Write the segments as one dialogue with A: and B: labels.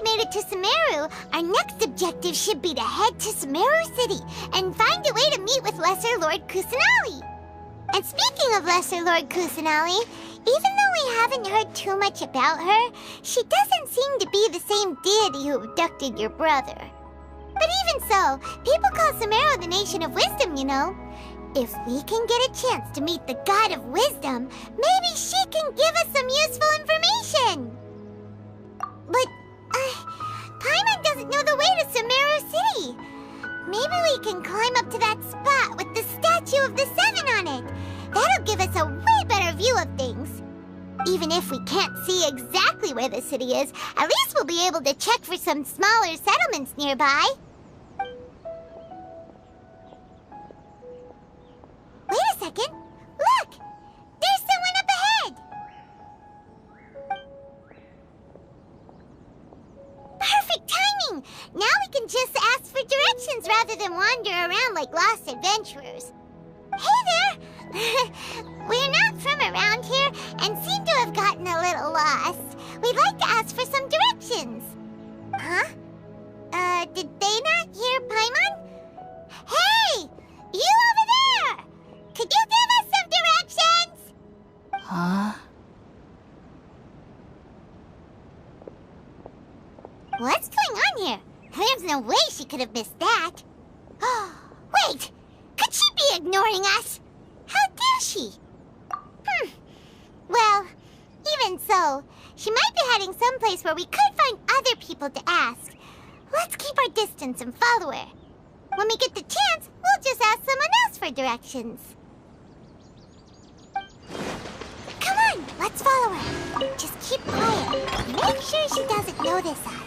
A: we made it to Sumeru, our next objective should be to head to Sumeru City and find a way to meet with Lesser Lord Kusanali. And speaking of Lesser Lord Kusanali, even though we haven't heard too much about her, she doesn't seem to be the same deity who abducted your brother. But even so, people call Sumeru the Nation of Wisdom, you know. If we can get a chance to meet the God of Wisdom, maybe she can give us some useful information. But, Paimon doesn't know the way to Sumeru City. Maybe we can climb up to that spot with the statue of the Seven on it. That'll give us a way better view of things. Even if we can't see exactly where the city is, at least we'll be able to check for some smaller settlements nearby. Wait a second. Look! There's someone up ahead! Perfect timing! Now we can just ask for directions rather than wander around like lost adventurers. Hey there! We're not from around here and seem to have gotten a little lost. We'd like to ask for some directions. Huh? Did they not hear Paimon? Hey! You over there! Could you give us some directions?
B: Huh?
A: What's going on here? There's no way she could have missed that. Wait! Could she be ignoring us? How dare she? Well, even so, she might be heading someplace where we could find other people to ask. Let's keep our distance and follow her. When we get the chance, we'll just ask someone else for directions. Come on, let's follow her. Just keep quiet. Make sure she doesn't notice us.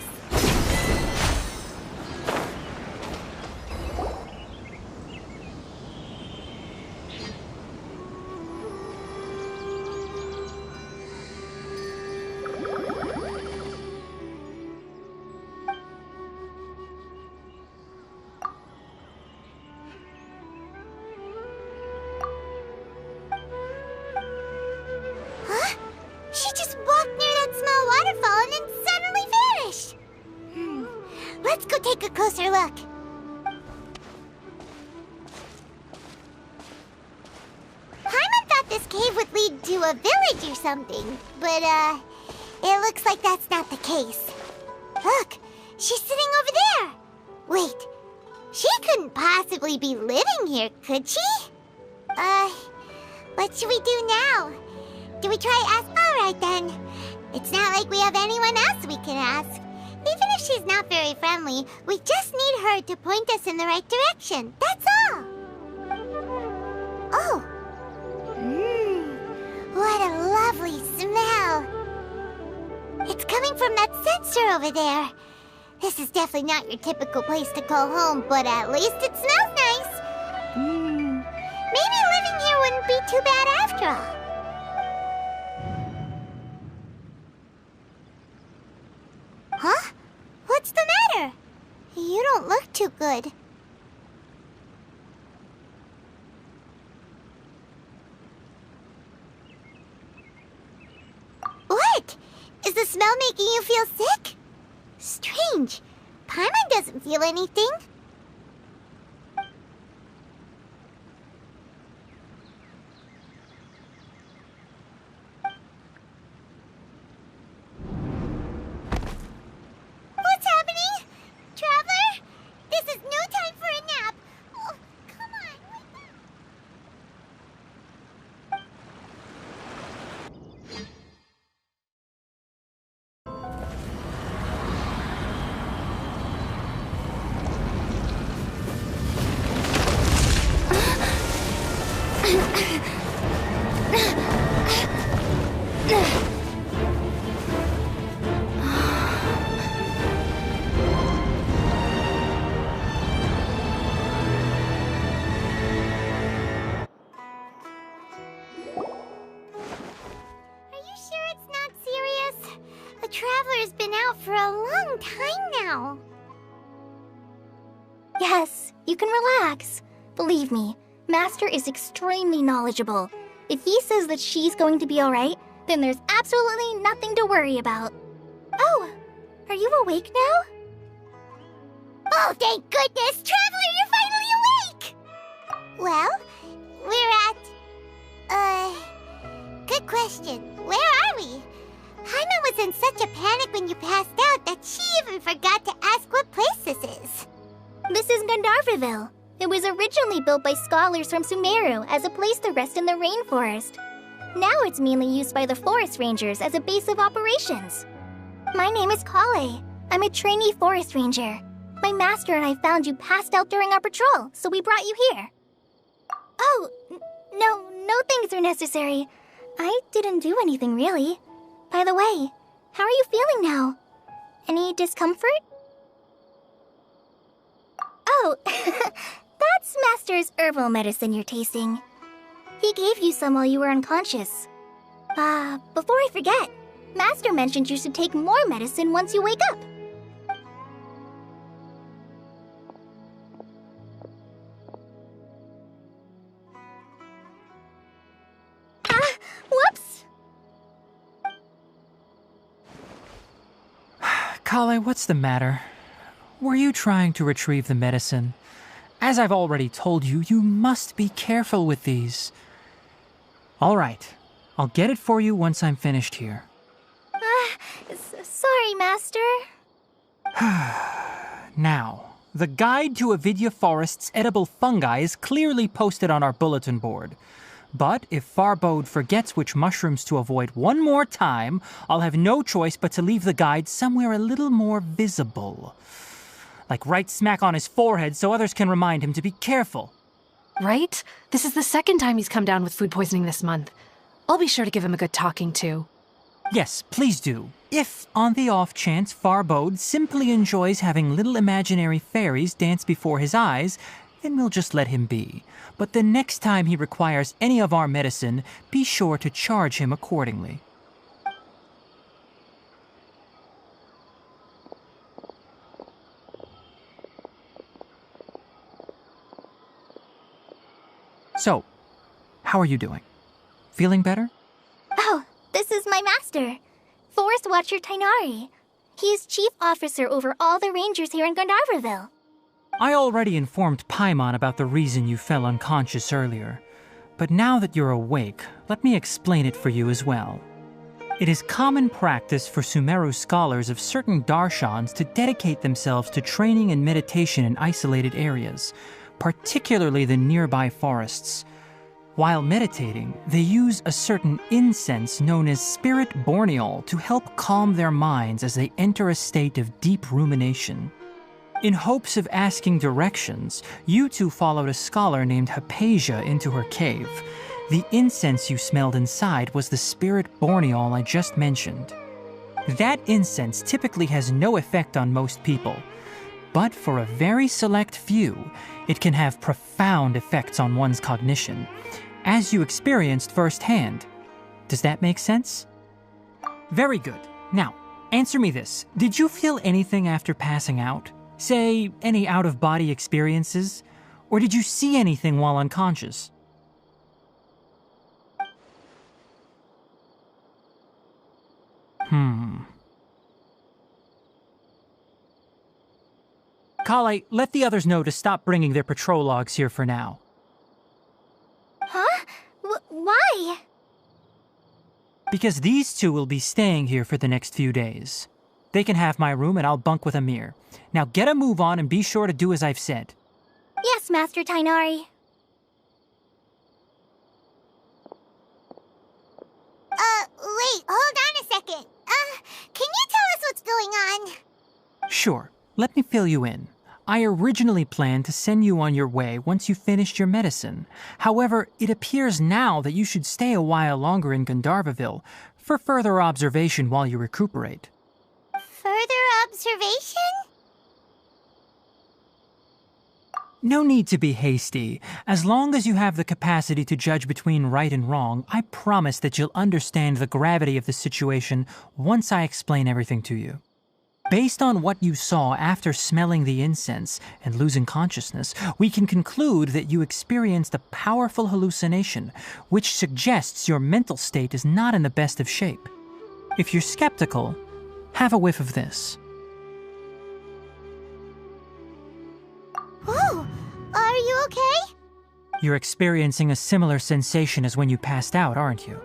A: She just walked near that small waterfall and then suddenly vanished. Let's go take a closer look. Paimon thought this cave would lead to a village or something, but it looks like that's not the case. Look, she's sitting over there. Wait, she couldn't possibly be living here, could she? What should we do now? Do we try ask? Alright then. It's not like we have anyone else we can ask. Even if she's not very friendly, we just need her to point us in the right direction. That's all. Oh. What a lovely smell. It's coming from that sensor over there. This is definitely not your typical place to call home, but at least it smells nice. Maybe living here wouldn't be too bad after all. Huh? What's the matter? You don't look too good. What? Is the smell making you feel sick? Strange. Paimon doesn't feel anything. Traveler's been out for a long time now.
B: Yes, you can relax. Believe me, Master is extremely knowledgeable. If he says that she's going to be alright, then there's absolutely nothing to worry about. Oh, Are you awake now?
A: Oh, thank goodness! Traveler, you're finally awake! Well, we're at... Good question. Where are we? Paimon was in such a panic when you passed out that she even forgot to ask what place this is.
B: This is Gandharvaville. It was originally built by scholars from Sumeru as a place to rest in the rainforest. Now it's mainly used by the forest rangers as a base of operations. My name is Kale. I'm a trainee forest ranger. My master and I found you passed out during our patrol, so we brought you here. Oh, no thanks are necessary. I didn't do anything, really. By the way, how are you feeling now? Any discomfort? Oh, that's Master's herbal medicine you're tasting. He gave you some while you were unconscious. Before I forget, Master mentioned you should take more medicine once you wake up. Whoops!
C: Kale, what's the matter? Were you trying to retrieve the medicine? As I've already told you, you must be careful with these. All right, I'll get it for you once I'm finished here.
B: Sorry, Master.
C: Now, the guide to Avidya Forest's edible fungi is clearly posted on our bulletin board. But if Farbode forgets which mushrooms to avoid one more time, I'll have no choice but to leave the guide somewhere a little more visible. Like right smack on his forehead so others can remind him to be careful.
D: Right? This is the second time he's come down with food poisoning this month. I'll be sure to give him a good talking to.
C: Yes, please do. If, on the off chance, Farbode simply enjoys having little imaginary fairies dance before his eyes, then we'll just let him be. But the next time he requires any of our medicine, be sure to charge him accordingly. So, how are you doing? Feeling better?
B: Oh, this is my master, Forest Watcher Tainari. He is chief officer over all the rangers here in Gandharvaville.
C: I already informed Paimon about the reason you fell unconscious earlier. But now that you're awake, let me explain it for you as well. It is common practice for Sumeru scholars of certain darshans to dedicate themselves to training and meditation in isolated areas, particularly the nearby forests. While meditating, they use a certain incense known as spirit borneol to help calm their minds as they enter a state of deep rumination. In hopes of asking directions, you two followed a scholar named Hypatia into her cave. The incense you smelled inside was the spirit borneol I just mentioned. That incense typically has no effect on most people, but for a very select few, it can have profound effects on one's cognition, as you experienced firsthand. Does that make sense? Very good. Now, answer me this. Did you feel anything after passing out? Say, any out-of-body experiences? Or did you see anything while unconscious? Kale, let the others know to stop bringing their patrol logs here for now.
B: Huh? Why?
C: Because these two will be staying here for the next few days. They can have my room and I'll bunk with Amir. Now get a move on and be sure to do as I've said.
B: Yes, Master Tainari.
A: Wait, hold on a second. Can you tell us what's going on?
C: Sure, let me fill you in. I originally planned to send you on your way once you finished your medicine. However, it appears now that you should stay a while longer in Gandharvaville for further observation while you recuperate.
A: Further observation?
C: No need to be hasty. As long as you have the capacity to judge between right and wrong, I promise that you'll understand the gravity of the situation once I explain everything to you. Based on what you saw after smelling the incense and losing consciousness, we can conclude that you experienced a powerful hallucination, which suggests your mental state is not in the best of shape. If you're skeptical, have a whiff of this. You're experiencing a similar sensation as when you passed out, aren't you?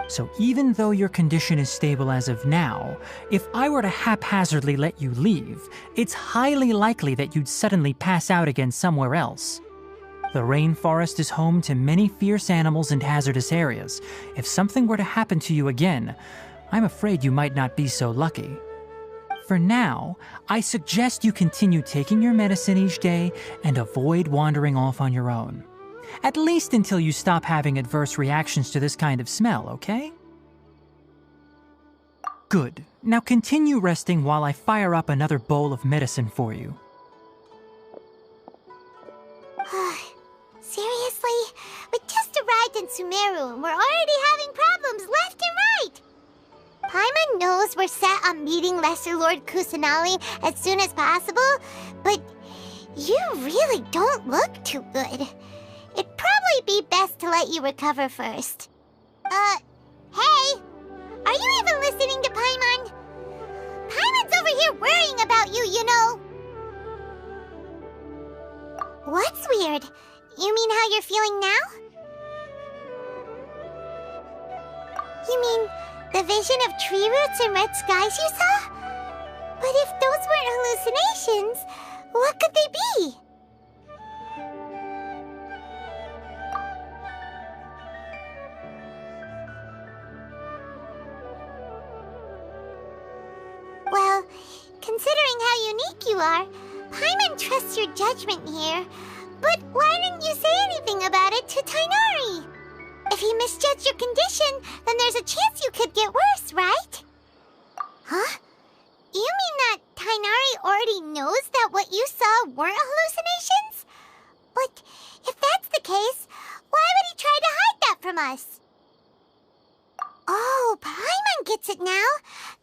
C: So even though your condition is stable as of now, if I were to haphazardly let you leave, it's highly likely that you'd suddenly pass out again somewhere else. The rainforest is home to many fierce animals and hazardous areas. If something were to happen to you again, I'm afraid you might not be so lucky. For now, I suggest you continue taking your medicine each day and avoid wandering off on your own. At least until you stop having adverse reactions to this kind of smell, okay? Good. Now continue resting while I fire up another bowl of medicine for you.
A: Seriously? We just arrived in Sumeru and we're already having problems left and right! Paimon knows we're set on meeting Lesser Lord Kusanali as soon as possible, but you really don't look too good. It'd probably be best to let you recover first. Hey! Are you even listening to Paimon? Paimon's over here worrying about you, you know! What's weird? You mean how you're feeling now? You mean the vision of tree roots and red skies you saw? But if those weren't hallucinations, what could they be? Well, considering how unique you are, Paimon trusts your judgment here. But why didn't you say anything about it to Tighnari? If he misjudged your condition, then there's a chance you could get worse, right? Huh? You mean that Tighnari already knows that what you saw weren't hallucinations? But if that's the case, why would he try to hide that from us? Oh, Paimon gets it now.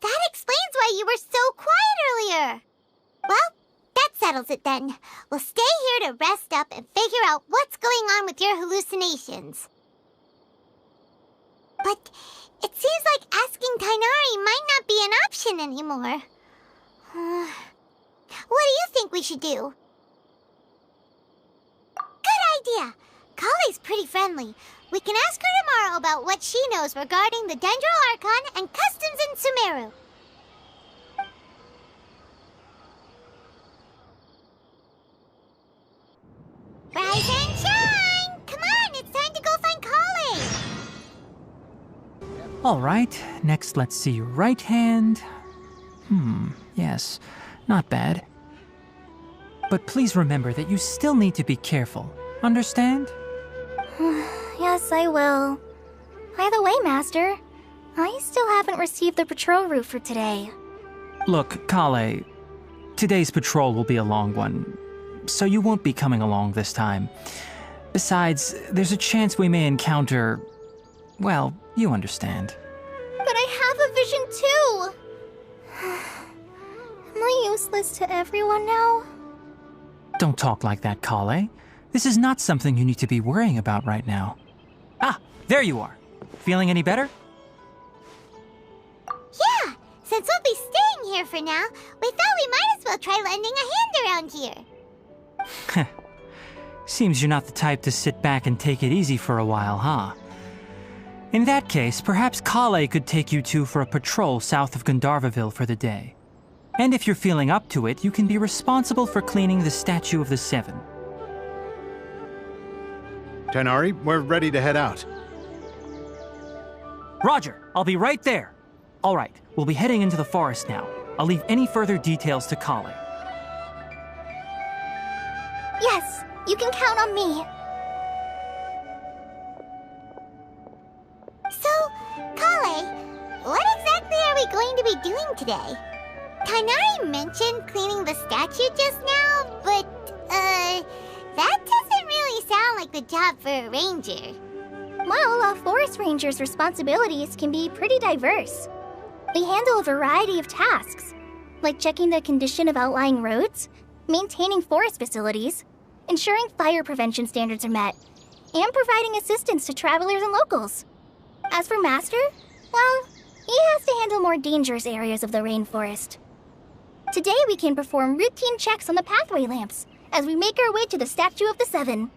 A: That explains why you were so quiet earlier. Well, that settles it then. We'll stay here to rest up and figure out what's going on with your hallucinations. But it seems like asking Tighnari might not be an option anymore. What do you think we should do? Good idea. Kale's pretty friendly. We can ask her tomorrow about what she knows regarding the Dendro Archon and customs in Sumeru. Rise and shine! Come on, it's time to go find Kale!
C: All right, next let's see your right hand. Yes, not bad. But please remember that you still need to be careful. Understand?
B: Yes, I will. By the way, Master, I still haven't received the patrol route for today.
C: Look, Kale, today's patrol will be a long one, so you won't be coming along this time. Besides, there's a chance we may encounter... well, you understand.
B: But I have a vision too! Am I useless to everyone now?
C: Don't talk like that, Kale. This is not something you need to be worrying about right now. Ah, there you are. Feeling any better?
A: Yeah, since we'll be staying here for now, we thought we might as well try lending a hand around here.
C: Seems you're not the type to sit back and take it easy for a while, huh? In that case, perhaps Kale could take you two for a patrol south of Gandharvaville for the day. And if you're feeling up to it, you can be responsible for cleaning the Statue of the Seven.
E: Tighnari, we're ready to head out.
C: Roger, I'll be right there. All right, we'll be heading into the forest now. I'll leave any further details to Kale.
B: Yes, you can count on me.
A: So, Kale, what exactly are we going to be doing today? Tighnari mentioned cleaning the statue just now, but, that doesn't really sound like the job for a ranger.
B: Well, a forest ranger's responsibilities can be pretty diverse. They handle a variety of tasks, like checking the condition of outlying roads, maintaining forest facilities, ensuring fire prevention standards are met, and providing assistance to travelers and locals. As for Master, well, he has to handle more dangerous areas of the rainforest. Today we can perform routine checks on the pathway lamps as we make our way to the Statue of the Seven.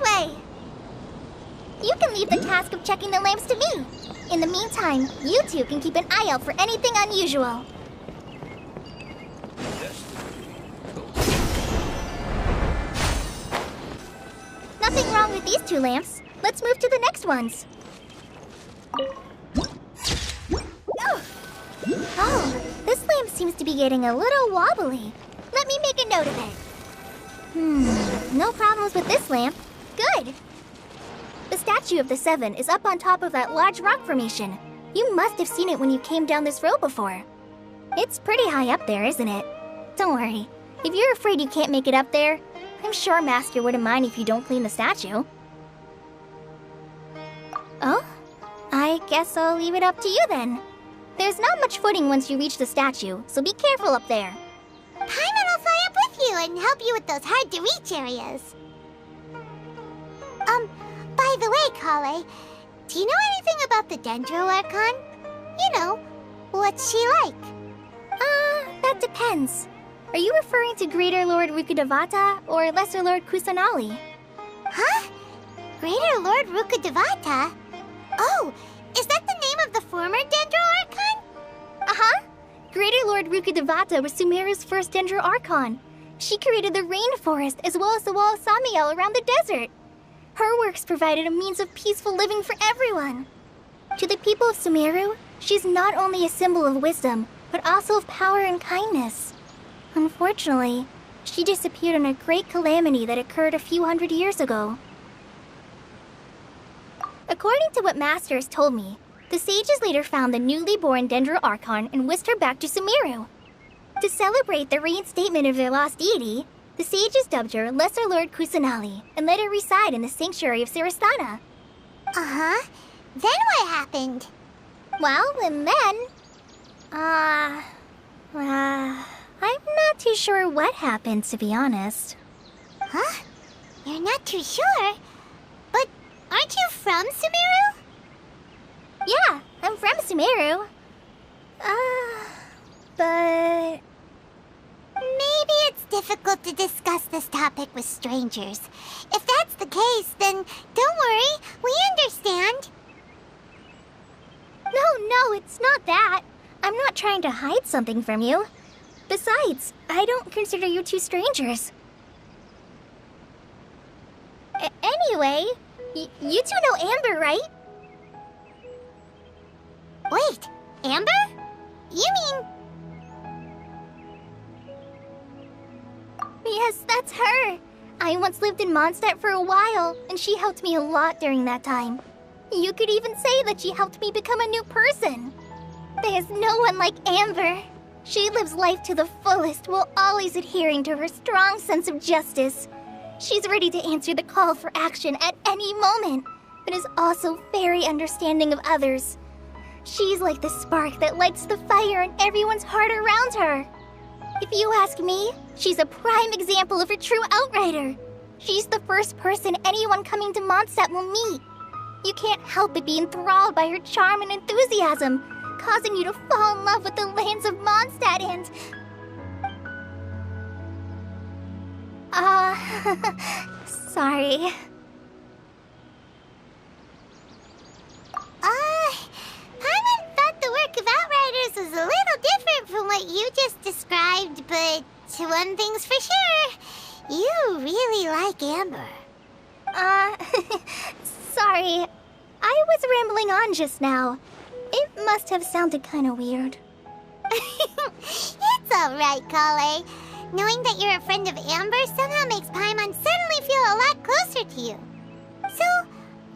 B: this way! You can leave the task of checking the lamps to me. In the meantime, you two can keep an eye out for anything unusual. Nothing wrong with these 2 lamps. Let's move to the next ones. Oh, this lamp seems to be getting a little wobbly. Let me make a note of it. No problems with this lamp. Good. The statue of the 7 is up on top of that large rock formation. You must have seen it when you came down this road before. It's pretty high up there, isn't it? Don't worry. If you're afraid you can't make it up there, I'm sure Master wouldn't mind if you don't clean the statue. Oh? I guess I'll leave it up to you then. There's not much footing once you reach the statue, so be careful up there.
A: Paimon will fly up with you and help you with those hard-to-reach areas. By the way, Kale, do you know anything about the Dendro Archon? You know, what's she like?
B: That depends. Are you referring to Greater Lord Rukkhadevata or Lesser Lord Kusanali?
A: Huh? Greater Lord Rukkhadevata? Oh, is that the name of the former Dendro Archon?
B: Uh-huh. Greater Lord Rukkhadevata was Sumeru's first Dendro Archon. She created the rainforest as well as the wall of Samiel around the desert. Her works provided a means of peaceful living for everyone. To the people of Sumeru, she's not only a symbol of wisdom, but also of power and kindness. Unfortunately, she disappeared in a great calamity that occurred a few hundred years ago. According to what Master has told me, the sages later found the newly born Dendro Archon and whisked her back to Sumeru. To celebrate the reinstatement of their lost deity, the sages dubbed her Lesser Lord Kusanali and let her reside in the sanctuary of Siristana.
A: Uh-huh. Then what happened?
B: Well, and then... I'm not too sure what happened, to be honest.
A: Huh? You're not too sure? But aren't you from Sumeru?
B: Yeah, I'm from Sumeru. But...
A: Maybe it's difficult to discuss this topic with strangers. If that's the case, then don't worry, we understand.
B: No, it's not that. I'm not trying to hide something from you. Besides, I don't consider you 2 strangers. Anyway, you 2 know Amber, right?
A: Wait, Amber? You mean...
B: Yes, that's her. I once lived in Mondstadt for a while, and she helped me a lot during that time. You could even say that she helped me become a new person. There's no one like Amber. She lives life to the fullest while always adhering to her strong sense of justice. She's ready to answer the call for action at any moment, but is also very understanding of others. She's like the spark that lights the fire in everyone's heart around her. If you ask me, she's a prime example of a true outrider. She's the first person anyone coming to Mondstadt will meet. You can't help but be enthralled by her charm and enthusiasm, causing you to fall in love with the lands of Mondstadt and... sorry.
A: Paimon thought the work of Outriders was a little different from what you just described, but one thing's for sure, you really like Amber.
B: Sorry. I was rambling on just now. It must have sounded kind of weird.
A: It's alright, Kale. Knowing that you're a friend of Amber somehow makes Paimon suddenly feel a lot closer to you. So,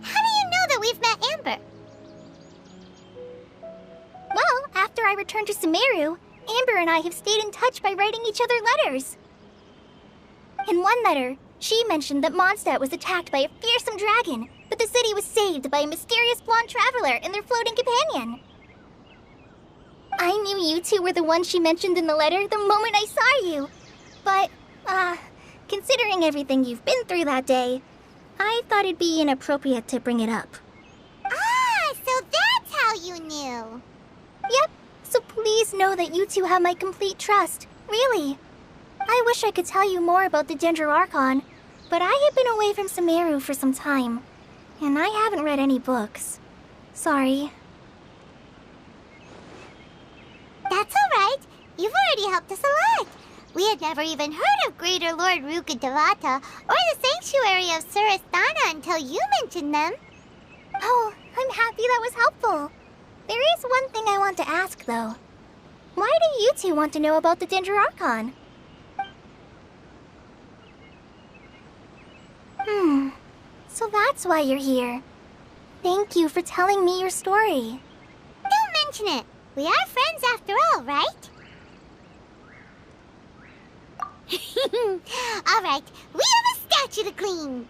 A: how do you know that we've met Amber?
B: Well, after I returned to Sumeru, Amber and I have stayed in touch by writing each other letters. In one letter, she mentioned that Mondstadt was attacked by a fearsome dragon, but the city was saved by a mysterious blonde traveler and their floating companion. I knew you 2 were the ones she mentioned in the letter the moment I saw you. But, considering everything you've been through that day, I thought it'd be inappropriate to bring it up.
A: So that's how you knew.
B: Yep, so please know that you 2 have my complete trust, really. I wish I could tell you more about the Dendro Archon, but I have been away from Sumeru for some time, and I haven't read any books. Sorry.
A: That's alright. You've already helped us a lot. We had never even heard of Greater Lord Rukkhadevata or the Sanctuary of Surasthana until you mentioned them.
B: Oh, I'm happy that was helpful. There is one thing I want to ask, though. Why do you two want to know about the Danger Archon? So that's why you're here. Thank you for telling me your story.
A: Don't mention it. We are friends after all, right? Alright, we have a statue to clean.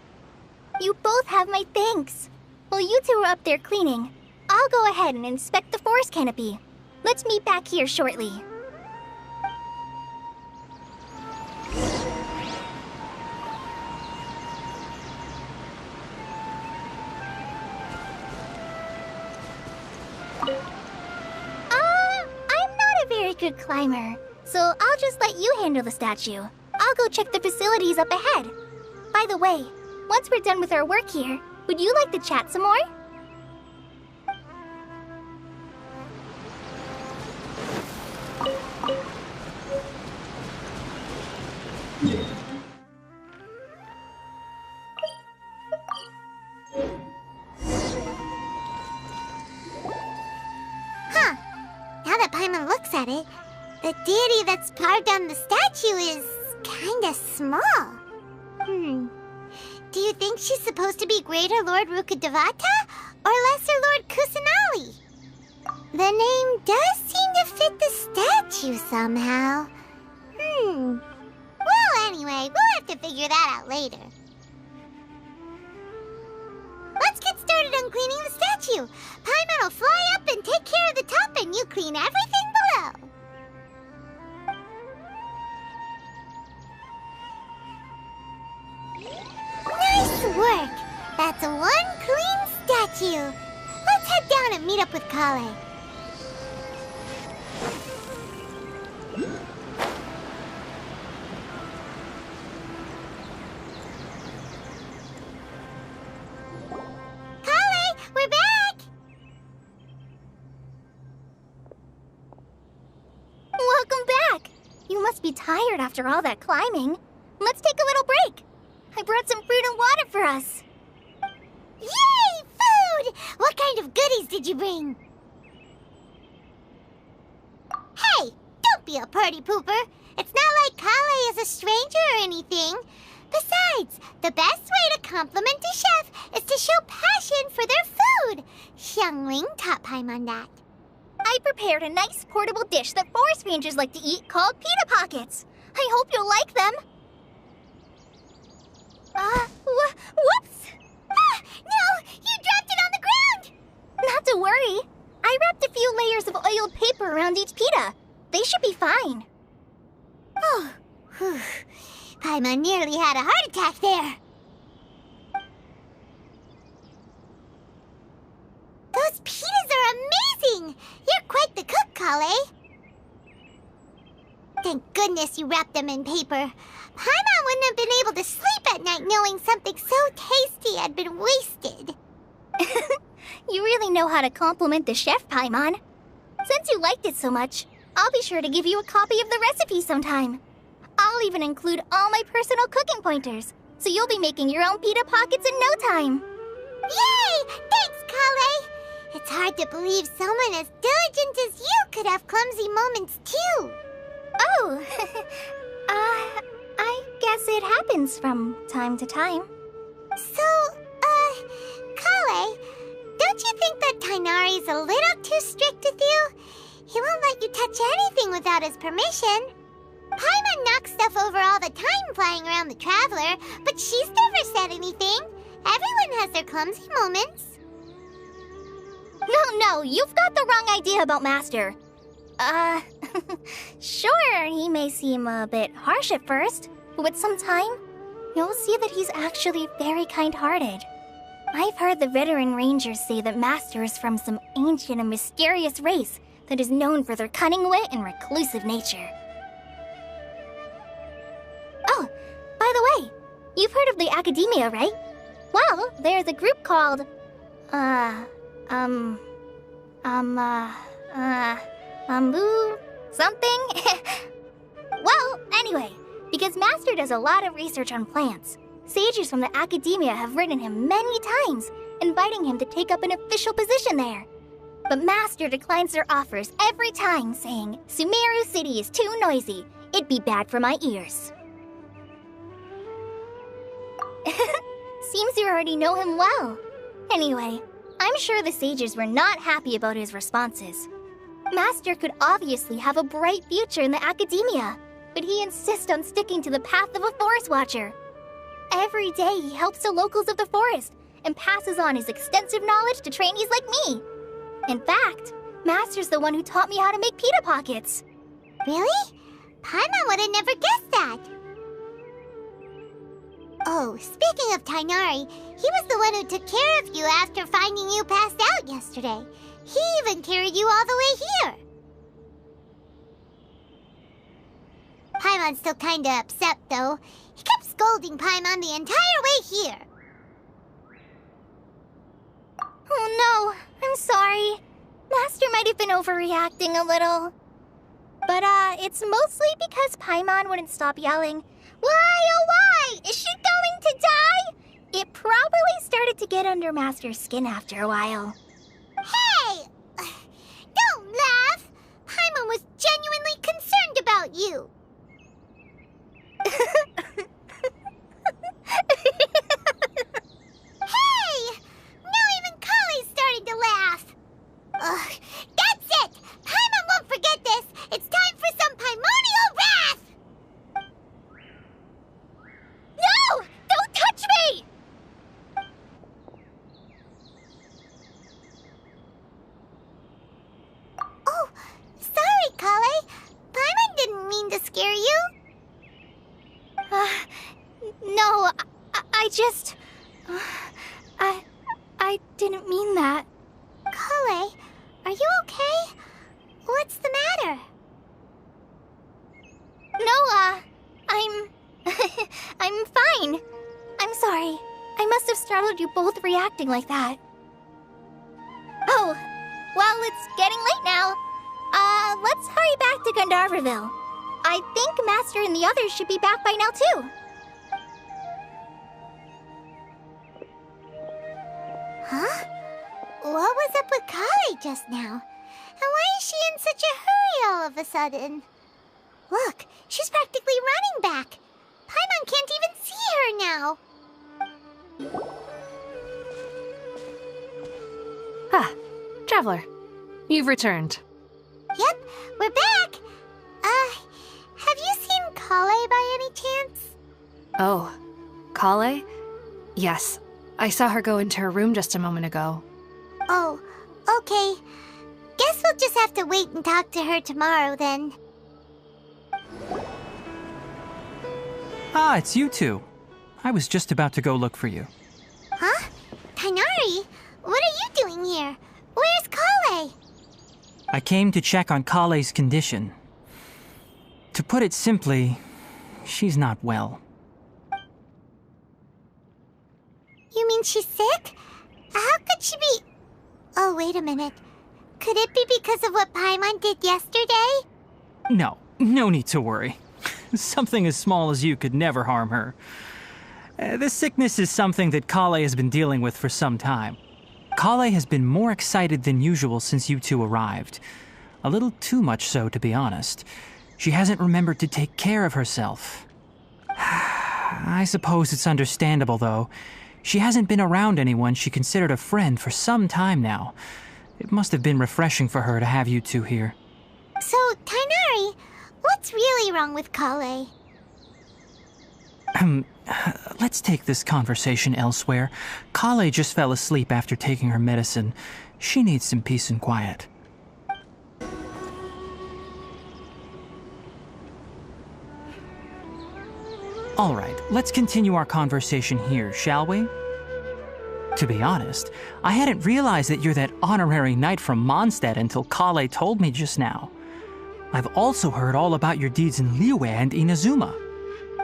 B: You both have my thanks. While you two are up there cleaning, I'll go ahead and inspect the forest canopy. Let's meet back here shortly. I'm not a very good climber, so I'll just let you handle the statue. I'll go check the facilities up ahead. By the way, once we're done with our work here, would you like to chat some more?
A: Huh. Now that Paimon looks at it, the deity that's carved on the statue is kinda small. Do you think she's supposed to be Greater Lord Rukkhadevata or Lesser Lord Kusanali? The name does seem to fit the statue somehow. Well, anyway, we'll have to figure that out later. Let's get started on cleaning the statue. Paimon will fly up and take care of the top, and you clean everything below. Nice work! That's one clean statue. Let's head down and meet up with Kale. Kale, we're back!
B: Welcome back! You must be tired after all that climbing. Let's take a little break. I brought some fruit and water for us.
A: Yay! Food! What kind of goodies did you bring? Hey! Don't be a party pooper! It's not like Kale is a stranger or anything. Besides, the best way to compliment a chef is to show passion for their food. Xiangling taught Paimon that.
B: I prepared a nice portable dish that forest rangers like to eat called pita pockets. I hope you'll like them. Whoops!
A: Ah! No! You dropped it on the ground!
B: Not to worry. I wrapped a few layers of oiled paper around each pita. They should be fine.
A: Oh, whew. Paimon nearly had a heart attack there. Those pitas are amazing! You're quite the cook, Kale. Thank goodness you wrapped them in paper. Paimon wouldn't have been able to sleep at night knowing something so tasty had been wasted.
B: You really know how to compliment the chef, Paimon. Since you liked it so much, I'll be sure to give you a copy of the recipe sometime. I'll even include all my personal cooking pointers, so you'll be making your own pita pockets in no time.
A: Yay! Thanks, Kale! It's hard to believe someone as diligent as you could have clumsy moments, too.
B: Oh, I guess it happens from time to time.
A: So, Kale, don't you think that Tainari's a little too strict with you? He won't let you touch anything without his permission. Paimon knocks stuff over all the time flying around the Traveler, but she's never said anything. Everyone has their clumsy moments.
B: No, you've got the wrong idea about Master. Sure, he may seem a bit harsh at first, but with some time, you'll see that he's actually very kind-hearted. I've heard the veteran rangers say that Master is from some ancient and mysterious race that is known for their cunning wit and reclusive nature. Oh, by the way, You've heard of the Academia, right? Well, there's a group called... wooow something? Well, anyway, because Master does a lot of research on plants, sages from the Academia have written him many times, inviting him to take up an official position there. But Master declines their offers every time, saying, Sumeru City is too noisy. It'd be bad for my ears. Seems you already know him well. Anyway, I'm sure the sages were not happy about his responses. Master could obviously have a bright future in the Academia, but he insists on sticking to the path of a forest watcher. Every day he helps the locals of the forest and passes on his extensive knowledge to trainees like me. In fact, Master's the one who taught me how to make pita pockets.
A: Really? Paimon would have never guessed that. Oh, speaking of Tainari, he was the one who took care of you after finding you passed out yesterday. He even carried you all the way here. Paimon's still kinda upset, though. He kept scolding Paimon the entire way here.
B: Oh no, I'm sorry. Master might have been overreacting a little. But, it's mostly because Paimon wouldn't stop yelling, Why, oh why? Is she going to die? It probably started to get under Master's skin after a while.
A: Hey! Don't laugh! Paimon was genuinely concerned about you. Hey! Now even Kali's starting to laugh. Ugh, that's it! Paimon won't forget this! It's time for some Paimonial wrath!
B: No! Don't touch me!
A: Oh, sorry, Kale. Paimon didn't mean to scare you.
B: No, I just... I didn't mean that.
A: Kale, are you okay? What's the matter?
B: No, I'm... I'm fine. I'm sorry. I must have startled you both reacting like that. Oh, well, it's getting late now. Let's hurry back to Gandharville. I think Master and the others should be back by now, too.
A: Huh? What was up with Kale just now? And why is she in such a hurry all of a sudden? Look, she's practically running back. Paimon can't even see her now.
D: Ah, Traveler, you've returned.
A: Yep, we're back. Have you seen Kale by any chance?
D: Oh, Kale? Yes, I saw her go into her room just a moment ago.
A: Oh, okay. Guess we'll just have to wait and talk to her tomorrow then.
C: Ah, it's you two. I was just about to go look for you.
A: Huh? Tainari? What are you doing here? Where's Kale?
C: I came to check on Kale's condition. To put it simply, she's not well.
A: You mean she's sick? How could she be... Oh, wait a minute. Could it be because of what Paimon did yesterday?
C: No need to worry. Something as small as you could never harm her. This sickness is something that Kale has been dealing with for some time. Kale has been more excited than usual since you two arrived. A little too much so, to be honest. She hasn't remembered to take care of herself. I suppose it's understandable, though. She hasn't been around anyone she considered a friend for some time now. It must have been refreshing for her to have you two here.
A: So, Tainari, what's really wrong with Kale?
C: Let's take this conversation elsewhere. Kale just fell asleep after taking her medicine. She needs some peace and quiet. All right, let's continue our conversation here, shall we? To be honest, I hadn't realized that you're that honorary knight from Mondstadt until Kale told me just now. I've also heard all about your deeds in Liyue and Inazuma.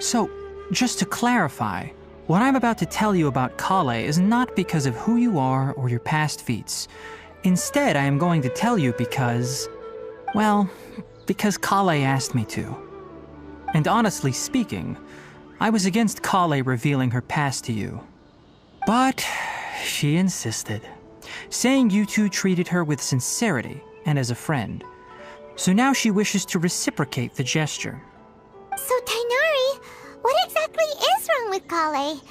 C: So, just to clarify, What I'm about to tell you about Kale is not because of who you are or your past feats. Instead, I am going to tell you because... well, because Kale asked me to. And honestly speaking, I was against Kale revealing her past to you. But she insisted, saying you two treated her with sincerity and as a friend. So now she wishes to reciprocate the gesture.
A: So, Tainari, what exactly is wrong with Kale?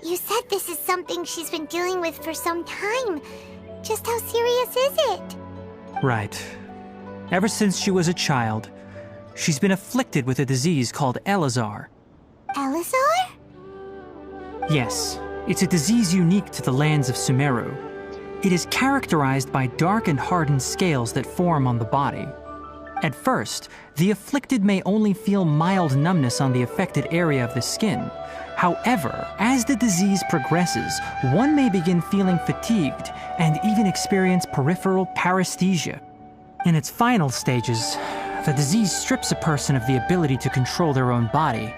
A: You said this is something she's been dealing with for some time. Just how serious is it?
C: Right. Ever since she was a child, she's been afflicted with a disease called Elazar.
A: Elazar?
C: Yes, it's a disease unique to the lands of Sumeru. It is characterized by dark and hardened scales that form on the body. At first, the afflicted may only feel mild numbness on the affected area of the skin. However, as the disease progresses, one may begin feeling fatigued and even experience peripheral paresthesia. In its final stages, the disease strips a person of the ability to control their own body,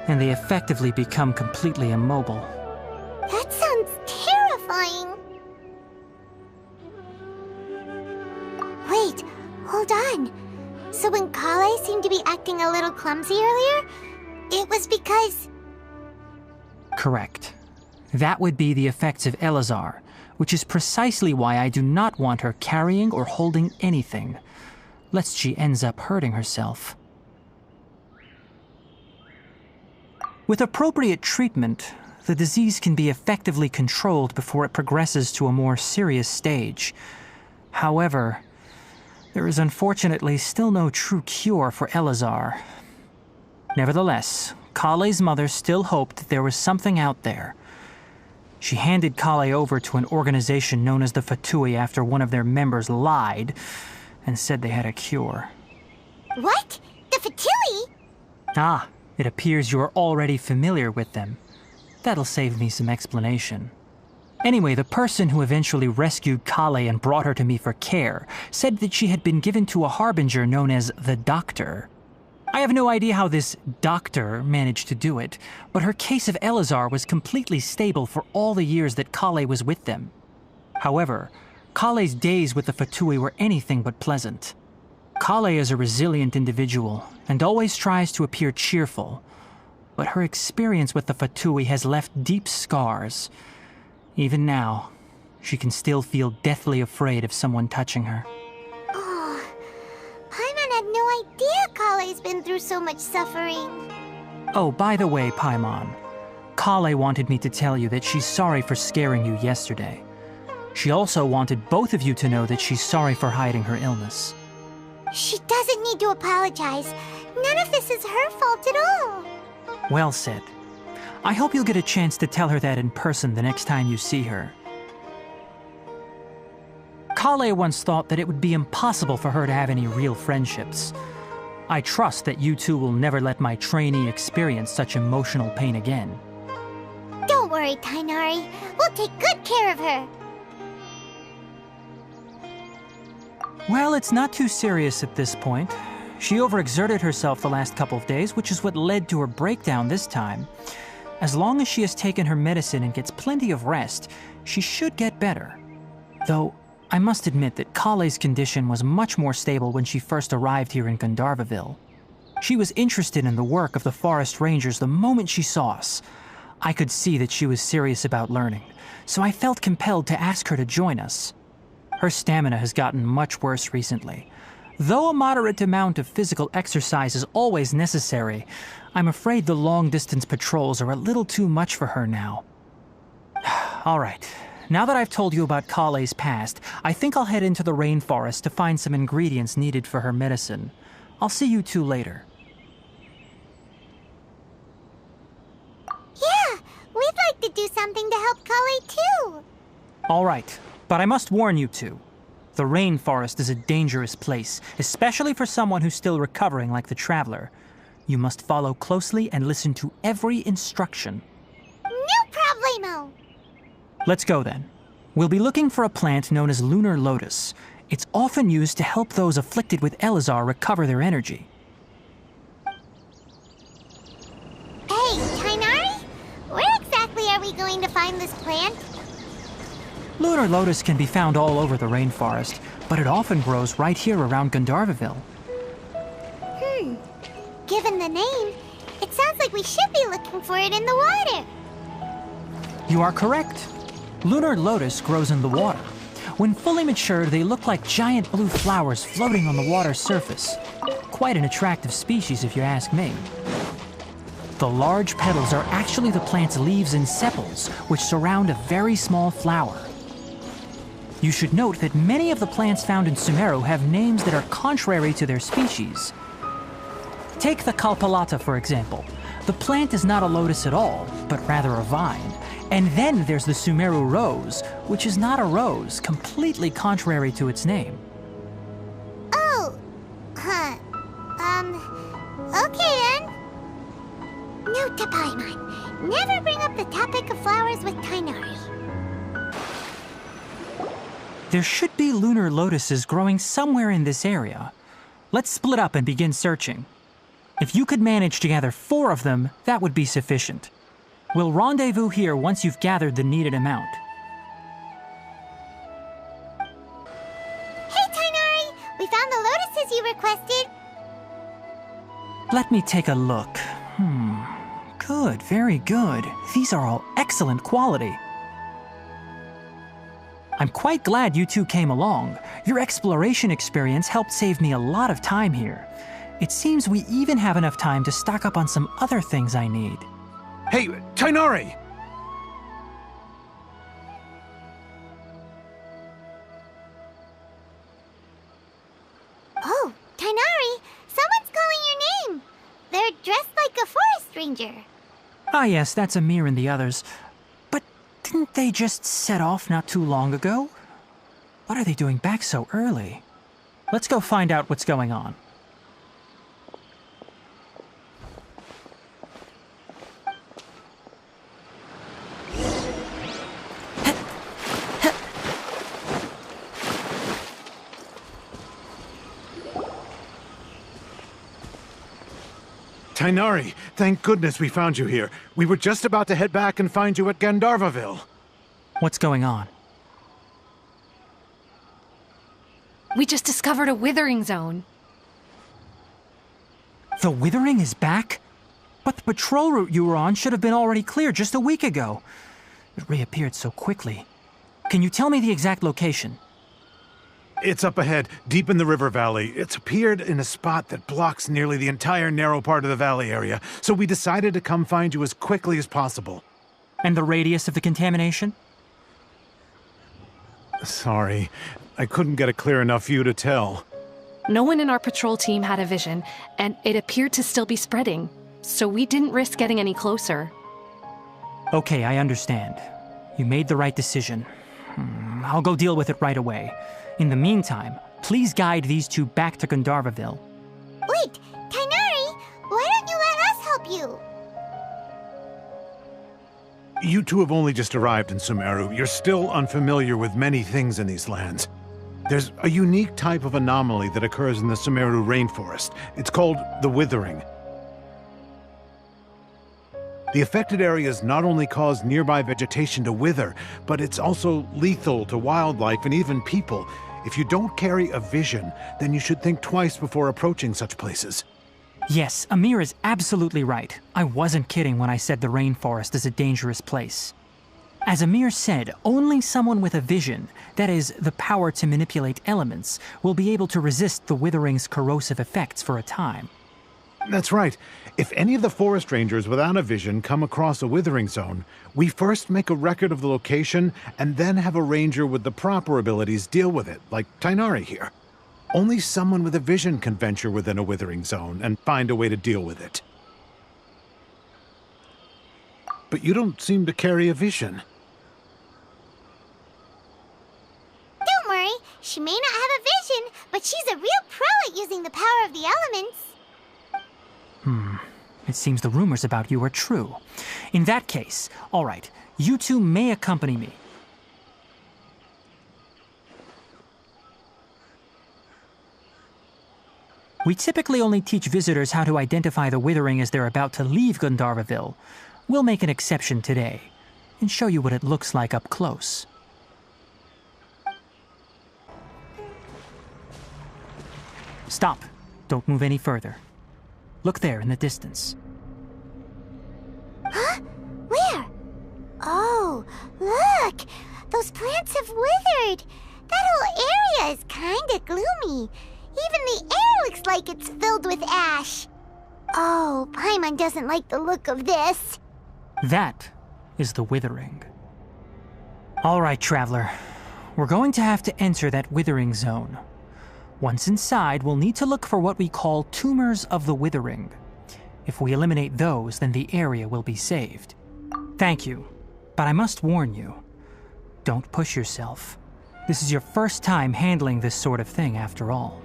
C: and they effectively become completely immobile.
A: That sounds terrifying. Wait, hold on. So when Kale seemed to be acting a little clumsy earlier, it was because...
C: Correct. That would be the effects of Elazar, which is precisely why I do not want her carrying or holding anything, lest she ends up hurting herself. With appropriate treatment, the disease can be effectively controlled before it progresses to a more serious stage. However, there is unfortunately still no true cure for Elazar. Nevertheless, Kale's mother still hoped that there was something out there. She handed Kale over to an organization known as the Fatui after one of their members lied and said they had a cure.
A: What? The Fatui?
C: Ah, it appears you are already familiar with them. That'll save me some explanation. Anyway, the person who eventually rescued Kale and brought her to me for care said that she had been given to a harbinger known as the Doctor. I have no idea how this doctor managed to do it, but her case of Elazar was completely stable for all the years that Kale was with them. However, Kale's days with the Fatui were anything but pleasant. Kale is a resilient individual and always tries to appear cheerful, but her experience with the Fatui has left deep scars. Even now, she can still feel deathly afraid of someone touching her.
A: Oh, Paimon had no idea Kale's been through so much suffering.
C: Oh, by the way, Paimon, Kale wanted me to tell you that she's sorry for scaring you yesterday. She also wanted both of you to know that she's sorry for hiding her illness.
A: She doesn't need to apologize. None of this is her fault at all.
C: Well said. I hope you'll get a chance to tell her that in person the next time you see her. Kale once thought that it would be impossible for her to have any real friendships. I trust that you two will never let my trainee experience such emotional pain again.
A: Don't worry, Tainari. We'll take good care of her.
C: Well, it's not too serious at this point. She overexerted herself the last couple of days, which is what led to her breakdown this time. As long as she has taken her medicine and gets plenty of rest, she should get better. Though, I must admit that Kale's condition was much more stable when she first arrived here in Gandharvaville. She was interested in the work of the forest rangers the moment she saw us. I could see that she was serious about learning, so I felt compelled to ask her to join us. Her stamina has gotten much worse recently. Though a moderate amount of physical exercise is always necessary, I'm afraid the long-distance patrols are a little too much for her now. All right, now that I've told you about Kale's past, I think I'll head into the rainforest to find some ingredients needed for her medicine. I'll see you two later.
A: Yeah, we'd like to do something to help Kale too.
C: All right, but I must warn you two. The rainforest is a dangerous place, especially for someone who's still recovering like the traveler. You must follow closely and listen to every instruction.
A: No problemo.
C: Let's go then. We'll be looking for a plant known as lunar lotus. It's often used to help those afflicted with Elazar recover their energy.
A: Hey, Tainari? Where exactly this plant?
C: Lunar lotus can be found all over the rainforest, but it often grows right here around Gandharvaville.
A: Given the name, it sounds like we should be looking for it in the water.
C: You are correct. Lunar lotus grows in the water. When fully mature, they look like giant blue flowers floating on the water's surface. Quite an attractive species, if you ask me. The large petals are actually the plant's leaves and sepals, which surround a very small flower. You should note that many of the plants found in Sumeru have names that are contrary to their species. Take the Kalpalata, for example. The plant is not a lotus at all, but rather a vine. And then there's the Sumeru rose, which is not a rose, completely contrary to its name.
A: Oh, okay then. Note to Paimon, never bring up the topic of flowers with Tighnari.
C: There should be lunar lotuses growing somewhere in this area. Let's split up and begin searching. If you could manage to gather 4 of them, that would be sufficient. We'll rendezvous here once you've gathered the needed amount.
A: Hey, Tighnari! We found the lotuses you requested.
C: Let me take a look. Good, very good. These are all excellent quality. I'm quite glad you two came along. Your exploration experience helped save me a lot of time here. It seems we even have enough time to stock up on some other things I need.
E: Hey, Tighnari!
A: Oh, Tighnari! Someone's calling your name! They're dressed like a forest ranger.
C: Ah yes, that's Amir and the others. But didn't they just set off not too long ago? What are they doing back so early? Let's go find out what's going on.
E: Tighnari, thank goodness we found you here. We were just about to head back and find you at Gandharvaville.
C: What's going on?
D: We just discovered a withering zone.
C: The withering is back? But the patrol route you were on should have been already clear just a week ago. It reappeared so quickly. Can you tell me the exact location?
E: It's up ahead, deep in the river valley. It's appeared in a spot that blocks nearly the entire narrow part of the valley area, so we decided to come find you as quickly as possible.
C: And the radius of the contamination?
E: Sorry, I couldn't get a clear enough view to tell.
D: No one in our patrol team had a vision, and it appeared to still be spreading, so we didn't risk getting any closer.
C: Okay, I understand. You made the right decision. I'll go deal with it right away. In the meantime, please guide these two back to Gandharvaville.
A: Wait, Tighnari! Why don't you let us help you?
E: You two have only just arrived in Sumeru. You're still unfamiliar with many things in these lands. There's a unique type of anomaly that occurs in the Sumeru rainforest. It's called the withering. The affected areas not only cause nearby vegetation to wither, but it's also lethal to wildlife and even people. If you don't carry a vision, then you should think twice before approaching such places.
C: Yes, Amir is absolutely right. I wasn't kidding when I said the rainforest is a dangerous place. As Amir said, only someone with a vision, that is, the power to manipulate elements, will be able to resist the withering's corrosive effects for a time.
E: That's right. If any of the forest rangers without a vision come across a withering zone, we first make a record of the location and then have a ranger with the proper abilities deal with it, like Tighnari here. Only someone with a vision can venture within a withering zone and find a way to deal with it. But you don't seem to carry a vision.
A: Don't worry, she may not have a vision, but she's a real pro at using the power of the elements.
C: It seems the rumors about you are true. In that case, all right, you two may accompany me. We typically only teach visitors how to identify the withering as they're about to leave Gandharvaville. We'll make an exception today. and show you what it looks like up close. Stop. Don't move any further. Look there in the distance.
A: Huh? Where? Oh, look! Those plants have withered! That whole area is kinda gloomy. Even the air looks like it's filled with ash. Oh, Paimon doesn't like the look of this.
C: That is the withering. All right, traveler. We're going to have to enter that withering zone. Once inside, we'll need to look for what we call tumors of the withering. If we eliminate those, then the area will be saved. Thank you, but I must warn you. Don't push yourself. This is your first time handling this sort of thing, after all.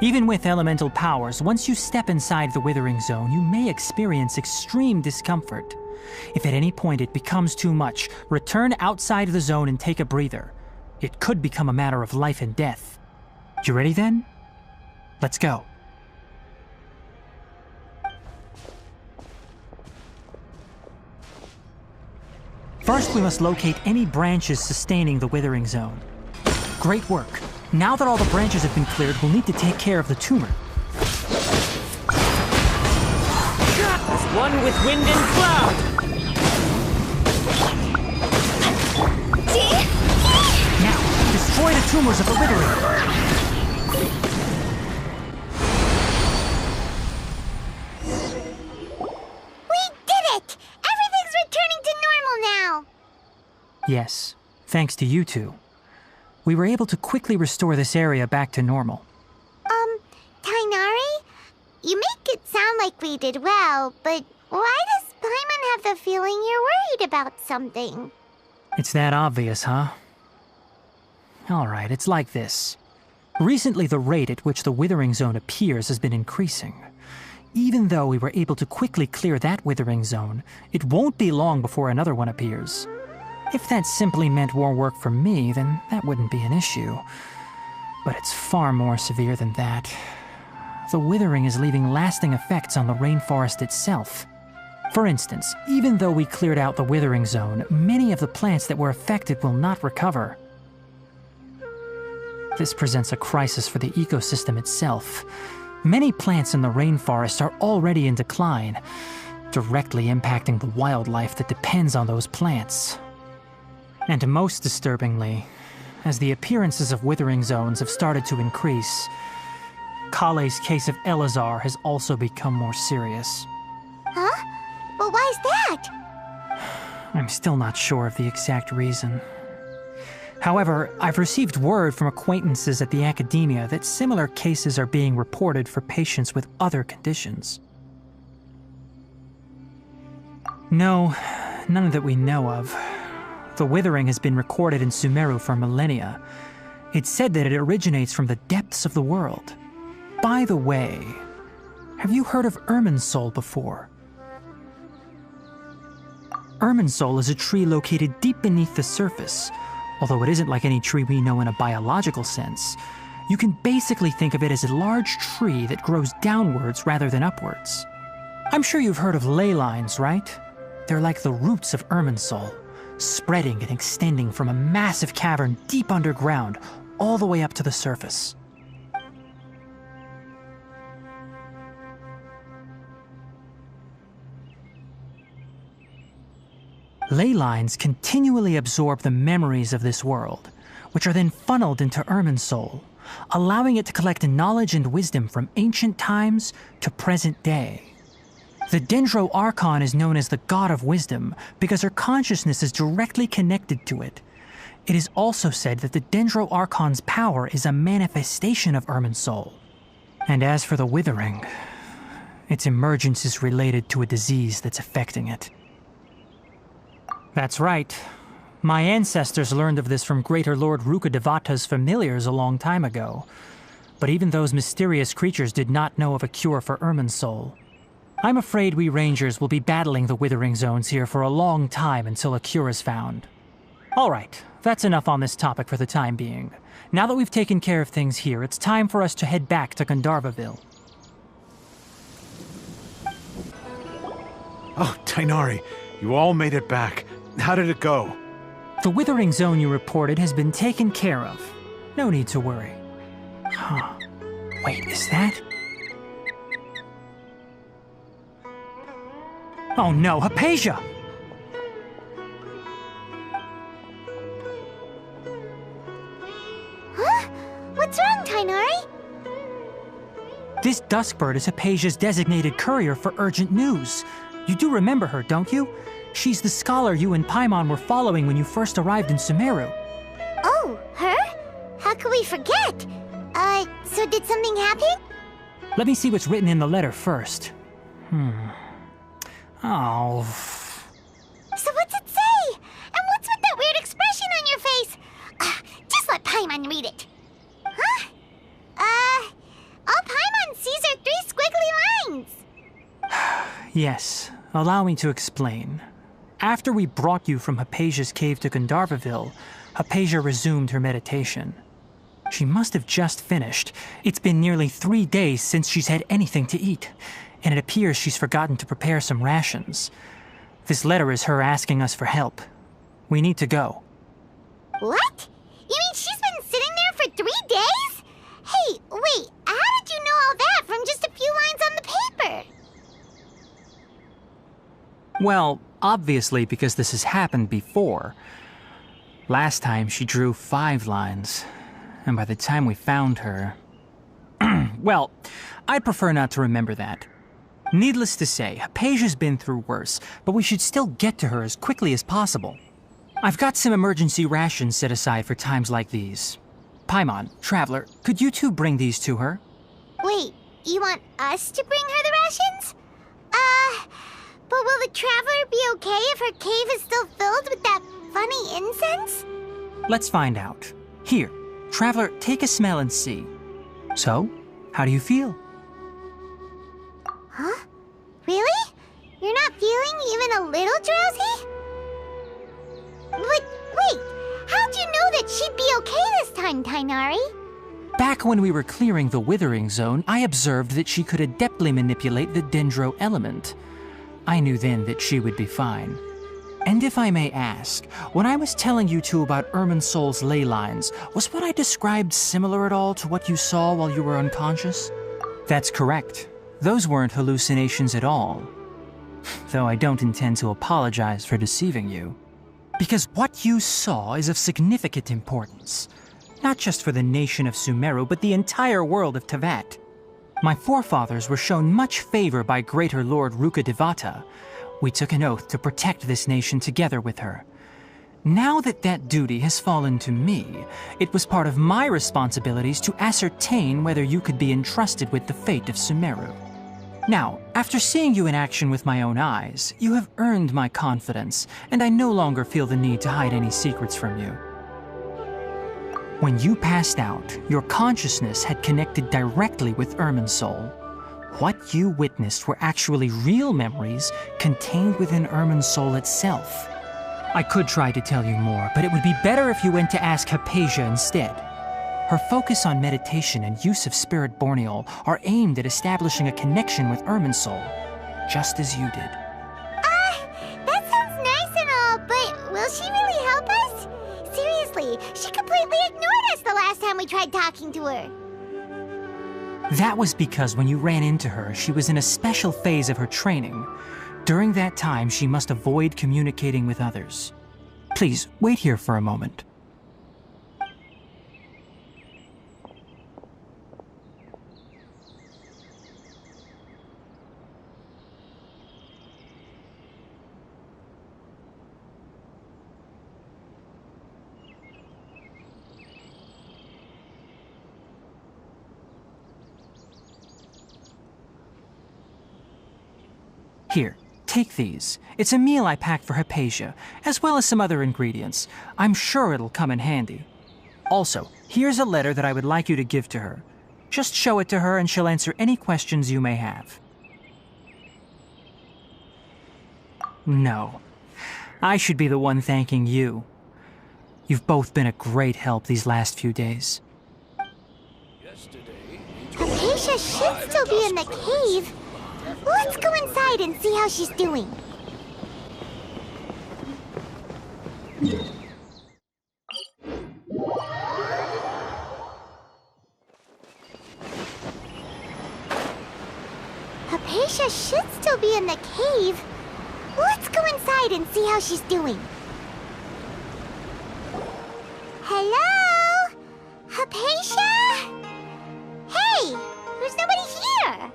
C: Even with elemental powers, once you step inside the withering zone, you may experience extreme discomfort. If at any point it becomes too much, return outside the zone and take a breather. It could become a matter of life and death. You ready then? Let's go. First, we must locate any branches sustaining the withering zone. Great work. Now that all the branches have been cleared, we'll need to take care of the tumor.
F: As one with wind and cloud!
C: Now, destroy the tumors of the withering. Yes, thanks to you two. We were able to quickly restore this area back to normal.
A: Tighnari? You make it sound like we did well, but why does Paimon have the feeling you're worried about something?
C: It's that obvious, huh? Alright, it's like this. Recently, the rate at which the withering zone appears has been increasing. Even though we were able to quickly clear that withering zone, it won't be long before another one appears. If that simply meant more work for me, then that wouldn't be an issue. But it's far more severe than that. The withering is leaving lasting effects on the rainforest itself. For instance, even though we cleared out the withering zone, many of the plants that were affected will not recover. This presents a crisis for the ecosystem itself. Many plants in the rainforest are already in decline, directly impacting the wildlife that depends on those plants. And most disturbingly, as the appearances of withering zones have started to increase, Kale's case of Elazar has also become more serious.
A: Huh? Well, why's that?
C: I'm still not sure of the exact reason. However, I've received word from acquaintances at the academia that similar cases are being reported for patients with other conditions. No, none that we know of. The withering has been recorded in Sumeru for millennia. It's said that it originates from the depths of the world. By the way, have you heard of Irminsul before? Irminsul is a tree located deep beneath the surface. Although it isn't like any tree we know in a biological sense, you can basically think of it as a large tree that grows downwards rather than upwards. I'm sure you've heard of ley lines, right? They're like the roots of Irminsul, spreading and extending from a massive cavern deep underground all the way up to the surface. Ley lines continually absorb the memories of this world, which are then funneled into Irminsul, allowing it to collect knowledge and wisdom from ancient times to present day. The Dendro Archon is known as the God of Wisdom because her consciousness is directly connected to it. It is also said that the Dendro Archon's power is a manifestation of Irminsul. And as for the Withering, its emergence is related to a disease that's affecting it. That's right. My ancestors learned of this from Greater Lord Rukkhadevata's familiars a long time ago. But even those mysterious creatures did not know of a cure for Irminsul. I'm afraid we Rangers will be battling the Withering Zones here for a long time until a cure is found. Alright, that's enough on this topic for the time being. Now that we've taken care of things here, it's time for us to head back to Gandharvaville.
E: Oh, Tighnari, you all made it back. How did it go?
C: The withering zone you reported has been taken care of. No need to worry. Huh. Wait, is that? Oh no, Hypatia!
A: Huh? What's wrong, Tainari?
C: This Duskbird is Hypatia's designated courier for urgent news. You do remember her, don't you? She's the scholar you and Paimon were following when you first arrived in Sumeru.
A: Oh, her? How could we forget? So did something happen?
C: Let me see what's written in the letter first. Oh.
A: So what's it say? And what's with that weird expression on your face? Just let Paimon read it. Huh? All Paimon sees are 3 squiggly lines.
C: Yes, allow me to explain. After we brought you from Hypatia's cave to Gandharvaville, Hypatia resumed her meditation. She must have just finished. It's been nearly 3 days since she's had anything to eat, and it appears she's forgotten to prepare some rations. This letter is her asking us for help. We need to go.
A: What? You mean she's been sitting there for 3 days? Hey, wait, how did you know all that from just a few lines on the paper?
C: Well, obviously because this has happened before. Last time she drew 5 lines, and by the time we found her... Well, I'd prefer not to remember that. Needless to say, Hypatia's been through worse, but we should still get to her as quickly as possible. I've got some emergency rations set aside for times like these. Paimon, Traveler, could you two bring these to her?
A: Wait, you want us to bring her the rations? But will the Traveler be okay if her cave is still filled with that funny incense?
C: Let's find out. Here, Traveler, take a smell and see. So, how do you feel?
A: Huh? Really? You're not feeling even a little drowsy? But wait, how'd you know that she'd be okay this time, Tainari?
C: Back when we were clearing the withering zone, I observed that she could adeptly manipulate the dendro element. I knew then that she would be fine. And if I may ask, when I was telling you two about Irminsol's ley lines, was what I described similar at all to what you saw while you were unconscious? That's correct. Those weren't hallucinations at all. Though I don't intend to apologize for deceiving you. Because what you saw is of significant importance. Not just for the nation of Sumeru, but the entire world of Tevat. My forefathers were shown much favor by Greater Lord Rukkhadevata. We took an oath to protect this nation together with her. Now that that duty has fallen to me, it was part of my responsibilities to ascertain whether you could be entrusted with the fate of Sumeru. Now, after seeing you in action with my own eyes, you have earned my confidence, and I no longer feel the need to hide any secrets from you. When you passed out, your consciousness had connected directly with Irminsol. What you witnessed were actually real memories contained within Irminsol itself. I could try to tell you more, but it would be better if you went to ask Hypatia instead. Her focus on meditation and use of Spirit Borneol are aimed at establishing a connection with Irminsol, just as you did.
A: That sounds nice and all, but will she really help us? Seriously, she completely ignored us the last time we tried talking to her.
C: That was because when you ran into her, she was in a special phase of her training. During that time, she must avoid communicating with others. Please, wait here for a moment. Here, take these. It's a meal I packed for Hypatia, as well as some other ingredients. I'm sure it'll come in handy. Also, here's a letter that I would like you to give to her. Just show it to her and she'll answer any questions you may have. No. I should be the one thanking you. You've both been a great help these last few days.
A: Hypatia should still be in the cave. Let's go inside and see how she's doing. Hypatia should still be in the cave. Let's go inside and see how she's doing. Hello? Hypatia? Hey, there's nobody here.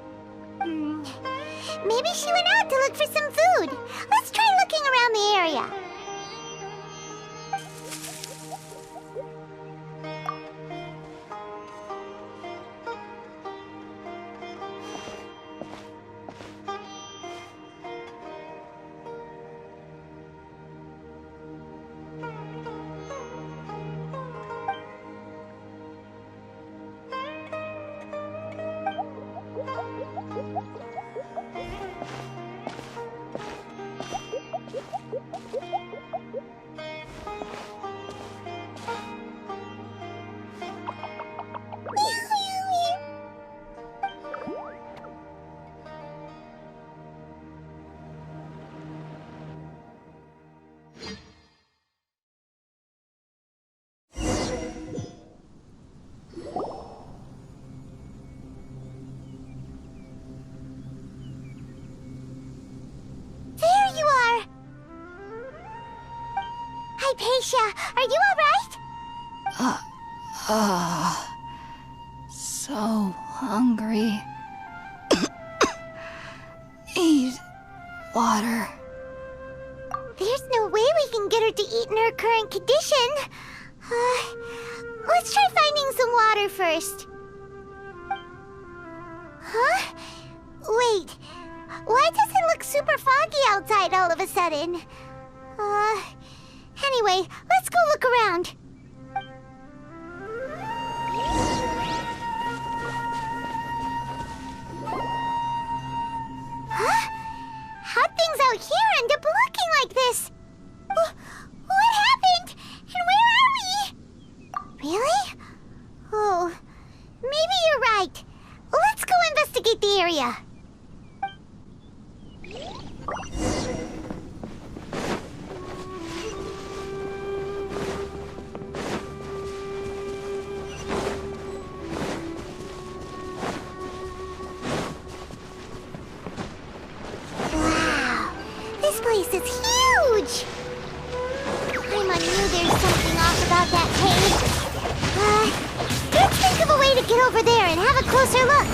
A: Maybe she went out to look for some food. Let's try looking around the area. Hypatia, are you alright?
G: So hungry. Need water.
A: There's no way we can get her to eat in her current condition. Let's try finding some water first. Huh? Wait, why does it look super foggy outside all of a sudden? Anyway, let's go look around. Huh? How'd things out here end up looking like this? What happened? And where are we? Really? Oh, maybe you're right. Let's go investigate the area. This place is huge! Paimon knew there's something off about that cave. Let's think of a way to get over there and have a closer look.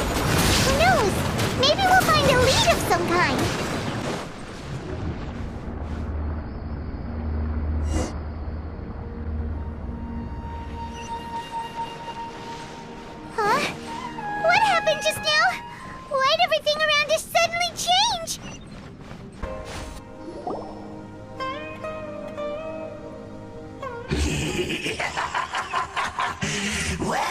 A: Who knows? Maybe we'll find a lead of some kind. Huh? What happened just now? Why'd everything around us suddenly change?
H: Well.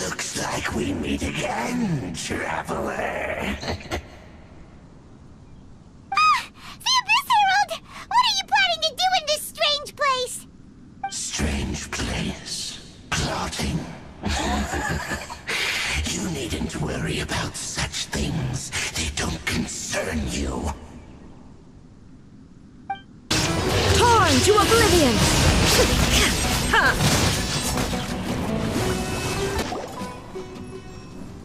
H: Looks like we meet again, traveler.
A: The Abyss Herald! What are you planning to do in this strange place?
H: Strange place. Plotting. You needn't worry about such things. They don't concern you.
F: Torn to oblivion! Ha!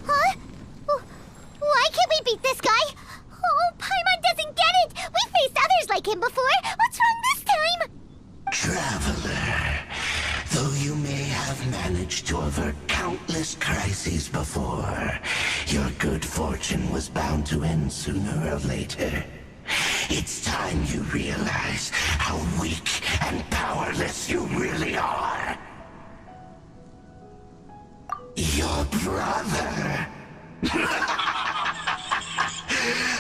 A: Huh? Why can't we beat this guy? Oh, Paimon doesn't get it! We faced others like him before! What's wrong this time?
H: Traveler, though you may have managed to avert countless crises before, your good fortune was bound to end sooner or later. It's time you realize how weak and powerless you really are. Your brother.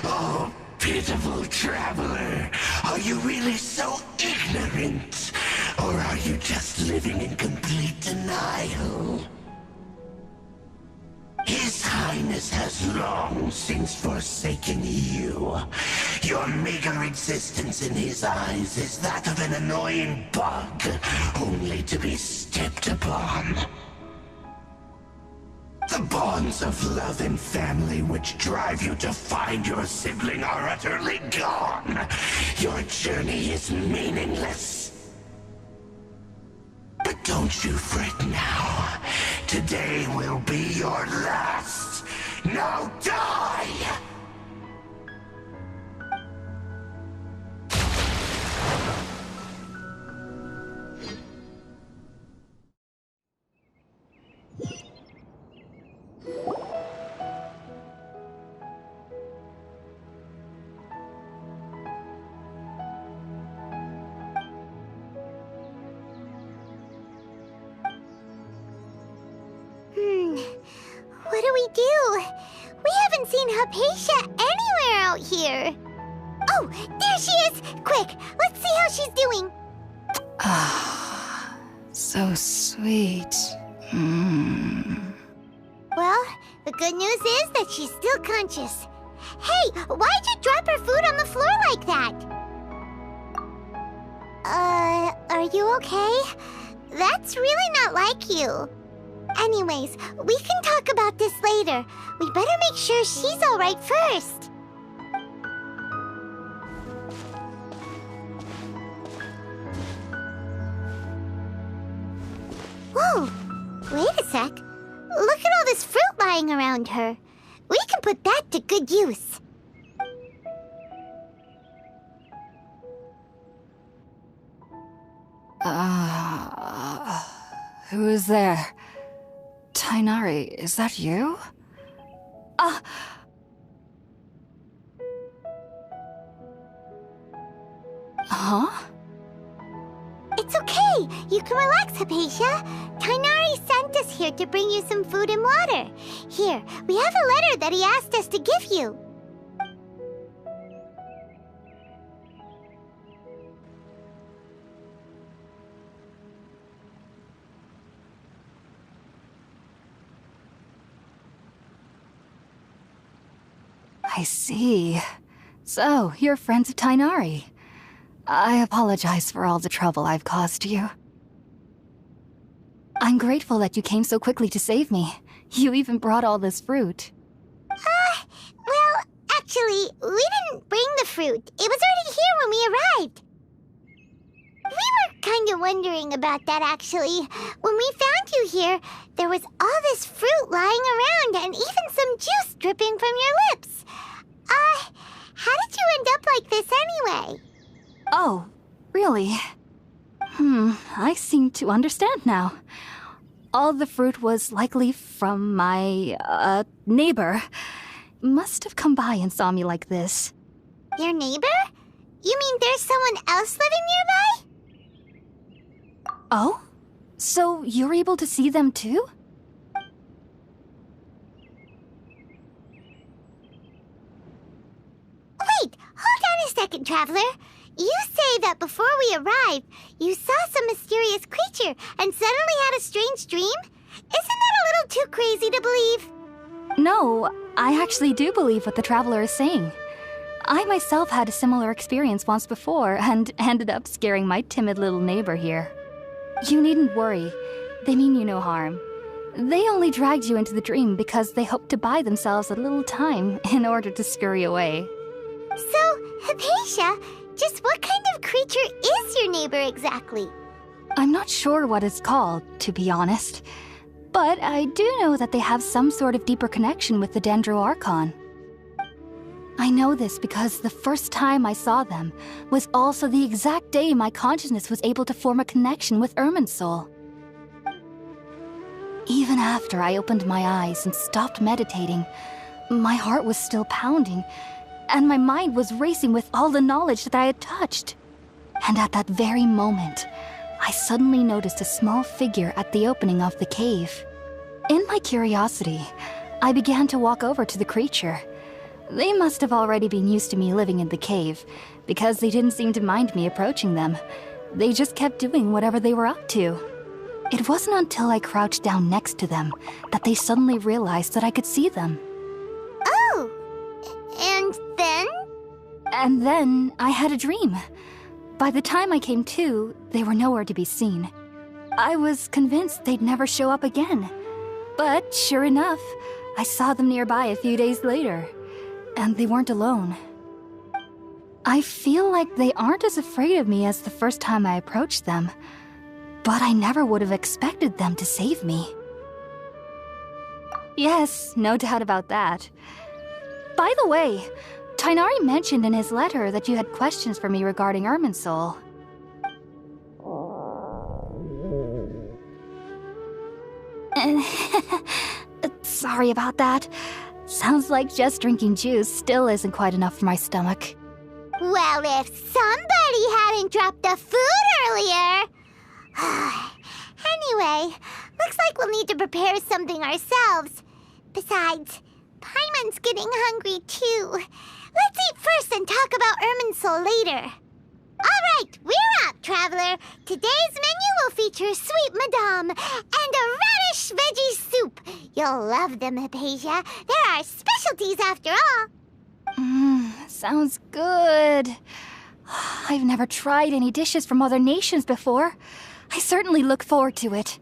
H: Oh, pitiful traveler. Are you really so ignorant? Or are you just living in complete denial? His Highness has long since forsaken you. Your meager existence in his eyes is that of an annoying bug, only to be stepped upon. The bonds of love and family which drive you to find your sibling are utterly gone. Your journey is meaningless. But don't you fret now. Today will be your last. Now die!
A: What do we do? We haven't seen Hypatia anywhere out here. Oh, there she is! Quick, let's see how she's doing.
G: Ah, so sweet.
A: Well, the good news is that she's still conscious. Hey, why'd you drop her food on the floor like that? Are you okay? That's really not like you. Anyways, we can talk about this later. We better make sure she's alright first. Whoa! Wait a sec. Look at all this fruit lying around her. We can put that to good use.
G: Who is there? Tighnari, is that you? Huh?
A: It's okay. You can relax, Hypatia. Tighnari sent us here to bring you some food and water. Here, we have a letter that he asked us to give you.
G: I see. So, you're friends of Tighnari. I apologize for all the trouble I've caused you. I'm grateful that you came so quickly to save me. You even brought all this fruit.
A: Well, actually, we didn't bring the fruit. It was already here when we arrived. We were kind of wondering about that, actually. When we found you here, there was all this fruit lying around and even some juice dripping from your lips. How did you end up like this anyway?
G: Oh, really? I seem to understand now. All the fruit was likely from my, neighbor. Must have come by and saw me like this.
A: Your neighbor? You mean there's someone else living nearby?
G: Oh? So you're able to see them too?
A: Wait, hold on a second, Traveler. You say that before we arrived, you saw some mysterious creature and suddenly had a strange dream? Isn't that a little too crazy to believe?
G: No, I actually do believe what the Traveler is saying. I myself had a similar experience once before and ended up scaring my timid little neighbor here. You needn't worry. They mean you no harm. They only dragged you into the dream because they hoped to buy themselves a little time in order to scurry away.
A: So, Hypatia, just what kind of creature is your neighbor exactly?
G: I'm not sure what it's called, to be honest. But I do know that they have some sort of deeper connection with the Dendro-Archon. I know this because the first time I saw them was also the exact day my consciousness was able to form a connection with Irminsul. Even after I opened my eyes and stopped meditating, my heart was still pounding, and my mind was racing with all the knowledge that I had touched. And at that very moment, I suddenly noticed a small figure at the opening of the cave. In my curiosity, I began to walk over to the creature. They must have already been used to me living in the cave, because they didn't seem to mind me approaching them. They just kept doing whatever they were up to. It wasn't until I crouched down next to them that they suddenly realized that I could see them.
A: Oh! And then?
G: And then I had a dream. By the time I came to, they were nowhere to be seen. I was convinced they'd never show up again. But sure enough, I saw them nearby a few days later. And they weren't alone. I feel like they aren't as afraid of me as the first time I approached them. But I never would have expected them to save me. Yes, no doubt about that. By the way, Tighnari mentioned in his letter that you had questions for me regarding Irminsul. Sorry about that. Sounds like just drinking juice still isn't quite enough for my stomach.
A: Well, if somebody hadn't dropped the food earlier... Anyway, looks like we'll need to prepare something ourselves. Besides, Paimon's getting hungry too. Let's eat first and talk about Irminsul later. Alright, we're up, Traveler. Today's menu will feature Sweet Madame and a radish veggie soup. You'll love them, Hypatia. They're our specialties after all.
G: Sounds good. I've never tried any dishes from other nations before. I certainly look forward to it.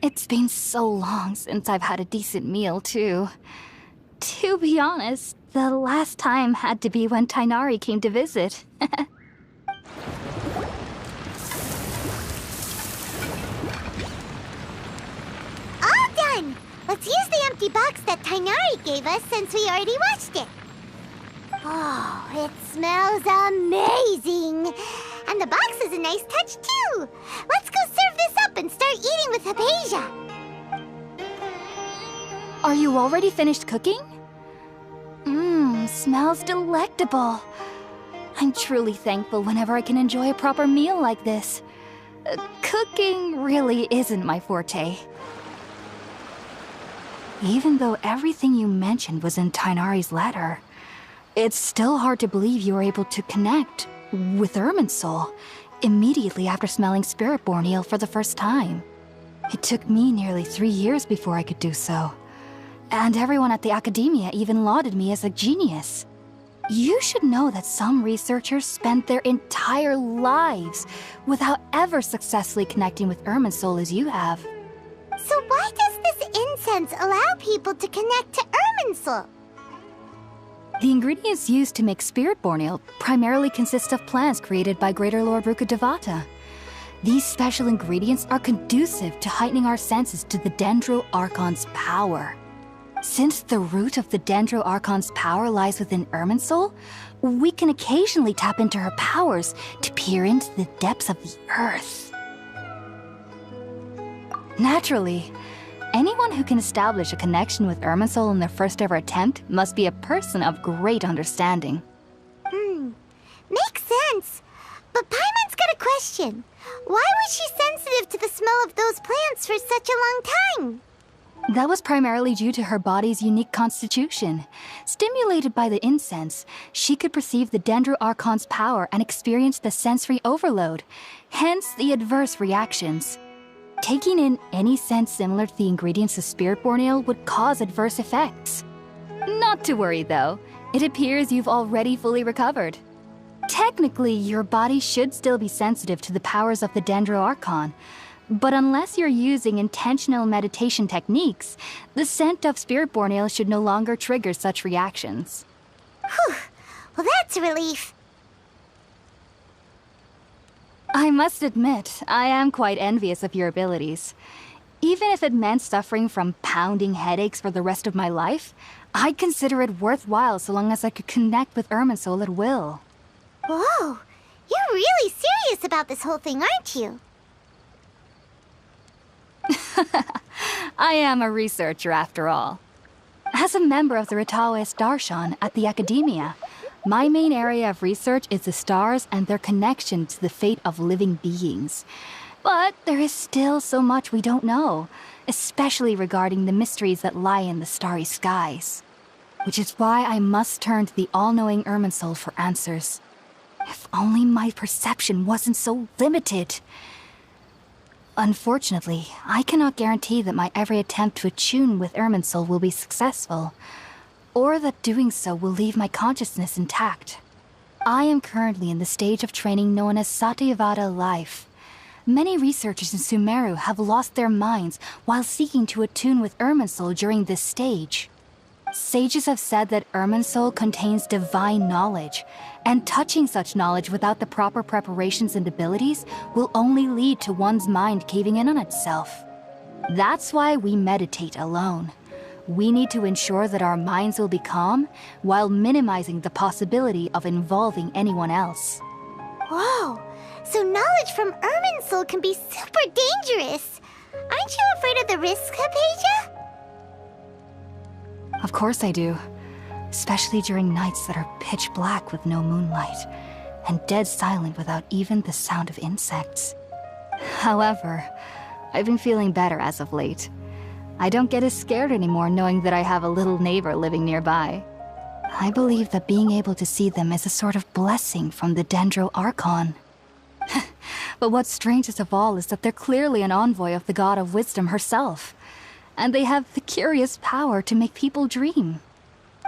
G: It's been so long since I've had a decent meal, too. To be honest, the last time had to be when Tighnari came to visit.
A: All done! Let's use the empty box that Tighnari gave us since we already washed it. Oh, it smells amazing! And the box is a nice touch, too! Let's go serve this up and start eating with Hypatia!
G: Are you already finished cooking? Smells delectable. I'm truly thankful whenever I can enjoy a proper meal like this. Cooking really isn't my forte. Even though everything you mentioned was in Tighnari's letter, it's still hard to believe you were able to connect with Irminsul immediately after smelling Spiritborn eel for the first time. It took me nearly 3 years before I could do so. And everyone at the Academia even lauded me as a genius. You should know that some researchers spent their entire lives without ever successfully connecting with Irminsul as you have.
A: So why does this incense allow people to connect to Irminsul?
G: The ingredients used to make Spiritborn eel primarily consist of plants created by Greater Lord Rukkhadevata. These special ingredients are conducive to heightening our senses to the Dendro Archon's power. Since the root of the Dendro Archon's power lies within Irminsul, we can occasionally tap into her powers to peer into the depths of the earth. Naturally, anyone who can establish a connection with Irminsul in their first ever attempt must be a person of great understanding.
A: Makes sense. But Paimon's got a question. Why was she sensitive to the smell of those plants for such a long time?
G: That was primarily due to her body's unique constitution. Stimulated by the incense, she could perceive the Dendro Archon's power and experience the sensory overload, hence the adverse reactions. Taking in any scent similar to the ingredients of Spiritborn eel would cause adverse effects. Not to worry, though. It appears you've already fully recovered. Technically, your body should still be sensitive to the powers of the Dendro Archon, but unless you're using intentional meditation techniques, the scent of Spiritborn eel should no longer trigger such reactions.
A: Whew. Well, that's a relief.
G: I must admit, I am quite envious of your abilities. Even if it meant suffering from pounding headaches for the rest of my life, I'd consider it worthwhile so long as I could connect with Irminsul at will.
A: Whoa, you're really serious about this whole thing, aren't you?
G: I am a researcher after all. As a member of the Ritaoist Darshan at the Academia, my main area of research is the stars and their connection to the fate of living beings. But there is still so much we don't know, especially regarding the mysteries that lie in the starry skies. Which is why I must turn to the all-knowing Irminsul for answers. If only my perception wasn't so limited. Unfortunately, I cannot guarantee that my every attempt to attune with Irminsul will be successful, or that doing so will leave my consciousness intact. I am currently in the stage of training known as Satyavada life. Many researchers in Sumeru have lost their minds while seeking to attune with Irminsul during this stage. Sages have said that Irminsul contains divine knowledge, and touching such knowledge without the proper preparations and abilities will only lead to one's mind caving in on itself. That's why we meditate alone. We need to ensure that our minds will be calm while minimizing the possibility of involving anyone else.
A: Whoa! So knowledge from Irminsul can be super dangerous. Aren't you afraid of the risks, Hypatia?
G: Of course I do. Especially during nights that are pitch black with no moonlight, and dead silent without even the sound of insects. However, I've been feeling better as of late. I don't get as scared anymore knowing that I have a little neighbor living nearby. I believe that being able to see them is a sort of blessing from the Dendro Archon. But what's strangest of all is that they're clearly an envoy of the God of Wisdom herself, and they have the curious power to make people dream.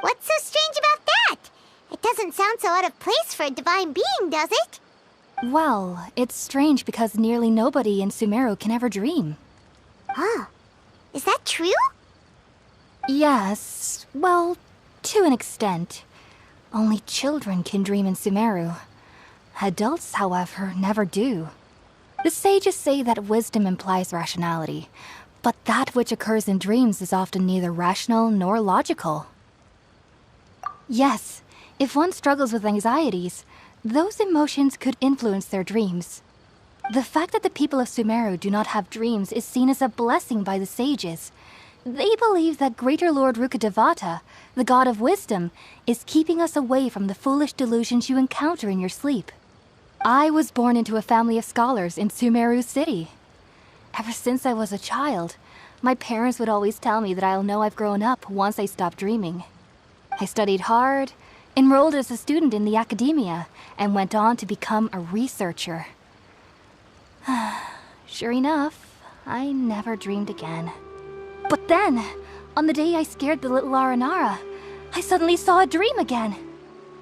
A: What's so strange about that? It doesn't sound so out of place for a divine being, does it?
G: Well, it's strange because nearly nobody in Sumeru can ever dream.
A: Huh. Is that true?
G: Yes, well, to an extent. Only children can dream in Sumeru. Adults, however, never do. The sages say that wisdom implies rationality, but that which occurs in dreams is often neither rational nor logical. Yes, if one struggles with anxieties, those emotions could influence their dreams. The fact that the people of Sumeru do not have dreams is seen as a blessing by the sages. They believe that Greater Lord Rukkhadevata, the God of Wisdom, is keeping us away from the foolish delusions you encounter in your sleep. I was born into a family of scholars in Sumeru City. Ever since I was a child, my parents would always tell me that I'll know I've grown up once I stop dreaming. I studied hard, enrolled as a student in the academia, and went on to become a researcher. Sure enough, I never dreamed again. But then, on the day I scared the little Aranara, I suddenly saw a dream again.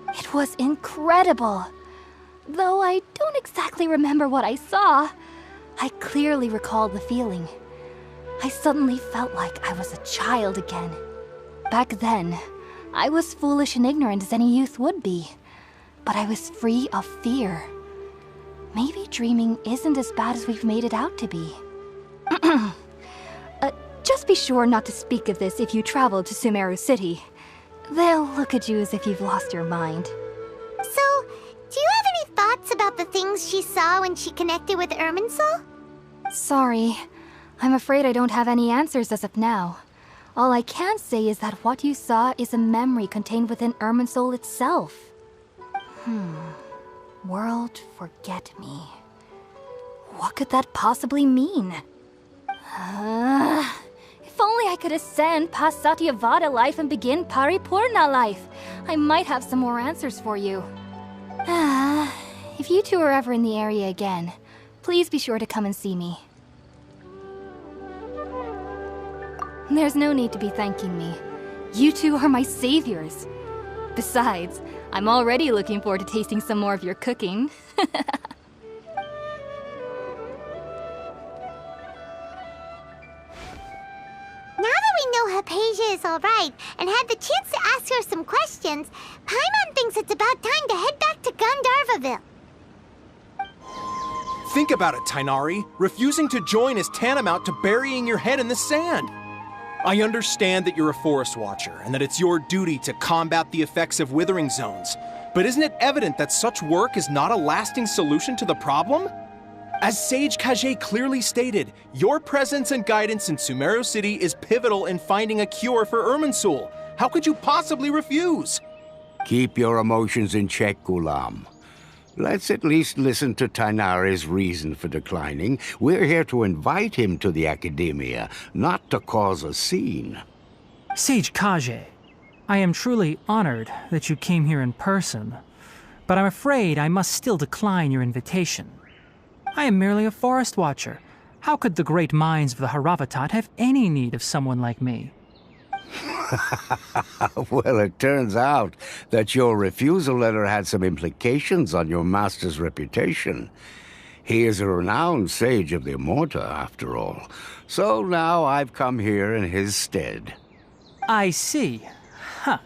G: It was incredible. Though I don't exactly remember what I saw, I clearly recall the feeling. I suddenly felt like I was a child again. Back then, I was foolish and ignorant as any youth would be, but I was free of fear. Maybe dreaming isn't as bad as we've made it out to be. Just be sure not to speak of this if you travel to Sumeru City. They'll look at you as if you've lost your mind.
A: So, do you have any thoughts about the things she saw when she connected with Irminsul?
G: Sorry. I'm afraid I don't have any answers as of now. All I can say is that what you saw is a memory contained within Irminsul itself. World forget me. What could that possibly mean? If only I could ascend past Satyavada life and begin Paripurna life, I might have some more answers for you. If you two are ever in the area again, please be sure to come and see me. There's no need to be thanking me. You two are my saviors. Besides, I'm already looking forward to tasting some more of your cooking.
A: Now that we know Hypatia is alright and had the chance to ask her some questions, Paimon thinks it's about time to head back to Gandharvaville.
I: Think about it, Tainari. Refusing to join is tantamount to burying your head in the sand. I understand that you're a forest watcher and that it's your duty to combat the effects of withering zones, but isn't it evident that such work is not a lasting solution to the problem? As Sage Kage clearly stated, your presence and guidance in Sumeru City is pivotal in finding a cure for Irminsul. How could you possibly refuse?
J: Keep your emotions in check, Ghulam. Let's at least listen to Tainari's reason for declining. We're here to invite him to the Academia, not to cause a scene.
C: Sage Kage, I am truly honored that you came here in person, but I'm afraid I must still decline your invitation. I am merely a forest watcher. How could the great minds of the Haravatat have any need of someone like me?
J: Well, it turns out that your refusal letter had some implications on your master's reputation. He is a renowned sage of the Immorta, after all. So now I've come here in his stead.
C: I see. Huh.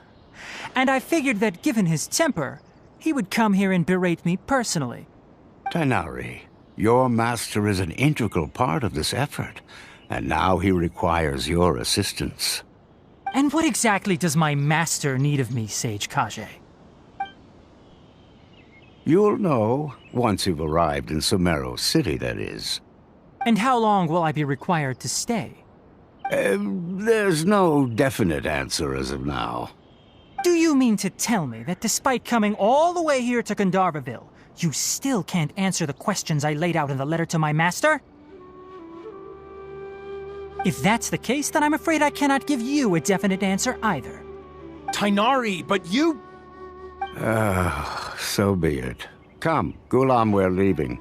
C: And I figured that given his temper, he would come here and berate me personally.
J: Tainari, your master is an integral part of this effort, and now he requires your assistance.
C: And what exactly does my master need of me, Sage Kage?
J: You'll know once you've arrived in Sumeru City, that is.
C: And how long will I be required to stay?
J: There's no definite answer as of now.
C: Do you mean to tell me that despite coming all the way here to Gandharvaville, you still can't answer the questions I laid out in the letter to my master? If that's the case, then I'm afraid I cannot give you a definite answer either.
I: Tighnari, but you...
J: So be it. Come, Gulam, we're leaving.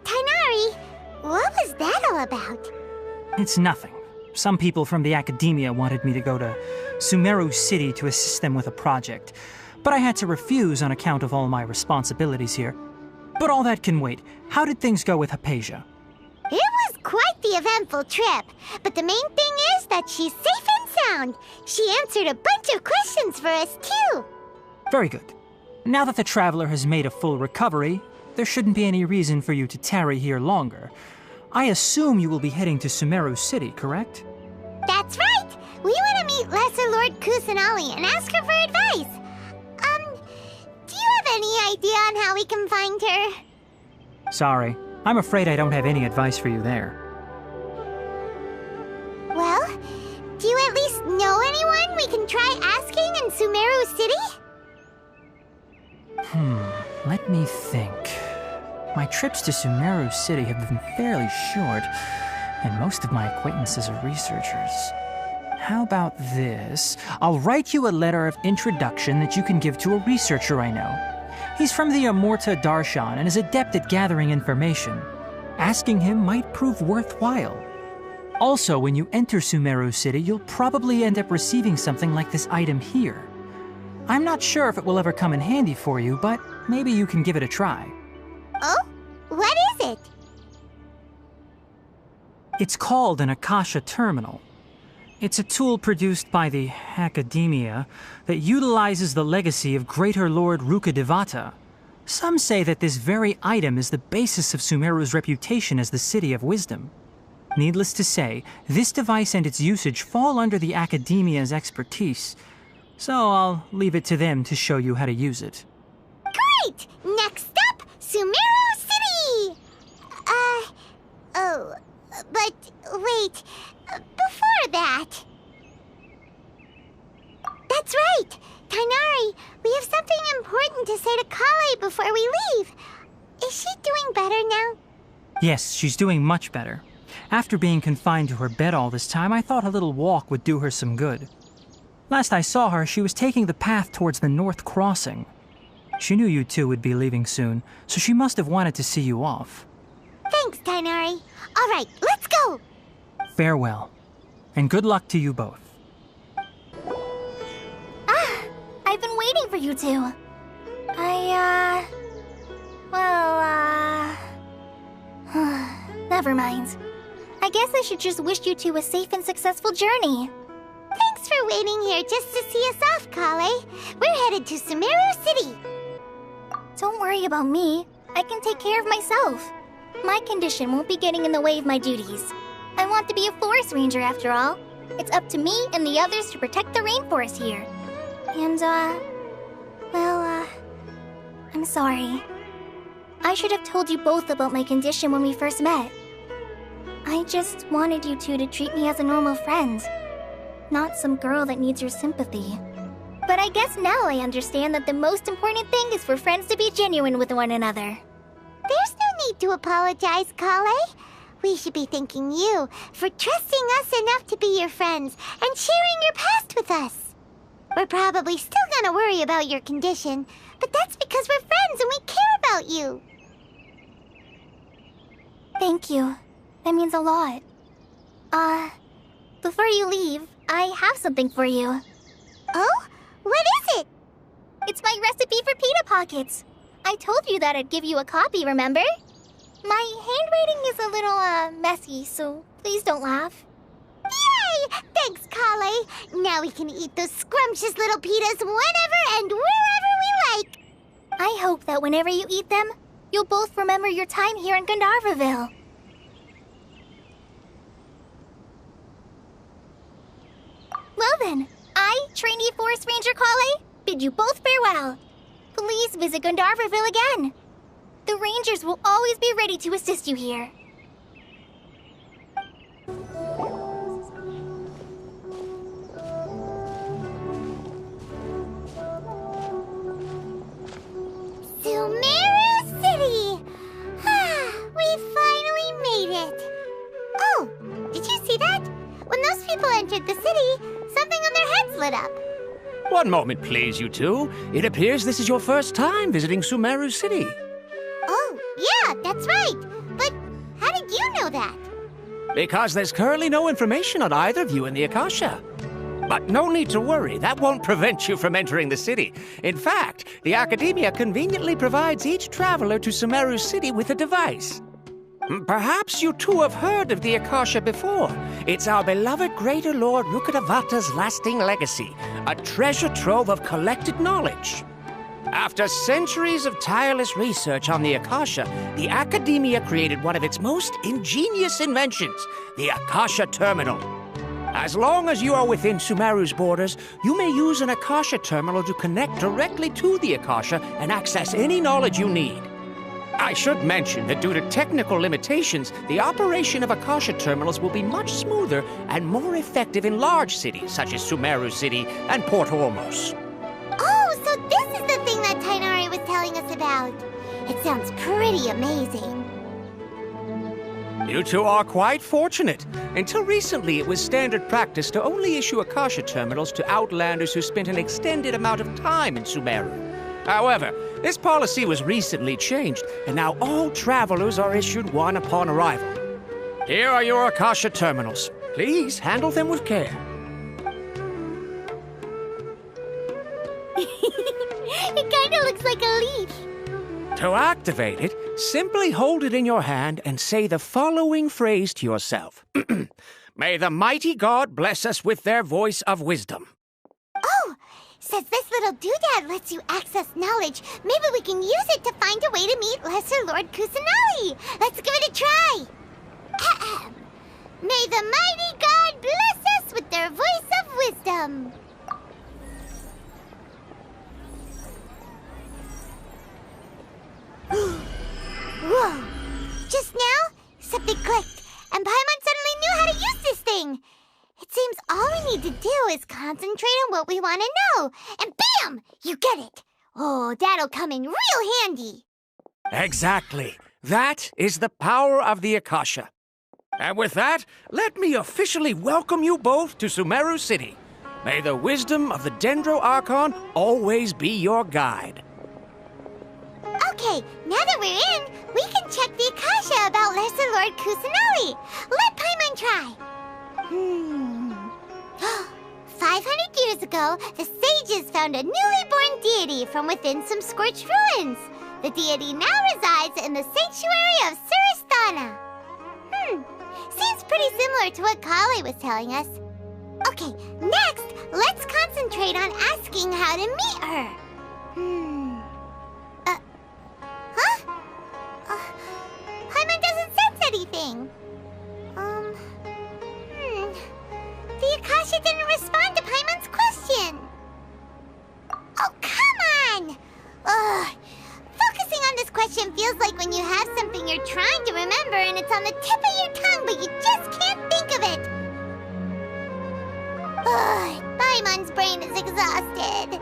A: Tighnari, what was that all about?
C: It's nothing. Some people from the academia wanted me to go to Sumeru City to assist them with a project, but I had to refuse on account of all my responsibilities here. But all that can wait. How did things go with Hypatia?
A: It was quite the eventful trip, but the main thing is that she's safe and sound. She answered a bunch of questions for us, too.
C: Very good. Now that the traveler has made a full recovery, there shouldn't be any reason for you to tarry here longer. I assume you will be heading to Sumeru City, correct?
A: That's right! We want to meet Lesser Lord Kusanali and ask her for advice. Do you have any idea on how we can find her?
C: Sorry, I'm afraid I don't have any advice for you there.
A: Well, do you at least know anyone we can try asking in Sumeru City?
C: Let me think. My trips to Sumeru City have been fairly short, and most of my acquaintances are researchers. How about this? I'll write you a letter of introduction that you can give to a researcher I know. He's from the Amurta Darshan and is adept at gathering information. Asking him might prove worthwhile. Also, when you enter Sumeru City, you'll probably end up receiving something like this item here. I'm not sure if it will ever come in handy for you, but maybe you can give it a try.
A: Oh? What is it?
C: It's called an Akasha Terminal. It's a tool produced by the Academia that utilizes the legacy of Greater Lord Rukkhadevata. Some say that this very item is the basis of Sumeru's reputation as the City of Wisdom. Needless to say, this device and its usage fall under the Academia's expertise, so I'll leave it to them to show you how to use it.
A: Great! Next up, Sumeru City! But wait, before that... That's right! Tighnari, we have something important to say to Kale before we leave. Is she doing better now?
C: Yes, she's doing much better. After being confined to her bed all this time, I thought a little walk would do her some good. Last I saw her, she was taking the path towards the North Crossing. She knew you two would be leaving soon, so she must have wanted to see you off.
A: Thanks, Tighnari. All right, let's go!
C: Farewell, and good luck to you both.
B: I've been waiting for you two. Never mind. I guess I should just wish you two a safe and successful journey.
A: Thanks for waiting here just to see us off, Kale. We're headed to Sumeru City.
B: Don't worry about me. I can take care of myself. My condition won't be getting in the way of my duties. I want to be a forest ranger after all. It's up to me and the others to protect the rainforest here. And, I'm sorry. I should have told you both about my condition when we first met. I just wanted you two to treat me as a normal friend, not some girl that needs your sympathy. But I guess now I understand that the most important thing is for friends to be genuine with one another.
A: There's no need to apologize, Kale. We should be thanking you for trusting us enough to be your friends and sharing your past with us. We're probably still gonna worry about your condition, but that's because we're friends and we care about you.
B: Thank you. That means a lot. Before you leave, I have something for you.
A: Oh? What is it?
B: It's my recipe for pita pockets. I told you that I'd give you a copy, remember? My handwriting is a little, messy, so please don't laugh.
A: Yay! Thanks, Kale. Now we can eat those scrumptious little pitas whenever and wherever we like.
B: I hope that whenever you eat them, you'll both remember your time here in Gandharvaville. Well then, I, trainee Forest Ranger Kale, bid you both farewell. Please visit Gandharvaville again. The Rangers will always be ready to assist you here.
A: Sumeru City! We finally made it. Oh, did you see that? When those people entered the city, something on their heads lit up.
F: One moment, please, you two. It appears this is your first time visiting Sumeru City.
A: Oh, yeah, that's right. But how did you know that?
F: Because there's currently no information on either of you in the Akasha. But no need to worry, that won't prevent you from entering the city. In fact, the Academia conveniently provides each traveler to Sumeru City with a device. Perhaps you two have heard of the Akasha before. It's our beloved Greater Lord Rukkhadevata's lasting legacy, a treasure trove of collected knowledge. After centuries of tireless research on the Akasha, the Academia created one of its most ingenious inventions, the Akasha Terminal. As long as you are within Sumeru's borders, you may use an Akasha terminal to connect directly to the Akasha and access any knowledge you need. I should mention that due to technical limitations, the operation of Akasha terminals will be much smoother and more effective in large cities such as Sumeru City and Port Ormos.
A: Oh, so this is the thing that Tainari was telling us about. It sounds pretty amazing.
F: You two are quite fortunate. Until recently, it was standard practice to only issue Akasha terminals to outlanders who spent an extended amount of time in Sumeru. However, this policy was recently changed, and now all travelers are issued one upon arrival. Here are your Akasha terminals. Please handle them with care.
A: It kinda looks like a leaf.
F: To activate it, simply hold it in your hand and say the following phrase to yourself. May the mighty God bless us with their voice of wisdom.
A: Oh, since this little doodad lets you access knowledge, maybe we can use it to find a way to meet Lesser Lord Kusanali. Let's give it a try. Ahem. May the mighty God bless us with their voice of wisdom. Whoa! Just now, something clicked, and Paimon suddenly knew how to use this thing. It seems all we need to do is concentrate on what we want to know, and bam! You get it. Oh, that'll come in real handy.
F: Exactly. That is the power of the Akasha. And with that, let me officially welcome you both to Sumeru City. May the wisdom of the Dendro Archon always be your guide.
A: Okay, now that we're in, we can check the Akasha about Lesser Lord Kusanali. Let Paimon try. 500 years ago, the sages found a newly born deity from within some scorched ruins. The deity now resides in the sanctuary of Suristana. Seems pretty similar to what Kale was telling us. Okay, next, let's concentrate on asking how to meet her. Paimon doesn't sense anything. The Akasha didn't respond to Paimon's question. Oh, come on! Focusing on this question feels like when you have something you're trying to remember and it's on the tip of your tongue, but you just can't think of it. Paimon's brain is exhausted.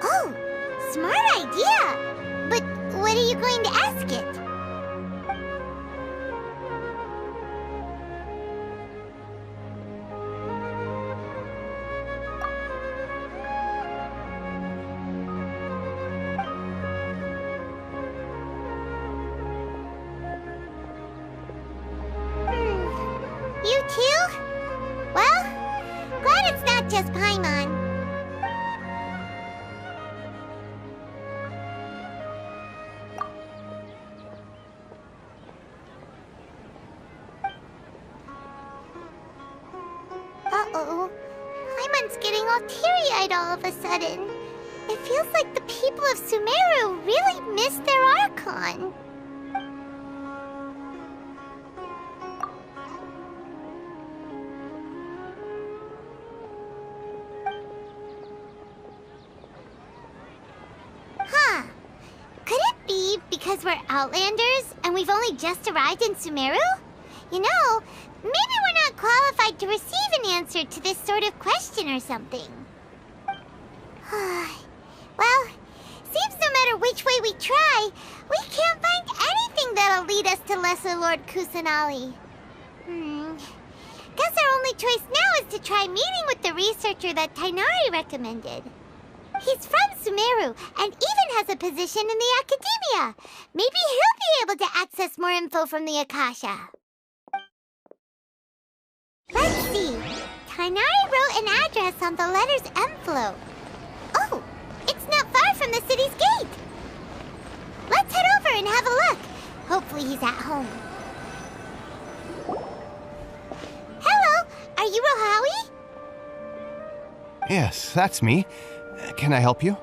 A: Oh, smart idea. But what are you going to ask it? You too? Well, glad it's not just Paimon. just getting all teary-eyed all of a sudden. It feels like the people of Sumeru really miss their Archon. Huh. Could it be because we're Outlanders and we've only just arrived in Sumeru? You know, maybe we're not qualified to receive an answer to this sort of question or something. Well, seems no matter which way we try, we can't find anything that'll lead us to Lesser Lord Kusanali. Guess our only choice now is to try meeting with the researcher that Tainari recommended. He's from Sumeru and even has a position in the Academia. Maybe he'll be able to access more info from the Akasha. Let's see. Tainari wrote an address on the letter's envelope. Oh, it's not far from the city's gate. Let's head over and have a look. Hopefully he's at home. Hello, are you Rohawi?
K: Yes, that's me. Can I help you?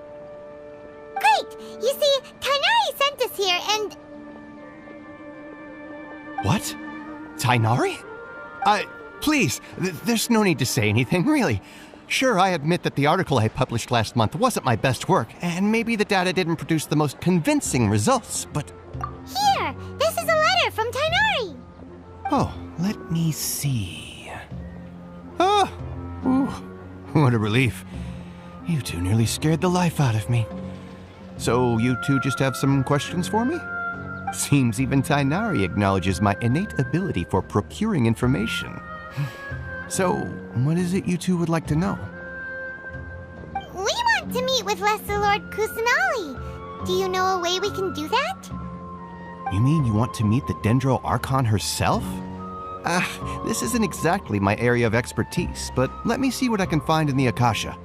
A: Great! You see, Tainari sent us here and...
K: What? Tainari? Please, there's no need to say anything, really. Sure, I admit that the article I published last month wasn't my best work, and maybe the data didn't produce the most convincing results, but...
A: Here! This is a letter from Tainari!
K: Oh, let me see... Oh! Ooh, what a relief. You two nearly scared the life out of me. So you two just have some questions for me? Seems even Tainari acknowledges my innate ability for procuring information. So, what is it you two would like to know?
A: We want to meet with Lesser Lord Kusanali. Do you know a way we can do that?
K: You mean you want to meet the Dendro Archon herself? This isn't exactly my area of expertise, but let me see what I can find in the Akasha.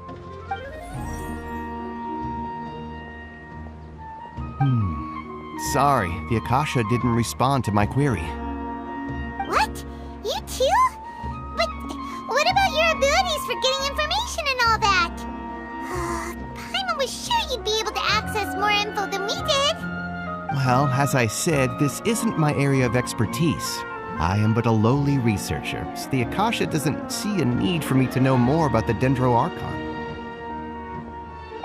K: Sorry, the Akasha didn't respond to my query.
A: What? You too? But what about your abilities for getting information and all that? Paimon was sure you'd be able to access more info than we did.
K: Well, as I said, this isn't my area of expertise. I am but a lowly researcher, so the Akasha doesn't see a need for me to know more about the Dendro Archon.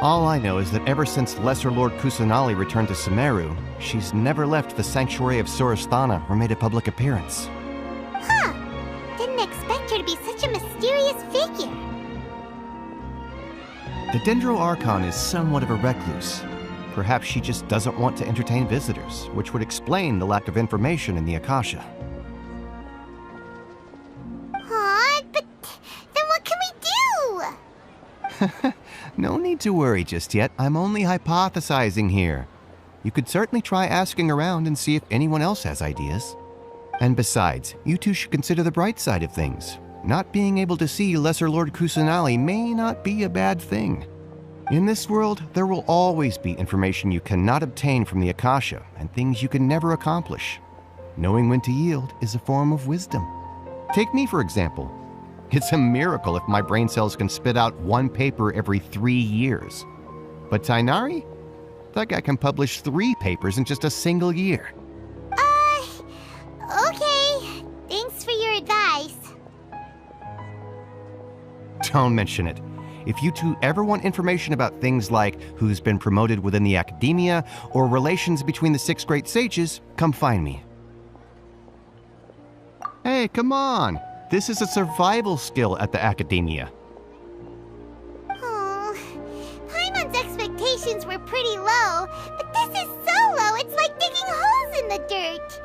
K: All I know is that ever since Lesser Lord Kusanali returned to Sumeru, she's never left the Sanctuary of Sorasthana or made a public appearance.
A: Huh. Didn't expect her to be such a mysterious figure.
K: The Dendro Archon is somewhat of a recluse. Perhaps she just doesn't want to entertain visitors, which would explain the lack of information in the Akasha.
A: But then what can we do?
K: No need to worry just yet. I'm only hypothesizing here. You could certainly try asking around and see if anyone else has ideas. And besides, you two should consider the bright side of things. Not being able to see Lesser Lord Kusanali may not be a bad thing. In this world, there will always be information you cannot obtain from the Akasha and things you can never accomplish. Knowing when to yield is a form of wisdom. Take me, for example. It's a miracle if my brain cells can spit out one paper every 3 years. But Tainari? That guy can publish 3 papers in just a single year.
A: Okay. Thanks for your advice.
K: Don't mention it. If you two ever want information about things like who's been promoted within the Academia or relations between the 6 great sages, come find me. Hey, come on! This is a survival skill at the Academia.
A: Oh, Paimon's expectations were pretty low, but this is so low it's like digging holes in the dirt.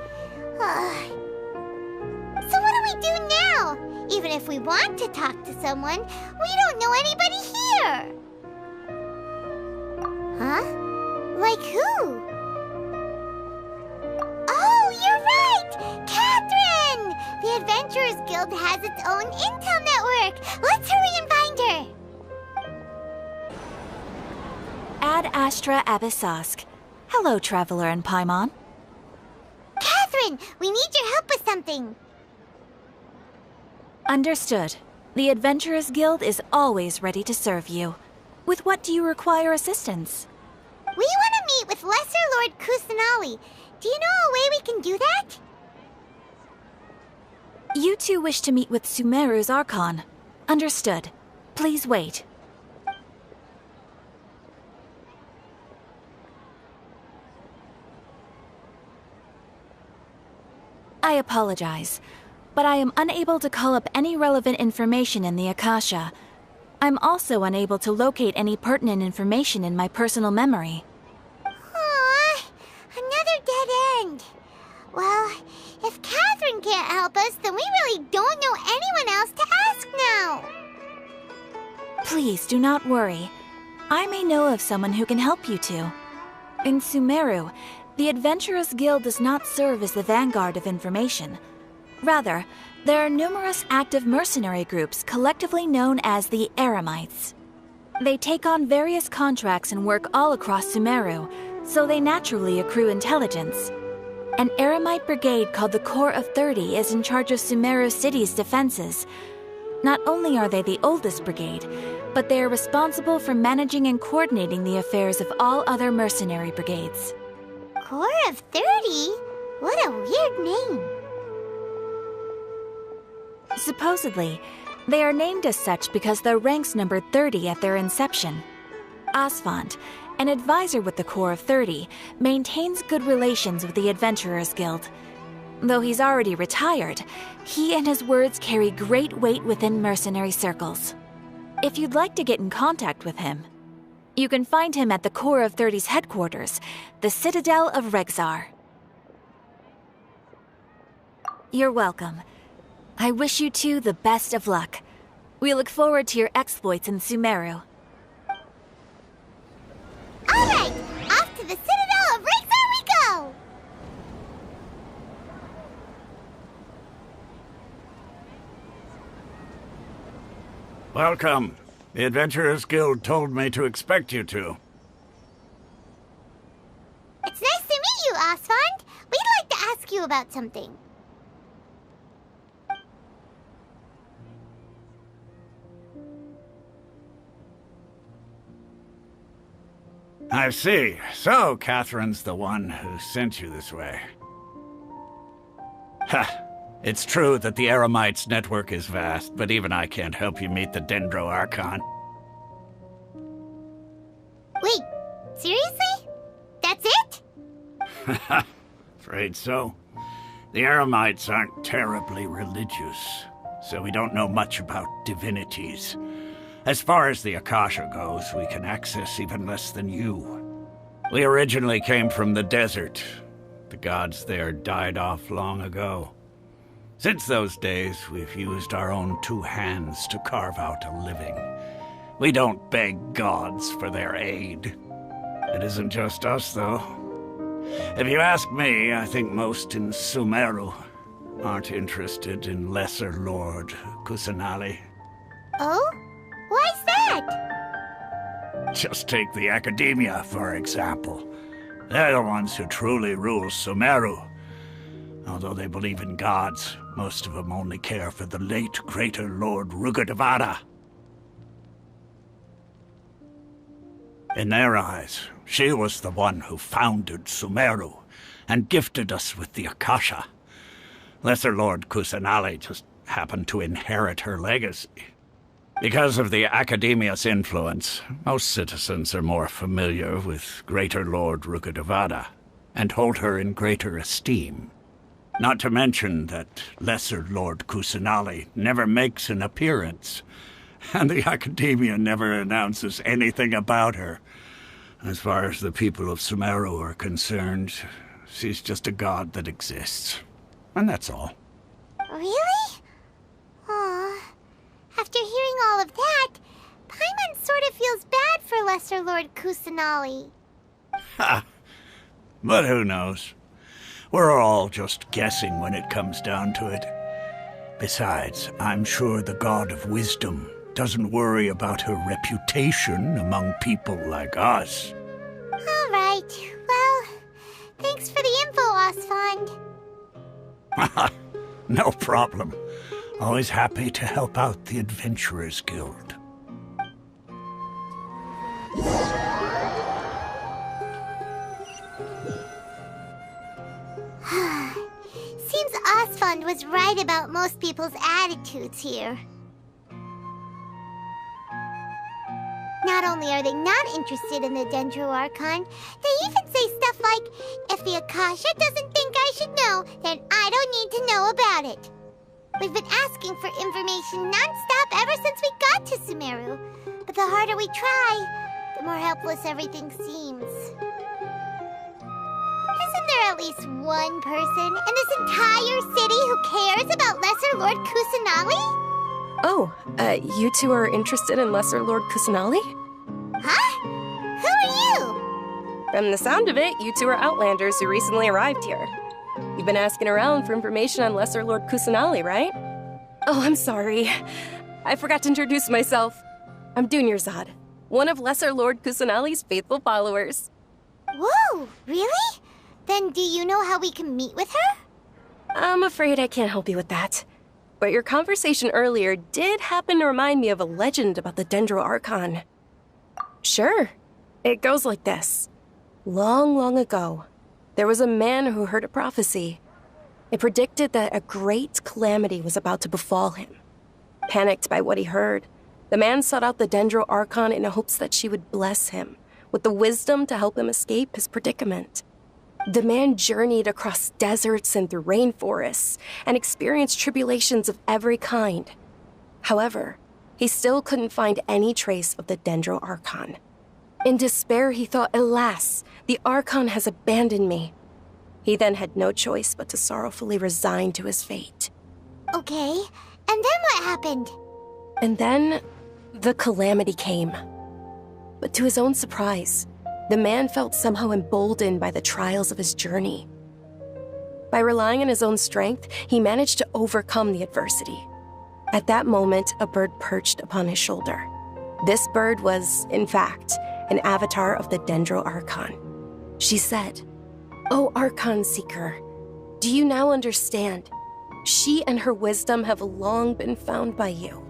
A: So what do we do now? Even if we want to talk to someone, we don't know anybody here. Huh? Like who? Oh, you're right! Catherine! The Adventurers Guild has its own intel network. Let's hurry and find her.
L: Ad Astra Abyssosk. Hello, Traveler and Paimon.
A: Catherine, we need your help with something.
L: Understood. The Adventurers Guild is always ready to serve you. With what do you require assistance?
A: We want to meet with Lesser Lord Kusanali. Do you know a way we can do that?
L: You two wish to meet with Sumeru's Archon. Understood. Please wait. I apologize, but I am unable to call up any relevant information in the Akasha. I'm also unable to locate any pertinent information in my personal memory.
A: Aww, another dead end. Well, if Catherine can't help us, then we really don't know anyone else to ask now.
L: Please do not worry. I may know of someone who can help you two. In Sumeru, the Adventurers Guild does not serve as the vanguard of information. Rather, there are numerous active mercenary groups collectively known as the Eremites. They take on various contracts and work all across Sumeru, so they naturally accrue intelligence. An Eremite brigade called the Corps of 30 is in charge of Sumeru City's defenses. Not only are they the oldest brigade, but they are responsible for managing and coordinating the affairs of all other mercenary brigades.
A: Corps of 30? What a weird name.
L: Supposedly, they are named as such because their ranks numbered 30 at their inception. Asfand, an advisor with the Corps of 30, maintains good relations with the Adventurers Guild. Though he's already retired, he and his words carry great weight within mercenary circles. If you'd like to get in contact with him, you can find him at the Corps of 30's headquarters, the Citadel of Rexar. You're welcome. I wish you two the best of luck. We look forward to your exploits in Sumeru.
A: Alright, off to the Citadel of Rexar we go!
J: Welcome. The Adventurers Guild told me to expect you two.
A: It's nice to meet you, Asfand. We'd like to ask you about something.
J: I see. So, Catherine's the one who sent you this way. Ha! It's true that the Eremites' network is vast, but even I can't help you meet the Dendro Archon.
A: Wait, seriously? That's it?
J: Afraid so. The Eremites aren't terribly religious, so we don't know much about divinities. As far as the Akasha goes, we can access even less than you. We originally came from the desert. The gods there died off long ago. Since those days, we've used our own two hands to carve out a living. We don't beg gods for their aid. It isn't just us, though. If you ask me, I think most in Sumeru aren't interested in Lesser Lord Kusanali.
A: Oh? Why's that?
J: Just take the Academia, for example. They're the ones who truly rule Sumeru. Although they believe in gods, most of them only care for the late Greater Lord Rugudevada. In their eyes, she was the one who founded Sumeru and gifted us with the Akasha. Lesser Lord Kusanali just happened to inherit her legacy. Because of the Academia's influence, most citizens are more familiar with Greater Lord Rugudevada and hold her in greater esteem. Not to mention that Lesser Lord Kusanali never makes an appearance, and the Academia never announces anything about her. As far as the people of Sumeru are concerned, she's just a god that exists. And that's all.
A: Really? Aw. After hearing all of that, Paimon sort of feels bad for Lesser Lord Kusanali.
J: Ha! But who knows? We're all just guessing when it comes down to it. Besides, I'm sure the God of Wisdom doesn't worry about her reputation among people like us.
A: All right. Well, thanks for the info, Asfand.
J: No problem.
H: Always happy to help out the Adventurers Guild.
A: Seems Osfond was right about most people's attitudes here. Not only are they not interested in the Dendro Archon, they even say stuff like, if the Akasha doesn't think I should know, then I don't need to know about it. We've been asking for information non-stop ever since we got to Sumeru. But the harder we try, the more helpless everything seems. Isn't there at least one person in this entire city who cares about Lesser Lord Kusanali?
M: Oh, you two are interested in Lesser Lord Kusanali?
A: Huh? Who are you?
M: From the sound of it, you two are Outlanders who recently arrived here. You've been asking around for information on Lesser Lord Kusanali, right? Oh, I'm sorry. I forgot to introduce myself. I'm Dunyarzad, one of Lesser Lord Kusanali's faithful followers.
A: Whoa, really? Then do you know how we can meet with her?
M: I'm afraid I can't help you with that. But your conversation earlier did happen to remind me of a legend about the Dendro Archon. Sure. It goes like this. Long, long ago, there was a man who heard a prophecy. It predicted that a great calamity was about to befall him. Panicked by what he heard, the man sought out the Dendro Archon in hopes that she would bless him with the wisdom to help him escape his predicament. The man journeyed across deserts and through rainforests and experienced tribulations of every kind. However, he still couldn't find any trace of the Dendro Archon. In despair, he thought, alas, the Archon has abandoned me. He then had no choice but to sorrowfully resign to his fate.
A: Okay, and then what happened?
M: And then, the calamity came. But to his own surprise, the man felt somehow emboldened by the trials of his journey. By relying on his own strength, he managed to overcome the adversity. At that moment, a bird perched upon his shoulder. This bird was, in fact, an avatar of the Dendro Archon. She said, "O Archon Seeker, do you now understand? She and her wisdom have long been found by you.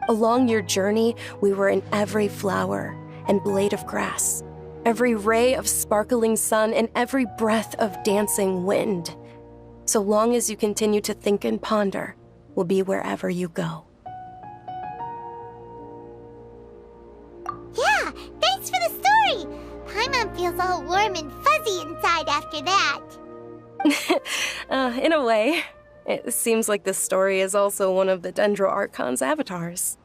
M: Along your journey, we were in every flower and blade of grass, every ray of sparkling sun, and every breath of dancing wind. So long as you continue to think and ponder, we'll be wherever you go."
A: Yeah, thanks for the story! Paimon feels all warm and fuzzy inside after that.
M: In a way. It seems like this story is also one of the Dendro Archon's avatars.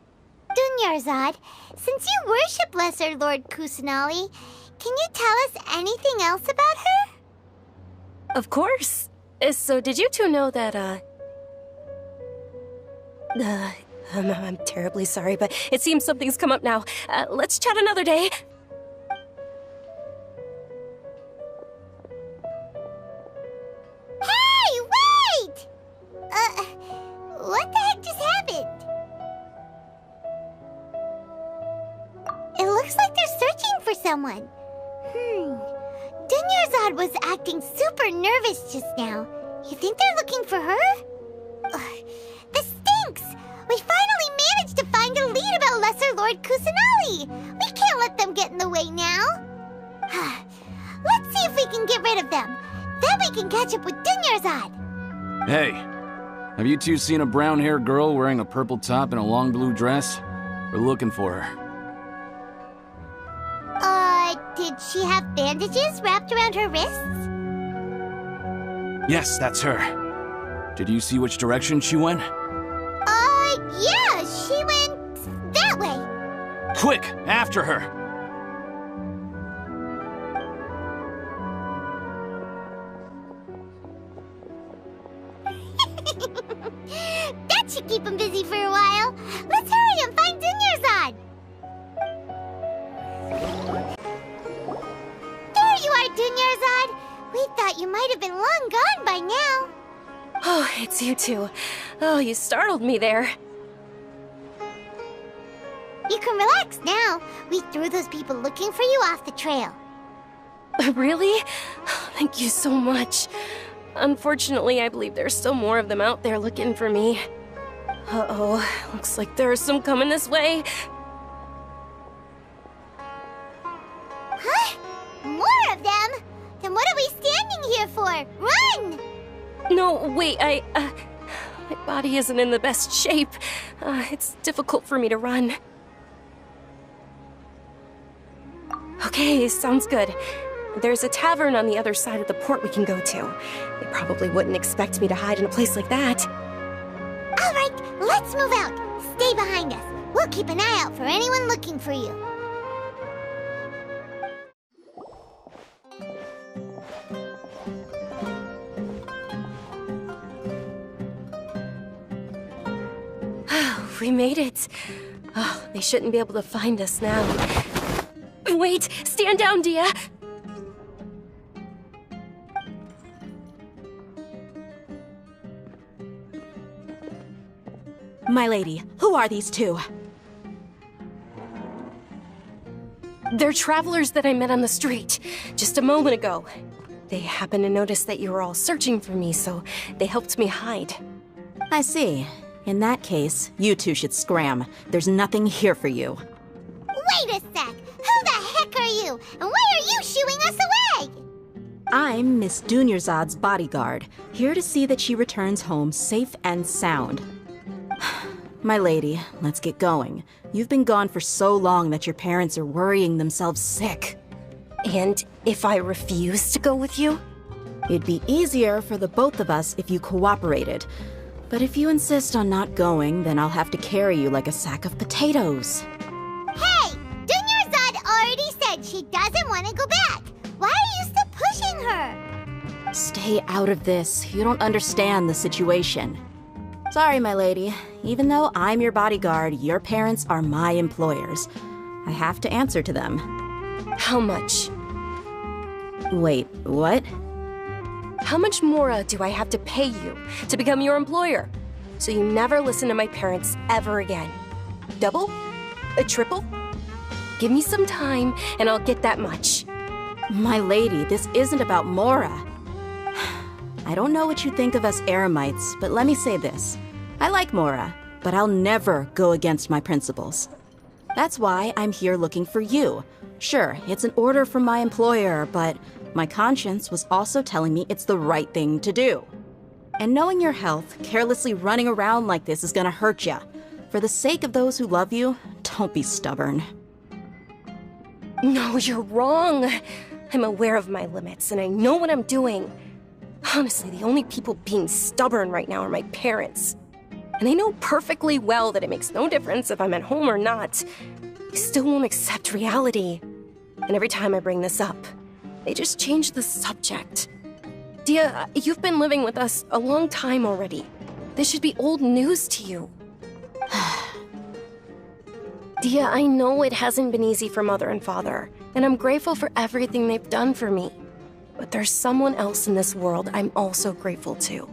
A: Dunyarzad, since you worship Lesser Lord Kusanali, can you tell us anything else about her?
M: Of course. So did you two know that, I'm terribly sorry, but it seems something's come up now. Let's chat another day.
A: Hey, wait! What the heck just happened? It looks like they're searching for someone. Dunyarzad was acting super nervous just now. You think they're looking for her? This stinks! We finally managed to find a lead about Lesser Lord Kusanali! We can't let them get in the way now. Let's see if we can get rid of them. Then we can catch up with Dunyarzad.
N: Hey, have you two seen a brown-haired girl wearing a purple top and a long blue dress? We're looking for her.
A: Did she have bandages wrapped around her wrists?
N: Yes, that's her. Did you see which direction she went?
A: Yeah, she went that way.
N: Quick, after her!
A: That should keep him busy for a while. Let's hurry and find Dunyarzad. There you are, Dunyarzad. We thought you might have been long gone by now.
M: Oh, it's you two. Oh, you startled me there.
A: You can relax now. We threw those people looking for you off the trail.
M: Really? Thank you so much. Unfortunately, I believe there's still more of them out there looking for me. Uh-oh, looks like there are some coming this way.
A: Huh? More of them? Then what are we standing here for? Run!
M: No, wait, my body isn't in the best shape. It's difficult for me to run. Okay, sounds good. There's a tavern on the other side of the port we can go to. They probably wouldn't expect me to hide in a place like that.
A: All right, let's move out. Stay behind us. We'll keep an eye out for anyone looking for you.
M: We made it. Oh, they shouldn't be able to find us now. Wait, stand down, Dia.
L: My lady, who are these two?
M: They're travelers that I met on the street just a moment ago. They happened to notice that you were all searching for me, so they helped me hide.
L: I see. In that case, you two should scram. There's nothing here for you.
A: Wait a sec! Who the heck are you? And why are you shooing us away?
L: I'm Miss Dunyarzad's bodyguard, here to see that she returns home safe and sound. My lady, let's get going. You've been gone for so long that your parents are worrying themselves sick.
M: And if I refuse to go with you?
L: It'd be easier for the both of us if you cooperated. But if you insist on not going, then I'll have to carry you like a sack of potatoes.
A: Hey! Dunyarzad already said she doesn't want to go back. Why are you still pushing her?
L: Stay out of this. You don't understand the situation. Sorry, my lady. Even though I'm your bodyguard, your parents are my employers. I have to answer to them.
M: How much?
L: Wait, what?
M: How much more do I have to pay you to become your employer? So you never listen to my parents ever again. Double? A triple? Give me some time and I'll get that much.
L: My lady, this isn't about Mora. I don't know what you think of us Eremites, but let me say this. I like Mora, but I'll never go against my principles. That's why I'm here looking for you. Sure, it's an order from my employer, but my conscience was also telling me it's the right thing to do. And knowing your health, carelessly running around like this is gonna hurt ya. For the sake of those who love you, don't be stubborn.
M: No, you're wrong. I'm aware of my limits and I know what I'm doing. Honestly, the only people being stubborn right now are my parents. And they know perfectly well that it makes no difference if I'm at home or not. They still won't accept reality. And every time I bring this up, they just change the subject. Dia, you've been living with us a long time already. This should be old news to you. Dia, I know it hasn't been easy for Mother and Father, and I'm grateful for everything they've done for me. But there's someone else in this world I'm also grateful to.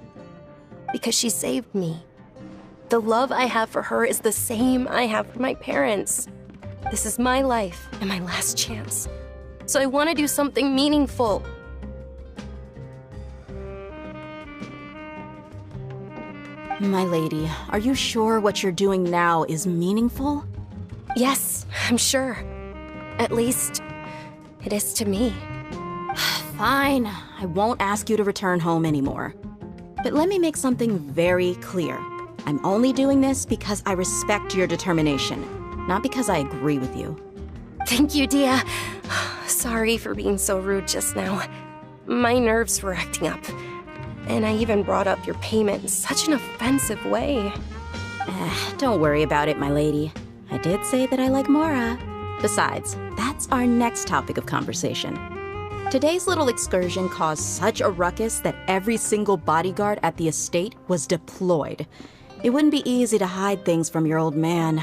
M: Because she saved me. The love I have for her is the same I have for my parents. This is my life and my last chance. So I want to do something meaningful.
L: My lady, are you sure what you're doing now is meaningful?
M: Yes, I'm sure. At least, it is to me.
L: Fine, I won't ask you to return home anymore. But let me make something very clear. I'm only doing this because I respect your determination, not because I agree with you.
M: Thank you, Dia. Sorry for being so rude just now. My nerves were acting up. And I even brought up your payment in such an offensive way.
L: Don't worry about it, my lady. I did say that I like Mora. Besides, that's our next topic of conversation. Today's little excursion caused such a ruckus that every single bodyguard at the estate was deployed. It wouldn't be easy to hide things from your old man.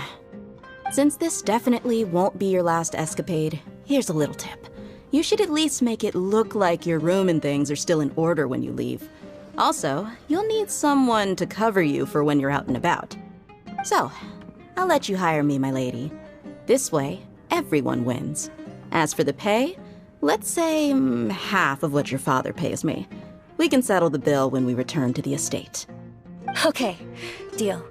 L: Since this definitely won't be your last escapade, here's a little tip. You should at least make it look like your room and things are still in order when you leave. Also, you'll need someone to cover you for when you're out and about. So, I'll let you hire me, my lady. This way, everyone wins. As for the pay, let's say half of what your father pays me.
O: We can settle the bill when we return to the estate.
L: Okay, deal.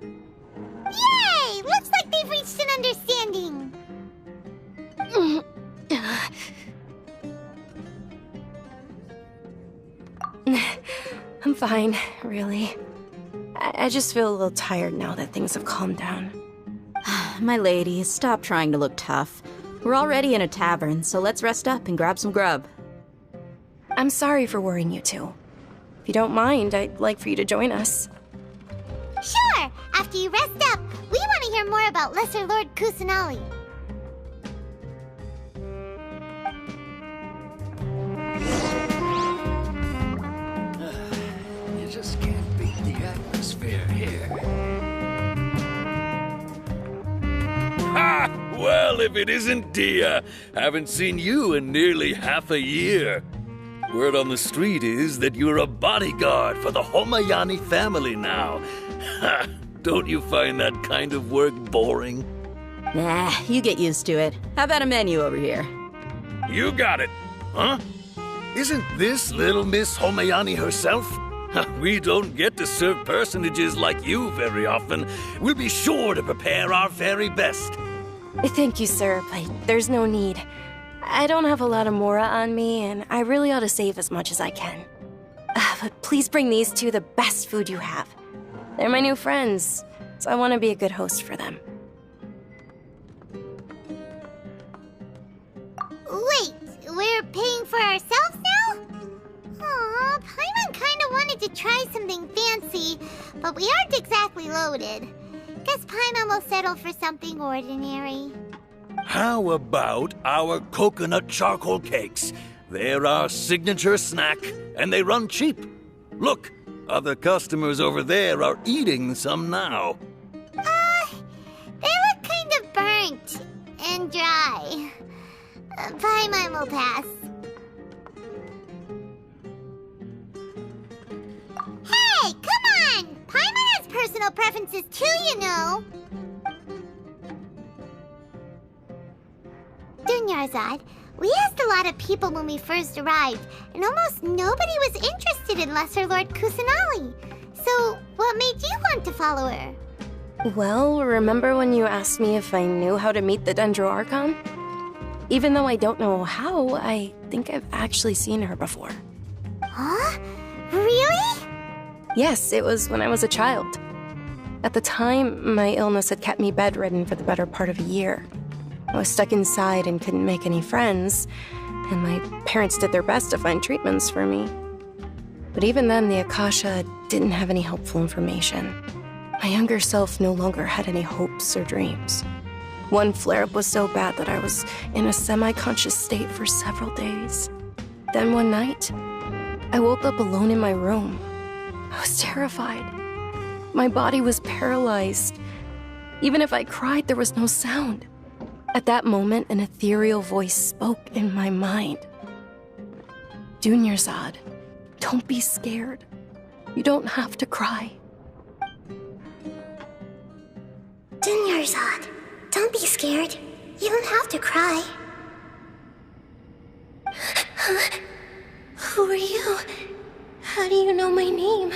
A: Yay! Looks like they've reached an understanding.
M: I'm fine, really. I just feel a little tired now that things have calmed down.
O: My lady, stop trying to look tough. We're already in a tavern, so let's rest up and grab some grub.
M: I'm sorry for worrying you two. If you don't mind, I'd like for you to join us.
A: Sure! After you rest up, we want to hear more about Lesser Lord Kusanali.
H: You just can't beat the atmosphere here.
P: Ha! Well, if it isn't Dia, haven't seen you in nearly half a year. Word on the street is that you're a bodyguard for the Homayani family now. Ha! Don't you find that kind of work boring?
O: Nah, you get used to it. How about a menu over here?
P: You got it. Huh? Isn't this little Miss Homayani herself? We don't get to serve personages like you very often. We'll be sure to prepare our very best.
M: Thank you, sir, but there's no need. I don't have a lot of Mora on me, and I really ought to save as much as I can. But please bring these two the best food you have. They're my new friends, so I want to be a good host for them.
A: Wait, we're paying for ourselves now? Aw, Paimon kinda wanted to try something fancy, but we aren't exactly loaded. Guess Paimon will settle for something ordinary.
P: How about our coconut charcoal cakes? They're our signature snack, and they run cheap. Look, other customers over there are eating some now.
A: They look kind of burnt and dry. Paimon will pass. Hey, come on! Paimon has personal preferences too, you know. Dunyarzad, we asked a lot of people when we first arrived, and almost nobody was interested in Lesser Lord Kusanali. So, what made you want to follow her?
M: Well, remember when you asked me if I knew how to meet the Dendro Archon? Even though I don't know how, I think I've actually seen her before.
A: Huh? Really?
M: Yes, it was when I was a child. At the time, my illness had kept me bedridden for the better part of a year. I was stuck inside and couldn't make any friends, and my parents did their best to find treatments for me. But even then, the Akasha didn't have any helpful information. My younger self no longer had any hopes or dreams. One flare-up was so bad that I was in a semi-conscious state for several days. Then one night, I woke up alone in my room. I was terrified. My body was paralyzed. Even if I cried, there was no sound. At that moment, an ethereal voice spoke in my mind. Dunyarzad, don't be scared. You don't have to cry.
A: Dunyarzad, don't be scared. You don't have to cry. Who are you? How do you know my name?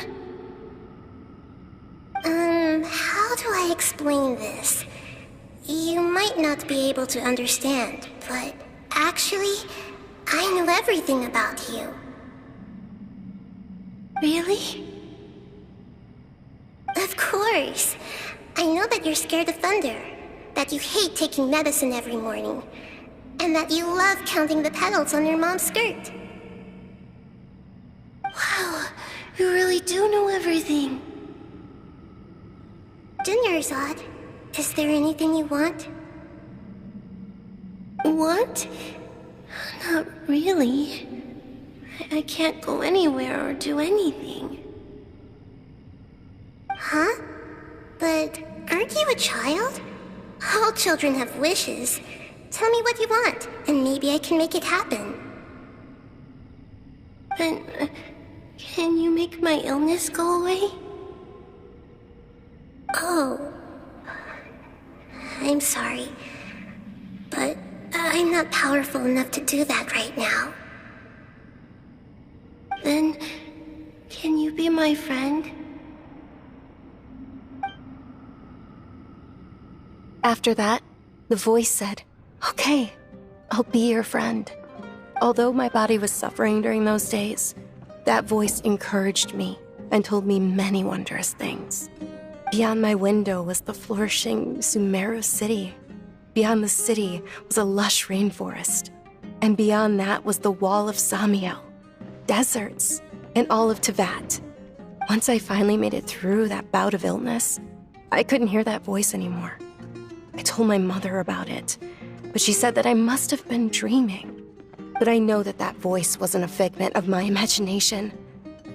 A: How do I explain this? You might not be able to understand, but actually, I know everything about you. Really? Of course. I know that you're scared of thunder, that you hate taking medicine every morning, and that you love counting the petals on your mom's skirt. Wow, you really do know everything. Dunyarzad, is there anything you want? Want? Not really. I can't go anywhere or do anything. Huh? But aren't you a child? All children have wishes. Tell me what you want, and maybe I can make it happen. But can you make my illness go away? Oh. I'm sorry, but I'm not powerful enough to do that right now.
M: Then, can you be my friend? After that, the voice said, "Okay, I'll be your friend." Although my body was suffering during those days, that voice encouraged me and told me many wondrous things. Beyond my window was the flourishing Sumeru city. Beyond the city was a lush rainforest. And beyond that was the wall of Samiel, deserts, and all of Tevat. Once I finally made it through that bout of illness, I couldn't hear that voice anymore. I told my mother about it, but she said that I must have been dreaming. But I know that that voice wasn't a figment of my imagination.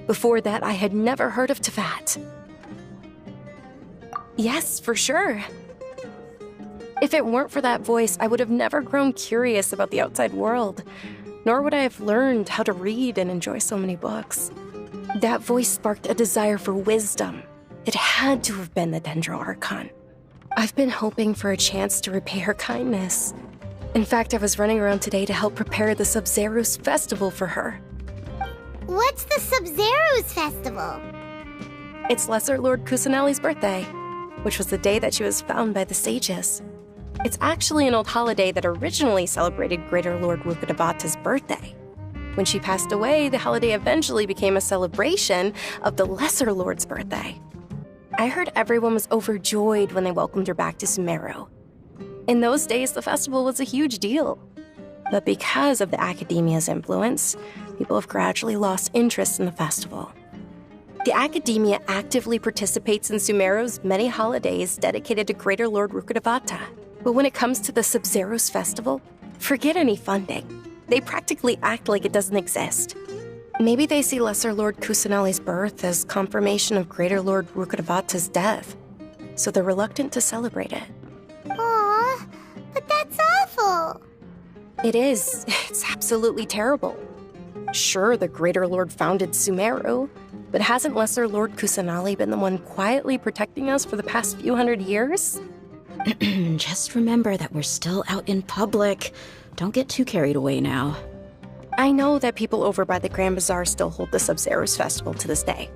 M: Before that, I had never heard of Tevat. Yes, for sure. If it weren't for that voice, I would have never grown curious about the outside world, nor would I have learned how to read and enjoy so many books. That voice sparked a desire for wisdom. It had to have been the Dendro Archon. I've been hoping for a chance to repay her kindness. In fact, I was running around today to help prepare the Sub-Zerus festival for her.
A: What's the Sub-Zerus festival?
M: It's Lesser Lord Kusanali's birthday, which was the day that she was found by the sages. It's actually an old holiday that originally celebrated Greater Lord Rukkhadevata's birthday. When she passed away, the holiday eventually became a celebration of the Lesser Lord's birthday. I heard everyone was overjoyed when they welcomed her back to Sumeru. In those days, the festival was a huge deal. But because of the Academia's influence, people have gradually lost interest in the festival. The Academia actively participates in Sumeru's many holidays dedicated to Greater Lord Rukkhadevata. But when it comes to the Sub-Zerus festival, forget any funding. They practically act like it doesn't exist. Maybe they see Lesser Lord Kusanali's birth as confirmation of Greater Lord Rukkhadevata's death, so they're reluctant to celebrate it.
A: Aw, but that's awful.
M: It is. It's absolutely terrible. Sure, the Greater Lord founded Sumeru, but hasn't Lesser Lord Kusanali been the one quietly protecting us for the past few hundred years?
O: Just remember that we're still out in public. Don't get too carried away now.
M: I know that people over by the Grand Bazaar still hold the Sub-Zerus festival to this day.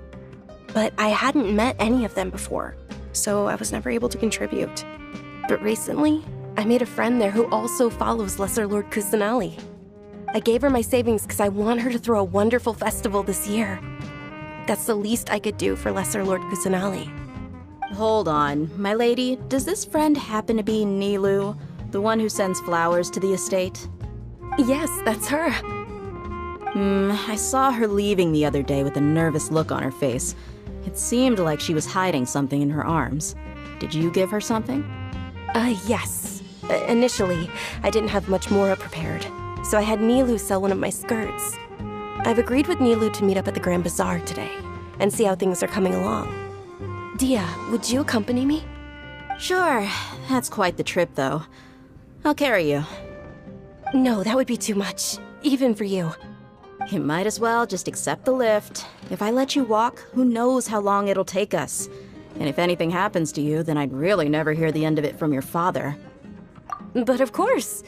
M: But I hadn't met any of them before, so I was never able to contribute. But recently, I made a friend there who also follows Lesser Lord Kusanali. I gave her my savings because I want her to throw a wonderful festival this year. That's the least I could do for Lesser Lord Kusanali.
O: Hold on, my lady. Does this friend happen to be Nilu, the one who sends flowers to the estate?
M: Yes, that's her.
O: I saw her leaving the other day with a nervous look on her face. It seemed like she was hiding something in her arms. Did you give her something?
M: Yes. Initially, I didn't have much more prepared, so I had Nilu sell one of my skirts. I've agreed with Nilu to meet up at the Grand Bazaar today and see how things are coming along. Dia, would you accompany me?
O: Sure. That's quite the trip, though. I'll carry you.
M: No, that would be too much, even for you.
O: You might as well just accept the lift. If I let you walk, who knows how long it'll take us. And if anything happens to you, then I'd really never hear the end of it from your father.
M: But of course.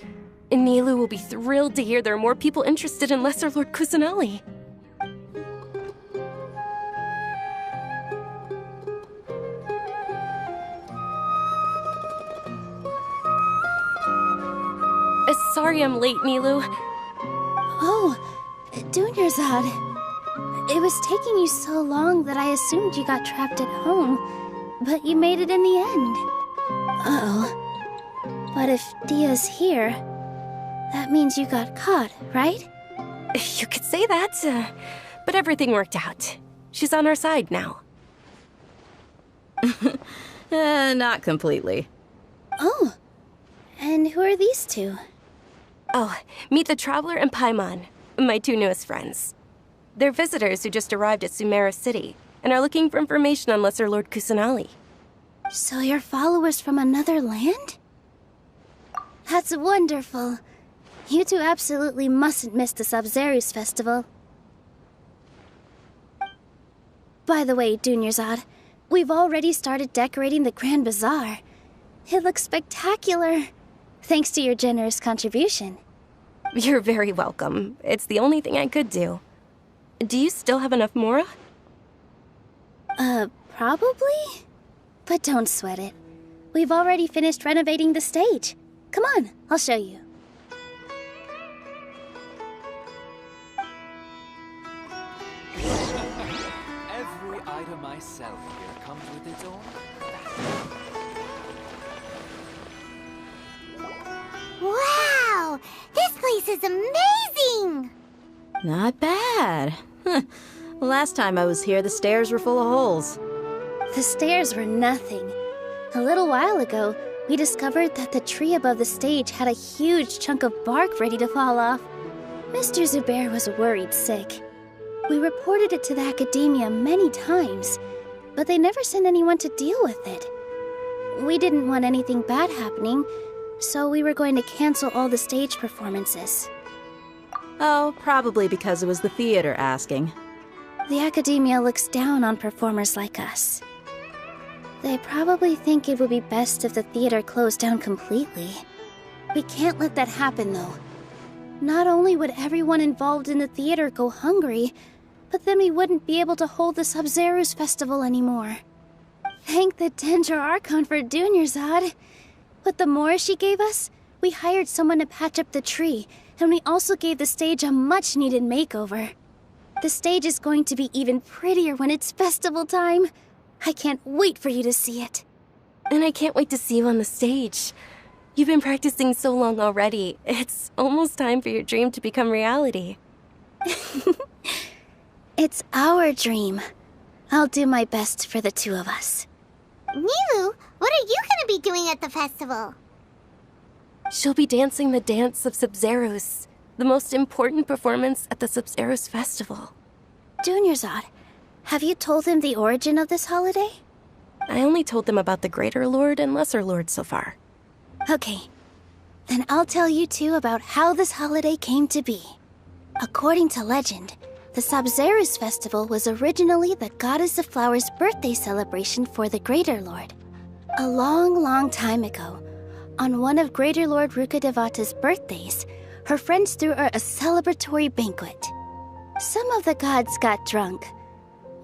M: Nilu will be thrilled to hear there are more people interested in Lesser Lord Kusanali. Sorry I'm late, Nilu.
B: Oh, Dunyarzad. It was taking you so long that I assumed you got trapped at home, but you made it in the end. Uh-oh. But if Dia's here, that means you got caught, right?
M: You could say that, but everything worked out. She's on our side now.
O: Not completely.
B: Oh, and who are these two?
M: Oh, meet the Traveler and Paimon, my two newest friends. They're visitors who just arrived at Sumeru City and are looking for information on Lesser Lord Kusanali.
B: So you're followers from another land? That's wonderful. You two absolutely mustn't miss the Sub-Zerus festival. By the way, Dunyarzad, we've already started decorating the Grand Bazaar. It looks spectacular. Thanks to your generous contribution.
M: You're very welcome. It's the only thing I could do. Do you still have enough Mora?
B: Probably? But don't sweat it. We've already finished renovating the stage. Come on, I'll show you.
Q: Every item I sell here comes with its own.
A: Wow! This place is amazing!
O: Not bad. Last time I was here, the stairs were full of holes.
B: The stairs were nothing. A little while ago, we discovered that the tree above the stage had a huge chunk of bark ready to fall off. Mr. Zubair was worried sick. We reported it to the academia many times, but they never sent anyone to deal with it. We didn't want anything bad happening, so we were going to cancel all the stage performances.
O: Oh, probably because it was the theater asking.
B: The academia looks down on performers like us. They probably think it would be best if the theater closed down completely. We can't let that happen, though. Not only would everyone involved in the theater go hungry, but then we wouldn't be able to hold the Sub-Zero's festival anymore. Thank the Dendro Archon for Dunyarzad. With the Mora she gave us, we hired someone to patch up the tree, and we also gave the stage a much-needed makeover. The stage is going to be even prettier when it's festival time. I can't wait for you to see it.
M: And I can't wait to see you on the stage. You've been practicing so long already. It's almost time for your dream to become reality.
B: It's our dream. I'll do my best for the two of us.
A: Nilou, what are you gonna be doing at the festival?
M: She'll be dancing the dance of Sub-Zeros, the most important performance at the Sub-Zeros festival.
B: Dunyarzad, have you told them the origin of this holiday?
M: I only told them about the Greater Lord and Lesser Lord so far.
B: Okay, then I'll tell you two about how this holiday came to be. According to legend, the Sub-Zeros festival was originally the Goddess of Flowers' birthday celebration for the Greater Lord. A long, long time ago, on one of Greater Lord Rukkhadevata's birthdays, her friends threw her a celebratory banquet. Some of the gods got drunk.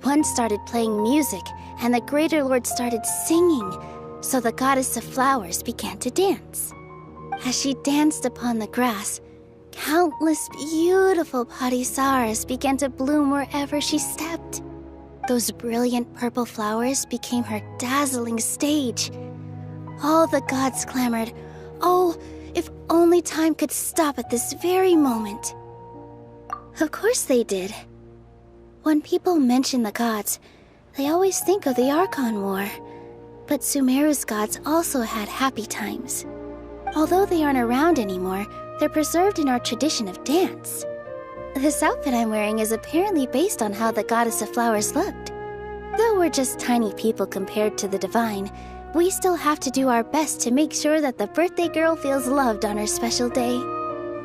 B: One started playing music, and the Greater Lord started singing, so the Goddess of Flowers began to dance. As she danced upon the grass, countless beautiful Padisaras began to bloom wherever she stepped. Those brilliant purple flowers became her dazzling stage. All the gods clamored, "Oh, if only time could stop at this very moment." Of course they did. When people mention the gods, they always think of the Archon War. But Sumeru's gods also had happy times. Although they aren't around anymore, they're preserved in our tradition of dance. This outfit I'm wearing is apparently based on how the Goddess of Flowers looked. Though we're just tiny people compared to the Divine, we still have to do our best to make sure that the birthday girl feels loved on her special day.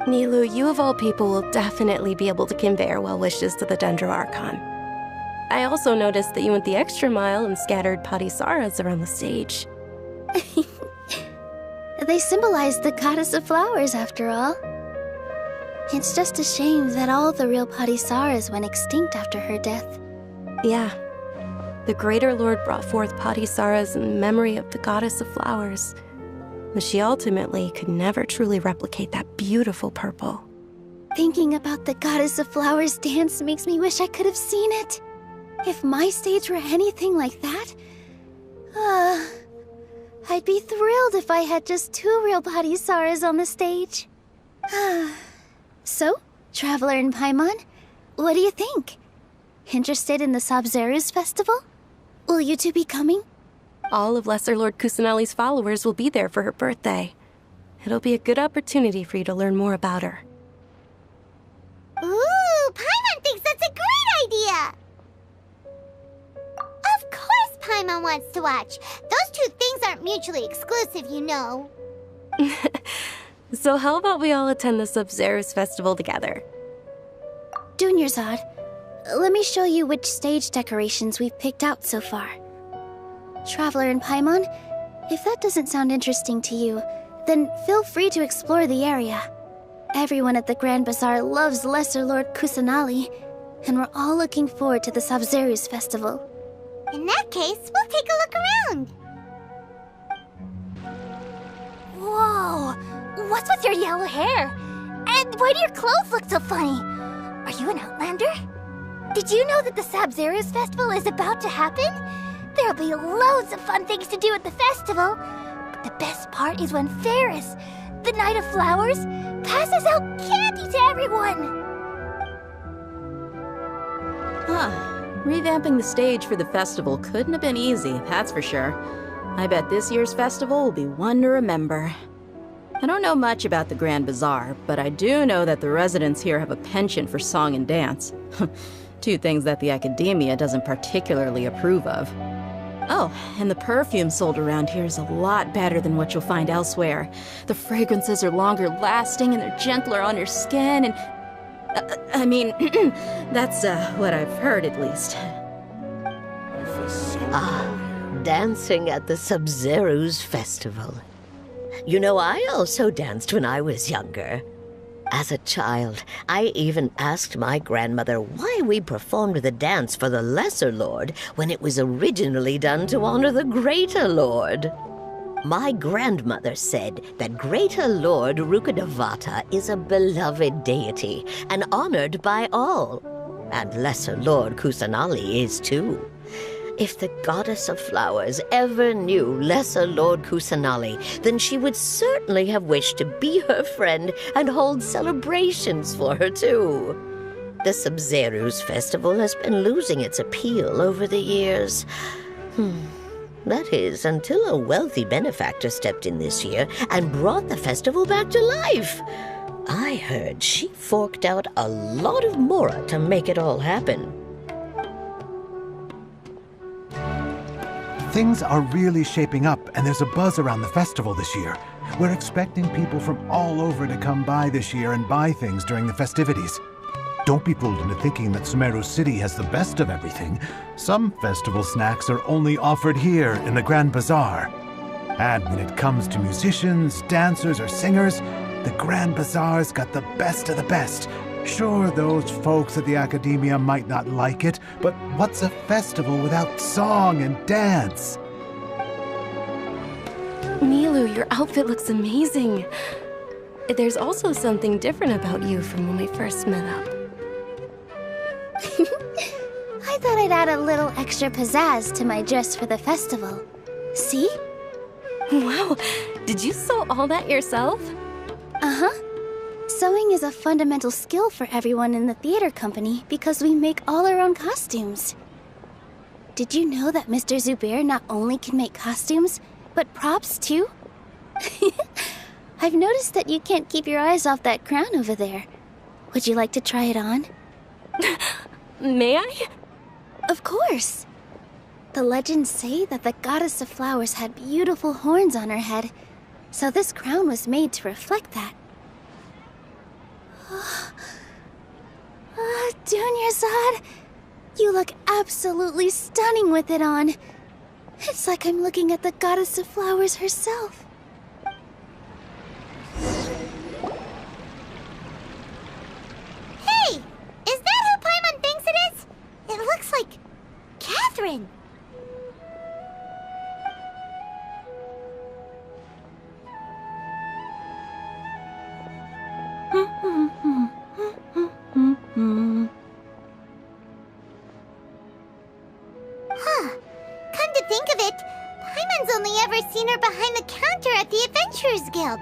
M: Nilou, you of all people will definitely be able to convey our well wishes to the Dendro Archon. I also noticed that you went the extra mile and scattered Padisaras around the stage.
B: They symbolize the Goddess of Flowers, after all. It's just a shame that all the real Padisaras went extinct after her death.
M: Yeah. The Greater Lord brought forth Padisaras in memory of the Goddess of Flowers, but she ultimately could never truly replicate that beautiful purple.
B: Thinking about the Goddess of Flowers dance makes me wish I could have seen it. If my stage were anything like that, I'd be thrilled if I had just two real Padisaras on the stage. So, Traveler and Paimon, what do you think? Interested in the Sub-Zero's festival? Will you two be coming?
M: All of Lesser Lord Kusanali's followers will be there for her birthday. It'll be a good opportunity for you to learn more about her.
A: Ooh, Paimon thinks that's a great idea! Of course Paimon wants to watch. Those two things aren't mutually exclusive, you know.
M: So how about we all attend the Sub-Zero's festival together?
B: Dunyarzad, let me show you which stage decorations we've picked out so far. Traveler and Paimon, if that doesn't sound interesting to you, then feel free to explore the area. Everyone at the Grand Bazaar loves Lesser Lord Kusanali, and we're all looking forward to the Sabzeruz festival.
A: In that case, we'll take a look around.
B: Whoa! What's with your yellow hair? And why do your clothes look so funny? Are you an Outlander? Did you know that the Sabzeruz festival is about to happen? There'll be loads of fun things to do at the festival. But the best part is when Ferris, the Knight of Flowers, passes out candy to everyone!
O: Revamping the stage for the festival couldn't have been easy, that's for sure. I bet this year's festival will be one to remember. I don't know much about the Grand Bazaar, but I do know that the residents here have a penchant for song and dance. Two things that the Academia doesn't particularly approve of. Oh, and the perfume sold around here is a lot better than what you'll find elsewhere. The fragrances are longer lasting and they're gentler on your skin and... I mean, that's what I've heard at least.
R: Dancing at the Sabzeruz festival. You know, I also danced when I was younger. As a child, I even asked my grandmother why we performed the dance for the Lesser Lord when it was originally done to honor the Greater Lord. My grandmother said that Greater Lord Rukkhadevata is a beloved deity and honored by all. And Lesser Lord Kusanali is too. If the Goddess of Flowers ever knew Lesser Lord Kusanali, then she would certainly have wished to be her friend and hold celebrations for her too. The Sabzeruz festival has been losing its appeal over the years. That is, until a wealthy benefactor stepped in this year and brought the festival back to life. I heard she forked out a lot of mora to make it all happen.
E: Things are really shaping up, and there's a buzz around the festival this year. We're expecting people from all over to come by this year and buy things during the festivities. Don't be fooled into thinking that Sumeru City has the best of everything. Some festival snacks are only offered here in the Grand Bazaar. And when it comes to musicians, dancers, or singers, the Grand Bazaar's got the best of the best. Sure, those folks at the Academia might not like it, but what's a festival without song and dance?
M: Milu, your outfit looks amazing. There's also something different about you from when we first met up.
B: I thought I'd add a little extra pizzazz to my dress for the festival. See?
M: Wow, did you sew all that yourself?
B: Uh-huh. Sewing is a fundamental skill for everyone in the theater company because we make all our own costumes. Did you know that Mr. Zubair not only can make costumes, but props too? I've noticed that you can't keep your eyes off that crown over there. Would you like to try it on?
M: May I?
B: Of course. The legends say that the Goddess of Flowers had beautiful horns on her head, so this crown was made to reflect that. Dunyarzad, you look absolutely stunning with it on. It's like I'm looking at the Goddess of Flowers herself.
A: Hey! Is that who Paimon thinks it is? It looks like Catherine. Come to think of it, Paimon's only ever seen her behind the counter at the Adventurers Guild.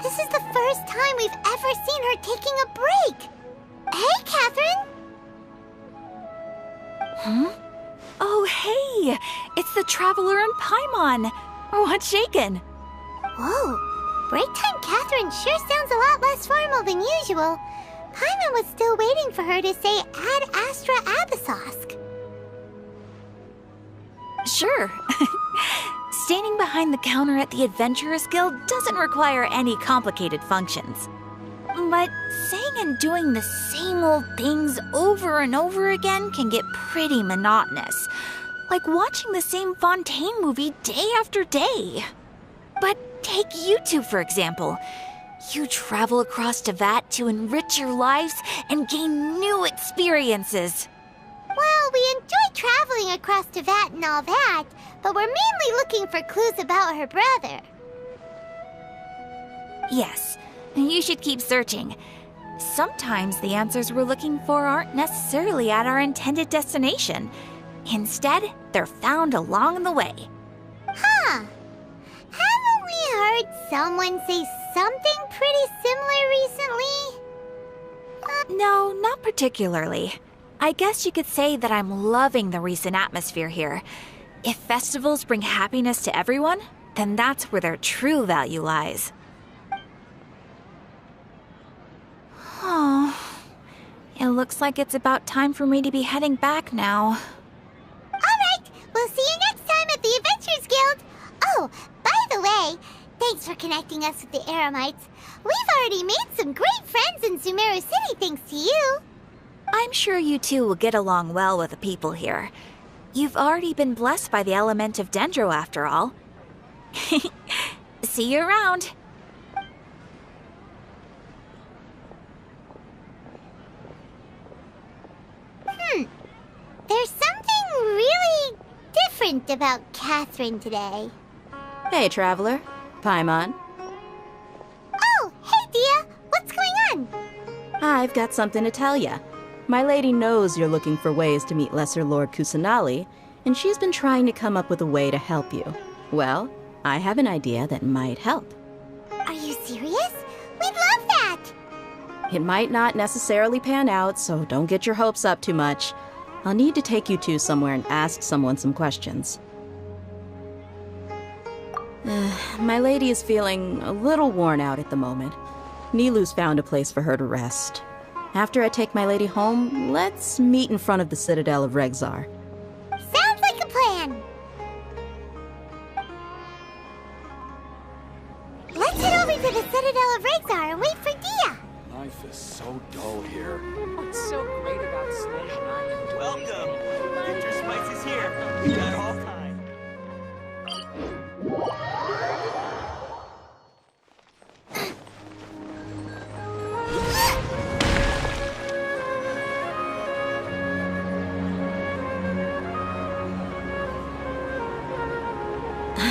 A: This is the first time we've ever seen her taking a break. Hey, Catherine!
L: Huh? Oh, hey! It's the Traveler and Paimon! What's shaken?
A: Whoa, break time Catherine sure sounds a lot less formal than usual. Paimon was still waiting for her to say Ad Astra Abyssosque.
L: Sure. Standing behind the counter at the Adventurers Guild doesn't require any complicated functions. But saying and doing the same old things over and over again can get pretty monotonous. Like watching the same Fontaine movie day after day. But take you two, for example. You travel across Tevat to enrich your lives and gain new experiences.
A: Well, we enjoy traveling across Tevat and all that, but we're mainly looking for clues about her brother.
L: Yes, you should keep searching. Sometimes the answers we're looking for aren't necessarily at our intended destination. Instead, they're found along the way.
A: Huh. Haven't we heard someone say something pretty similar recently?
L: No, not particularly. I guess you could say that I'm loving the recent atmosphere here. If festivals bring happiness to everyone, then that's where their true value lies. Oh, it looks like it's about time for me to be heading back now.
A: Alright, we'll see you next time at the Adventurers Guild. Oh, by the way, thanks for connecting us with the Eremites. We've already made some great friends in Sumeru City thanks to you.
L: I'm sure you two will get along well with the people here. You've already been blessed by the element of Dendro after all. See you around.
A: There's something really different about Catherine today.
O: Hey, Traveler. Paimon.
A: Oh, hey, Dia. What's going on?
O: I've got something to tell ya. My lady knows you're looking for ways to meet Lesser Lord Kusanali, and she's been trying to come up with a way to help you. Well, I have an idea that might help.
A: Are you serious? We'd love that!
O: It might not necessarily pan out, so don't get your hopes up too much. I'll need to take you two somewhere and ask someone some questions. My lady is feeling a little worn out at the moment. Nilu's found a place for her to rest. After I take my lady home, let's meet in front of the Citadel of Regzar.
A: Sounds like a plan! Let's head over to the Citadel of Regzar and wait for Dia!
N: Life is so dull here.
Q: What's so great about Snake Island? Welcome! Winter Spice is here. We got all time.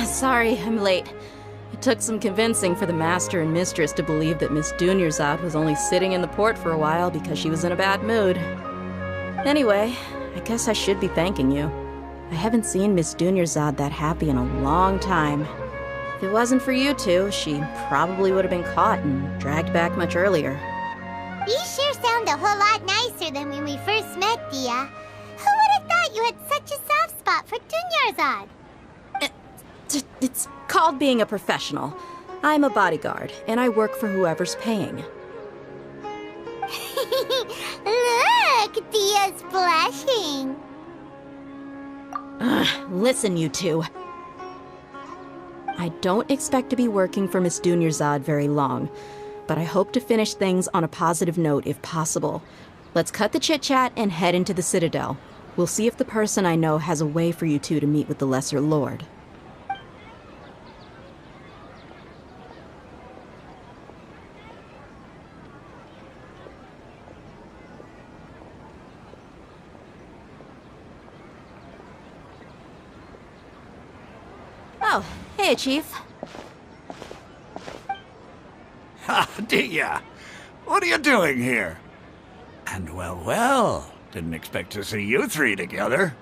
O: Sorry, I'm late. It took some convincing for the Master and Mistress to believe that Miss Dunyarzad was only sitting in the port for a while because she was in a bad mood. Anyway, I guess I should be thanking you. I haven't seen Miss Dunyarzad that happy in a long time. If it wasn't for you two, she probably would have been caught and dragged back much earlier.
A: You sure sound a whole lot nicer than when we first met, Dia. Who would have thought you had such a soft spot for Dunyarzad?
O: It's called being a professional. I'm a bodyguard, and I work for whoever's paying.
A: Look, Dia's blushing.
O: Listen, you two. I don't expect to be working for Miss Dunyarzad very long, but I hope to finish things on a positive note if possible. Let's cut the chit-chat and head into the Citadel. We'll see if the person I know has a way for you two to meet with the Lesser Lord. Oh, hey, Chief.
S: Ha, Dia! What are you doing here? And well, didn't expect to see you three together.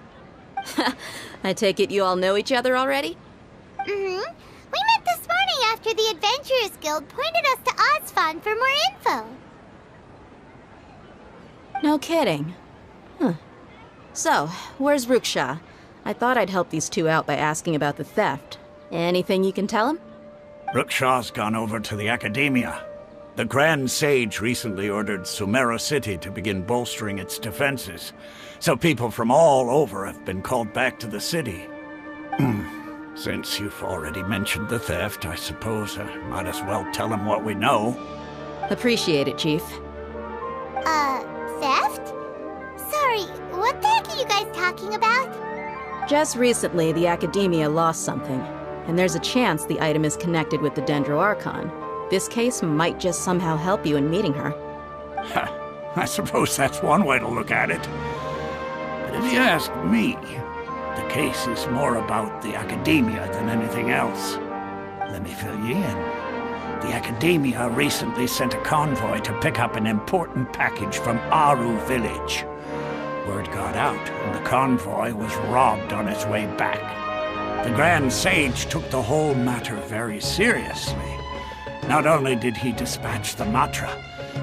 O: I take it you all know each other already?
A: Mm-hmm. We met this morning after the Adventurers Guild pointed us to Ozfon for more info.
O: No kidding. Huh. So, where's Ruksha? I thought I'd help these two out by asking about the theft. Anything you can tell him?
S: Ruksha's gone over to the Academia. The Grand Sage recently ordered Sumeru City to begin bolstering its defenses, so people from all over have been called back to the city. Since you've already mentioned the theft, I suppose I might as well tell him what we know.
O: Appreciate it, Chief.
A: Theft? Sorry, what the heck are you guys talking about?
O: Just recently, the Academia lost something, and there's a chance the item is connected with the Dendro Archon. This case might just somehow help you in meeting her.
S: I suppose that's one way to look at it. But if you ask me, the case is more about the Academia than anything else. Let me fill you in. The Academia recently sent a convoy to pick up an important package from Aru village. Word got out, and the convoy was robbed on its way back. The Grand Sage took the whole matter very seriously. Not only did he dispatch the Matra,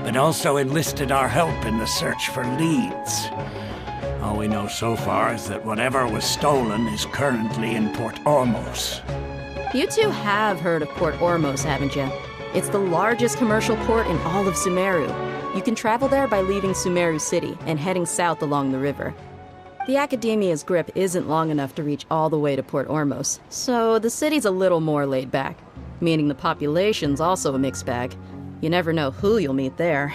S: but also enlisted our help in the search for leads. All we know so far is that whatever was stolen is currently in Port Ormos.
O: You two have heard of Port Ormos, haven't you? It's the largest commercial port in all of Sumeru. You can travel there by leaving Sumeru City and heading south along the river. The Academia's grip isn't long enough to reach all the way to Port Ormos, so the city's a little more laid back, meaning the population's also a mixed bag. You never know who you'll meet there.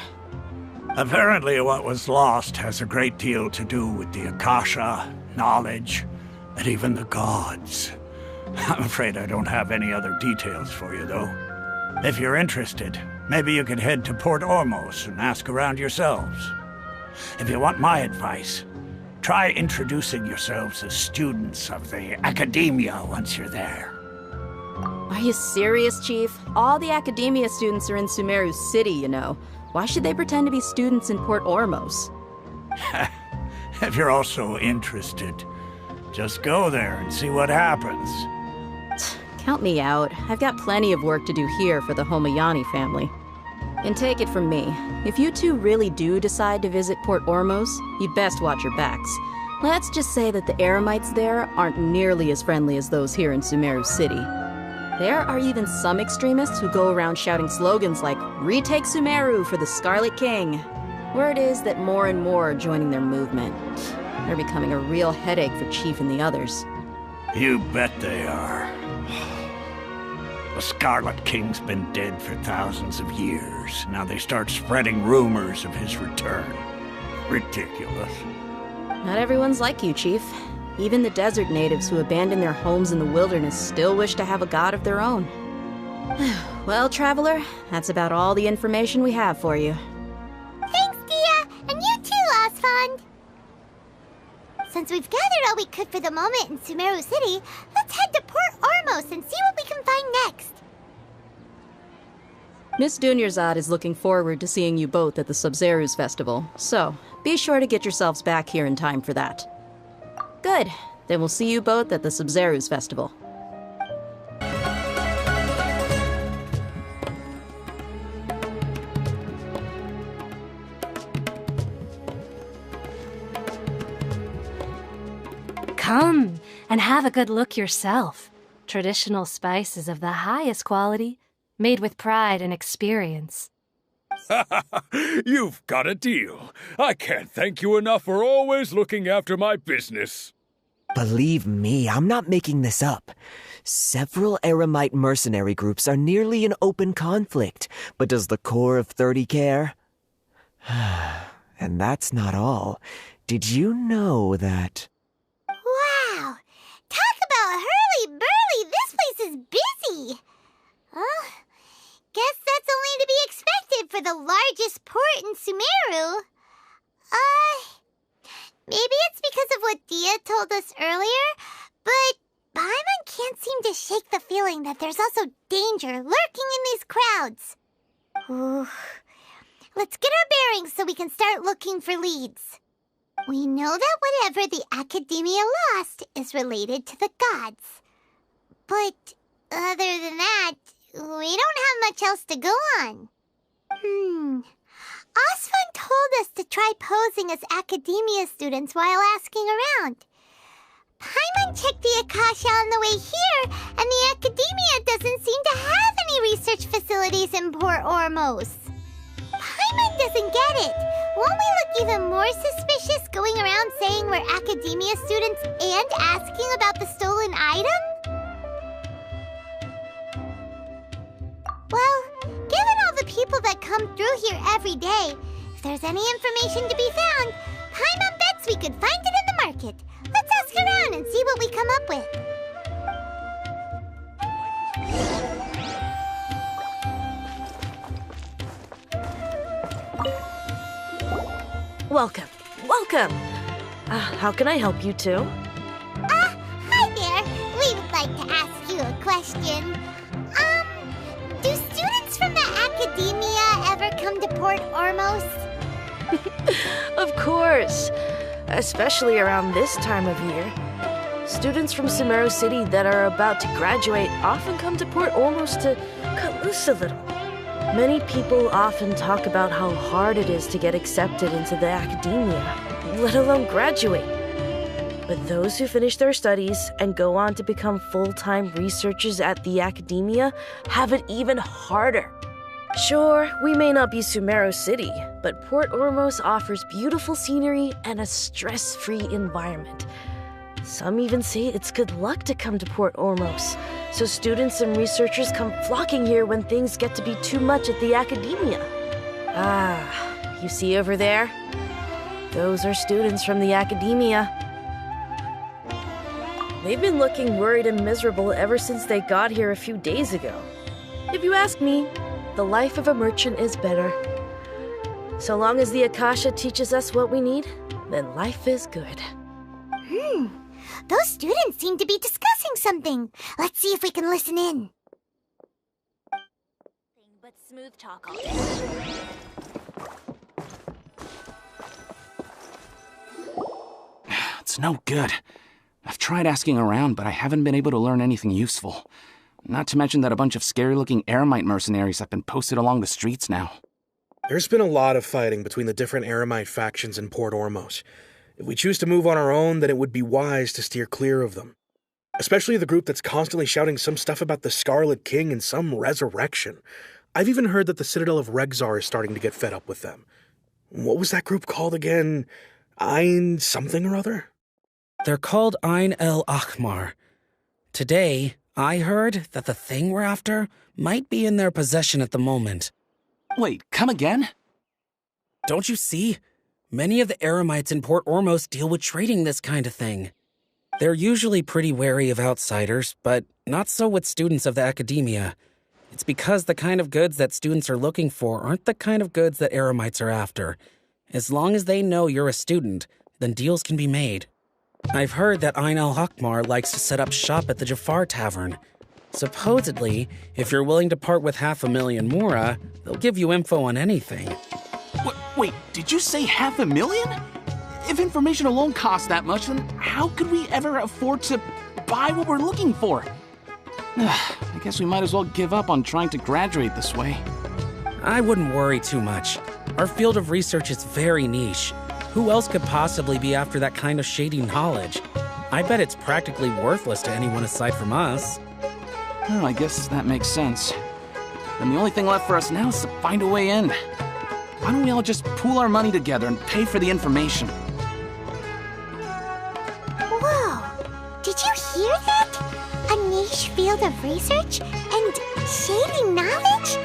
S: Apparently what was lost has a great deal to do with the Akasha, knowledge, and even the gods. I'm afraid I don't have any other details for you, though. If you're interested, maybe you could head to Port Ormos and ask around yourselves. If you want my advice, try introducing yourselves as students of the Academia once you're there.
O: Are you serious, Chief? All the Academia students are in Sumeru City, you know. Why should they pretend to be students in Port Ormos?
S: If you're also interested, just go there and see what happens.
O: Count me out. I've got plenty of work to do here for the Homayani family. And take it from me, if you two really do decide to visit Port Ormos, you'd best watch your backs. Let's just say that the Eremites there aren't nearly as friendly as those here in Sumeru City. There are even some extremists who go around shouting slogans like, "Retake Sumeru for the Scarlet King." Word is that more and more are joining their movement. They're becoming a real headache for Chief and the others.
S: You bet they are. The Scarlet King's been dead for thousands of years. Now they start spreading rumors of his return. Ridiculous.
O: Not everyone's like you, Chief. Even the desert natives who abandoned their homes in the wilderness still wish to have a god of their own. Well, Traveler, that's about all the information we have for you.
A: Thanks, Dia! And you too, Osfond! Since we've gathered all we could for the moment in Sumeru City, let's head to Port Ormos and see what we can find next.
O: Miss Dunyarzad is looking forward to seeing you both at the Sub-Zeru's festival, so be sure to get yourselves back here in time for that. Good. Then we'll see you both at the Sub-Zeru's festival.
D: Come and have a good look yourself. Traditional spices of the highest quality, made with pride and experience.
P: You've got a deal. I can't thank you enough for always looking after my business.
Q: Believe me, I'm not making this up. Several Eremite mercenary groups are nearly in open conflict, but does the core of 30 care? And that's not all. Did you know that...
A: Wow! Talk about hurly-burly! This place is busy! Guess that's only to be expected for the largest port in Sumeru. Maybe it's because of what Dia told us earlier, but Paimon can't seem to shake the feeling that there's also danger lurking in these crowds. Ooh. Let's get our bearings so we can start looking for leads. We know that whatever the Academia lost is related to the gods. But other than that, we don't have much else to go on. Osfond told us to try posing as Academia students while asking around. Paimon checked the Akasha on the way here, and the Academia doesn't seem to have any research facilities in Port Ormos. Paimon doesn't get it. Won't we look even more suspicious going around saying we're Academia students and asking about the stolen item? Well, given all the people that come through here every day, if there's any information to be found, Paimon bets we could find it in the market. Let's ask around and see what we come up with.
T: welcome. How can I help you two?
A: Hi there. We would like to ask you a question. Do students from the Academia ever come to Port Ormos?
T: Of course. Especially around this time of year. Students from Sumeru City that are about to graduate often come to Port Ormos to cut loose a little. Many people often talk about how hard it is to get accepted into the Academia, let alone graduate. But those who finish their studies and go on to become full-time researchers at the Academia have it even harder. Sure, we may not be Sumeru City, but Port Ormos offers beautiful scenery and a stress-free environment. Some even say it's good luck to come to Port Ormos, so students and researchers come flocking here when things get to be too much at the Academia. Ah, you see over there? Those are students from the Academia. They've been looking worried and miserable ever since they got here a few days ago. If you ask me, the life of a merchant is better. So long as the Akasha teaches us what we need, then life is good.
A: Those students seem to be discussing something. Let's see if we can listen in.
L: But smooth talk all day.
N: It's no good. I've tried asking around, but I haven't been able to learn anything useful. Not to mention that a bunch of scary-looking Eremite mercenaries have been posted along the streets now.
I: There's been a lot of fighting between the different Eremite factions in Port Ormos. If we choose to move on our own, then it would be wise to steer clear of them. Especially the group that's constantly shouting some stuff about the Scarlet King and some resurrection. I've even heard that the Citadel of Regzar is starting to get fed up with them. What was that group called again? Ein something or other?
U: They're called Ein El Akhmar. Today, I heard that the thing we're after might be in their possession at the moment.
N: Wait, come again?
U: Don't you see? Many of the Eremites in Port Ormos deal with trading this kind of thing. They're usually pretty wary of outsiders, but not so with students of the Academia. It's because the kind of goods that students are looking for aren't the kind of goods that Eremites are after. As long as they know you're a student, then deals can be made. I've heard that Ein al-Hakmar likes to set up shop at the Jafar Tavern. Supposedly, if you're willing to part with 500,000 Mora, they'll give you info on anything.
N: Wait, did you say 500,000? If information alone costs that much, then how could we ever afford to buy what we're looking for? I guess we might as well give up on trying to graduate this way.
U: I wouldn't worry too much. Our field of research is very niche. Who else could possibly be after that kind of shady knowledge? I bet it's practically worthless to anyone aside from us.
N: Well, I guess that makes sense. And the only thing left for us now is to find a way in. Why don't we all just pool our money together and pay for the information?
A: Whoa! Did you hear that? A niche field of research and shady knowledge?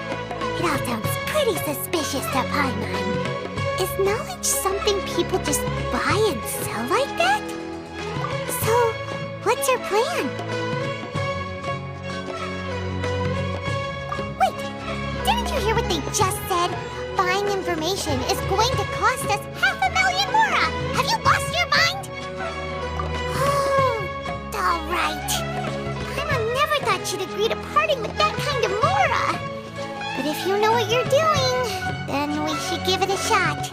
A: It all sounds pretty suspicious to Paimon. Is knowledge something people just buy and sell like that? So, what's our plan? Wait, didn't you hear what they just said? Buying information is going to cost us 500,000 Mora! Have you lost your mind? Oh, alright. Paimon never thought she'd agree to parting with that kind of Mora. But if you know what you're doing, then we should give it a shot.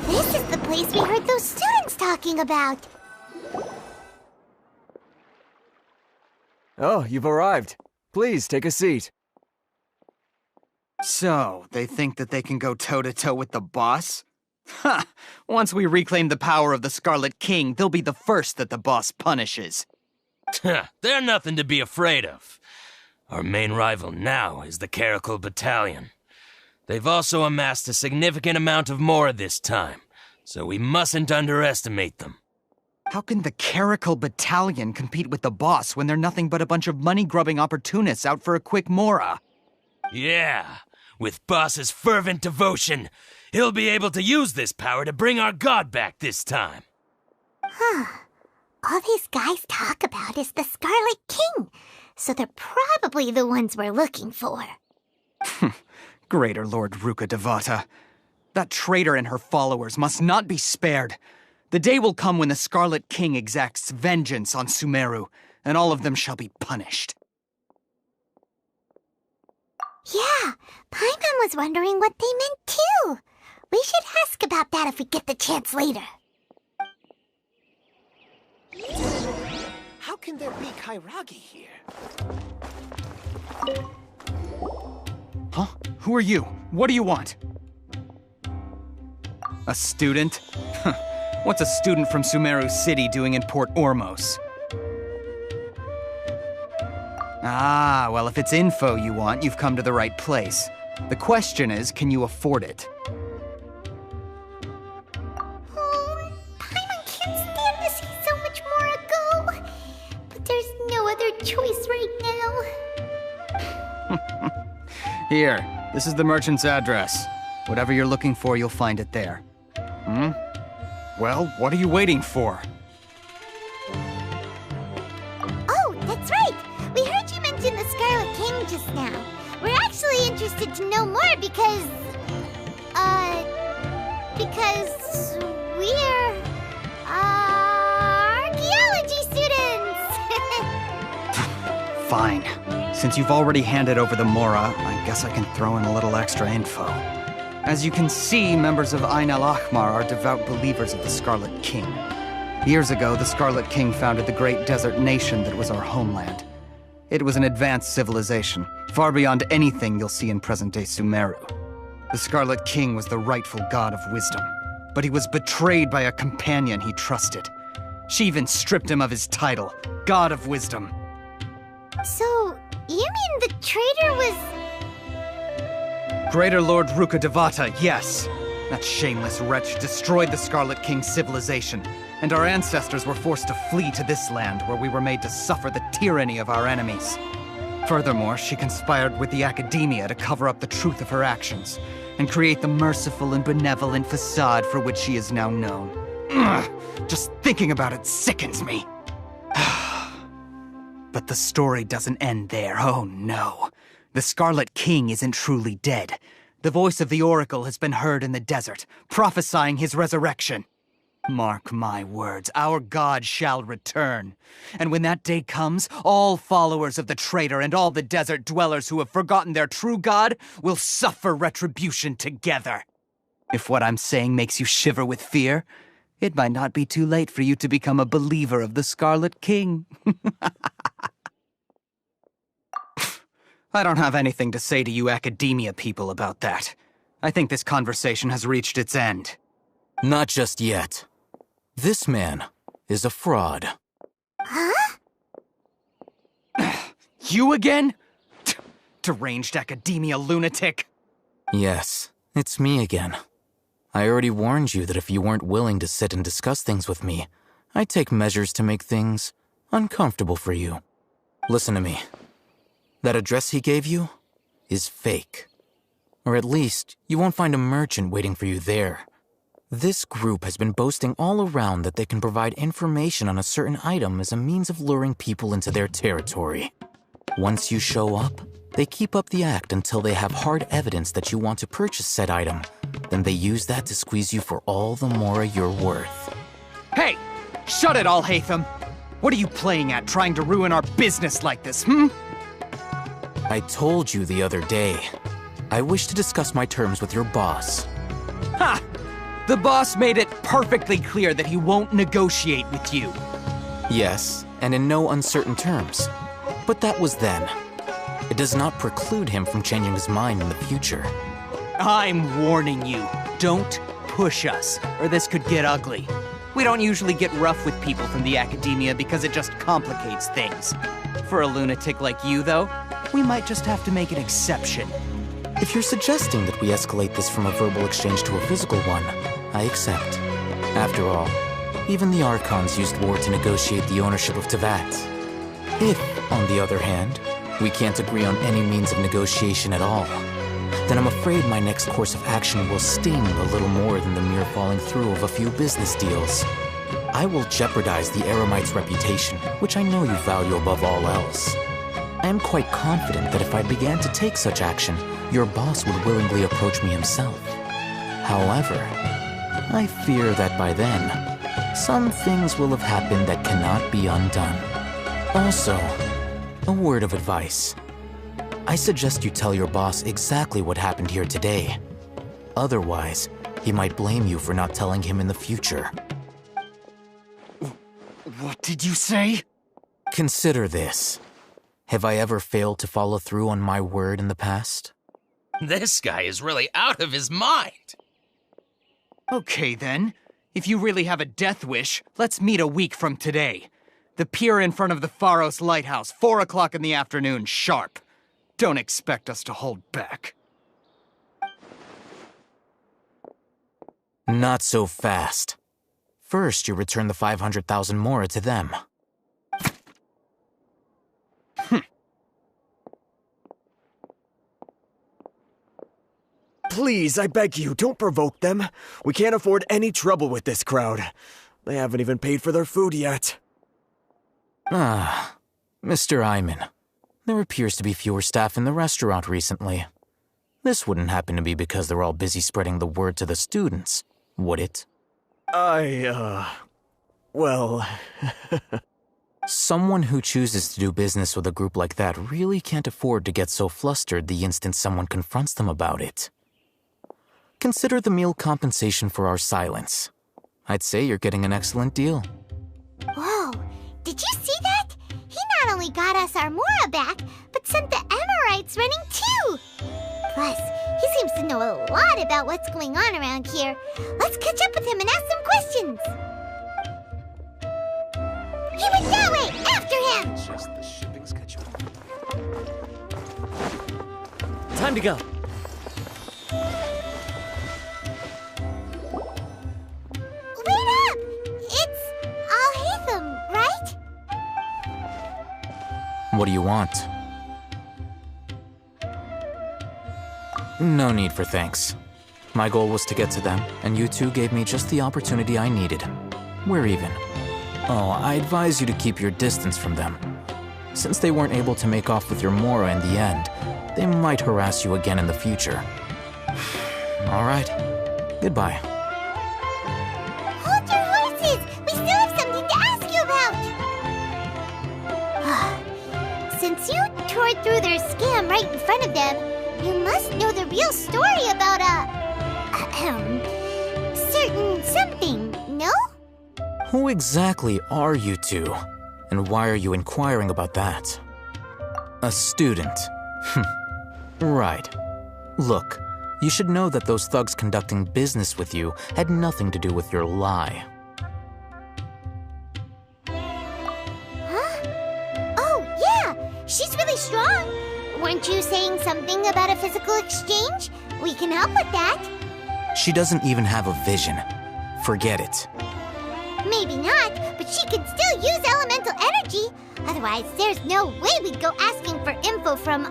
A: This is the place we heard those students talking about.
V: Oh, you've arrived. Please, take a seat.
W: So, they think that they can go toe-to-toe with the boss? Ha! Once we reclaim the power of the Scarlet King, they'll be the first that the boss punishes.
X: They're nothing to be afraid of. Our main rival now is the Caracal Battalion. They've also amassed a significant amount of Mora this time, so we mustn't underestimate them.
W: How can the Caracal Battalion compete with the boss when they're nothing but a bunch of money-grubbing opportunists out for a quick mora?
X: Yeah, with Boss's fervent devotion, he'll be able to use this power to bring our god back this time.
A: Huh. All these guys talk about is the Scarlet King, so they're probably the ones we're looking for.
W: Greater Lord Ruka Devata. That traitor and her followers must not be spared. The day will come when the Scarlet King exacts vengeance on Sumeru, and all of them shall be punished.
A: Yeah, Paimon was wondering what they meant too. We should ask about that if we get the chance later.
I: How can there be Kairagi here?
W: Huh? Who are you? What do you want? A student? What's a student from Sumeru City doing in Port Ormos? Ah, well, if it's info you want, you've come to the right place. The question is, can you afford it?
A: Oh, Paimon can't stand to see so much more go. But there's no other choice right now.
W: Here, this is the merchant's address. Whatever you're looking for, you'll find it there. Well, what are you waiting for?
A: Oh, that's right! We heard you mention the Scarlet King just now. We're actually interested to know more because we're, archaeology students!
W: Fine. Since you've already handed over the Mora, I guess I can throw in a little extra info. As you can see, members of Ain al-Ahmar are devout believers of the Scarlet King. Years ago, the Scarlet King founded the great desert nation that was our homeland. It was an advanced civilization, far beyond anything you'll see in present-day Sumeru. The Scarlet King was the rightful god of wisdom, but he was betrayed by a companion he trusted. She even stripped him of his title, God of Wisdom.
A: So, you mean the traitor was...
W: Greater Lord Ruka Devata, yes. That shameless wretch destroyed the Scarlet King's civilization, and our ancestors were forced to flee to this land where we were made to suffer the tyranny of our enemies. Furthermore, she conspired with the Academia to cover up the truth of her actions, and create the merciful and benevolent facade for which she is now known. Ugh, just thinking about it sickens me. But the story doesn't end there, oh no. The Scarlet King isn't truly dead. The voice of the Oracle has been heard in the desert, prophesying his resurrection. Mark my words, our god shall return. And when that day comes, all followers of the traitor and all the desert dwellers who have forgotten their true god will suffer retribution together. If what I'm saying makes you shiver with fear, it might not be too late for you to become a believer of the Scarlet King. I don't have anything to say to you Academia people about that. I think this conversation has reached its end.
C: Not just yet. This man is a fraud.
A: Huh?
W: You again? Deranged Academia lunatic.
C: Yes, it's me again. I already warned you that if you weren't willing to sit and discuss things with me, I'd take measures to make things uncomfortable for you. Listen to me. That address he gave you is fake. Or at least, you won't find a merchant waiting for you there. This group has been boasting all around that they can provide information on a certain item as a means of luring people into their territory. Once you show up, they keep up the act until they have hard evidence that you want to purchase said item. Then they use that to squeeze you for all the more you're worth.
W: Hey! Shut it all, Hatham! What are you playing at, trying to ruin our business like this,
C: I told you the other day. I wish to discuss my terms with your boss.
W: Ha! The boss made it perfectly clear that he won't negotiate with you.
C: Yes, and in no uncertain terms. But that was then. It does not preclude him from changing his mind in the future.
W: I'm warning you. Don't push us, or this could get ugly. We don't usually get rough with people from the Academia because it just complicates things. For a lunatic like you, though, we might just have to make an exception.
C: If you're suggesting that we escalate this from a verbal exchange to a physical one, I accept. After all, Even the Archons used war to negotiate the ownership of Teyvat. If, on the other hand, we can't agree on any means of negotiation at all, then I'm afraid my next course of action will sting a little more than the mere falling through of a few business deals. I will jeopardize the Eremite's reputation, which I know you value above all else. I am quite confident that if I began to take such action, your boss would willingly approach me himself. However, I fear that by then, some things will have happened that cannot be undone. Also, a word of advice. I suggest you tell your boss exactly what happened here today. Otherwise, he might blame you for not telling him in the future.
W: What did you say?
C: Consider this. Have I ever failed to follow through on my word in the past?
X: This guy is really out of his mind.
W: Okay then. If you really have a death wish, let's meet a week from today. The pier in front of the Pharos Lighthouse, 4 o'clock in the afternoon, sharp. Don't expect us to hold back.
C: Not so fast. First, you return the 500,000 mora to them.
Q: Please, I beg you, don't provoke them. We can't afford any trouble with this crowd. They haven't even paid for their food yet.
C: Ah, Mr. Iman. There appears to be fewer staff in the restaurant recently. This wouldn't happen to be because they're all busy spreading the word to the students, would it?
Q: Well...
C: Someone who chooses to do business with a group like that really can't afford to get so flustered the instant someone confronts them about it. Consider the meal compensation for our silence. I'd say you're getting an excellent deal.
A: Whoa, did you see that? He not only got us our Mora back, but sent the Emirites running too! Plus, he seems to know a lot about what's going on around here. Let's catch up with him and ask some questions! He went that way! After him!
W: Just the shipping schedule.
Q: Time to go.
A: Wait up! It's Al-Haytham, right?
C: What do you want? No need for thanks. My goal was to get to them, and you two gave me just the opportunity I needed. We're even. Oh, I advise you to keep your distance from them. Since they weren't able to make off with your Mora in the end, they might harass you again in the future. All right. Goodbye.
A: Hold your horses! We still have something to ask you about! Since you tore through their scam right in front of them, you must know the real story about certain something, no?
C: Who exactly are you two? And why are you inquiring about that? A student. Right. Look, you should know that those thugs conducting business with you had nothing to do with your lie.
A: Huh? Oh, yeah! She's really strong! Weren't you saying something about a physical exchange? We can help with that.
C: She doesn't even have a vision. Forget it.
A: Maybe not, but she could still use elemental energy. Otherwise, there's no way we'd go asking for info from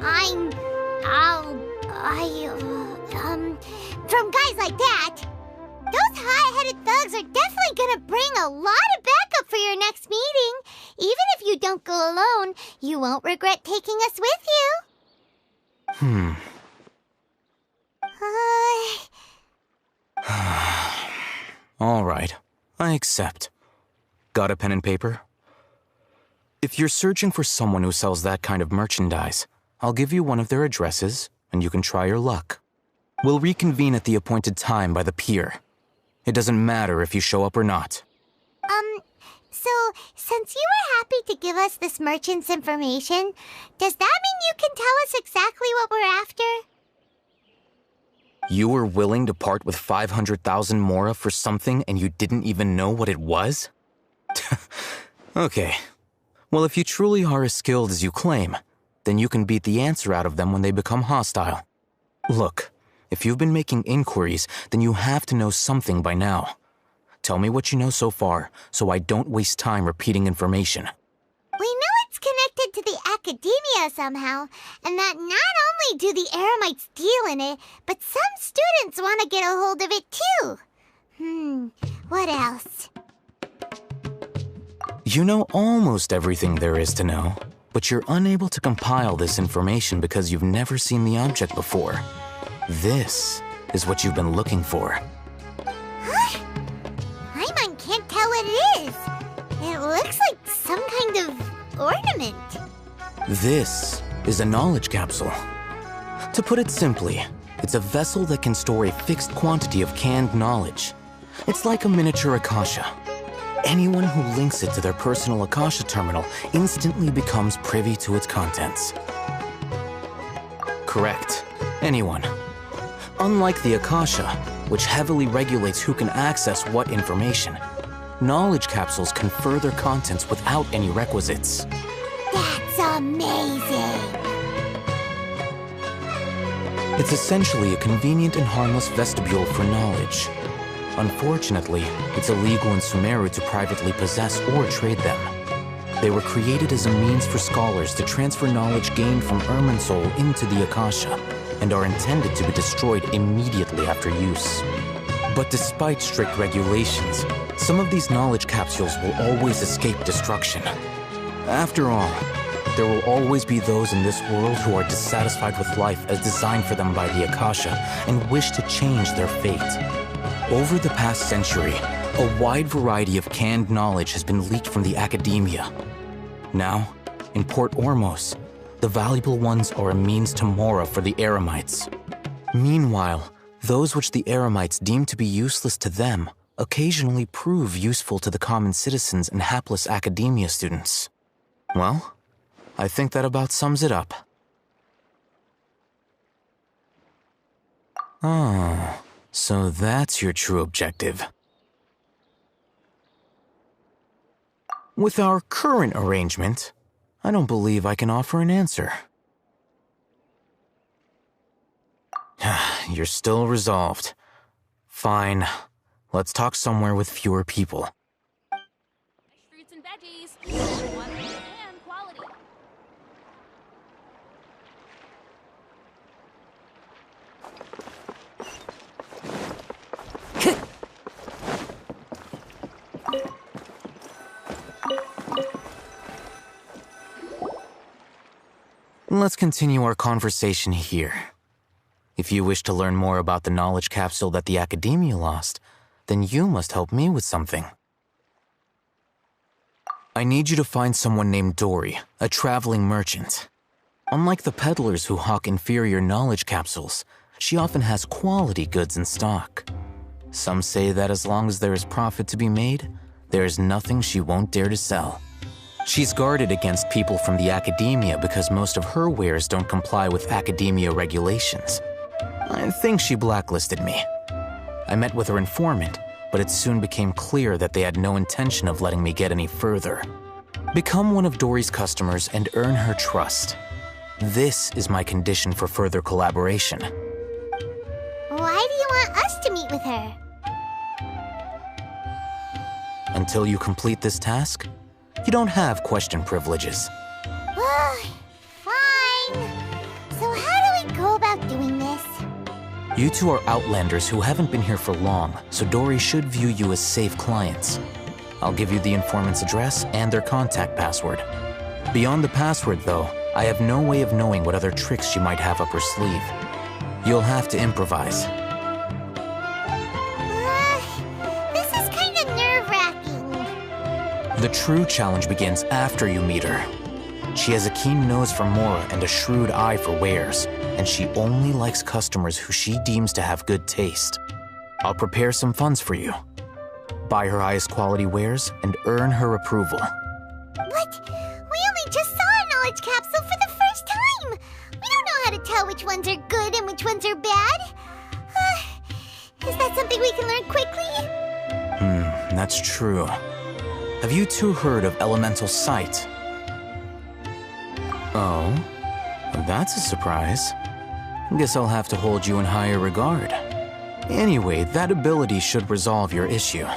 A: from guys like that. Those high-headed thugs are definitely gonna bring a lot of backup for your next meeting. Even if you don't go alone, you won't regret taking us with you.
C: All right, I accept. Got a pen and paper? If you're searching for someone who sells that kind of merchandise, I'll give you one of their addresses, and you can try your luck. We'll reconvene at the appointed time by the pier. It doesn't matter if you show up or not.
A: So, since you were happy to give us this merchant's information, does that mean you can tell us exactly what we're after?
C: You were willing to part with 500,000 mora for something and you didn't even know what it was? Okay. Well, if you truly are as skilled as you claim, then you can beat the answer out of them when they become hostile. Look, if you've been making inquiries, then you have to know something by now. Tell me what you know so far, so I don't waste time repeating information.
A: We know it's connected to the academia somehow, and that not only do the Eremites deal in it, but some students want to get a hold of it too. What else?
C: You know almost everything there is to know, but you're unable to compile this information because you've never seen the object before. This is what you've been looking for.
A: Huh? Paimon can't tell what it is. It looks like some kind of ornament.
C: This is a knowledge capsule. To put it simply, it's a vessel that can store a fixed quantity of canned knowledge. It's like a miniature Akasha. Anyone who links it to their personal Akasha terminal instantly becomes privy to its contents. Correct. Anyone. Unlike the Akasha, which heavily regulates who can access what information, knowledge capsules confer their contents without any requisites.
A: That's amazing!
C: It's essentially a convenient and harmless vestibule for knowledge. Unfortunately, it's illegal in Sumeru to privately possess or trade them. They were created as a means for scholars to transfer knowledge gained from Irminsul into the Akasha, and are intended to be destroyed immediately after use. But despite strict regulations, some of these knowledge capsules will always escape destruction. After all, there will always be those in this world who are dissatisfied with life as designed for them by the Akasha and wish to change their fate. Over the past century, a wide variety of canned knowledge has been leaked from the academia. Now, in Port Ormos, the valuable ones are a means to Mora for the Eremites. Meanwhile, those which the Eremites deem to be useless to them occasionally prove useful to the common citizens and hapless academia students. Well, I think that about sums it up. Oh, so that's your true objective. With our current arrangement, I don't believe I can offer an answer. You're still resolved. Fine. Let's talk somewhere with fewer people.
F: Fruits and veggies. Quantity and quality.
C: Let's continue our conversation here. If you wish to learn more about the knowledge capsule that the Academia lost, then you must help me with something. I need you to find someone named Dory, a traveling merchant. Unlike the peddlers who hawk inferior knowledge capsules, she often has quality goods in stock. Some say that as long as there is profit to be made, there is nothing she won't dare to sell. She's guarded against people from the Academia because most of her wares don't comply with Academia regulations. I think she blacklisted me. I met with her informant, but it soon became clear that they had no intention of letting me get any further. Become one of Dory's customers and earn her trust. This is my condition for further collaboration.
A: Why do you want us to meet with her?
C: Until you complete this task, you don't have question privileges.
A: Fine. So how do we go about doing this?
C: You two are outlanders who haven't been here for long, so Dory should view you as safe clients. I'll give you the informant's address and their contact password. Beyond the password, though, I have no way of knowing what other tricks she might have up her sleeve. You'll have to improvise.
A: This is kind of nerve-wracking.
C: The true challenge begins after you meet her. She has a keen nose for Mora and a shrewd eye for wares, and she only likes customers who she deems to have good taste. I'll prepare some funds for you. Buy her highest quality wares and earn her approval.
A: What? We only just saw a knowledge capsule for the first time! We don't know how to tell which ones are good and which ones are bad. Is that something we can learn quickly?
C: That's true. Have you two heard of elemental sight? Oh, that's a surprise. Guess I'll have to hold you in higher regard. Anyway, that ability should resolve your issue.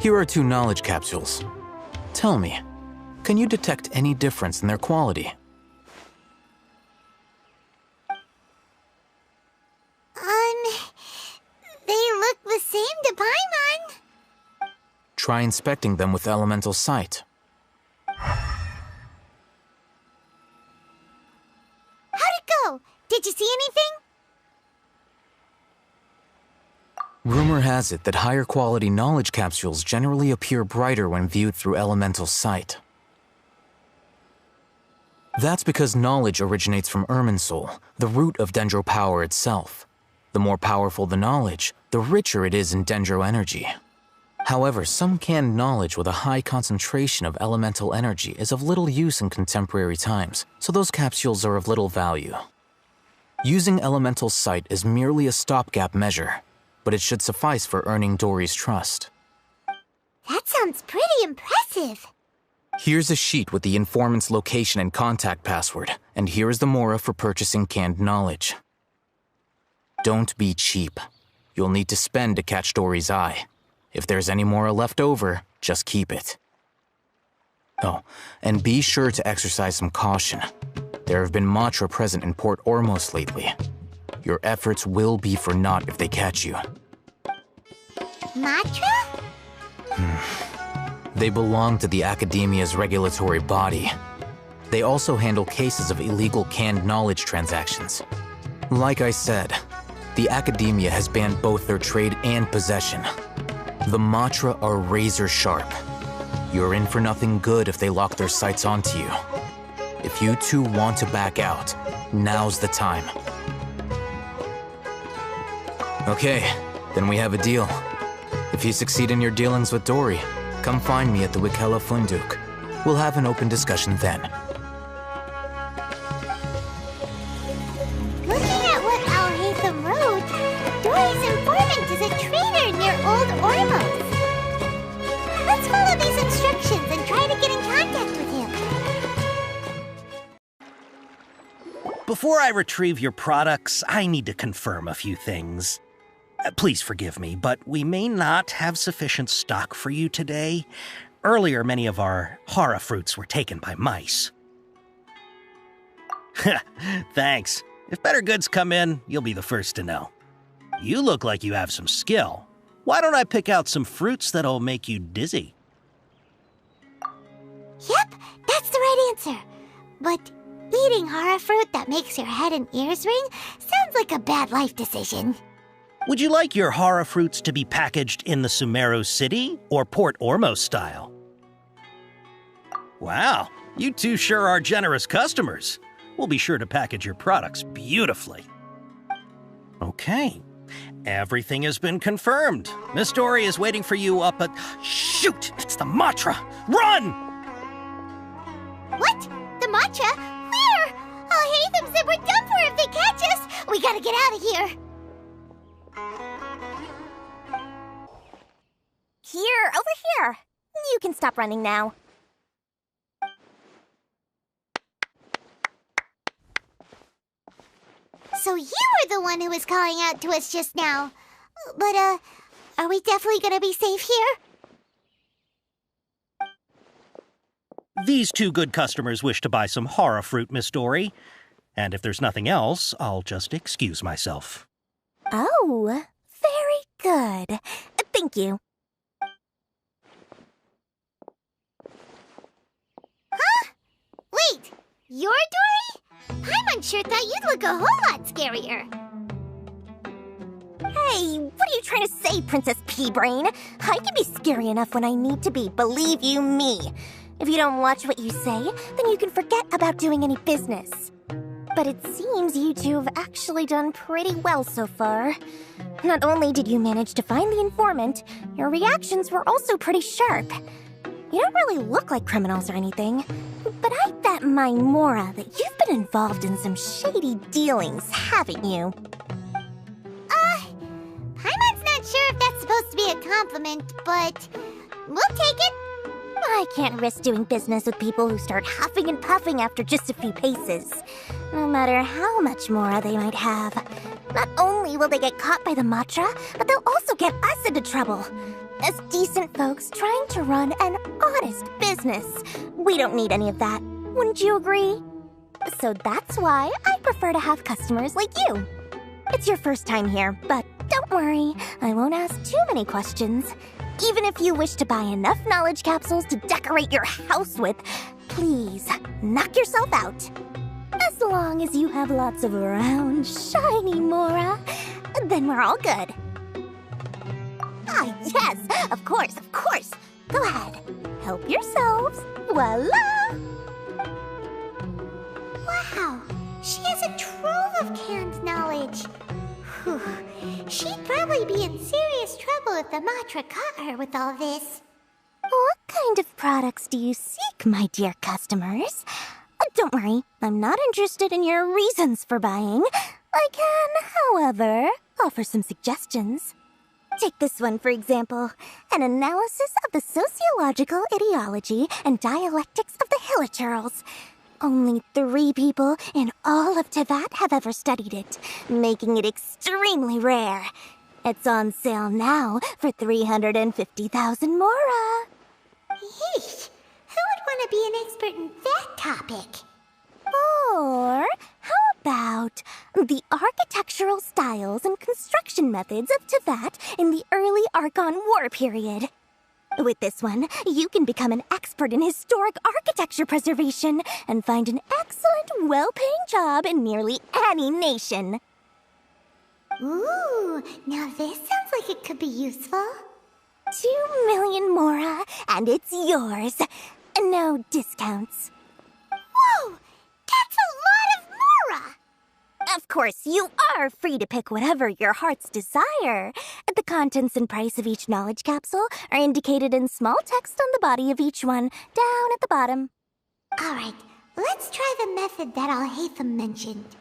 C: Here are 2 knowledge capsules. Tell me, can you detect any difference in their quality?
A: They look the same to Paimon.
C: Try inspecting them with elemental sight.
A: How'd it go? Did you see anything?
C: Rumor has it that higher quality knowledge capsules generally appear brighter when viewed through elemental sight. That's because knowledge originates from Irminsul, the root of Dendro power itself. The more powerful the knowledge, the richer it is in Dendro energy. However, some canned knowledge with a high concentration of elemental energy is of little use in contemporary times, so those capsules are of little value. Using elemental sight is merely a stopgap measure, but it should suffice for earning Dory's trust.
A: That sounds pretty impressive.
C: Here's a sheet with the informant's location and contact password, and here is the mora for purchasing canned knowledge. Don't be cheap. You'll need to spend to catch Dory's eye. If there's any mora left over, just keep it. Oh, and be sure to exercise some caution. There have been Matra present in Port Ormos lately. Your efforts will be for naught if they catch you.
A: Matra?
C: They belong to the Academia's regulatory body. They also handle cases of illegal canned knowledge transactions. Like I said, the Academia has banned both their trade and possession. The Matra are razor sharp. You're in for nothing good if they lock their sights onto you. If you 2 want to back out, now's the time. Okay, then we have a deal. If you succeed in your dealings with Dory, come find me at the Wikela Funduk. We'll have an open discussion then.
A: Looking at what Al-Haytham wrote, Dory's informant is a traitor near Old Ormos. Let's follow these instructions and try to get in contact with him.
G: Before I retrieve your products, I need to confirm a few things. Please forgive me, but we may not have sufficient stock for you today. Earlier, many of our hara fruits were taken by mice. Thanks. If better goods come in, you'll be the first to know. You look like you have some skill. Why don't I pick out some fruits that'll make you dizzy?
A: Yep, that's the right answer. But eating hara fruit that makes your head and ears ring sounds like a bad life decision.
G: Would you like your hara fruits to be packaged in the Sumeru City or Port Ormos style? Wow, you 2 sure are generous customers. We'll be sure to package your products beautifully. Okay, everything has been confirmed. Miss Dory is waiting for you up at... Shoot, it's the Matra! Run!
A: What? The Matra? Where? Al-Haytham said we're done for if they catch us. We gotta get out of here.
B: Here, over here. You can stop running now.
A: So you were the one who was calling out to us just now. But, are we definitely gonna be safe here?
G: These 2 good customers wish to buy some hara fruit, Miss Dory. And if there's nothing else, I'll just excuse myself.
B: Oh, very good. Thank you.
A: Huh? Wait, you're Dory? Paimon sure thought you'd look a whole lot scarier.
B: Hey, what are you trying to say, Princess Pea-Brain? I can be scary enough when I need to be, believe you me. If you don't watch what you say, then you can forget about doing any business. But it seems you 2 have actually done pretty well so far. Not only did you manage to find the informant, your reactions were also pretty sharp. You don't really look like criminals or anything, but I bet my Mora that you've been involved in some shady dealings, haven't you?
A: Paimon's not sure if that's supposed to be a compliment, but we'll take it.
B: I can't risk doing business with people who start huffing and puffing after just a few paces, no matter how much Mora they might have. Not only will they get caught by the Matra, but they'll also get us into trouble. as decent folks trying to run an honest business. We don't need any of that. Wouldn't you agree? So that's why I prefer to have customers like you. It's your first time here, but don't worry, I won't ask too many questions. Even if you wish to buy enough knowledge capsules to decorate your house with, please, knock yourself out. As long as you have lots of round, shiny Mora, then we're all good. Ah, yes, of course, of course. Go ahead, help yourselves. Voila!
A: Wow, she has a trove of canned knowledge. Whew. She'd probably be in serious trouble if the Matra caught her with all this.
B: What kind of products do you seek, my dear customers? Don't worry, I'm not interested in your reasons for buying. I can, however, offer some suggestions. Take this one, for example. An analysis of the sociological ideology and dialectics of the Hilichurls. Only 3 people in all of Teyvat have ever studied it, making it extremely rare. It's on sale now for 350,000 Mora.
A: Yeesh, who would want to be an expert in that topic?
B: Or how about the architectural styles and construction methods of Teyvat in the early Archon War period? With this one, you can become an expert in historic architecture preservation and find an excellent, well-paying job in nearly any nation.
A: Ooh, now this sounds like it could be useful.
B: 2 million Mora, and it's yours. No discounts.
A: Whoa! That's a lot of Mora!
B: Of course, you are free to pick whatever your heart's desire. The contents and price of each knowledge capsule are indicated in small text on the body of each one, down at the bottom.
A: Alright, let's try the method that Al-Haytham mentioned.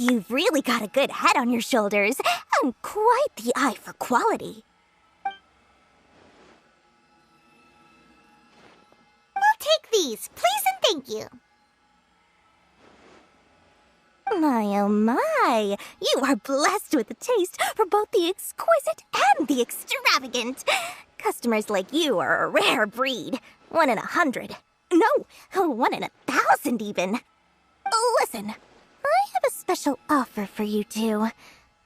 B: You've really got a good head on your shoulders, and quite the eye for quality.
A: We'll take these, please and thank you.
B: My oh my, you are blessed with a taste for both the exquisite and the extravagant. Customers like you are a rare breed. 1 in 100. No, 1 in 1,000 even. Listen, I have a special offer for you two.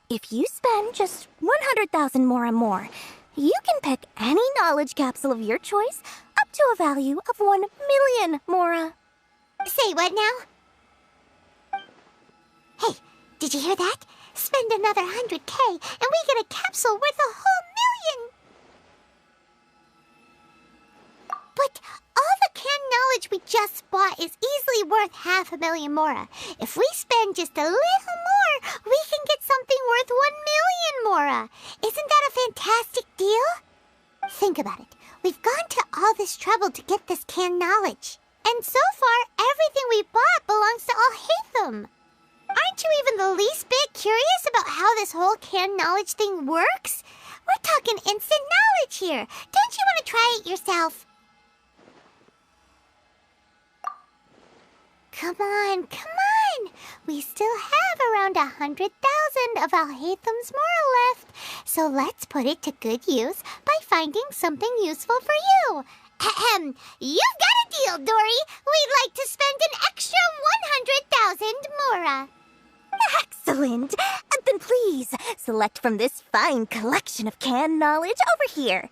B: If you spend just 100,000 more, you can pick any knowledge capsule of your choice up to a value of 1 million Mora.
A: Say what now? Hey, did you hear that? Spend another 100K and we get a capsule worth a whole million! But all the canned knowledge we just bought is easily worth 500,000 Mora. If we spend just a little more, we can get something worth 1 million Mora. Isn't that a fantastic deal? Think about it. We've gone to all this trouble to get this canned knowledge. And so far, everything we bought belongs to Al-Haytham. Aren't you even the least bit curious about how this whole canned knowledge thing works? We're talking instant knowledge here. Don't you want to try it yourself? Come on, come on! We still have around 100,000 of Al-Haytham's Mora left, so let's put it to good use by finding something useful for you. Ahem, you've got a deal, Dory! We'd like to spend an extra 100,000 Mora.
B: Excellent! Then please, select from this fine collection of canned knowledge over here.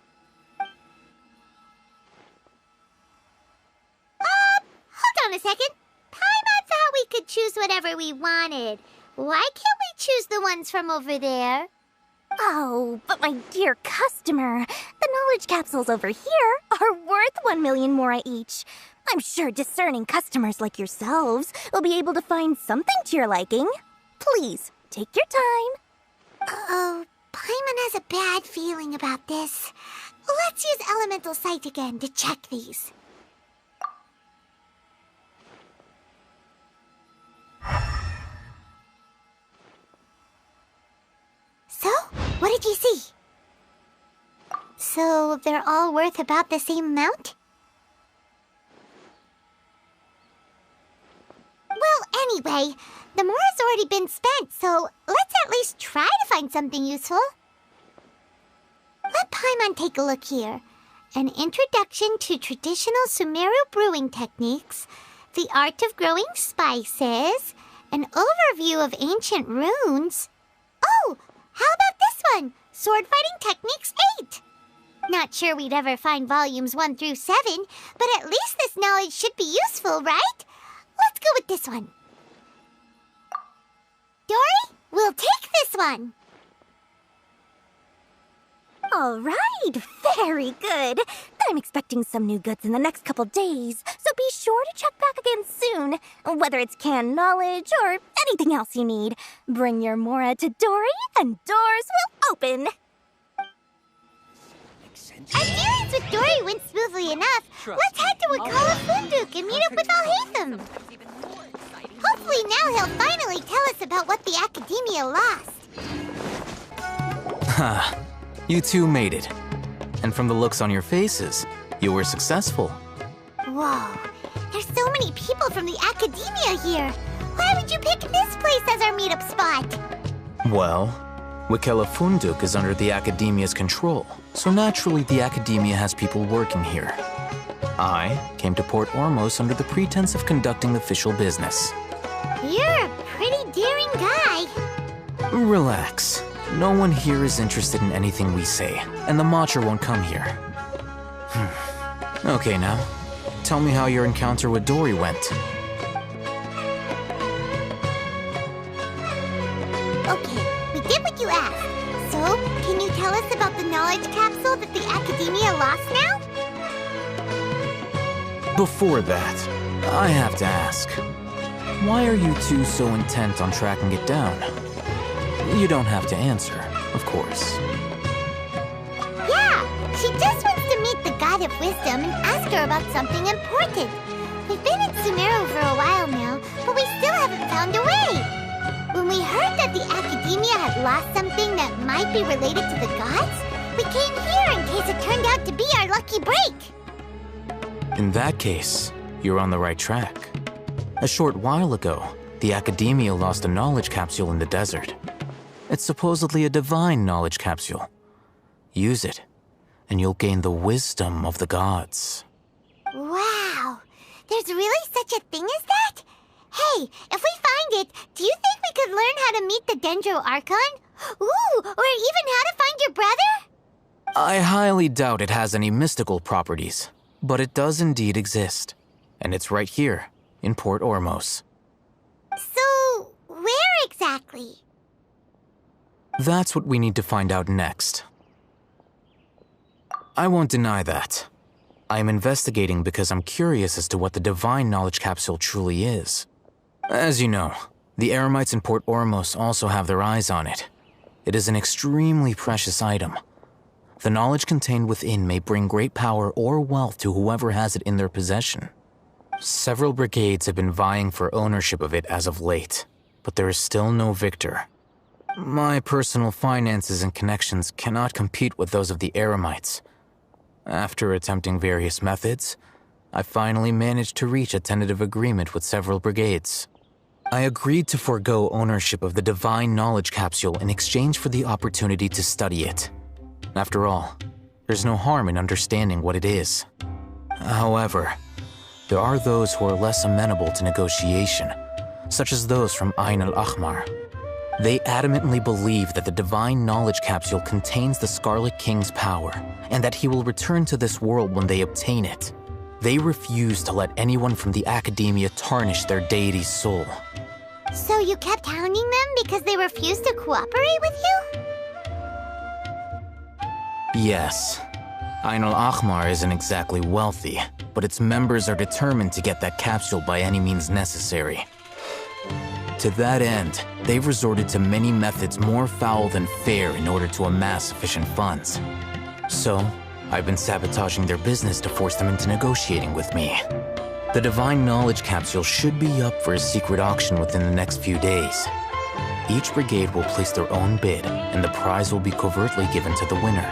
A: Hold on a second. Paimon thought we could choose whatever we wanted. Why can't we choose the ones from over there?
B: Oh, but my dear customer, the knowledge capsules over here are worth 1 million Mora each. I'm sure discerning customers like yourselves will be able to find something to your liking. Please, take your time.
A: Uh-oh, Paimon has a bad feeling about this. Let's use Elemental Sight again to check these. So, what What did you see? So they're all worth about the same amount? Well, anyway, the more has already been spent, so let's at least try to find something useful. Let Paimon take a look here. An introduction to traditional Sumeru brewing techniques, the art of growing spices, an overview of ancient runes. Oh, how about this one? Sword Fighting Techniques 8. Not sure we'd ever find volumes 1 through 7, but at least this knowledge should be useful, right? Let's go with this one. Dory, we'll take this one.
B: All right, very good. I'm expecting some new goods in the next couple days, so be sure to check back again soon. Whether it's canned knowledge or anything else you need, bring your Mora to Dory and doors will open.
A: Our dealings with Dory went smoothly enough. Let's head to Wakala Funduk and meet up with Al-Haytham. Hopefully now he'll finally tell us about what the Academia lost.
C: Ha, you two made it. And from the looks on your faces, you were successful.
A: Whoa, there's so many people from the Academia here. Why would you pick this place as our meetup spot?
C: Well, Wakela Funduk is under the Academia's control, so naturally the Academia has people working here. I came to Port Ormos under the pretense of conducting official business.
A: You're a pretty daring guy.
C: Relax. No one here is interested in anything we say, and the Matcher won't come here. Okay now, tell me how your encounter with Dory went.
A: Okay, we did what you asked. So, can you tell us about the knowledge capsule that the Academia lost now?
C: Before that, I have to ask, why are you two so intent on tracking it down? You don't have to answer, of course.
A: Yeah, she just wants to meet the God of Wisdom and ask her about something important. We've been in Sumeru for a while now, but we still haven't found a way. When we heard that the Academia had lost something that might be related to the gods, we came here in case it turned out to be our lucky break.
C: In that case, you're on the right track. A short while ago, the Academia lost a knowledge capsule in the desert. It's supposedly a divine knowledge capsule. Use it, and you'll gain the wisdom of the gods.
A: Wow, there's really such a thing as that? Hey, if we find it, do you think we could learn how to meet the Dendro Archon? Ooh, or even how to find your brother?
C: I highly doubt it has any mystical properties, but it does indeed exist. And it's right here, in Port Ormos.
A: So, where exactly?
C: That's what we need to find out next. I won't deny that. I am investigating because I'm curious as to what the divine knowledge capsule truly is. As you know, the Eremites in Port Ormos also have their eyes on it. It is an extremely precious item. The knowledge contained within may bring great power or wealth to whoever has it in their possession. Several brigades have been vying for ownership of it as of late, but there is still no victor. My personal finances and connections cannot compete with those of the Eremites. After attempting various methods, I finally managed to reach a tentative agreement with several brigades. I agreed to forego ownership of the divine knowledge capsule in exchange for the opportunity to study it. After all, there's no harm in understanding what it is. However, there are those who are less amenable to negotiation, such as those from Ain al-Ahmar. They adamantly believe that the divine knowledge capsule contains the Scarlet King's power, and that he will return to this world when they obtain it. They refuse to let anyone from the Academia tarnish their deity's soul.
A: So you kept hounding them because they refused to cooperate with you?
C: Yes. Ain al-Ahmar isn't exactly wealthy, but its members are determined to get that capsule by any means necessary. To that end, they've resorted to many methods more foul than fair in order to amass sufficient funds. So, I've been sabotaging their business to force them into negotiating with me. The Divine Knowledge Capsule should be up for a secret auction within the next few days. Each brigade will place their own bid, and the prize will be covertly given to the winner.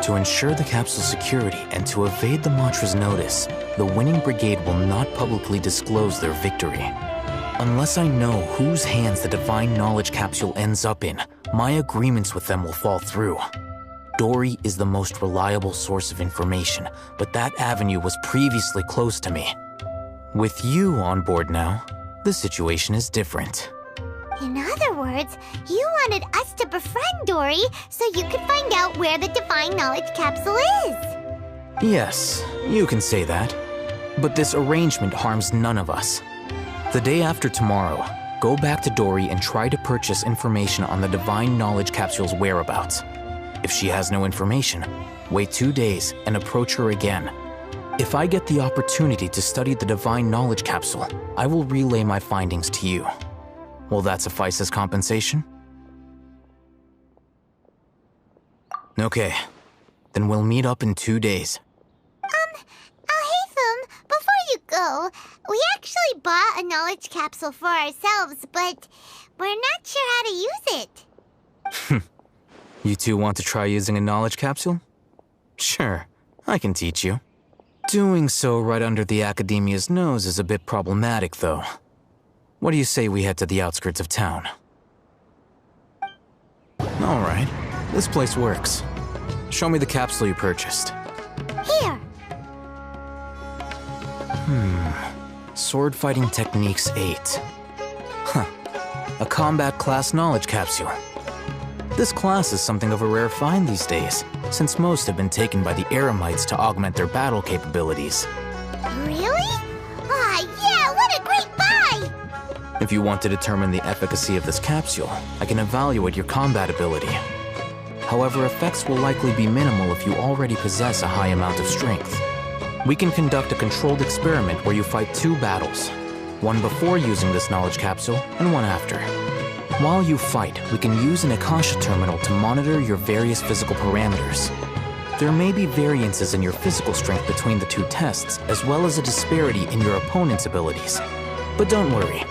C: To ensure the capsule's security and to evade the Matra's notice, the winning brigade will not publicly disclose their victory. Unless I know whose hands the Divine Knowledge Capsule ends up in, my agreements with them will fall through. Dory is the most reliable source of information, but that avenue was previously closed to me. With you on board now, the situation is different.
A: In other words, you wanted us to befriend Dory so you could find out where the Divine Knowledge Capsule is.
C: Yes, you can say that. But this arrangement harms none of us. The day after tomorrow, go back to Dory and try to purchase information on the Divine Knowledge Capsule's whereabouts. If she has no information, wait 2 days and approach her again. If I get the opportunity to study the Divine Knowledge Capsule, I will relay my findings to you. Will that suffice as compensation? Okay, then we'll meet up in 2 days.
A: Haytham, before you go, we actually bought a knowledge capsule for ourselves, but we're not sure how to use it.
C: You two want to try using a knowledge capsule? Sure, I can teach you. Doing so right under the Academia's nose is a bit problematic, though. What do you say we head to the outskirts of town? All right, this place works. Show me the capsule you purchased.
A: Here.
C: Sword Fighting Techniques 8. Huh. A combat class knowledge capsule. This class is something of a rare find these days, since most have been taken by the Eremites to augment their battle capabilities.
A: Really? Yeah, what a great buy!
C: If you want to determine the efficacy of this capsule, I can evaluate your combat ability. However, effects will likely be minimal if you already possess a high amount of strength. We can conduct a controlled experiment where you fight 2 battles, one before using this knowledge capsule and one after. While you fight, we can use an Akasha terminal to monitor your various physical parameters. There may be variances in your physical strength between the 2 tests, as well as a disparity in your opponent's abilities. But don't worry,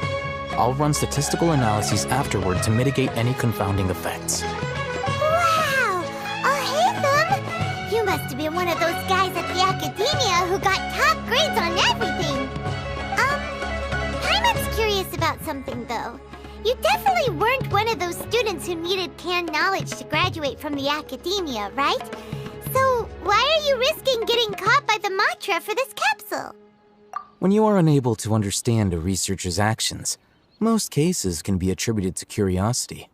C: I'll run statistical analyses afterward to mitigate any confounding effects.
A: Wow! Haytham! You must have been one of those guys at the Academia who got top grades on everything! Paimon's curious about something, though. You definitely weren't one of those students who needed canned knowledge to graduate from the Academia, right? So why are you risking getting caught by the Matra for this capsule?
C: When you are unable to understand a researcher's actions, most cases can be attributed to curiosity.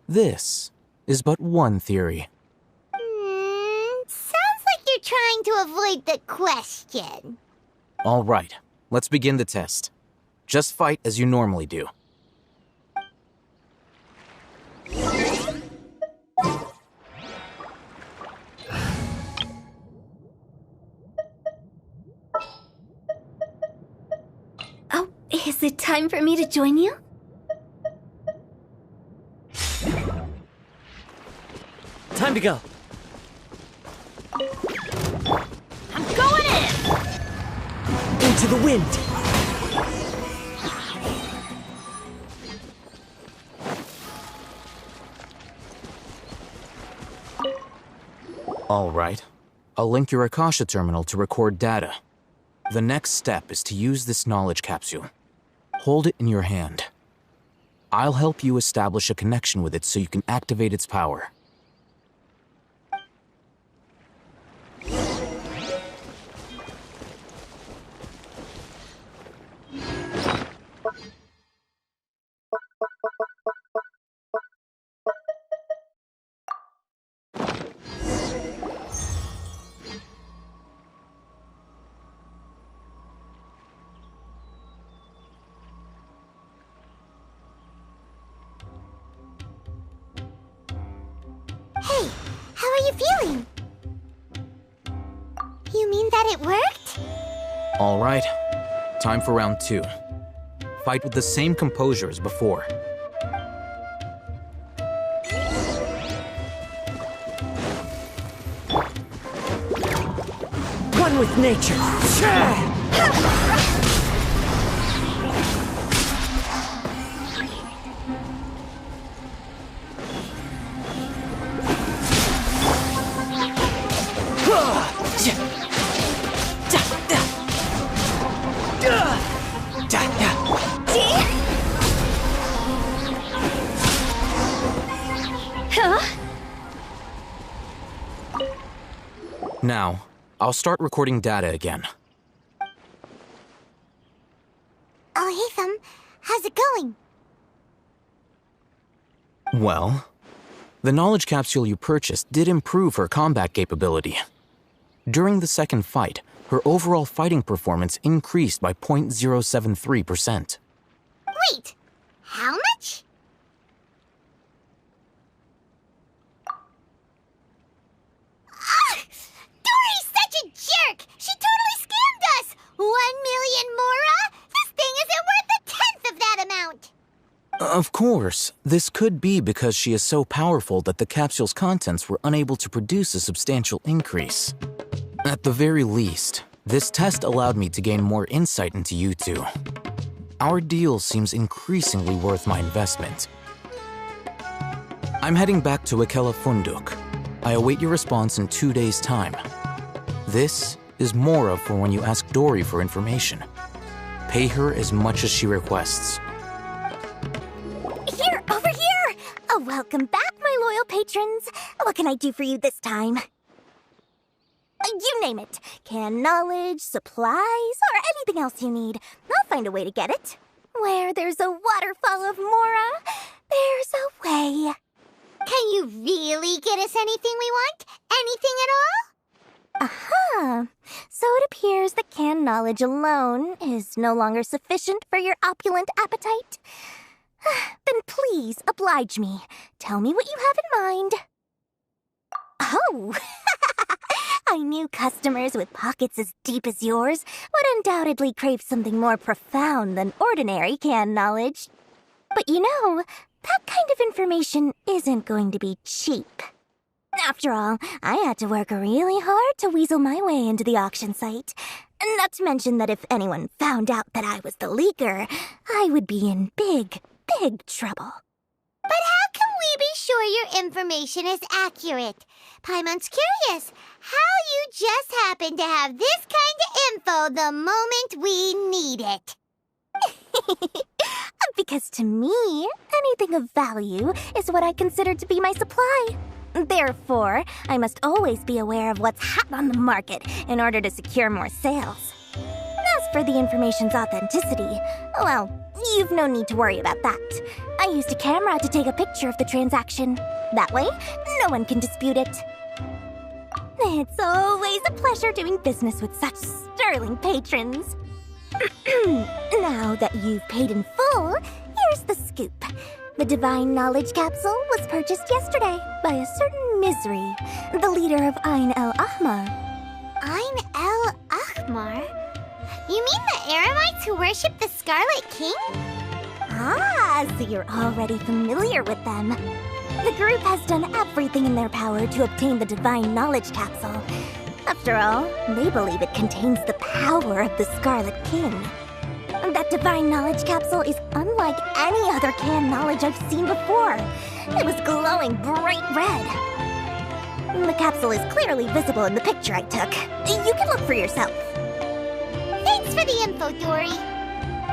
C: This is but one theory.
A: Sounds like you're trying to avoid the question.
C: All right, let's begin the test. Just fight as you normally do.
B: Oh, is it time for me to join you?
H: Time to go.
F: I'm going in!
Q: Into the wind!
C: All right. I'll link your Akasha terminal to record data. The next step is to use this knowledge capsule. Hold it in your hand. I'll help you establish a connection with it so you can activate its power.
A: Hey, how are you feeling? You mean that it worked?
C: All right. Time for round 2. Fight with the same composure as before.
Q: One with nature!
C: I'll start recording data again.
A: Al-Haytham, how's it going?
C: Well, the knowledge capsule you purchased did improve her combat capability. During the second fight, her overall fighting performance increased by 0.073%.
A: Wait, how much? Dory's such a jerk! She totally scammed us! 1 million mora? This thing isn't worth a tenth of that amount!
C: Of course, this could be because she is so powerful that the capsule's contents were unable to produce a substantial increase. At the very least, this test allowed me to gain more insight into you two. Our deal seems increasingly worth my investment. I'm heading back to Akela Funduk. I await your response in 2 days' time. This is Mora for when you ask Dory for information. Pay her as much as she requests.
B: Here, over here! Oh, welcome back, my loyal patrons. What can I do for you this time? You name it. Canned knowledge, supplies, or anything else you need. I'll find a way to get it. Where there's a waterfall of Mora, there's a way.
A: Can you really get us anything we want? Anything at all?
B: Aha! So it appears that canned knowledge alone is no longer sufficient for your opulent appetite. Then please oblige me. Tell me what you have in mind. Oh! I knew customers with pockets as deep as yours would undoubtedly crave something more profound than ordinary canned knowledge. But you know, that kind of information isn't going to be cheap. After all, I had to work really hard to weasel my way into the auction site. Not to mention that if anyone found out that I was the leaker, I would be in big, big trouble.
A: But how can we be sure your information is accurate? Paimon's curious how you just happen to have this kind of info the moment we need it.
B: Because to me, anything of value is what I consider to be my supply. Therefore, I must always be aware of what's hot on the market in order to secure more sales. As for the information's authenticity, well, you've no need to worry about that. I used a camera to take a picture of the transaction. That way, no one can dispute it. It's always a pleasure doing business with such sterling patrons. Now that you've paid in full, here's the scoop. The Divine Knowledge Capsule was purchased yesterday by a certain Misery, the leader of Ain el-Ahmar.
A: Ain el-Ahmar? You mean the Eremites who worship the Scarlet King?
B: Ah, so you're already familiar with them. The group has done everything in their power to obtain the Divine Knowledge Capsule. After all, they believe it contains the power of the Scarlet King. That Divine Knowledge Capsule is unlike any other canned knowledge I've seen before. It was glowing bright red. The capsule is clearly visible in the picture I took. You can look for yourself.
A: Thanks for the info, Dory.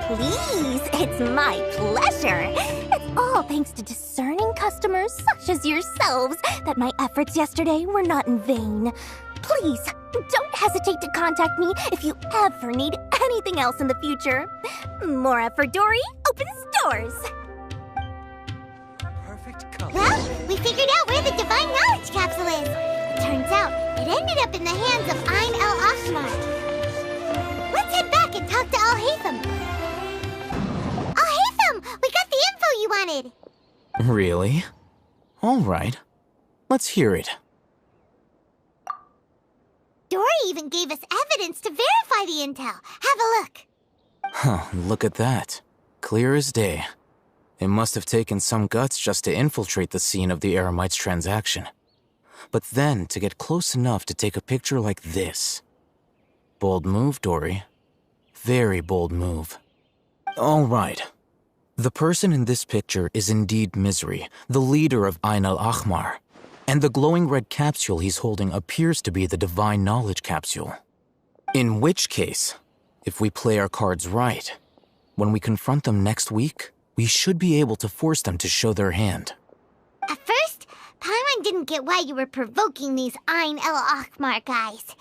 B: Please, it's my pleasure. It's all thanks to discerning customers such as yourselves that my efforts yesterday were not in vain. Please, don't hesitate to contact me if you ever need anything else in the future. Mora for Dory opens doors.
W: Perfect color.
A: Well, we figured out where the Divine Knowledge Capsule is. Turns out, it ended up in the hands of Ain el-Ahmar. Let's head back and talk to Al-Haytham. Al-Haytham, we got the info you wanted.
C: Really? All right. Let's hear it.
A: Dory even gave us evidence to verify the intel. Have a look.
C: Huh, look at that. Clear as day. It must have taken some guts just to infiltrate the scene of the Eremites' transaction. But then to get close enough to take a picture like this. Bold move, Dory. Very bold move. All right. The person in this picture is indeed Misery, the leader of Ain el-Ahmar. And the glowing red capsule he's holding appears to be the Divine Knowledge Capsule. In which case, if we play our cards right, when we confront them next week, we should be able to force them to show their hand.
A: At first, Paimon Paimon didn't get why you were provoking these Ein El Achmar guys.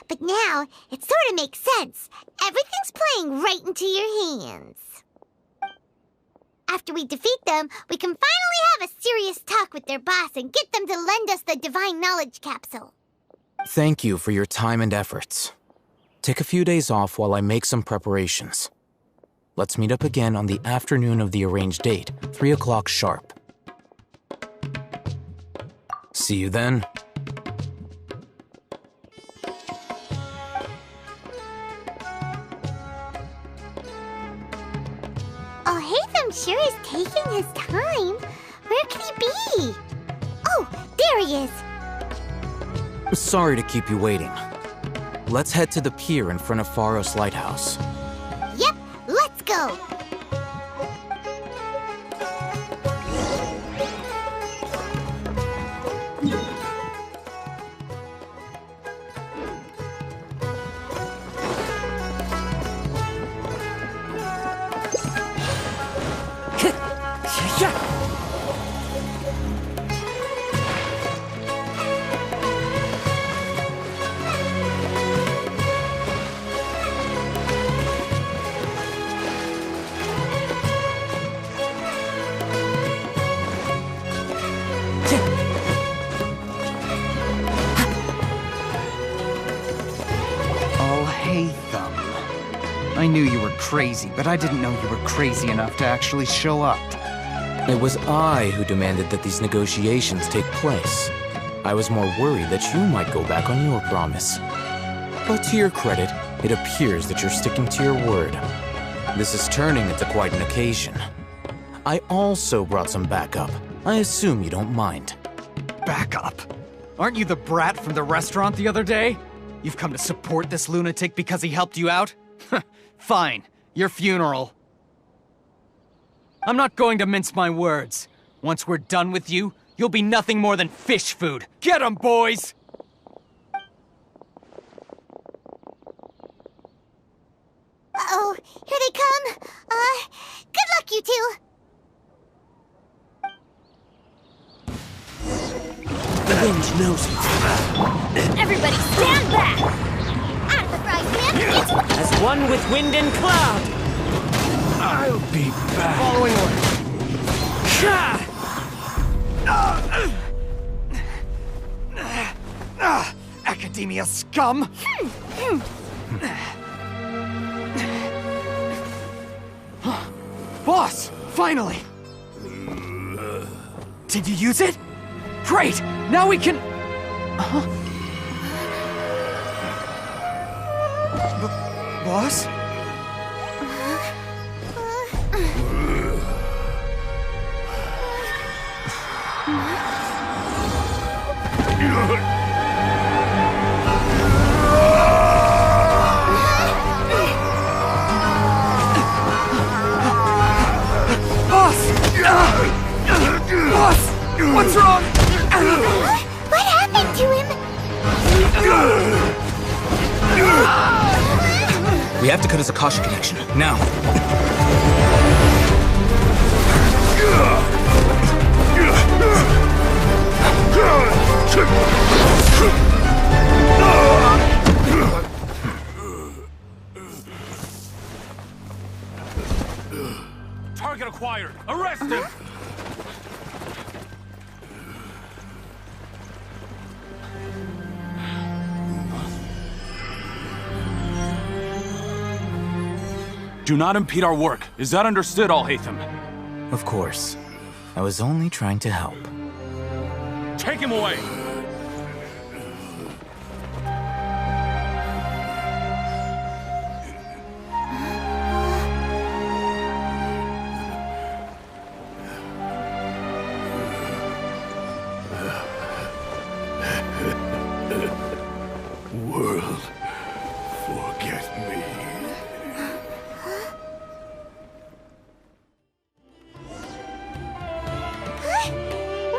A: But now, it sort of makes sense. Everything's playing right into your hands. After we defeat them, we can finally have a serious talk with their boss and get them to lend us the Divine Knowledge Capsule.
C: Thank you for your time and efforts. Take a few days off while I make some preparations. Let's meet up again on the afternoon of the arranged date, 3 o'clock sharp. See you then.
A: Oh, Hatham sure is taking his time. Where could he be? Oh, there he is.
C: Sorry to keep you waiting. Let's head to the pier in front of Pharos Lighthouse.
A: Yep, let's go.
W: I knew you were crazy, but I didn't know you were crazy enough to actually show up.
C: It was I who demanded that these negotiations take place. I was more worried that you might go back on your promise. But to your credit, it appears that you're sticking to your word. This is turning into quite an occasion. I also brought some backup. I assume you don't mind.
W: Backup? Aren't you the brat from the restaurant the other day? You've come to support this lunatic because he helped you out? Fine, your funeral. I'm not going to mince my words. Once we're done with you, you'll be nothing more than fish food. Get 'em, boys!
A: Uh-oh, here they come. Good luck, you two.
H: The wind knows it.
F: Everybody stand back! Out of the frying pan,
H: As one with wind and cloud.
S: I'll be back.
W: Following orders. Academia scum! Boss! Finally! Did you use it? Great! Now we can... Boss? Boss! What's wrong?
A: What happened to him?
C: We have to cut his Akasha connection, now.
E: Target acquired! Arrest him! Do not impede our work. Is that understood, Al-Haytham?
C: Of course. I was only trying to help.
E: Take him away!
P: World, forget me.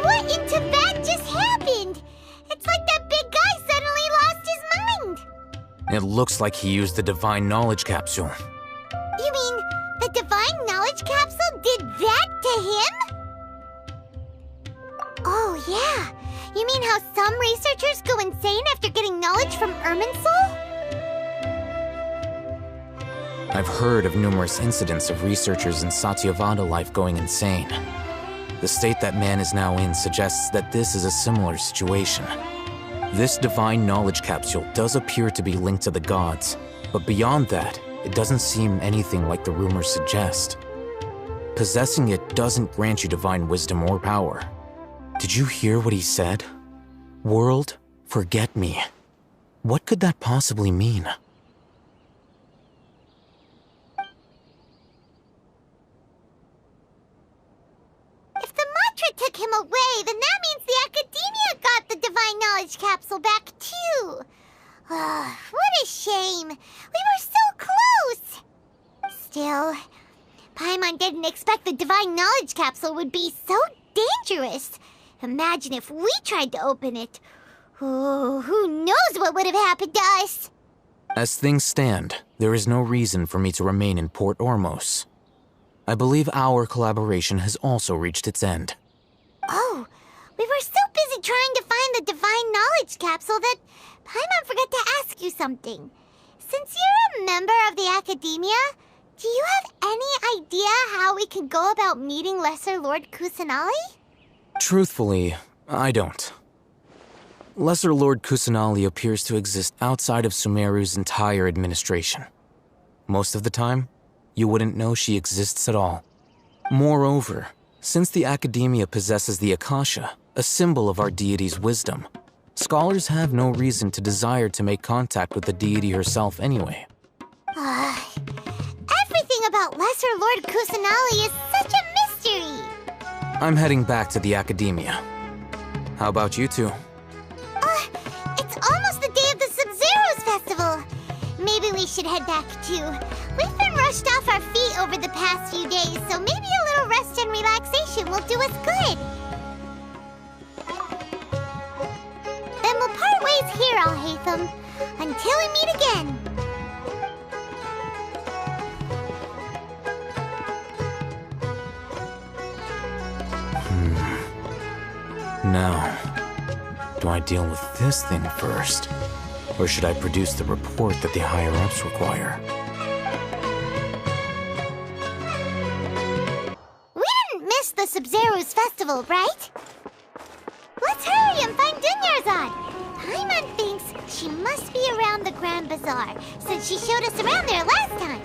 A: What in Tibet just happened? It's like that big guy suddenly lost his mind.
C: It looks like he used the Divine Knowledge Capsule.
A: You mean the Divine Knowledge Capsule did that to him? Oh, yeah. You mean how some researchers go insane after getting knowledge from Irminsul?
C: I've heard of numerous incidents of researchers in Satyavada life going insane. The state that man is now in suggests that this is a similar situation. This divine knowledge capsule does appear to be linked to the gods, but beyond that, it doesn't seem anything like the rumors suggest. Possessing it doesn't grant you divine wisdom or power. Did you hear what he said? World, forget me. What could that possibly mean?
A: If the mantra took him away, then that means the Academia got the divine knowledge capsule back too. What a shame. We were so close. Still, Paimon didn't expect the divine knowledge capsule would be so dangerous. Imagine if we tried to open it. Oh, who knows what would have happened to us?
C: As things stand, there is no reason for me to remain in Port Ormos. I believe our collaboration has also reached its end.
A: Oh, we were so busy trying to find the divine knowledge capsule that Paimon forgot to ask you something. Since you're a member of the Academia, do you have any idea how we can go about meeting Lesser Lord Kusanali?
C: Truthfully, I don't. Lesser Lord Kusanali appears to exist outside of Sumeru's entire administration. Most of the time, you wouldn't know she exists at all. Moreover, since the Academia possesses the Akasha, a symbol of our deity's wisdom, scholars have no reason to desire to make contact with the deity herself anyway.
A: Everything about Lesser Lord Kusanali is such a mystery!
C: I'm heading back to the Academia. How about you two?
A: It's almost the day of the Sub-Zero's festival. Maybe we should head back too. We've been rushed off our feet over the past few days, so maybe a little rest and relaxation will do us good. Then we'll part ways here, Alhaitham, until we meet again.
C: Now, do I deal with this thing first? Or should I produce the report that the higher-ups require?
A: We didn't miss the Sub-Zero's festival, right? Let's hurry and find Dunyarzad. Paimon thinks she must be around the Grand Bazaar, since she showed us around there last time.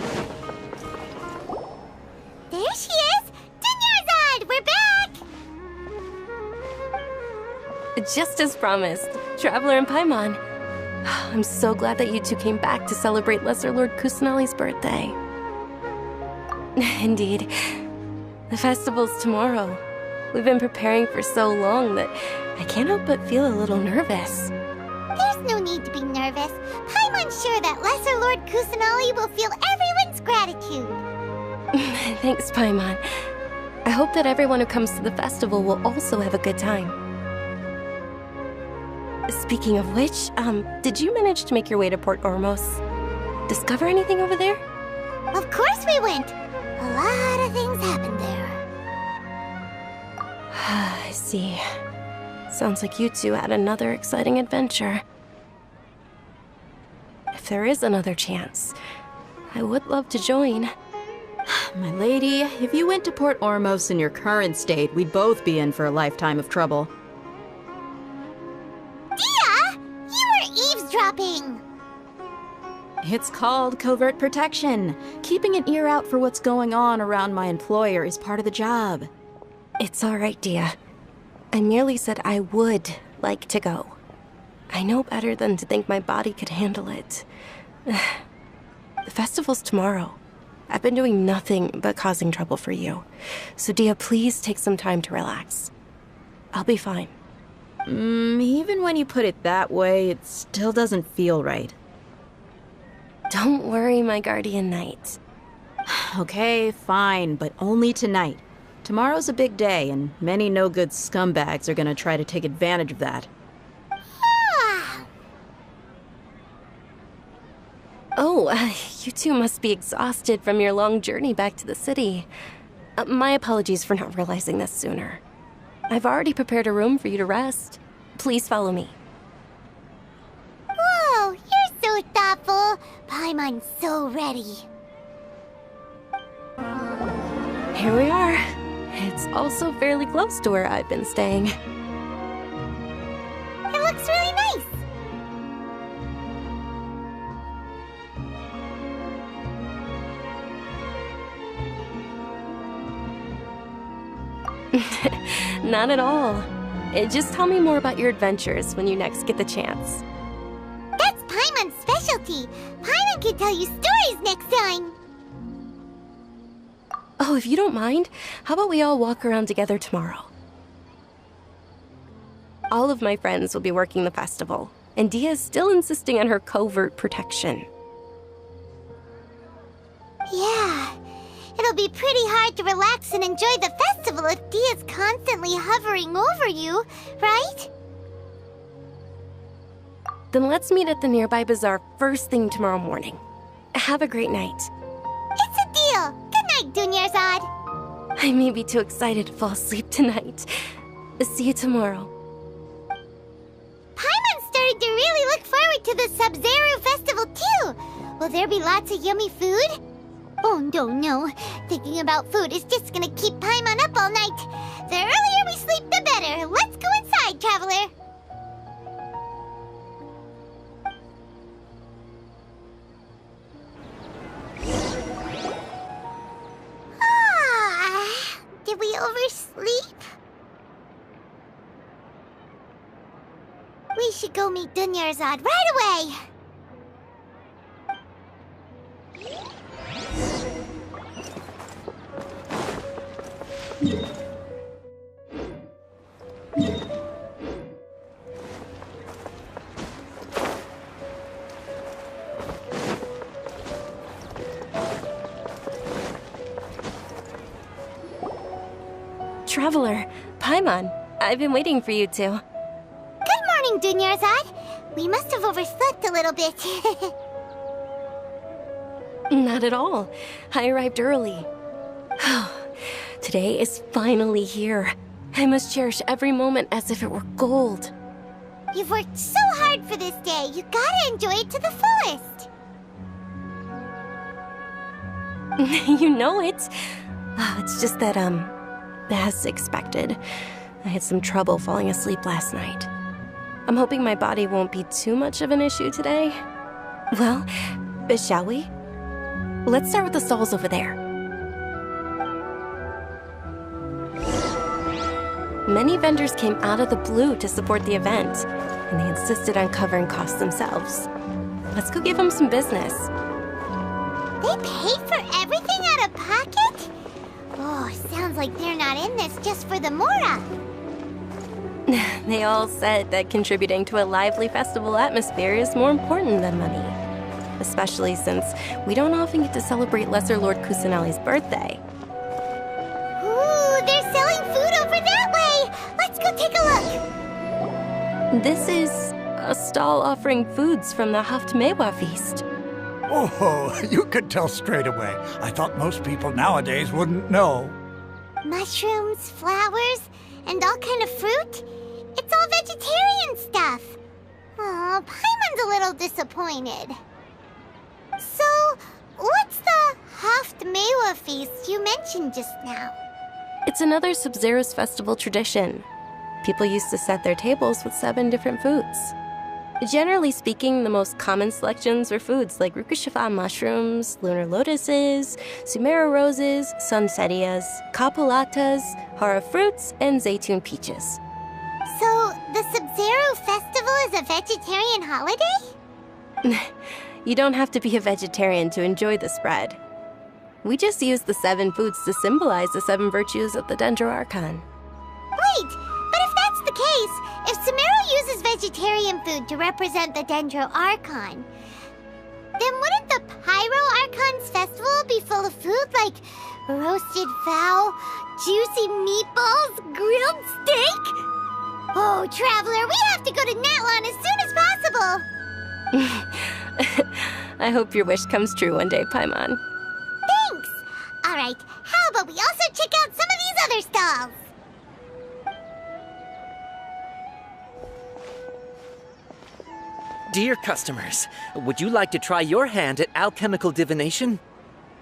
A: There she is! Dunyarzad, we're back!
J: Just as promised, Traveler and Paimon. I'm so glad that you two came back to celebrate Lesser Lord Kusanali's birthday. Indeed. The festival's tomorrow. We've been preparing for so long that I can't help but feel a little nervous.
A: There's no need to be nervous. Paimon's sure that Lesser Lord Kusanali will feel everyone's gratitude.
J: Thanks, Paimon. I hope that everyone who comes to the festival will also have a good time. Speaking of which, did you manage to make your way to Port Ormos? Discover anything over there?
A: Of course we went! A lot of things happened there.
J: I see. Sounds like you two had another exciting adventure. If there is another chance, I would love to join.
O: My lady, if you went to Port Ormos in your current state, we'd both be in for a lifetime of trouble.
A: Dia! You were eavesdropping!
O: It's called covert protection. Keeping an ear out for what's going on around my employer is part of the job.
J: It's all right, Dia. I merely said I would like to go. I know better than to think my body could handle it. The festival's tomorrow. I've been doing nothing but causing trouble for you. So, Dia, please take some time to relax. I'll be fine.
O: Even when you put it that way, it still doesn't feel right.
J: Don't worry, my guardian knight.
O: Okay, fine, but only tonight. Tomorrow's a big day, and many no-good scumbags are gonna try to take advantage of that.
J: Oh, you two must be exhausted from your long journey back to the city. My apologies for not realizing this sooner. I've already prepared a room for you to rest. Please follow me.
A: Whoa, you're so thoughtful. Paimon's so ready.
J: Here we are. It's also fairly close to where I've been staying.
A: It looks really nice.
J: Not at all. Just tell me more about your adventures when you next get the chance.
A: That's Paimon's specialty. Paimon can tell you stories next time.
J: Oh, if you don't mind, how about we all walk around together tomorrow? All of my friends will be working the festival, and Dia's still insisting on her covert protection.
A: Yeah, it'll be pretty hard to relax and enjoy the festival if Dia's constantly hovering over you, right?
J: Then let's meet at the nearby bazaar first thing tomorrow morning. Have a great night.
A: It's a deal. Good night, Dunyarzad.
J: I may be too excited to fall asleep tonight. See you tomorrow.
A: Paimon's starting to really look forward to the Sub-Zero festival too. Will there be lots of yummy food? Oh no. Thinking about food is just gonna keep Paimon up all night. The earlier we sleep, the better. Let's go inside, Traveler. Did we oversleep? We should go meet Dunyarzad right away.
J: Traveler, Paimon, I've been waiting for you two.
A: Good morning, Dunyarzad. We must have overslept a little bit.
J: Not at all. I arrived early. Today is finally here. I must cherish every moment as if it were gold.
A: You've worked so hard for this day. You gotta enjoy it to the fullest.
J: You know it. It's just that, as expected, I had some trouble falling asleep last night. I'm hoping my body won't be too much of an issue today. Well, shall we? Let's start with the stalls over there. Many vendors came out of the blue to support the event, and they insisted on covering costs themselves. Let's go give them some business.
A: They paid for everything out of pocket? Oh, sounds like they're not in this just for the Mora.
J: They all said that contributing to a lively festival atmosphere is more important than money. Especially since we don't often get to celebrate Lesser Lord Kusanali's birthday.
A: Ooh, they're selling food over that way! Let's go take a look!
J: This is a stall offering foods from the Haftmewa feast.
S: Oh, you could tell straight away. I thought most people nowadays wouldn't know.
A: Mushrooms, flowers, and all kind of fruit? It's all vegetarian stuff. Oh, Paimon's a little disappointed. So, what's the Haftmewa feast you mentioned just now?
J: It's another Sub-Zero's festival tradition. People used to set their tables with 7 different foods. Generally speaking, the most common selections were foods like Rukashifa mushrooms, lunar lotuses, Sumera roses, sunsetias, capulatas, hara fruits, and zaytun peaches.
A: So, the Sub-Zero festival is a vegetarian holiday?
J: You don't have to be a vegetarian to enjoy the spread. We just use the 7 foods to symbolize the 7 virtues of the Dendro Archon.
A: Wait, but if that's the case, if Sumero uses vegetarian food to represent the Dendro Archon, then wouldn't the Pyro Archon's festival be full of food like roasted fowl, juicy meatballs, grilled steak? Oh, Traveler, we have to go to Natlan as soon as possible!
J: I hope your wish comes true one day, Paimon.
A: Thanks! Alright, how about we also check out some of these other stalls?
D: Dear customers, would you like to try your hand at alchemical divination?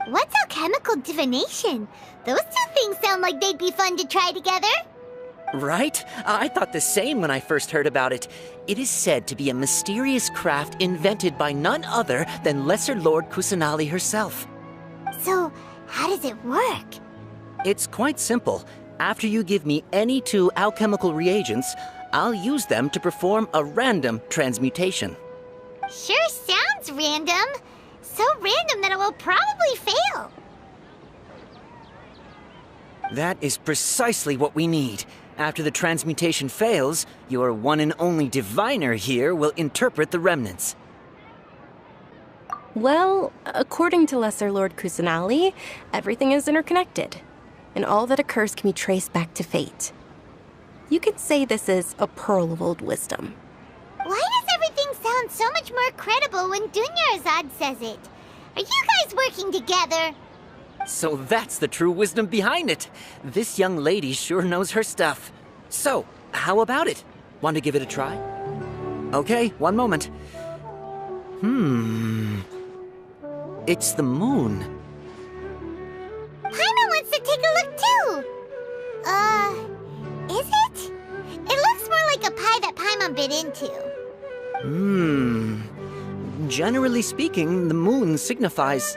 A: What's alchemical divination? Those two things sound like they'd be fun to try together.
D: Right? I thought the same when I first heard about it. It is said to be a mysterious craft invented by none other than Lesser Lord Kusanali herself.
A: So, how does it work?
D: It's quite simple. After you give me any 2 alchemical reagents, I'll use them to perform a random transmutation.
A: Sure sounds random. So random that it will probably fail.
D: That is precisely what we need. After the transmutation fails, your one and only diviner here will interpret the remnants.
J: Well, according to Lesser Lord Kusanali, everything is interconnected, and all that occurs can be traced back to fate. You could say this is a pearl of old wisdom.
A: Why does everything sound so much more credible when Dunyarzad says it? Are you guys working together?
D: So that's the true wisdom behind it. This young lady sure knows her stuff. So, how about it? Want to give it a try? Okay, one moment. It's the moon.
A: Paimon wants to take a look too. Is it? It looks more like a pie that Paimon bit into.
D: Generally speaking, the moon signifies...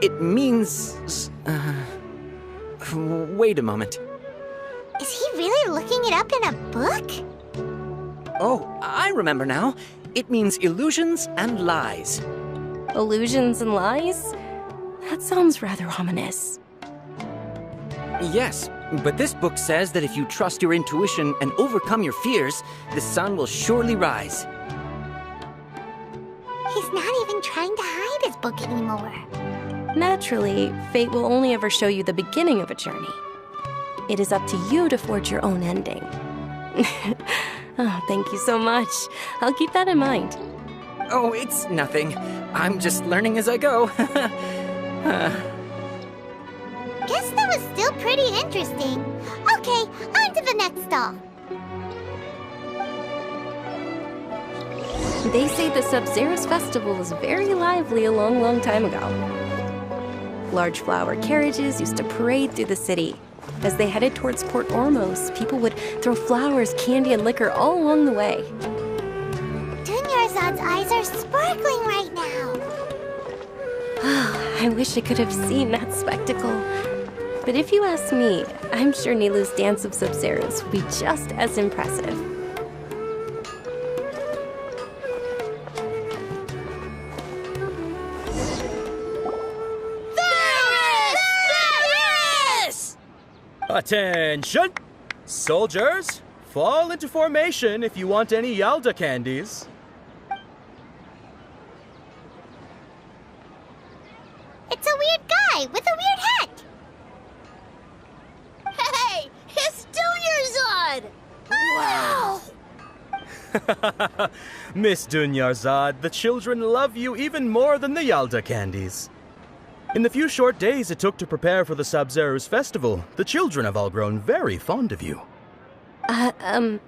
D: It means... Wait a moment.
A: Is he really looking it up in a book?
D: Oh, I remember now. It means illusions and lies.
J: Illusions and lies? That sounds rather ominous.
D: Yes, but this book says that if you trust your intuition and overcome your fears, the sun will surely rise.
A: He's not even trying to hide his book anymore.
J: Naturally, fate will only ever show you the beginning of a journey. It is up to you to forge your own ending. Oh, thank you so much. I'll keep that in mind.
D: Oh, it's nothing. I'm just learning as I go.
A: Guess that was still pretty interesting. Okay, on to the next stall.
J: They say the Sub-Zero's festival was very lively a long, long time ago. Large flower carriages used to parade through the city. As they headed towards Port Ormos, people would throw flowers, candy, and liquor all along the way.
A: Dunyarzad's eyes are sparkling right now.
J: I wish I could have seen that spectacle. But if you ask me, I'm sure Nilou's dance of Sub-Zeros will be just as impressive.
K: Attention! Soldiers, fall into formation if you want any Yalda candies.
A: It's a weird guy with a weird hat.
F: Hey, it's Dunyarzad! Wow!
K: Miss Dunyarzad, the children love you even more than the Yalda candies. In the few short days it took to prepare for the Sub-Zero's festival, the children have all grown very fond of you.
J: The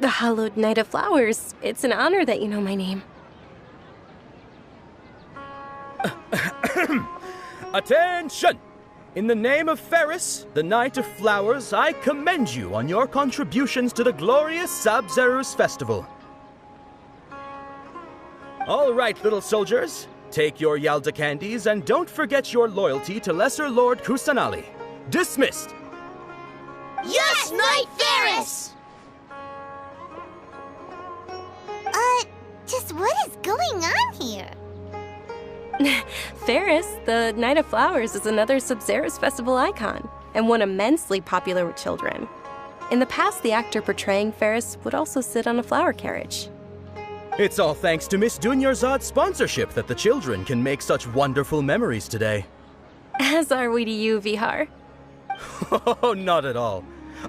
J: Hallowed Knight of Flowers. It's an honor that you know my name.
K: Attention! In the name of Ferris, the Knight of Flowers, I commend you on your contributions to the glorious Sub-Zero's festival. All right, little soldiers. Take your Yalda candies and don't forget your loyalty to Lesser Lord Kusanali. Dismissed!
F: Yes, Knight Ferris!
A: Just what is going on here?
J: Ferris, the Knight of Flowers, is another Sub-Zero's festival icon, and one immensely popular with children. In the past, the actor portraying Ferris would also sit on a flower carriage.
K: It's all thanks to Miss Dunyarzad's sponsorship that the children can make such wonderful memories today.
J: As are we to you, Vihar.
K: Oh, not at all.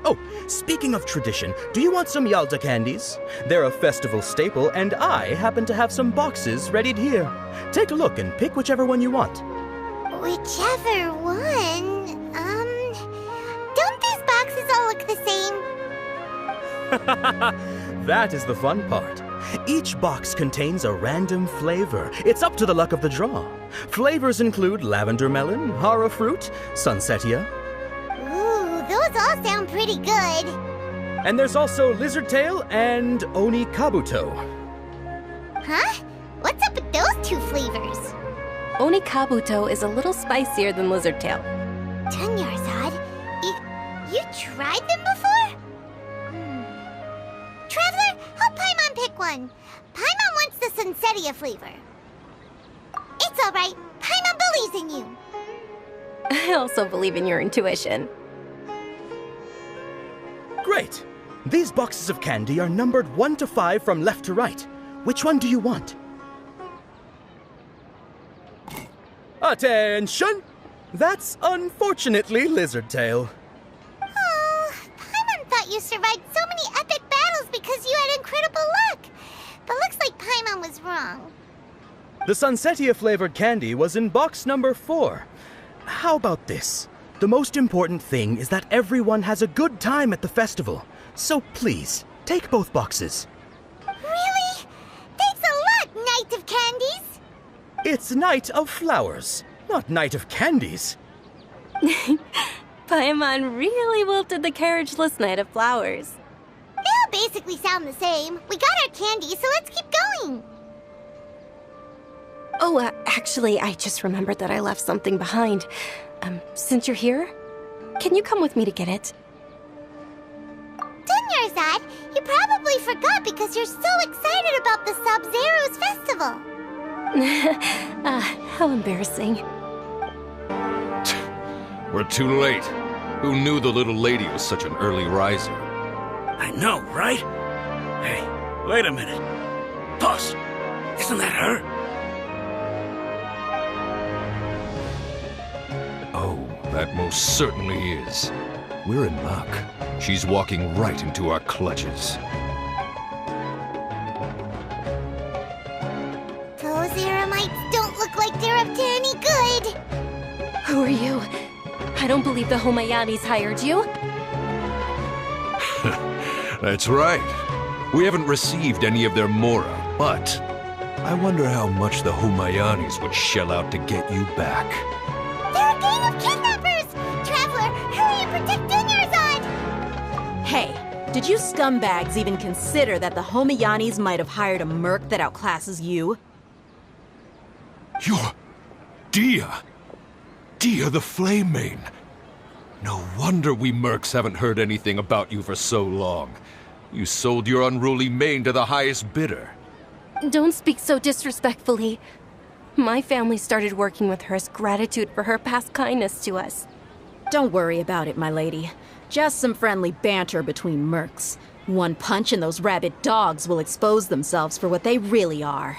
K: Oh, speaking of tradition, do you want some Yalda candies? They're a festival staple, and I happen to have some boxes readied here. Take a look and pick whichever one you want.
A: Whichever one? Don't these boxes all look the same?
K: That is the fun part. Each box contains a random flavor. It's up to the luck of the draw. Flavors include lavender melon, hara fruit, sunsetia.
A: Ooh, those all sound pretty good.
K: And there's also lizard tail and oni kabuto.
A: Huh? What's up with those two flavors?
J: Oni kabuto is a little spicier than lizard tail.
A: Dunyarzad, you tried them before? Traveler, help Paimon pick one. Paimon wants the Sunsetia flavor. It's all right. Paimon believes in you.
J: I also believe in your intuition.
K: Great! These boxes of candy are numbered 1 to 5 from left to right. Which one do you want? Attention! That's unfortunately lizard tail.
A: Oh, Paimon thought you survived so many epic battles because you had incredible luck. But looks like Paimon was wrong.
K: The Sunsetia flavored candy was in box number 4. How about this? The most important thing is that everyone has a good time at the festival. So please, take both boxes.
A: Really? Thanks a lot, Knight of Candies.
K: It's Night of Flowers, not Night of Candies.
J: Paimon really wilted the carriageless Knight of Flowers.
A: They all basically sound the same. We got our candy, so let's keep going.
J: Oh, actually, I just remembered that I left something behind. Since you're here, can you come with me to get it?
A: Dunyarzad, you probably forgot because you're so excited about the Sub-Zero's festival.
J: How embarrassing.
P: We're too late. Who knew the little lady was such an early riser?
S: I know, right? Hey, wait a minute. Boss, isn't that her?
P: Oh, that most certainly is. We're in luck. She's walking right into our clutches.
A: Those Eremites don't look like they're up to any good.
J: Who are you? I don't believe the Homayanis hired you.
P: That's right. We haven't received any of their mora, but I wonder how much the Humayanis would shell out to get you back.
A: They're a gang of kidnappers! Traveler, hurry and protect Dunyarzad!
O: Hey, did you scumbags even consider that the Homayanis might have hired a merc that outclasses you?
P: You're Dia! Dia the Flame Mane! No wonder we mercs haven't heard anything about you for so long. You sold your unruly mane to the highest bidder.
J: Don't speak so disrespectfully. My family started working with her as gratitude for her past kindness to us.
O: Don't worry about it, my lady. Just some friendly banter between mercs. One punch and those rabid dogs will expose themselves for what they really are.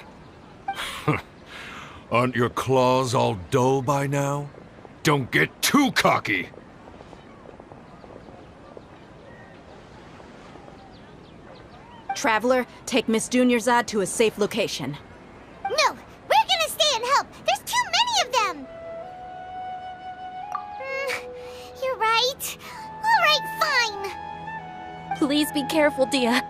P: Aren't your claws all dull by now? Don't get too cocky!
O: Traveler, take Miss Dunyarzad to a safe location.
A: No, we're gonna stay and help. There's too many of them. You're right. All right, fine.
J: Please be careful, Dia.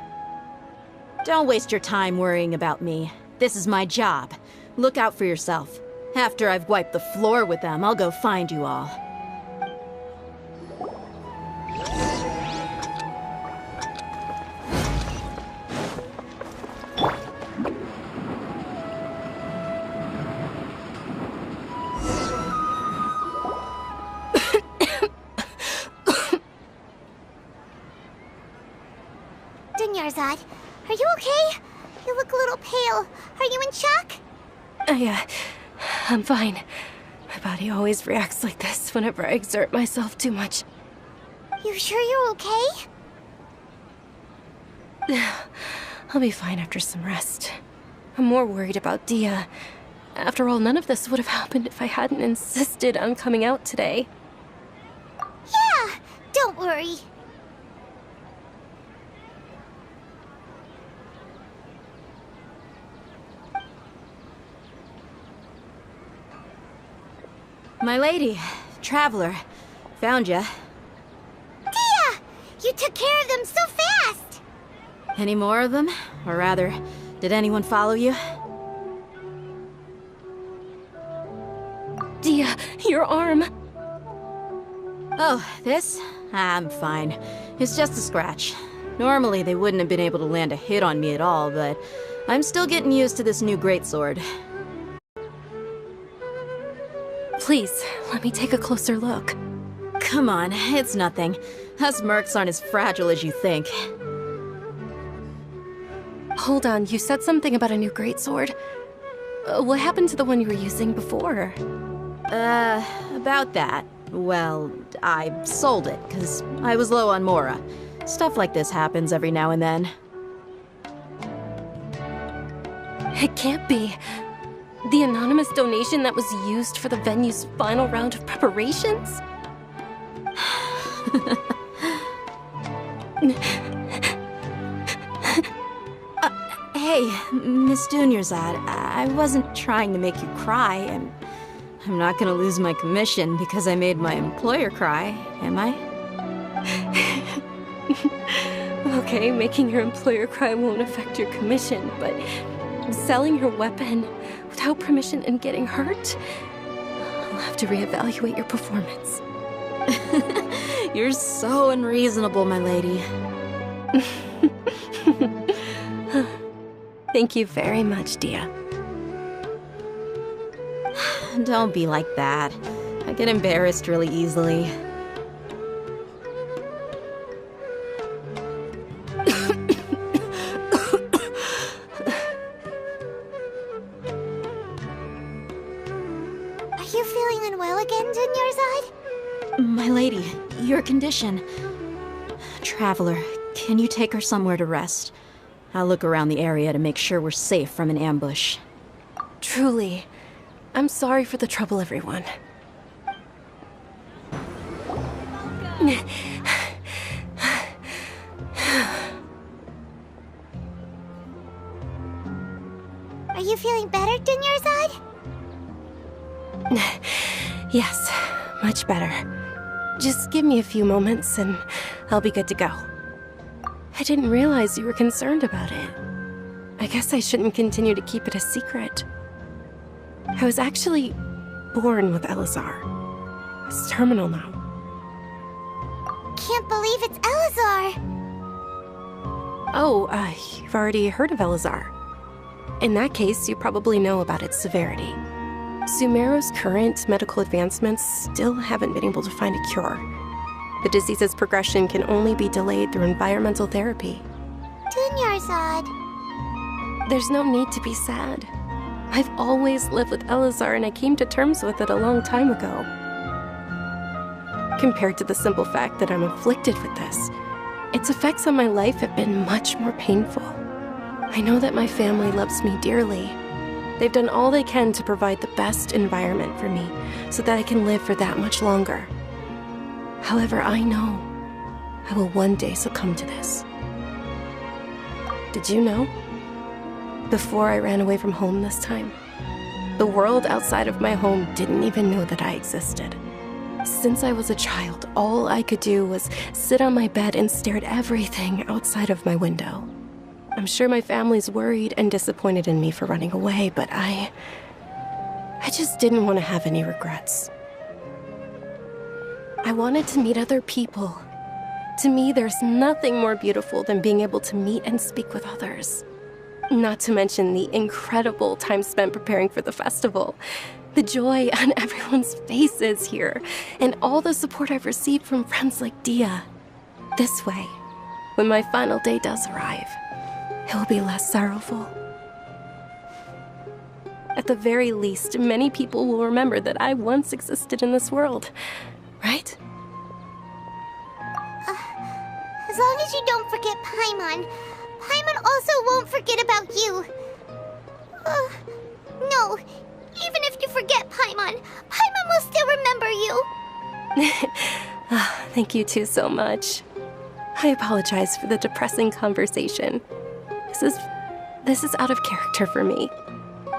O: Don't waste your time worrying about me. This is my job. Look out for yourself. After I've wiped the floor with them, I'll go find you all.
A: Dunyarzad, are you okay? You look a little pale. Are you in shock?
J: I'm fine. My body always reacts like this whenever I exert myself too much.
A: You sure you're okay?
J: I'll be fine after some rest. I'm more worried about Dia. After all, none of this would have happened if I hadn't insisted on coming out today.
A: Yeah, don't worry.
O: My lady, Traveler, found ya.
A: Dia! You took care of them so fast!
O: Any more of them? Or rather, Did anyone follow you?
J: Dia, your arm.
O: Oh, this? I'm fine. It's just a scratch. Normally, they wouldn't have been able to land a hit on me at all, but I'm still getting used to this new greatsword.
J: Please, let me take a closer look.
O: Come on, it's nothing. Us mercs aren't as fragile as you think.
J: Hold on, you said something about a new greatsword. What happened to the one you were using before?
O: About that. Well, I sold it, because I was low on Mora. Stuff like this happens every now and then.
J: It can't be. The anonymous donation that was used for the venue's final round of preparations?
O: Hey, Miss Dunyarzad, I wasn't trying to make you cry, and I'm not gonna lose my commission because I made my employer cry, am I?
J: Okay, making your employer cry won't affect your commission, but selling your weapon without permission and getting hurt? I'll have to reevaluate your performance.
O: You're so unreasonable, my lady.
J: Thank you very much, Dia.
O: Don't be like that. I get embarrassed really easily.
A: Are you feeling unwell again, Dunyarzad?
O: My lady, your condition. Traveler, can you take her somewhere to rest? I'll look around the area to make sure we're safe from an ambush.
J: Truly. I'm sorry for the trouble, everyone.
A: Are you feeling better, Dunyarzad?
J: Yes, much better. Just give me a few moments and I'll be good to go. I didn't realize you were concerned about it. I guess I shouldn't continue to keep it a secret. I was actually born with Elazar. It's terminal now.
A: Can't believe it's Elazar!
J: Oh, you've already heard of Elazar. In that case, you probably know about its severity. Sumeru's current medical advancements still haven't been able to find a cure. The disease's progression can only be delayed through environmental therapy.
A: Dunyarzad.
J: There's no need to be sad. I've always lived with Elazar and I came to terms with it a long time ago. Compared to the simple fact that I'm afflicted with this, its effects on my life have been much more painful. I know that my family loves me dearly. They've done all they can to provide the best environment for me so that I can live for that much longer. However, I know I will one day succumb to this. Did you know? Before I ran away from home this time, the world outside of my home didn't even know that I existed. Since I was a child, all I could do was sit on my bed and stare at everything outside of my window. I'm sure my family's worried and disappointed in me for running away, but I just didn't want to have any regrets. I wanted to meet other people. To me, there's nothing more beautiful than being able to meet and speak with others. Not to mention the incredible time spent preparing for the festival, the joy on everyone's faces here, and all the support I've received from friends like Dia. This way, when my final day does arrive, it will be less sorrowful. At the very least, many people will remember that I once existed in this world, right?
A: As long as you don't forget Paimon. Paimon also won't forget about you. No, even if you forget Paimon, Paimon will still remember you.
J: Thank you two so much. I apologize for the depressing conversation. This is out of character for me.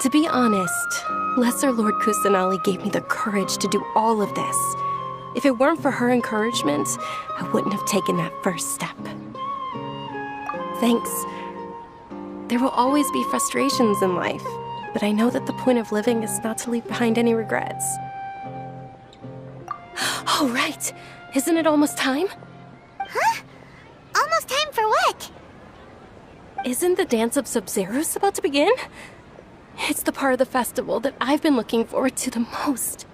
J: To be honest, Lesser Lord Kusanali gave me the courage to do all of this. If it weren't for her encouragement, I wouldn't have taken that first step. Thanks. There will always be frustrations in life, but I know that the point of living is not to leave behind any regrets. Oh, right. Isn't it almost time?
A: Huh? Almost time for what?
J: Isn't the Dance of Sub-Zeros about to begin? It's the part of the festival that I've been looking forward to the most.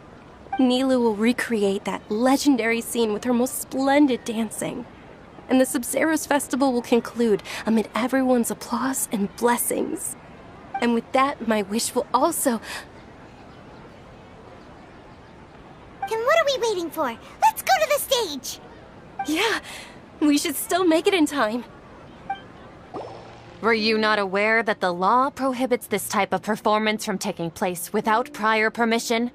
J: Nilou will recreate that legendary scene with her most splendid dancing. And the Sub-Zeros festival will conclude amid everyone's applause and blessings. And with that, my wish will also...
A: Then what are we waiting for? Let's go to the stage!
J: Yeah, we should still make it in time.
L: Were you not aware that the law prohibits this type of performance from taking place without prior permission?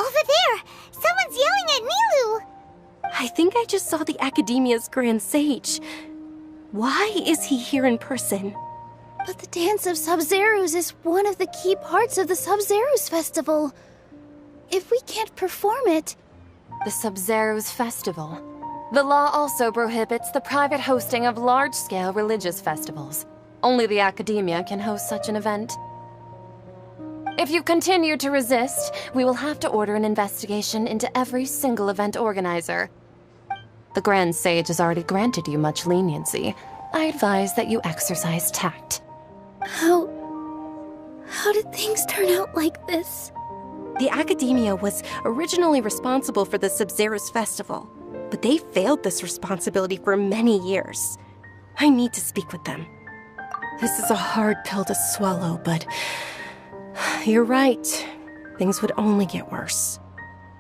A: Over there! Someone's yelling at Nilou!
J: I think I just saw the Academia's Grand Sage. Why is he here in person?
B: But the Dance of Sub-Zeros is one of the key parts of the Sub-Zeros Festival. If we can't perform it...
L: The Sub-Zeros Festival. The law also prohibits the private hosting of large-scale religious festivals. Only the Academia can host such an event. If you continue to resist, we will have to order an investigation into every single event organizer. The Grand Sage has already granted you much leniency. I advise that you exercise tact.
B: How did things turn out like this?
J: The Academia was originally responsible for the Sub-Zeros Festival, but they failed this responsibility for many years. I need to speak with them. This is a hard pill to swallow, but you're right. Things would only get worse.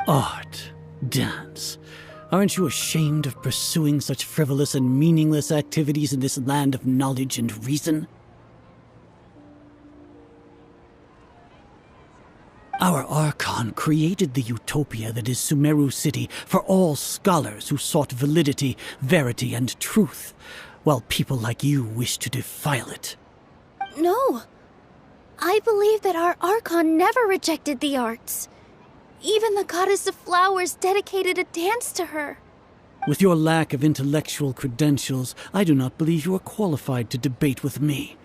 M: Art, dance. Aren't you ashamed of pursuing such frivolous and meaningless activities in this land of knowledge and reason? Our Archon created the utopia that is Sumeru City for all scholars who sought validity, verity, and truth, while people like you wish to defile it.
B: No. I believe that our Archon never rejected the arts. Even the goddess of flowers dedicated a dance to her.
M: With your lack of intellectual credentials, I do not believe you are qualified to debate with me.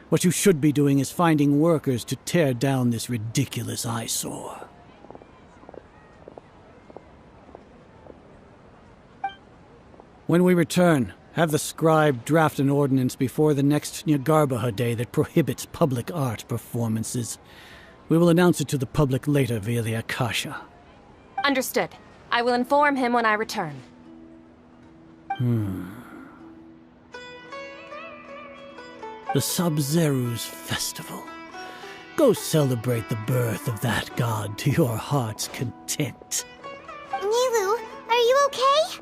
M: What you should be doing is finding workers to tear down this ridiculous eyesore. When we return, have the scribe draft an ordinance before the next Nyagarbha Day that prohibits public art performances. We will announce it to the public later via the Akasha.
L: Understood. I will inform him when I return.
M: The Sub-Zeros Festival. Go celebrate the birth of that god to your heart's content.
A: Nilou, are you okay?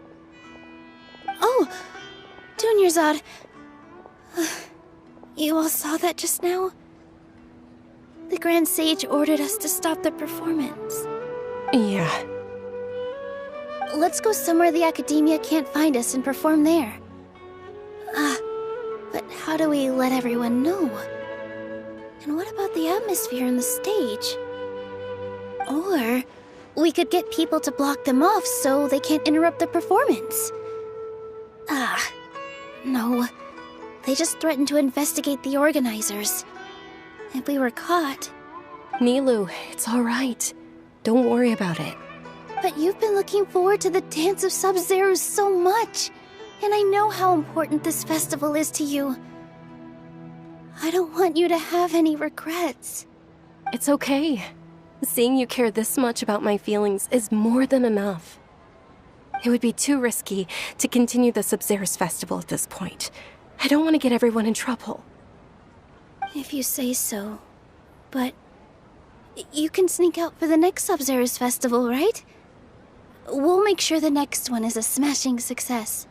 B: Oh, Dunyarzad. You all saw that just now? The Grand Sage ordered us to stop the performance.
J: Yeah.
B: Let's go somewhere the Academia can't find us and perform there. But how do we let everyone know? And what about the atmosphere on the stage? Or we could get people to block them off so they can't interrupt the performance. No. They just threatened to investigate the organizers. If we were caught...
J: Nilou, it's all right. Don't worry about it.
B: But you've been looking forward to the Dance of Sub-Zeros so much. And I know how important this festival is to you. I don't want you to have any regrets.
J: It's okay. Seeing you care this much about my feelings is more than enough. It would be too risky to continue the Sub-Zeros festival at this point. I don't want to get everyone in trouble.
B: If you say so. But you can sneak out for the next Sub-Zeros festival, right? We'll make sure the next one is a smashing success.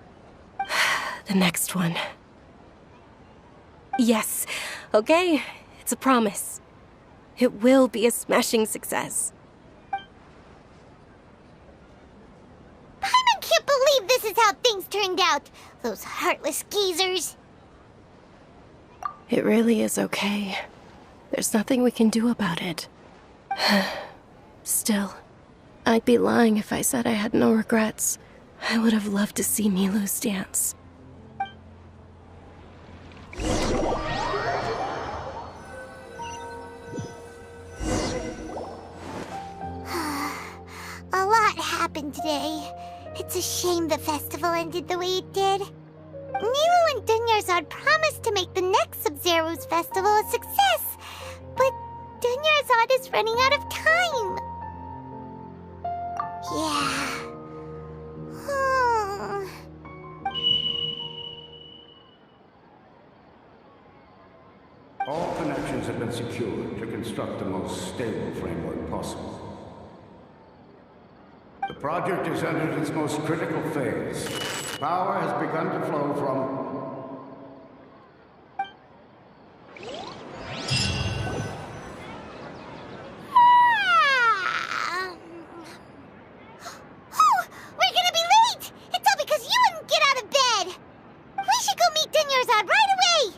J: The next one. Yes. Okay. It's a promise. It will be a smashing success.
A: I can't believe this is how things turned out. Those heartless geezers.
J: It really is okay. There's nothing we can do about it. Still, I'd be lying if I said I had no regrets. I would have loved to see Nilou's dance.
A: happened today. It's a shame the festival ended the way it did. Nilo and Dunyarzad promised to make the next Sub-Zero's festival a success, but Dunyarzad is running out of time. Yeah.
N: All connections have been secured to construct the most stable framework possible. The project has entered its most critical phase. Power has begun to flow from...
A: We're gonna be late! It's all because you wouldn't get out of bed! We should go meet Dunyarzad right away!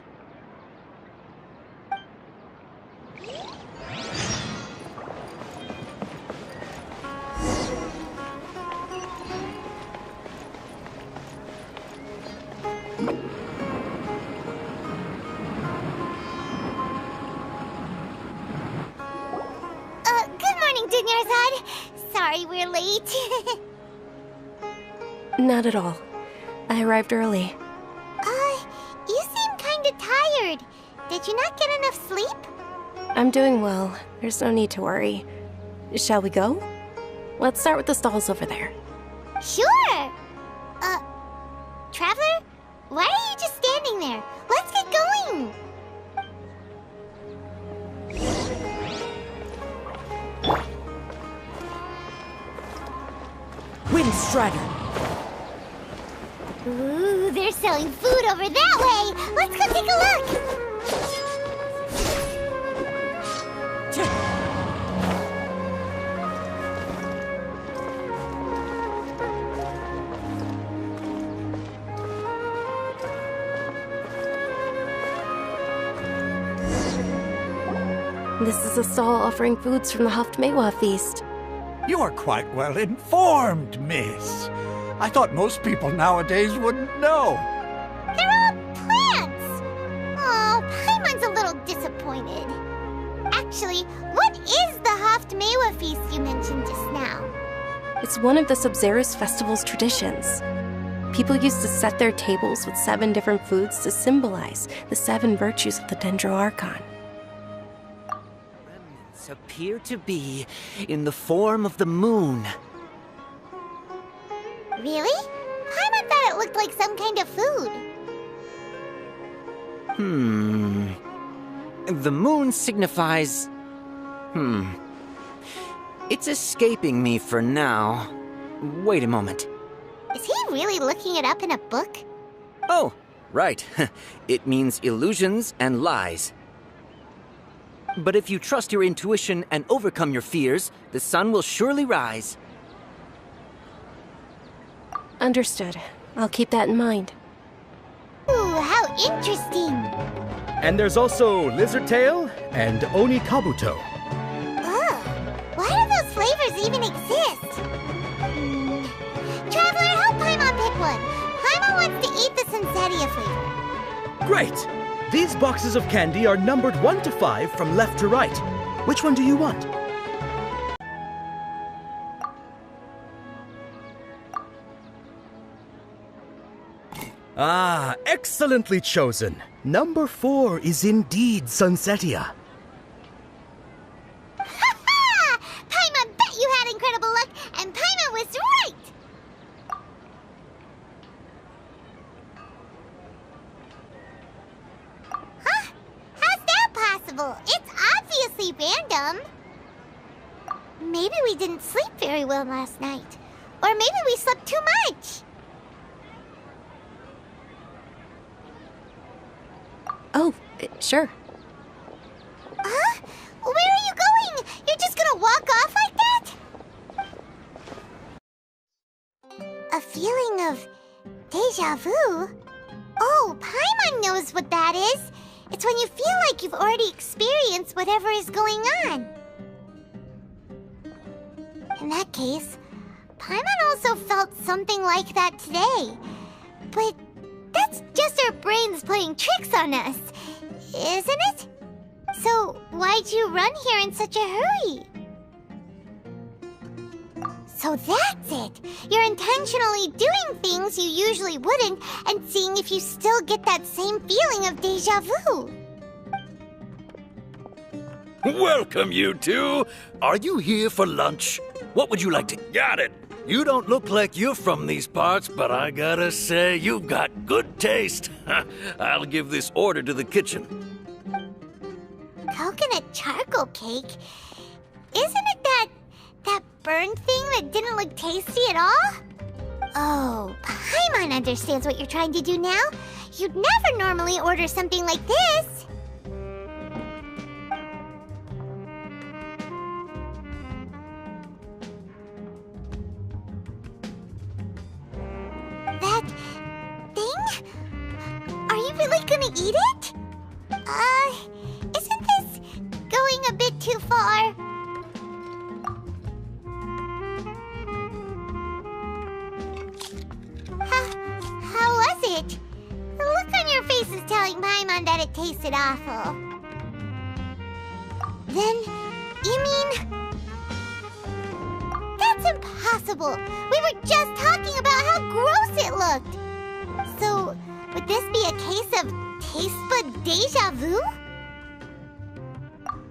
A: Good morning, Dunyarzad. Sorry we're late.
J: Not at all. I arrived early.
A: You seem kinda tired. Did you not get enough sleep?
J: I'm doing well. There's no need to worry. Shall we go? Let's start with the stalls over there.
A: Sure! Traveler? Why are you just standing there? Let's get going!
H: Windstrider!
A: Ooh, they're selling food over that way! Let's go take a look!
J: This is a stall offering foods from the Haftmewa feast.
S: You are quite well informed, miss. I thought most people nowadays wouldn't know.
A: They're all plants! Oh, Paimon's a little disappointed. Actually, what is the Haftmewa feast you mentioned just now?
J: It's one of the Sub-Zero's festival's traditions. People used to set their tables with 7 different foods to symbolize the 7 virtues of the Dendro Archon.
D: Remnants appear to be in the form of the moon.
A: Really? Paimon thought it looked like some kind of food.
D: The moon signifies... It's escaping me for now. Wait a moment.
A: Is he really looking it up in a book?
D: Oh, right. It means illusions and lies. But if you trust your intuition and overcome your fears, the sun will surely rise.
J: Understood. I'll keep that in mind.
A: Ooh, how interesting!
K: And there's also Lizard Tail and Oni Kabuto.
A: Why do those flavors even exist? Traveler, help Paimon pick one. Paimon wants to eat the Sunsetia flavor.
K: Great! These boxes of candy are numbered 1 to 5 from left to right. Which one do you want? Ah, excellently chosen. Number 4 is indeed Sunsetia.
A: Ha-ha! Paimon bet you had incredible luck, and Paimon was right! Huh? How's that possible? It's obviously random. Maybe we didn't sleep very well last night. Or maybe we slept too much.
J: Oh, sure.
A: Huh? Where are you going? You're just gonna walk off like that? A feeling of deja vu? Oh, Paimon knows what that is. It's when you feel like you've already experienced whatever is going on. In that case, Paimon also felt something like that today. But that's just our brains playing tricks on us, isn't it? So why'd you run here in such a hurry? So that's it! You're intentionally doing things you usually wouldn't and seeing if you still get that same feeling of déjà vu.
P: Welcome, you two. Are you here for lunch? What would you like to... Got it! You don't look like you're from these parts, but I gotta say, you've got good taste. I'll give this order to the kitchen.
A: Coconut charcoal cake? Isn't it that burned thing that didn't look tasty at all? Oh, Paimon understands what you're trying to do now. You'd never normally order something like this. That thing? Are you really gonna eat it? Isn't this going a bit too far? How was it? The look on your face is telling Paimon that it tasted awful. Then, you mean... That's impossible! We were just talking about how gross it looked! So, would this be a case of taste bud déjà vu?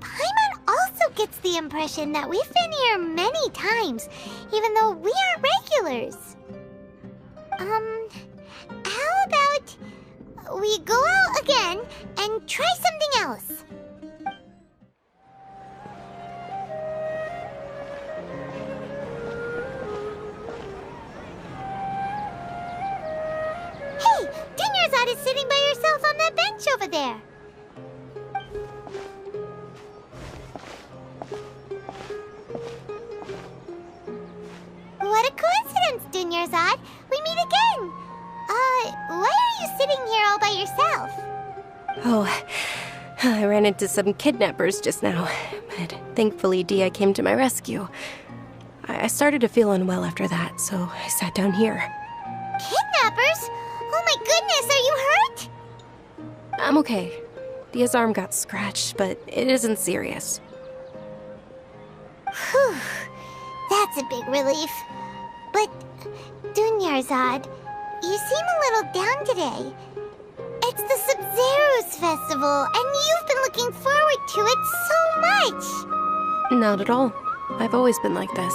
A: Paimon also gets the impression that we've been here many times, even though we aren't regulars. How about we go out again and try something else? Hey, Dunyarzad is sitting by herself on that bench over there. What a coincidence, Dunyarzad. We meet again. Why are you sitting here all by yourself?
J: Oh, I ran into some kidnappers just now, but thankfully Dia came to my rescue. I started to feel unwell after that, so I sat down here.
A: Kidnappers? Oh my goodness, are you hurt?
J: I'm okay. Dia's arm got scratched, but it isn't serious.
A: Whew, that's a big relief. But, Dunyarzad, you seem a little down today. It's the Sub-Zero's festival, and you've been looking forward to it so much!
J: Not at all. I've always been like this.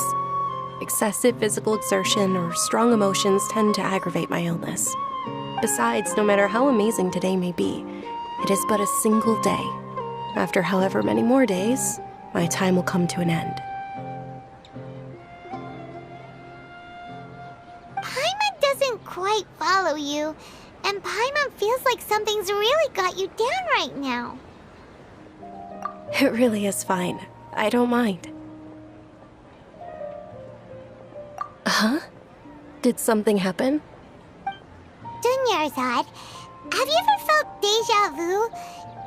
J: Excessive physical exertion or strong emotions tend to aggravate my illness. Besides, no matter how amazing today may be, it is but a single day. After however many more days, my time will come to an end.
A: Paimon doesn't quite follow you, and Paimon feels like something's really got you down right now.
J: It really is fine. I don't mind. Huh? Did something happen?
A: Dunyarzad, have you ever felt déjà vu?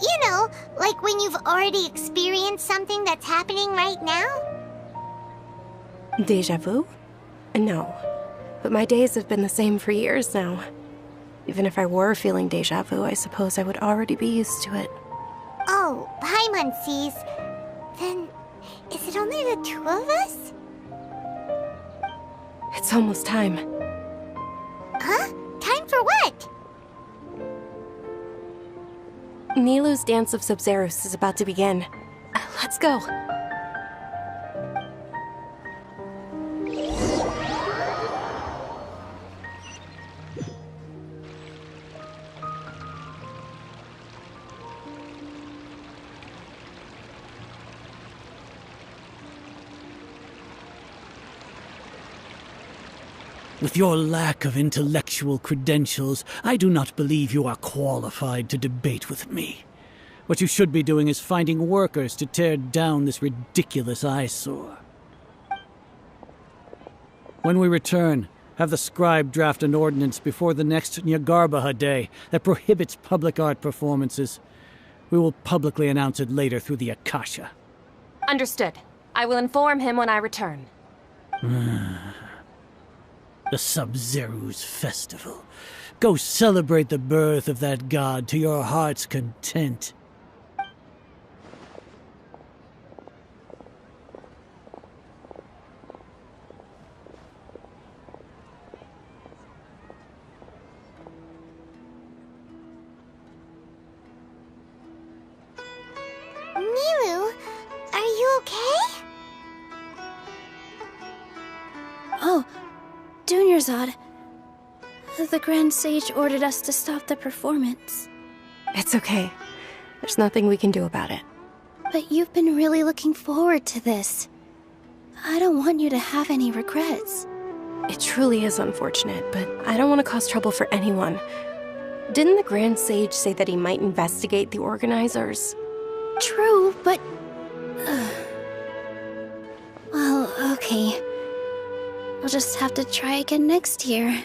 A: You know, like when you've already experienced something that's happening right now?
J: Déjà vu? No. But my days have been the same for years now. Even if I were feeling déjà vu, I suppose I would already be used to it.
A: Oh, Paimon sees. Then, is it only the two of us?
J: It's almost time.
A: Huh? Time for what?
J: Nilou's Dance of Sub-Zeros is about to begin. Let's go.
M: With your lack of intellectual credentials, I do not believe you are qualified to debate with me. What you should be doing is finding workers to tear down this ridiculous eyesore. When we return, have the scribe draft an ordinance before the next Nyagarbaha Day that prohibits public art performances. We will publicly announce it later through the Akasha.
L: Understood. I will inform him when I return.
M: The Sub-Zero's festival. Go celebrate the birth of that god to your heart's content.
R: Oh, Dunyarzad. The Grand Sage ordered us to stop the performance.
J: It's okay. There's nothing we can do about it.
R: But you've been really looking forward to this. I don't want you to have any regrets.
J: It truly is unfortunate, but I don't want to cause trouble for anyone. Didn't the Grand Sage say that he might investigate the organizers?
R: True, but... Well, okay. We'll just have to try again next year.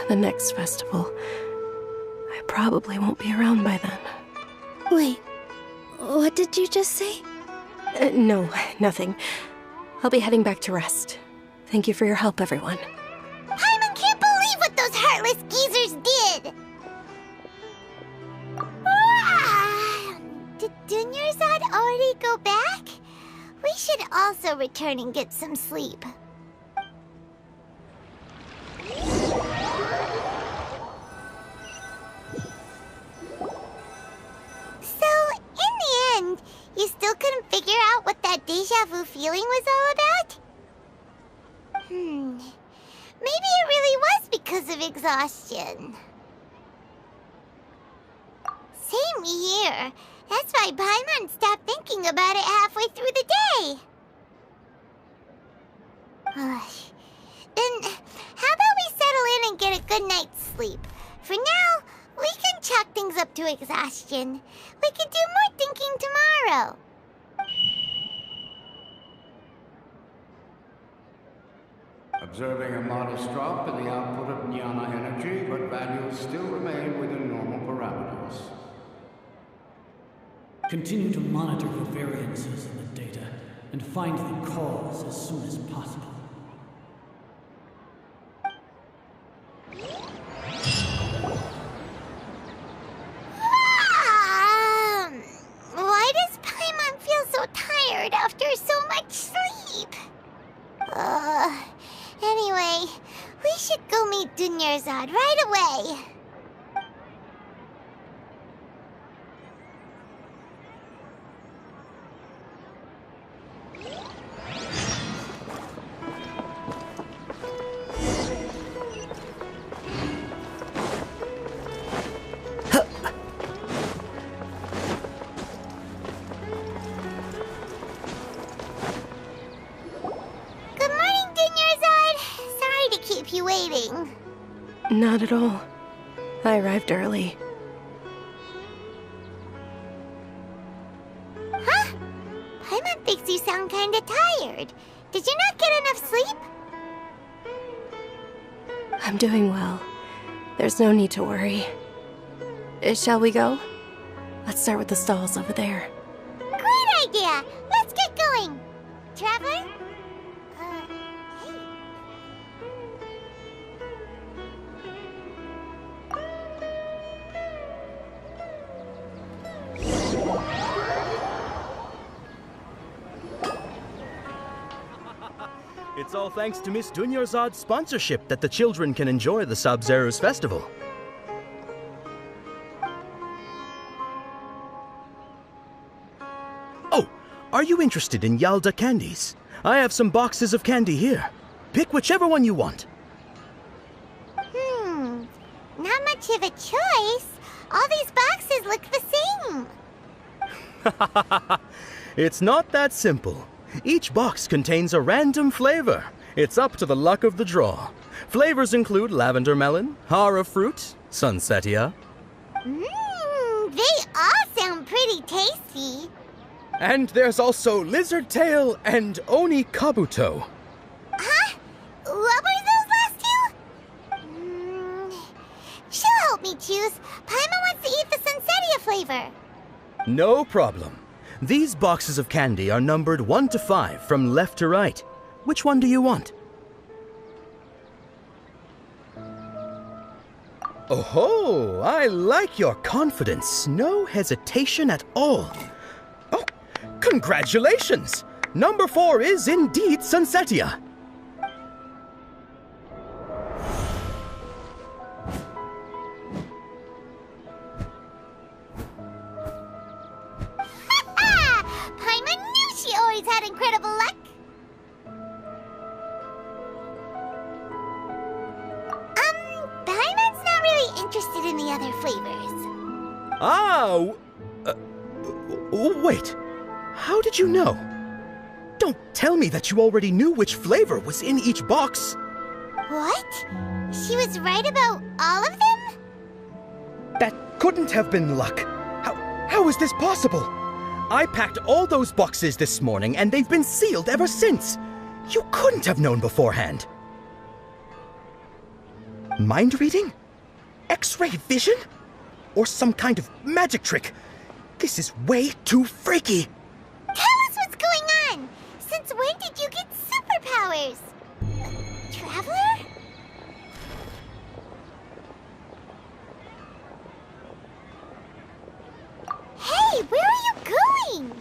J: The next festival. I probably won't be around by then.
R: Wait, what did you just say?
J: No, nothing. I'll be heading back to rest. Thank you for your help, everyone.
A: Paimon can't believe what those heartless geezers did! Did Dunyarzad already go back? We should also return and get some sleep. So, in the end, you still couldn't figure out what that deja vu feeling was all about? Maybe it really was because of exhaustion. Same here. That's why Paimon stopped thinking about it halfway through the day. Then, how about we settle in and get a good night's sleep? For now, we can chalk things up to exhaustion. We can do more thinking tomorrow.
N: Observing a modest drop in the output of jnana energy, but values still remain within normal parameters.
M: Continue to monitor the variances in the data and find the cause as soon as possible.
A: Why does Paimon feel so tired after so much sleep? Anyway, we should go meet Dunyarzad right away. Waiting.
J: Not at all. I arrived early.
A: Huh? Paimon thinks you sound kinda tired. Did you not get enough sleep?
J: I'm doing well. There's no need to worry. Shall we go? Let's start with the stalls over there.
A: Great idea! Let's get going! Traveler?
K: It's all thanks to Miss Dunyarzad's sponsorship that the children can enjoy the Sub-Zero's festival. Oh, are you interested in Yalda candies? I have some boxes of candy here. Pick whichever one you want.
A: Not much of a choice. All these boxes look the same.
K: It's not that simple. Each box contains a random flavor. It's up to the luck of the draw. Flavors include lavender melon, hara fruit, sunsetia.
A: They all sound pretty tasty.
K: And there's also lizard tail and oni kabuto.
A: Huh? What were those last two? She'll help me choose. Paimon wants to eat the sunsetia flavor.
K: No problem. These boxes of candy are numbered 1 to 5 from left to right. Which one do you want? Oh, I like your confidence. No hesitation at all. Oh, congratulations! Number 4 is indeed sunsetia.
A: Paimon knew she always had incredible luck. interested in the other flavors.
K: Oh! Wait. How did you know? Don't tell me that you already knew which flavor was in each box.
A: What? She was right about all of them?
K: That couldn't have been luck. How is this possible? I packed all those boxes this morning and they've been sealed ever since. You couldn't have known beforehand. Mind reading? X-ray vision? Or some kind of magic trick? This is way too freaky.
A: Tell us what's going on! Since when did you get superpowers? Traveler? Hey, where are you going?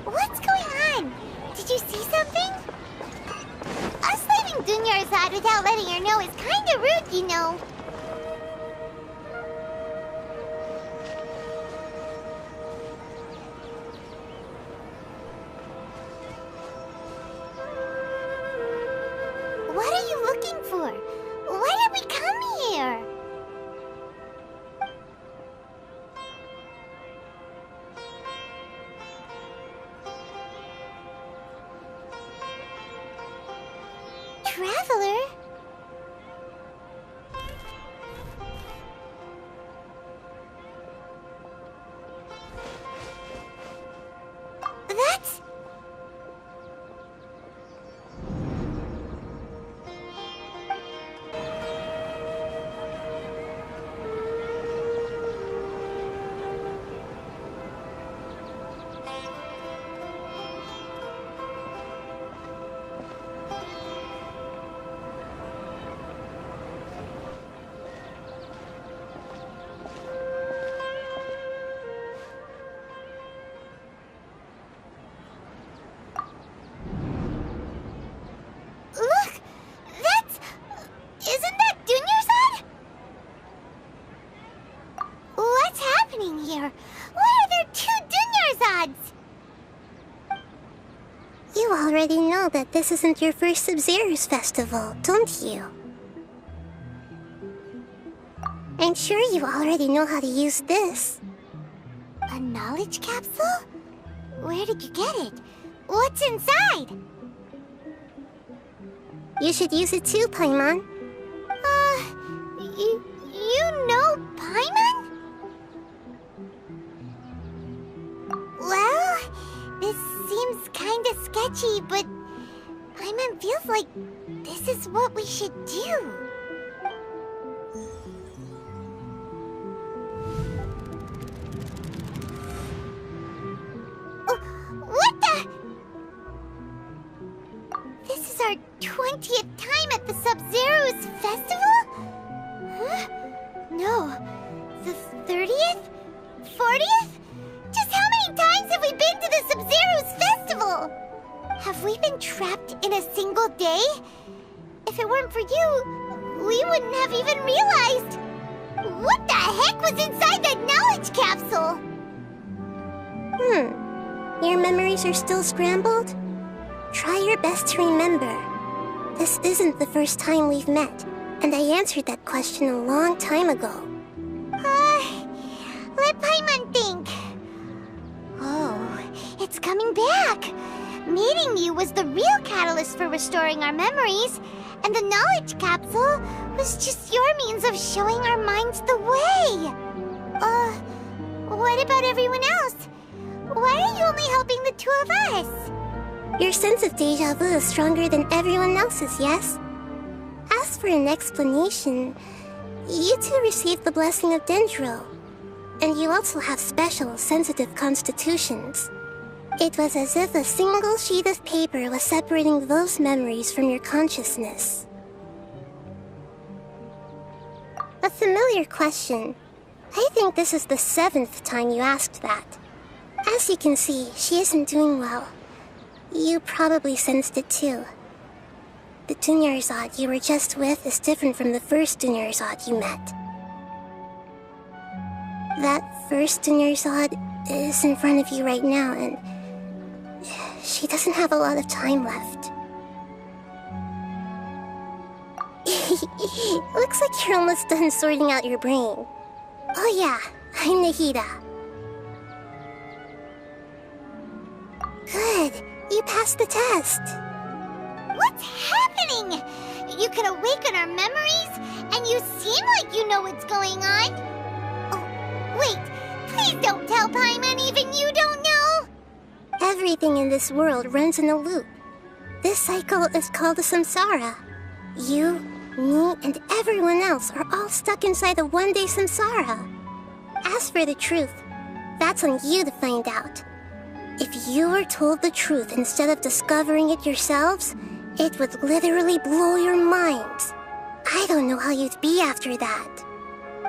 A: What's going on? Did you see something? Us leaving Dunyarzad without letting her know is kinda rude, you know. What are you looking for? Why did we come here? Traveler? That's... Look! That's... Isn't that Dunyarzad? What's happening here? Why are there two Dunyarzads?
I: You already know that this isn't your first Sub-Zero's festival, don't you? I'm sure you already know how to use this.
A: A knowledge capsule? Where did you get it? What's inside?
I: You should use it too, Paimon.
A: You know Paimon? Well, this seems kinda sketchy, but Paimon feels like this is what we should do. What the? This is our 20th time at the Sub-Zero's festival? Huh? No. The 30th? 40th? Just how many times have we been to the Sub-Zero's festival? Have we been trapped in a single day? If it weren't for you, we wouldn't have even realized. What the heck was inside that knowledge capsule?
I: Your memories are still scrambled? Try your best to remember. This isn't the first time we've met, and I answered that question a long time ago.
A: Let Paimon think. Oh, it's coming back. Meeting you was the real catalyst for restoring our memories, and the knowledge capsule was just your means of showing our minds the way. What about everyone else? Why are you only helping the two of us?
I: Your sense of déjà vu is stronger than everyone else's, yes? As for an explanation, you two received the blessing of Dendro, and you also have special, sensitive constitutions. It was as if a single sheet of paper was separating those memories from your consciousness. A familiar question. I think this is the 7th time you asked that. As you can see, she isn't doing well. You probably sensed it too. The Dunyarzad you were just with is different from the first Dunyarzad you met. That first Dunyarzad is in front of you right now, and she doesn't have a lot of time left. Looks like you're almost done sorting out your brain. Oh yeah, I'm Nahida. Good, you passed the test.
A: What's happening? You can awaken our memories, and you seem like you know what's going on. Oh, wait, please don't tell Paimon even you don't know.
I: Everything in this world runs in a loop. This cycle is called a samsara. You, me, and everyone else are all stuck inside a one-day samsara. As for the truth, that's on you to find out. If you were told the truth instead of discovering it yourselves, it would literally blow your minds. I don't know how you'd be after that.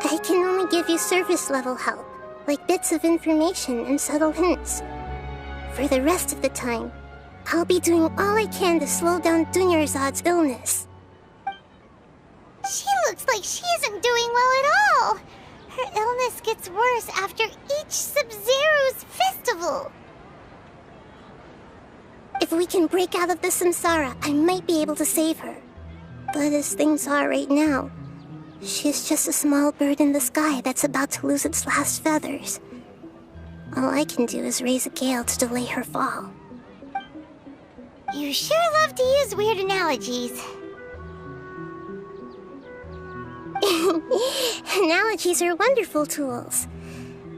I: I can only give you surface-level help, like bits of information and subtle hints. For the rest of the time, I'll be doing all I can to slow down Dunyarzad's illness.
A: She looks like she isn't doing well at all. Her illness gets worse after each Sub-Zero's festival.
I: If we can break out of the samsara, I might be able to save her. But as things are right now, she's just a small bird in the sky that's about to lose its last feathers. All I can do is raise a gale to delay her fall.
A: You sure love to use weird analogies.
I: Analogies are wonderful tools.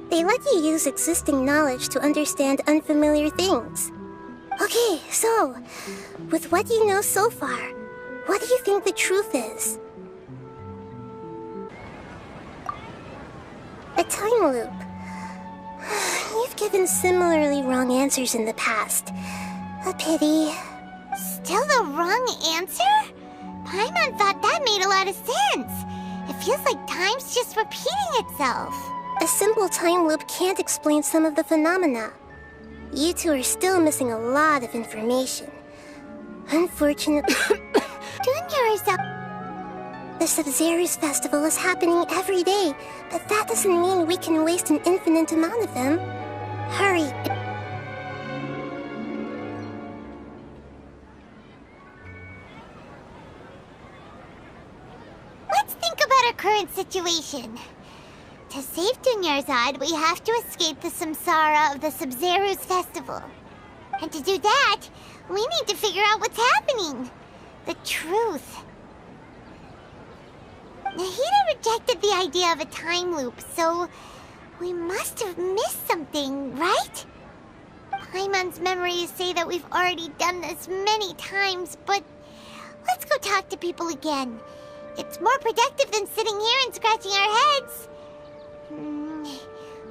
I: They let you use existing knowledge to understand unfamiliar things. Okay, so, with what you know so far, what do you think the truth is? A time loop. You've given similarly wrong answers in the past. A pity.
A: Still the wrong answer? Paimon thought that made a lot of sense. It feels like time's just repeating itself.
I: A simple time loop can't explain some of the phenomena. You two are still missing a lot of information. Unfortunately... The Sub-Zero's festival is happening every day, but that doesn't mean we can waste an infinite amount of them. Hurry.
A: Let's think about our current situation. To save Dunyarzad, we have to escape the samsara of the Sub-Zero's festival. And to do that, we need to figure out what's happening. The truth. Nahida rejected the idea of a time loop, so we must have missed something, right? Paimon's memories say that we've already done this many times, but let's go talk to people again. It's more productive than sitting here and scratching our heads.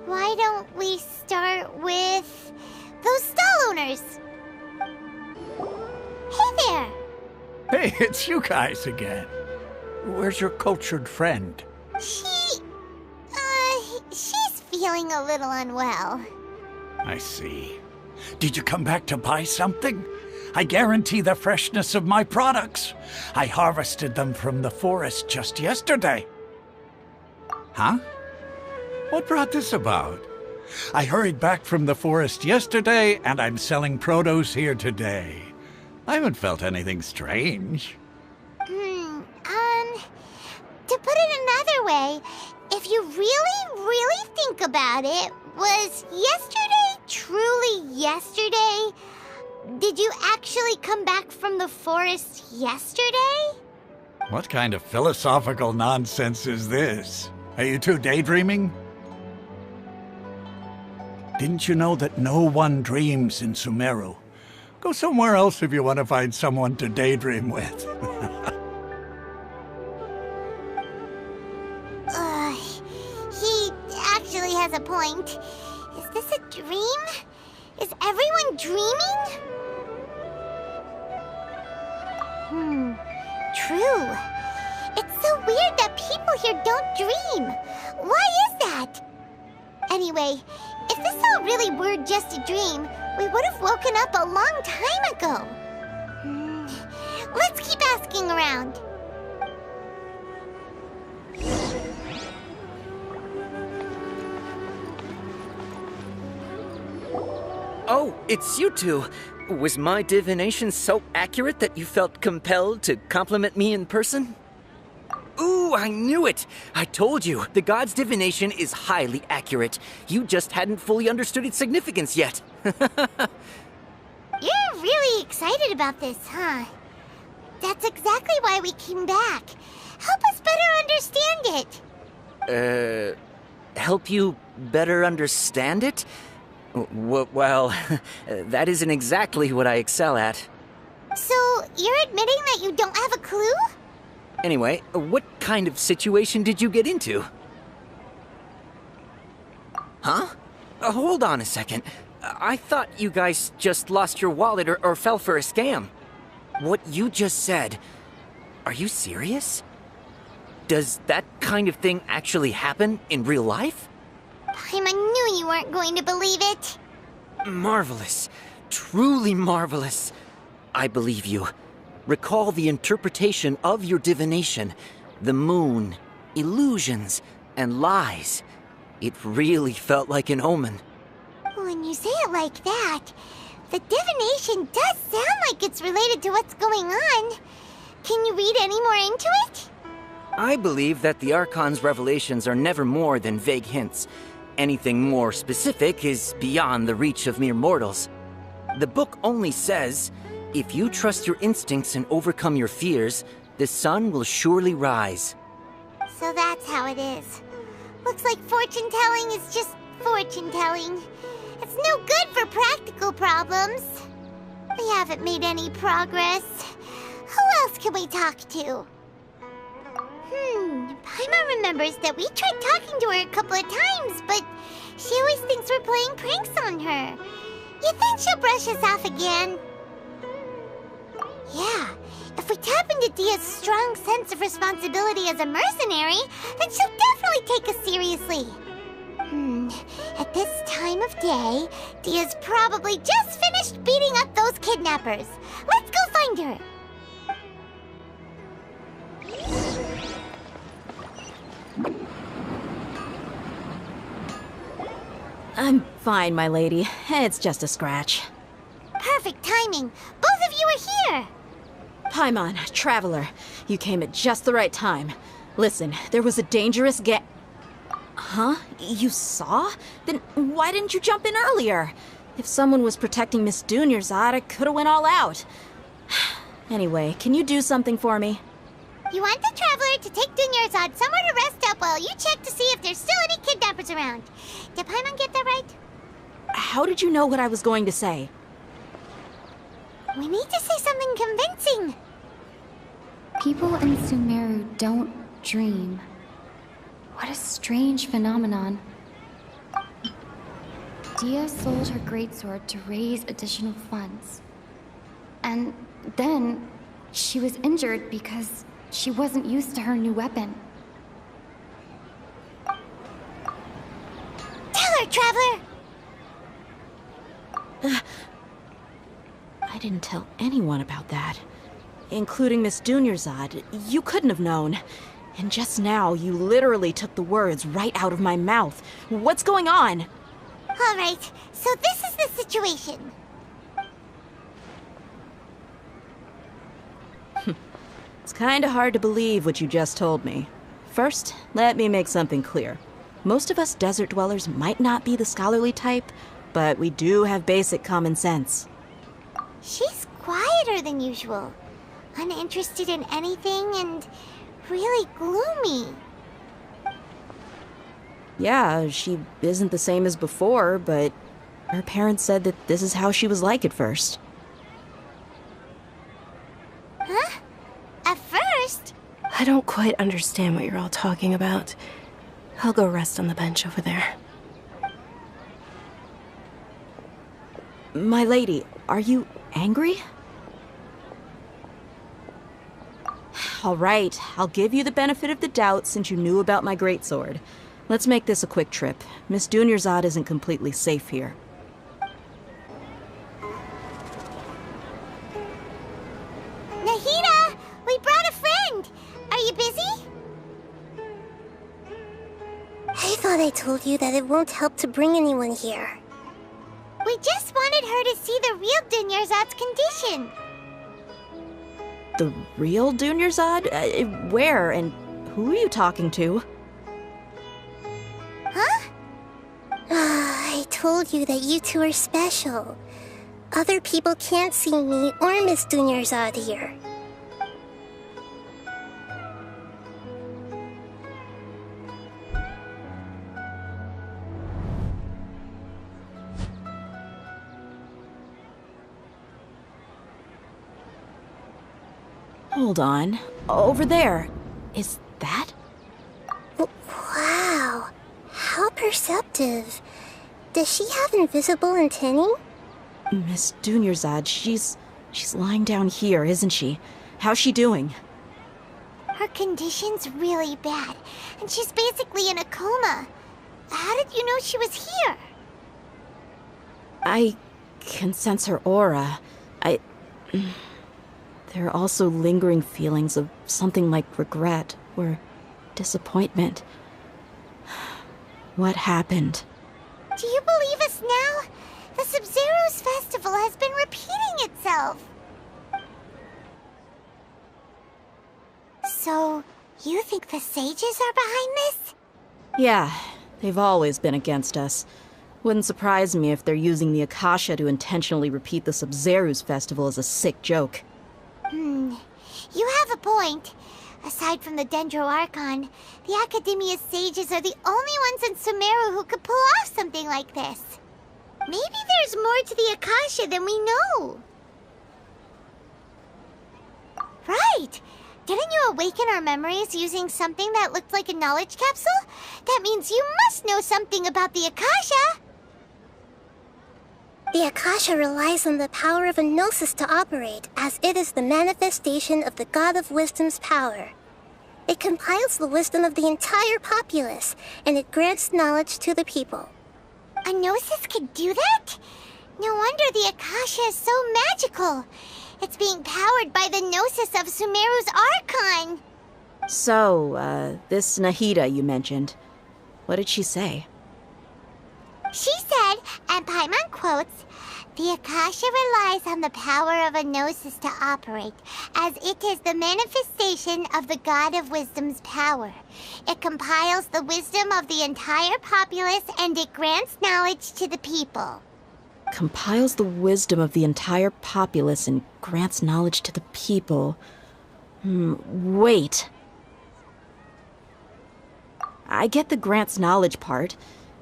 A: Why don't we start with those stall owners? Hey there!
S: Hey, it's you guys again. Where's your cultured friend?
A: She's feeling a little unwell.
S: I see. Did you come back to buy something? I guarantee the freshness of my products. I harvested them from the forest just yesterday. Huh? What brought this about? I hurried back from the forest yesterday, and I'm selling produce here today. I haven't felt anything strange.
A: To put it another way, if you really think about it, was yesterday truly yesterday? Did you actually come back from the forest yesterday?
S: What kind of philosophical nonsense is this? Are you two daydreaming? Didn't you know that no one dreams in Sumeru? Go somewhere else if you want to find someone to daydream with.
A: He actually has a point. Is this a dream? Is everyone dreaming? True. It's so weird that people here don't dream. Why is that? Anyway, if this all really were just a dream, we would have woken up a long time ago. Let's keep asking around.
D: Oh, it's you two. Was my divination so accurate that you felt compelled to compliment me in person? Ooh, I knew it! I told you, the god's divination is highly accurate. You just hadn't fully understood its significance yet.
A: You're really excited about this, huh? That's exactly why we came back. Help us better understand it.
D: Help you better understand it? Well, that isn't exactly what I excel at.
A: So, you're admitting that you don't have a clue?
D: Anyway, what kind of situation did you get into? Huh? Hold on a second. I thought you guys just lost your wallet or fell for a scam. What you just said, are you serious? Does that kind of thing actually happen in real life?
A: Paimon knew you weren't going to believe it.
D: Marvelous. Truly marvelous. I believe you. Recall the interpretation of your divination, the moon, illusions, and lies. It really felt like an omen.
A: When you say it like that, the divination does sound like it's related to what's going on. Can you read any more into it?
D: I believe that the Archon's revelations are never more than vague hints. Anything more specific is beyond the reach of mere mortals. The book only says, if you trust your instincts and overcome your fears, the sun will surely rise.
A: So that's how it is. Looks like fortune-telling is just fortune-telling. It's no good for practical problems. We haven't made any progress. Who else can we talk to? Paimon remembers that we tried talking to her a couple of times, but she always thinks we're playing pranks on her. You think she'll brush us off again? Yeah, if we tap into Dia's strong sense of responsibility as a mercenary, then she'll definitely take us seriously. At this time of day, Dia's probably just finished beating up those kidnappers. Let's go find her.
O: I'm fine, my lady. It's just a scratch.
A: Perfect timing. Both of you are here.
O: Paimon, Traveler, you came at just the right time. Listen, there was a dangerous Huh? You saw? Then why didn't you jump in earlier? If someone was protecting Miss Dunyarzad, I could have went all out. Anyway, can you do something for me?
A: You want the Traveler to take Dunyarzad somewhere to rest up while you check to see if there's still any kidnappers around. Did Paimon get that right?
O: How did you know what I was going to say?
A: We need to say something convincing.
T: People in Sumeru don't dream. What a strange phenomenon. Dia sold her greatsword to raise additional funds. And then she was injured because she wasn't used to her new weapon.
A: Tell her, Traveler!
O: I didn't tell anyone about that. Including Miss Dunyarzad. You couldn't have known. And just now, you literally took the words right out of my mouth. What's going on?
A: All right, so this is the situation.
O: It's kinda hard to believe what you just told me. First, let me make something clear. Most of us desert dwellers might not be the scholarly type, but we do have basic common sense.
A: She's quieter than usual. Uninterested in anything and really gloomy.
O: Yeah, she isn't the same as before, but her parents said that this is how she was like at first.
A: Huh? At first?
J: I don't quite understand what you're all talking about. I'll go rest on the bench over there.
O: My lady, are you angry? All right, I'll give you the benefit of the doubt since you knew about my greatsword. Let's make this a quick trip. Miss Dunyarzad isn't completely safe here.
A: Nahida! We brought a friend! Are you busy?
I: I thought I told you that it won't help to bring anyone here.
A: We just wanted her to see the real Dunyarzad's condition.
O: The real Dunyarzad? Where and Who are you talking to?
A: Huh?
I: I told you that you two are special. Other people can't see me or Miss Dunyarzad here.
O: Hold on. Over there. Is that?
I: Wow. How perceptive. Does she have invisible antennae?
O: Miss Dunyarzad, she's lying down here, isn't she? How's she doing?
A: Her condition's really bad, and she's basically in a coma. How did you know she was here?
O: I can sense her aura. There are also lingering feelings of something like regret or disappointment. What happened?
A: Do you believe us now? The Sub-Zero's festival has been repeating itself. So, you think the sages are behind this?
O: Yeah, they've always been against us. Wouldn't surprise me if they're using the Akasha to intentionally repeat the Sub-Zero's festival as a sick joke.
A: You have a point. Aside from the Dendro Archon, the Academia's sages are the only ones in Sumeru who could pull off something like this. Maybe there's more to the Akasha than we know. Right! Didn't you awaken our memories using something that looked like a knowledge capsule? That means you must know something about the Akasha!
I: The Akasha relies on the power of a gnosis to operate, as it is the manifestation of the God of Wisdom's power. It compiles the wisdom of the entire populace, and it grants knowledge to the people.
A: A gnosis could do that? No wonder the Akasha is so magical. It's being powered by the gnosis of Sumeru's Archon.
O: So, this Nahida you mentioned, what did she say?
A: She said, and Paimon quotes, "The Akasha relies on the power of a gnosis to operate, as it is the manifestation of the God of Wisdom's power. It compiles the wisdom of the entire populace, and it grants knowledge to the people."
O: Compiles the wisdom of the entire populace and grants knowledge to the people. Wait. I get the grants knowledge part.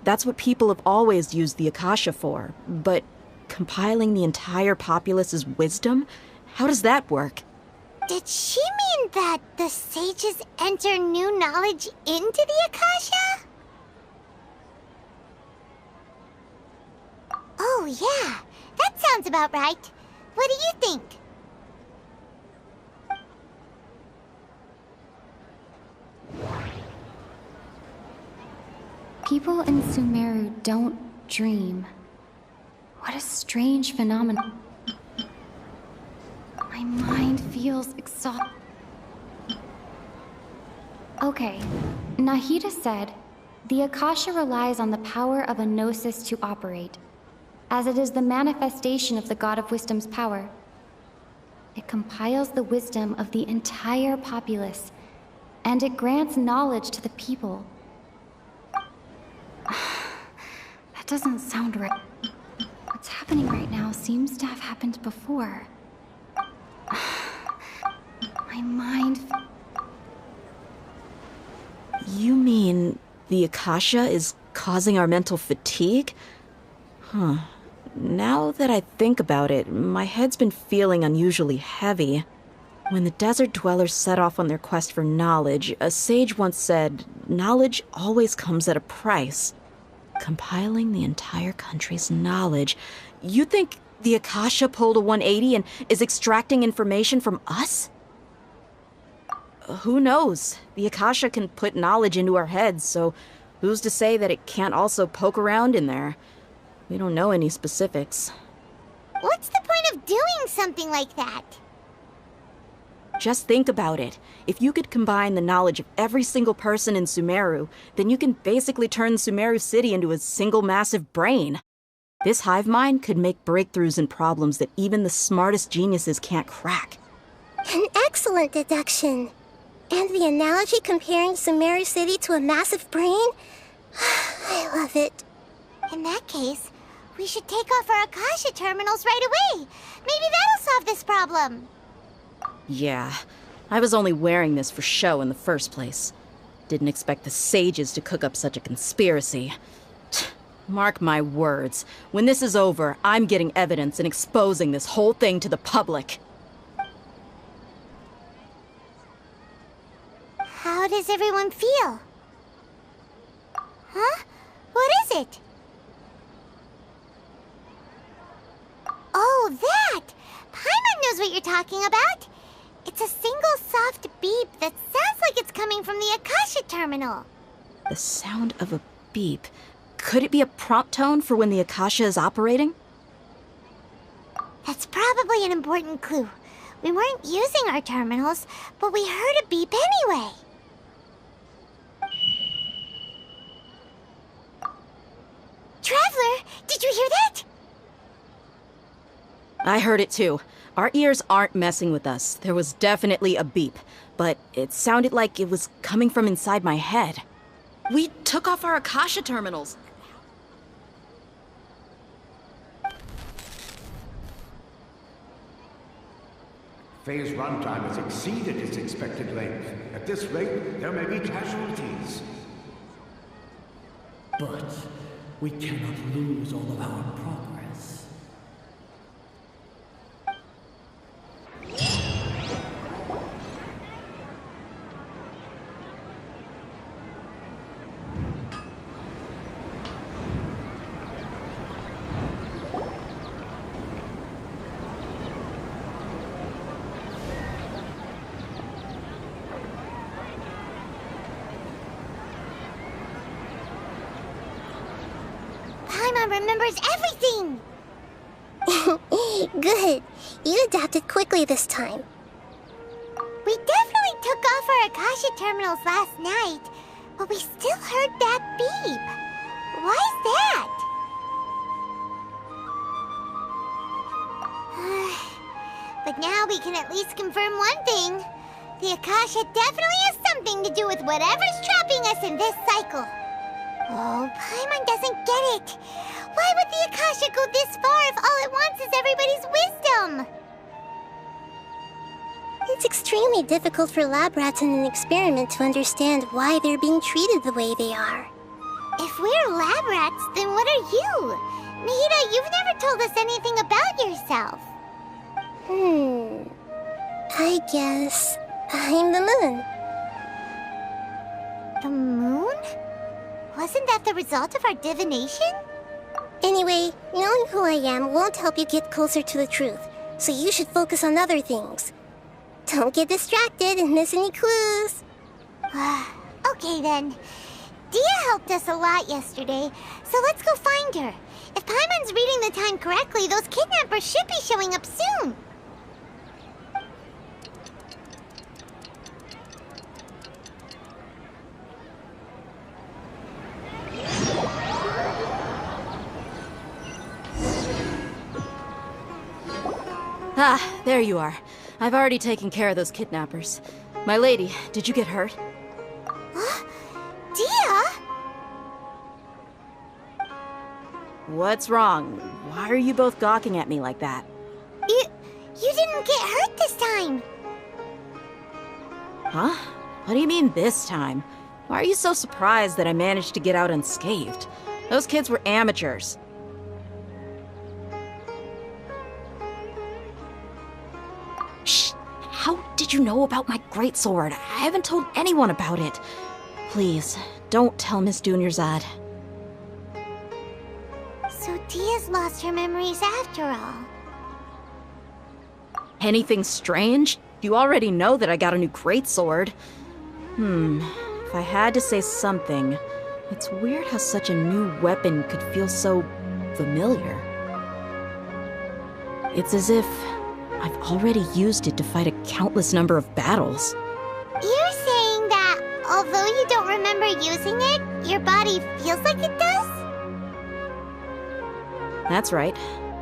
O: That's what people have always used the Akasha for. But compiling the entire populace's wisdom? How does that work?
A: Did she mean that the sages enter new knowledge into the Akasha? Oh, yeah. That sounds about right. What do you think?
T: People in Sumeru don't dream. What a strange phenomenon. My mind feels exhausted. Okay, Nahida said, the Akasha relies on the power of a gnosis to operate, as it is the manifestation of the God of Wisdom's power. It compiles the wisdom of the entire populace, and it grants knowledge to the people. That doesn't sound right. What's happening right now seems to have happened before. My mind...
O: You mean the Akasha is causing our mental fatigue? Huh. Now that I think about it, my head's been feeling unusually heavy. When the desert dwellers set off on their quest for knowledge, a sage once said, knowledge always comes at a price. Compiling the entire country's knowledge. You think the Akasha pulled a 180 and is extracting information from us? Who knows? The Akasha can put knowledge into our heads, so who's to say that it can't also poke around in there? We don't know any specifics.
A: What's the point of doing something like that?
O: Just think about it. If you could combine the knowledge of every single person in Sumeru, then you can basically turn Sumeru City into a single massive brain. This hive mind could make breakthroughs in problems that even the smartest geniuses can't crack.
I: An excellent deduction. And the analogy comparing Sumeru City to a massive brain? I love it.
A: In that case, we should take off our Akasha terminals right away. Maybe that'll solve this problem.
O: Yeah, I was only wearing this for show in the first place. Didn't expect the sages to cook up such a conspiracy. Mark my words, when this is over, I'm getting evidence and exposing this whole thing to the public.
A: How does everyone feel? Huh? What is it? Oh, that! Paimon knows what you're talking about. It's a single soft beep that sounds like it's coming from the Akasha terminal.
O: The sound of a beep. Could it be a prompt tone for when the Akasha is operating?
A: That's probably an important clue. We weren't using our terminals, but we heard a beep anyway. Traveler, did you hear that?
O: I heard it too. Our ears aren't messing with us. There was definitely a beep, but it sounded like it was coming from inside my head. We took off our Akasha terminals.
N: Phase runtime has exceeded its expected length. At this rate, there may be casualties.
M: But we cannot lose all of our progress.
A: Remembers everything!
I: Good. You adapted quickly this time.
A: We definitely took off our Akasha terminals last night, but we still heard that beep. Why's that? But now we can at least confirm one thing. The Akasha definitely has something to do with whatever's trapping us in this cycle. Oh, Paimon doesn't get it. Why would the Akasha go this far if all it wants is everybody's wisdom?
I: It's extremely difficult for lab rats in an experiment to understand why they're being treated the way they are.
A: If we're lab rats, then what are you? Nahida, you've never told us anything about yourself.
I: I guess I'm the moon.
A: The moon? Wasn't that the result of our divination?
I: Anyway, knowing who I am won't help you get closer to the truth, so you should focus on other things. Don't get distracted and miss any clues.
A: Okay then. Dia helped us a lot yesterday, so let's go find her. If Paimon's reading the time correctly, those kidnappers should be showing up soon.
O: Ah, there you are. I've already taken care of those kidnappers. My lady, did you get hurt?
A: Dia?
O: What's wrong? Why are you both gawking at me like that?
A: You didn't get hurt this time.
O: Huh? What do you mean this time? Why are you so surprised that I managed to get out unscathed? Those kids were amateurs. Shh! How did you know about my greatsword? I haven't told anyone about it. Please, don't tell Miss Dunyarzad.
A: So Dia's lost her memories after all.
O: Anything strange? You already know that I got a new greatsword. If I had to say something, it's weird how such a new weapon could feel so familiar. It's as if I've already used it to fight a countless number of battles.
A: You're saying that although you don't remember using it, your body feels like it does?
O: That's right.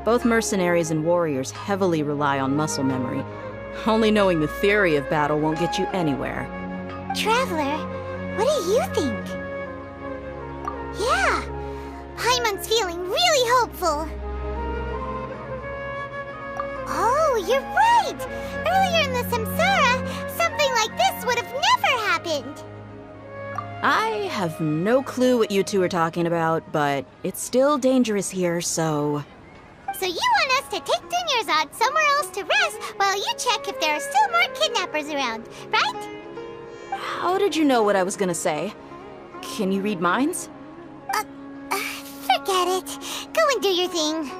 O: Both mercenaries and warriors heavily rely on muscle memory. Only knowing the theory of battle won't get you anywhere.
A: Traveler, what do you think? Yeah, Paimon's feeling really hopeful. Oh, you're right! Earlier in the Samsara, something like this would have never happened.
O: I have no clue what you two are talking about, but it's still dangerous here, so...
A: So you want us to take Dunyarzad somewhere else to rest while you check if there are still more kidnappers around, right?
O: How did you know what I was gonna say? Can you read minds?
A: Forget it. Go and do your thing.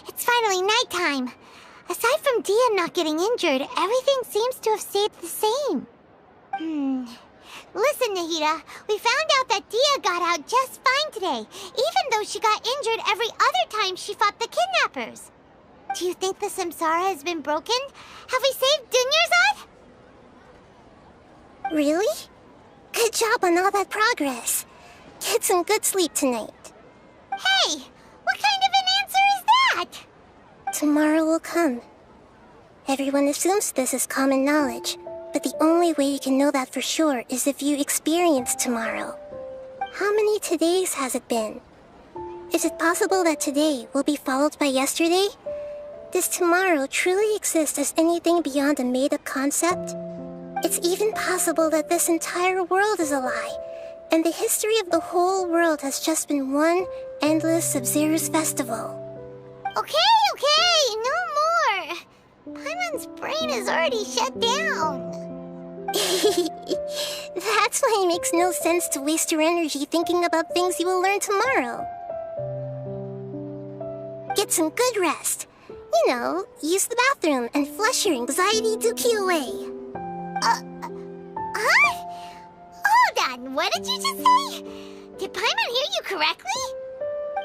A: It's finally nighttime. Aside from Dia not getting injured, everything seems to have stayed the same. Listen, Nahida, we found out that Dia got out just fine today, even though she got injured every other time she fought the kidnappers. Do you think the Samsara has been broken? Have we saved Dunyarzad?
I: Really? Good job on all that progress. Get some good sleep tonight.
A: Hey, what kind of an answer is that?
I: Tomorrow will come. Everyone assumes this is common knowledge, but the only way you can know that for sure is if you experience tomorrow. How many todays has it been? Is it possible that today will be followed by yesterday? Does tomorrow truly exist as anything beyond a made-up concept? It's even possible that this entire world is a lie, and the history of the whole world has just been one endless Sub-Zero's festival.
A: Okay, no more. Paimon's brain is already shut down.
I: That's why it makes no sense to waste your energy thinking about things you will learn tomorrow. Get some good rest. You know, use the bathroom and flush your anxiety dookie away.
A: Huh? Hold on, what did you just say? Did Paimon hear you correctly?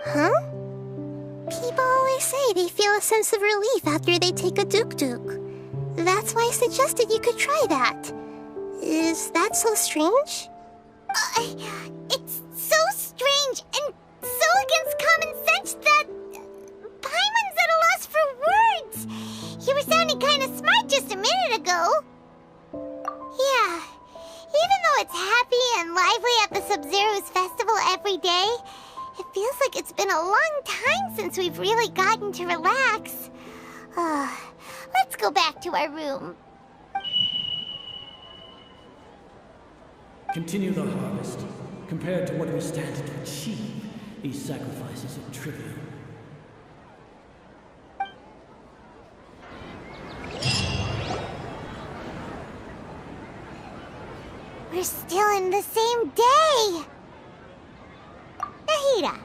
I: Huh? People always say they feel a sense of relief after they take a duk-duk. That's why I suggested you could try that. Is that so strange?
A: It's so strange and so against common sense that Paimon's at a loss for words. You were sounding kind of smart just a minute ago. Yeah, even though it's happy and lively at the Sub-Zero's festival every day, it feels like it's been a long time since we've really gotten to relax. Let's go back to our room.
M: Continue the harvest. Compared to what we stand to achieve, these sacrifices are trivial.
A: We're still in the same day! Nahida,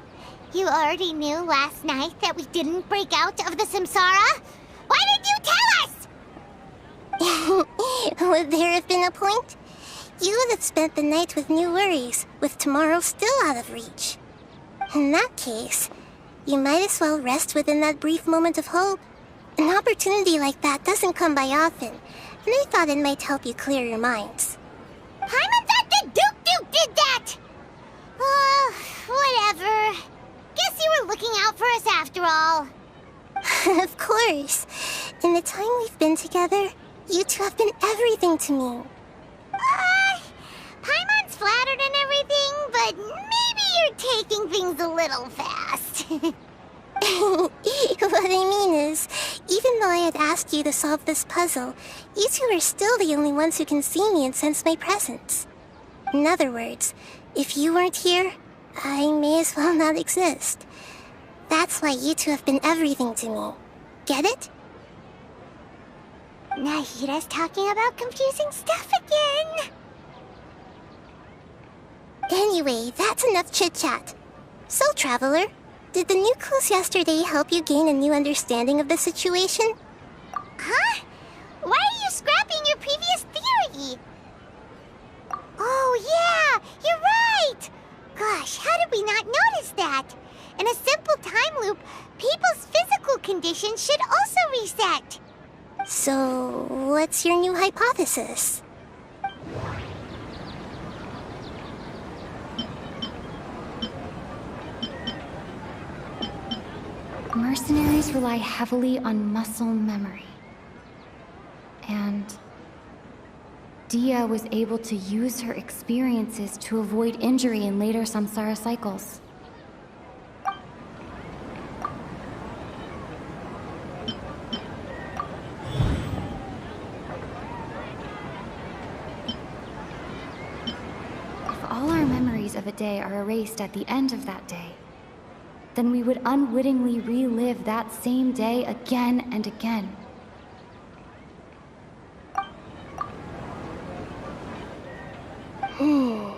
A: you already knew last night that we didn't break out of the Samsara? Why did you tell us?
I: Would there have been a point? You would have spent the night with new worries, with tomorrow still out of reach. In that case, you might as well rest within that brief moment of hope. An opportunity like that doesn't come by often, and I thought it might help you clear your minds.
A: Paimon thought the Duke did that! Whatever. Guess you were looking out for us after all.
I: Of course. In the time we've been together, you two have been everything to me.
A: Paimon's flattered and everything, but maybe you're taking things a little fast.
I: What I mean is, even though I had asked you to solve this puzzle, you two are still the only ones who can see me and sense my presence. In other words, if you weren't here, I may as well not exist. That's why you two have been everything to me. Get it?
A: Nahida's talking about confusing stuff again.
I: Anyway, that's enough chit-chat. So, Traveler, did the new clues yesterday help you gain a new understanding of the situation?
A: Huh? Why are you scrapping your previous theory? Oh yeah, you're right! Gosh, how did we not notice that? In a simple time loop, people's physical conditions should also reset.
I: So, what's your new hypothesis?
T: Mercenaries rely heavily on muscle memory. And Dia was able to use her experiences to avoid injury in later samsara cycles. If all our memories of a day are erased at the end of that day, then we would unwittingly relive that same day again and again.
A: Oh!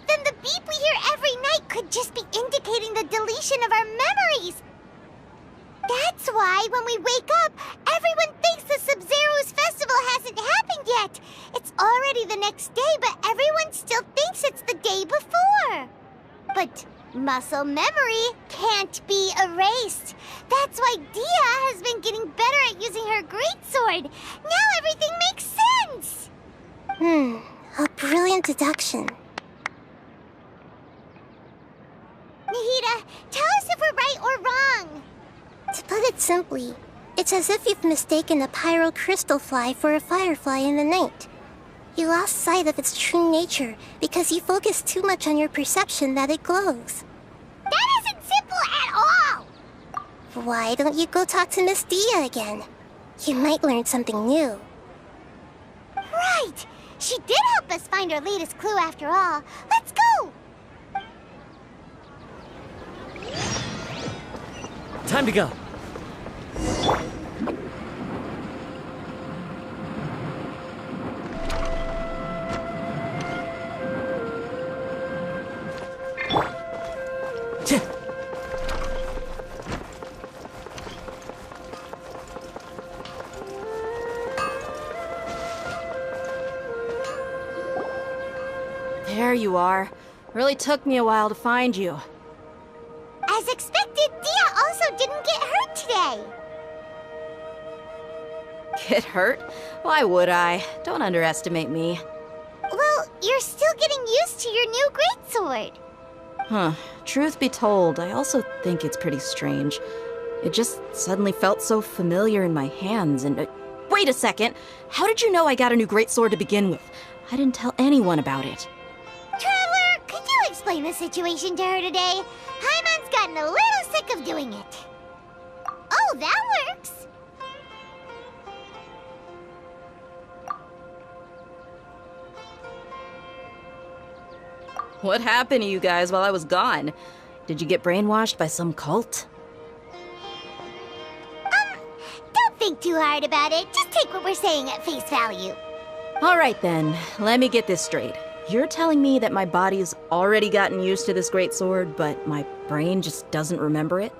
A: Then the beep we hear every night could just be indicating the deletion of our memories! That's why when we wake up, everyone thinks the Sub-Zero's festival hasn't happened yet! It's already the next day, but everyone still thinks it's the day before! But muscle memory can't be erased. That's why Dia has been getting better at using her greatsword. Now everything makes sense!
I: A brilliant deduction.
A: Nahida, tell us if we're right or wrong.
I: To put it simply, it's as if you've mistaken a pyro crystal fly for a firefly in the night. You lost sight of its true nature because you focused too much on your perception that it glows.
A: That isn't simple at all!
I: Why don't you go talk to Miss Dia again? You might learn something new.
A: Right! She did help us find our latest clue after all. Let's go!
H: Time to go.
O: There you are. Really took me a while to find you.
A: As expected, Dia also didn't get hurt today.
O: Get hurt? Why would I? Don't underestimate me.
A: Well, you're still getting used to your new greatsword.
O: Huh. Truth be told, I also think it's pretty strange. It just suddenly felt so familiar in my hands and... wait a second! How did you know I got a new greatsword to begin with? I didn't tell anyone about it.
A: Traveler, could you explain the situation to her today? Paimon's gotten a little sick of doing it. Oh, that works!
O: What happened to you guys while I was gone? Did you get brainwashed by some cult?
A: Don't think too hard about it. Just take what we're saying at face value.
O: Alright then, let me get this straight. You're telling me that my body's already gotten used to this greatsword, but my brain just doesn't remember it?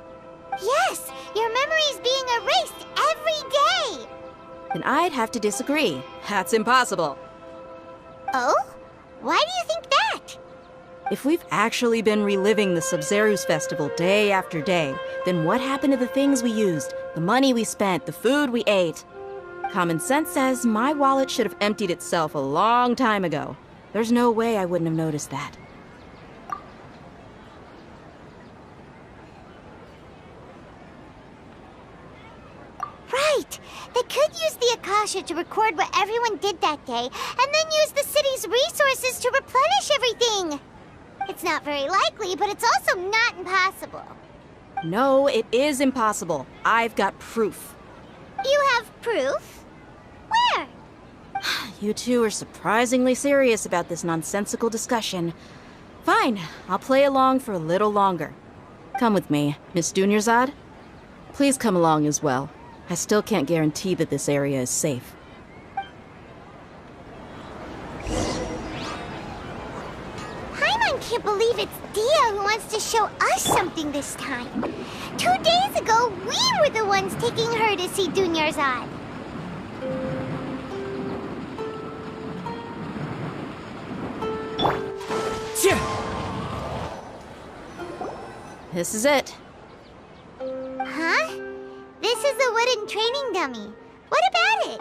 A: Yes, your memory's being erased every day.
O: Then I'd have to disagree. That's impossible.
A: Oh? Why do you think that?
O: If we've actually been reliving the Sub-Zero's festival day after day, then what happened to the things we used, the money we spent, the food we ate? Common sense says my wallet should have emptied itself a long time ago. There's no way I wouldn't have noticed that.
A: Right! They could use the Akasha to record what everyone did that day, and then use the city's resources to replenish everything! It's not very likely, but it's also not impossible.
O: No, it is impossible. I've got proof.
A: You have proof? Where?
O: You two are surprisingly serious about this nonsensical discussion. Fine, I'll play along for a little longer. Come with me, Miss Dunyarzad. Please come along as well. I still can't guarantee that this area is safe.
A: Paimon can't believe it's Dia who wants to show us something this time. 2 days ago, we were the ones taking her to see Dunyarzad.
O: This is it.
A: Huh? Huh? This is a wooden training dummy. What about it?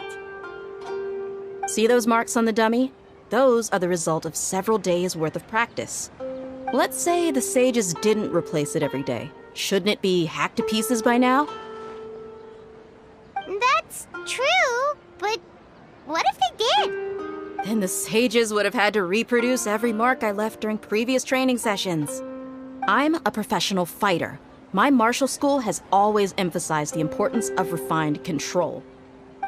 O: See those marks on the dummy? Those are the result of several days' worth of practice. Let's say the sages didn't replace it every day. Shouldn't it be hacked to pieces by now?
A: That's true, but what if they did?
O: Then the sages would have had to reproduce every mark I left during previous training sessions. I'm a professional fighter. My martial school has always emphasized the importance of refined control.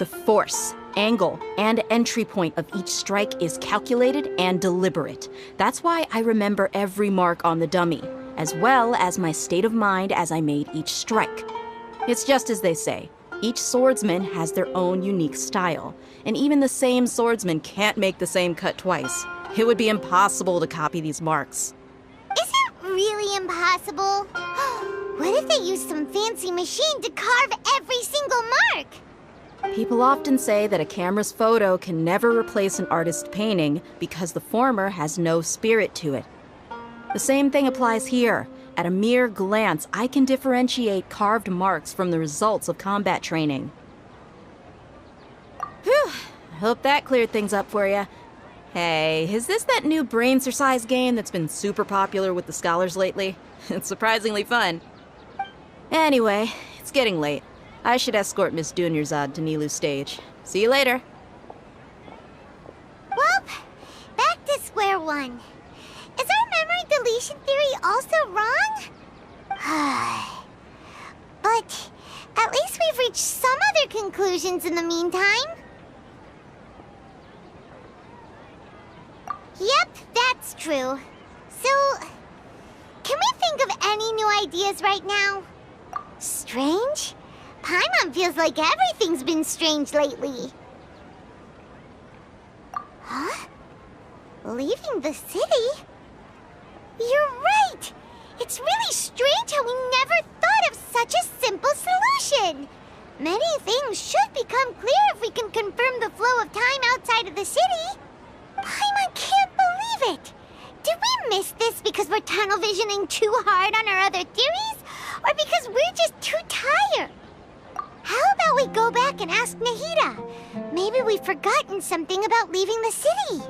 O: The force, angle, and entry point of each strike is calculated and deliberate. That's why I remember every mark on the dummy, as well as my state of mind as I made each strike. It's just as they say, each swordsman has their own unique style, and even the same swordsman can't make the same cut twice. It would be impossible to copy these marks.
A: Is it really impossible? What if they used some fancy machine to carve every single mark?
O: People often say that a camera's photo can never replace an artist's painting because the former has no spirit to it. The same thing applies here. At a mere glance, I can differentiate carved marks from the results of combat training. Whew, I hope that cleared things up for you. Hey, is this that new brain exercise game that's been super popular with the scholars lately? It's surprisingly fun. Anyway, it's getting late. I should escort Miss Dunyarzad to Nilu's stage. See you later.
A: Well, back to square one. Is our memory deletion theory also wrong? But at least we've reached some other conclusions in the meantime. Yep, that's true. So, can we think of any new ideas right now? Strange? Paimon feels like everything's been strange lately. Huh? Leaving the city? You're right! It's really strange how we never thought of such a simple solution! Many things should become clear if we can confirm the flow of time outside of the city. Paimon can't believe it! Did we miss this because we're tunnel visioning too hard on our other theories? Or because we're just too tired? How about we go back and ask Nahida? Maybe we've forgotten something about leaving the city.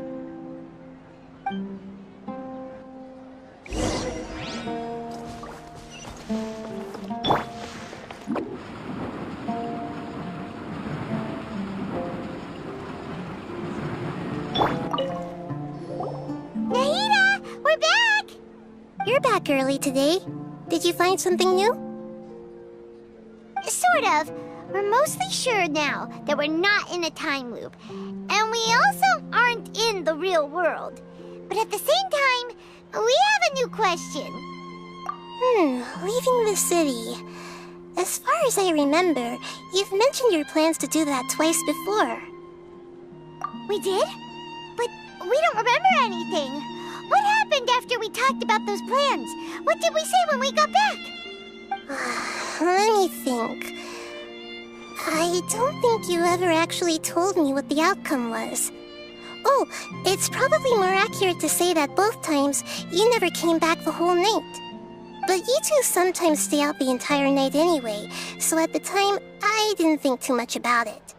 A: Nahida, we're back!
I: You're back early today. Did you find something new?
A: Sort of. We're mostly sure now that we're not in a time loop. And we also aren't in the real world. But at the same time, we have a new question.
I: Leaving the city. As far as I remember, you've mentioned your plans to do that twice before.
A: We did? But we don't remember anything. What happened after we talked about those plans? What did we say when we got back?
I: Let me think. I don't think you ever actually told me what the outcome was. Oh, it's probably more accurate to say that both times you never came back the whole night. But you two sometimes stay out the entire night anyway, so at the time, I didn't think too much about it.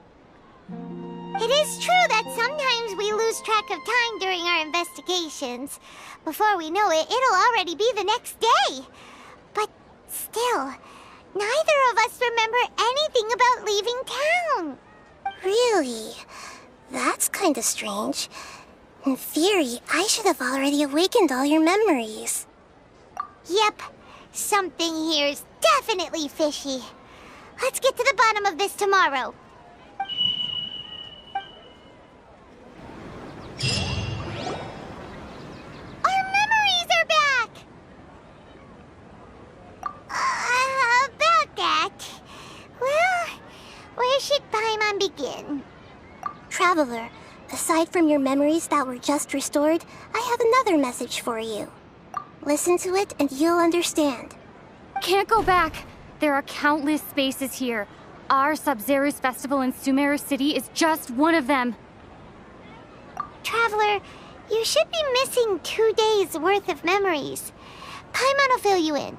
A: It is true that sometimes we lose track of time during our investigations. Before we know it, it'll already be the next day. But still, neither of us remember anything about leaving town.
I: Really? That's kinda strange. In theory, I should have already awakened all your memories.
A: Yep, something here's definitely fishy. Let's get to the bottom of this tomorrow. Our memories are back! About that... Well, where should Paimon begin?
I: Traveler, aside from your memories that were just restored, I have another message for you. Listen to it and you'll understand.
T: Can't go back. There are countless spaces here. Our Sub-Zero's festival in Sumeru City is just one of them.
A: Traveler, you should be missing 2 days' worth of memories. Paimon will fill you in.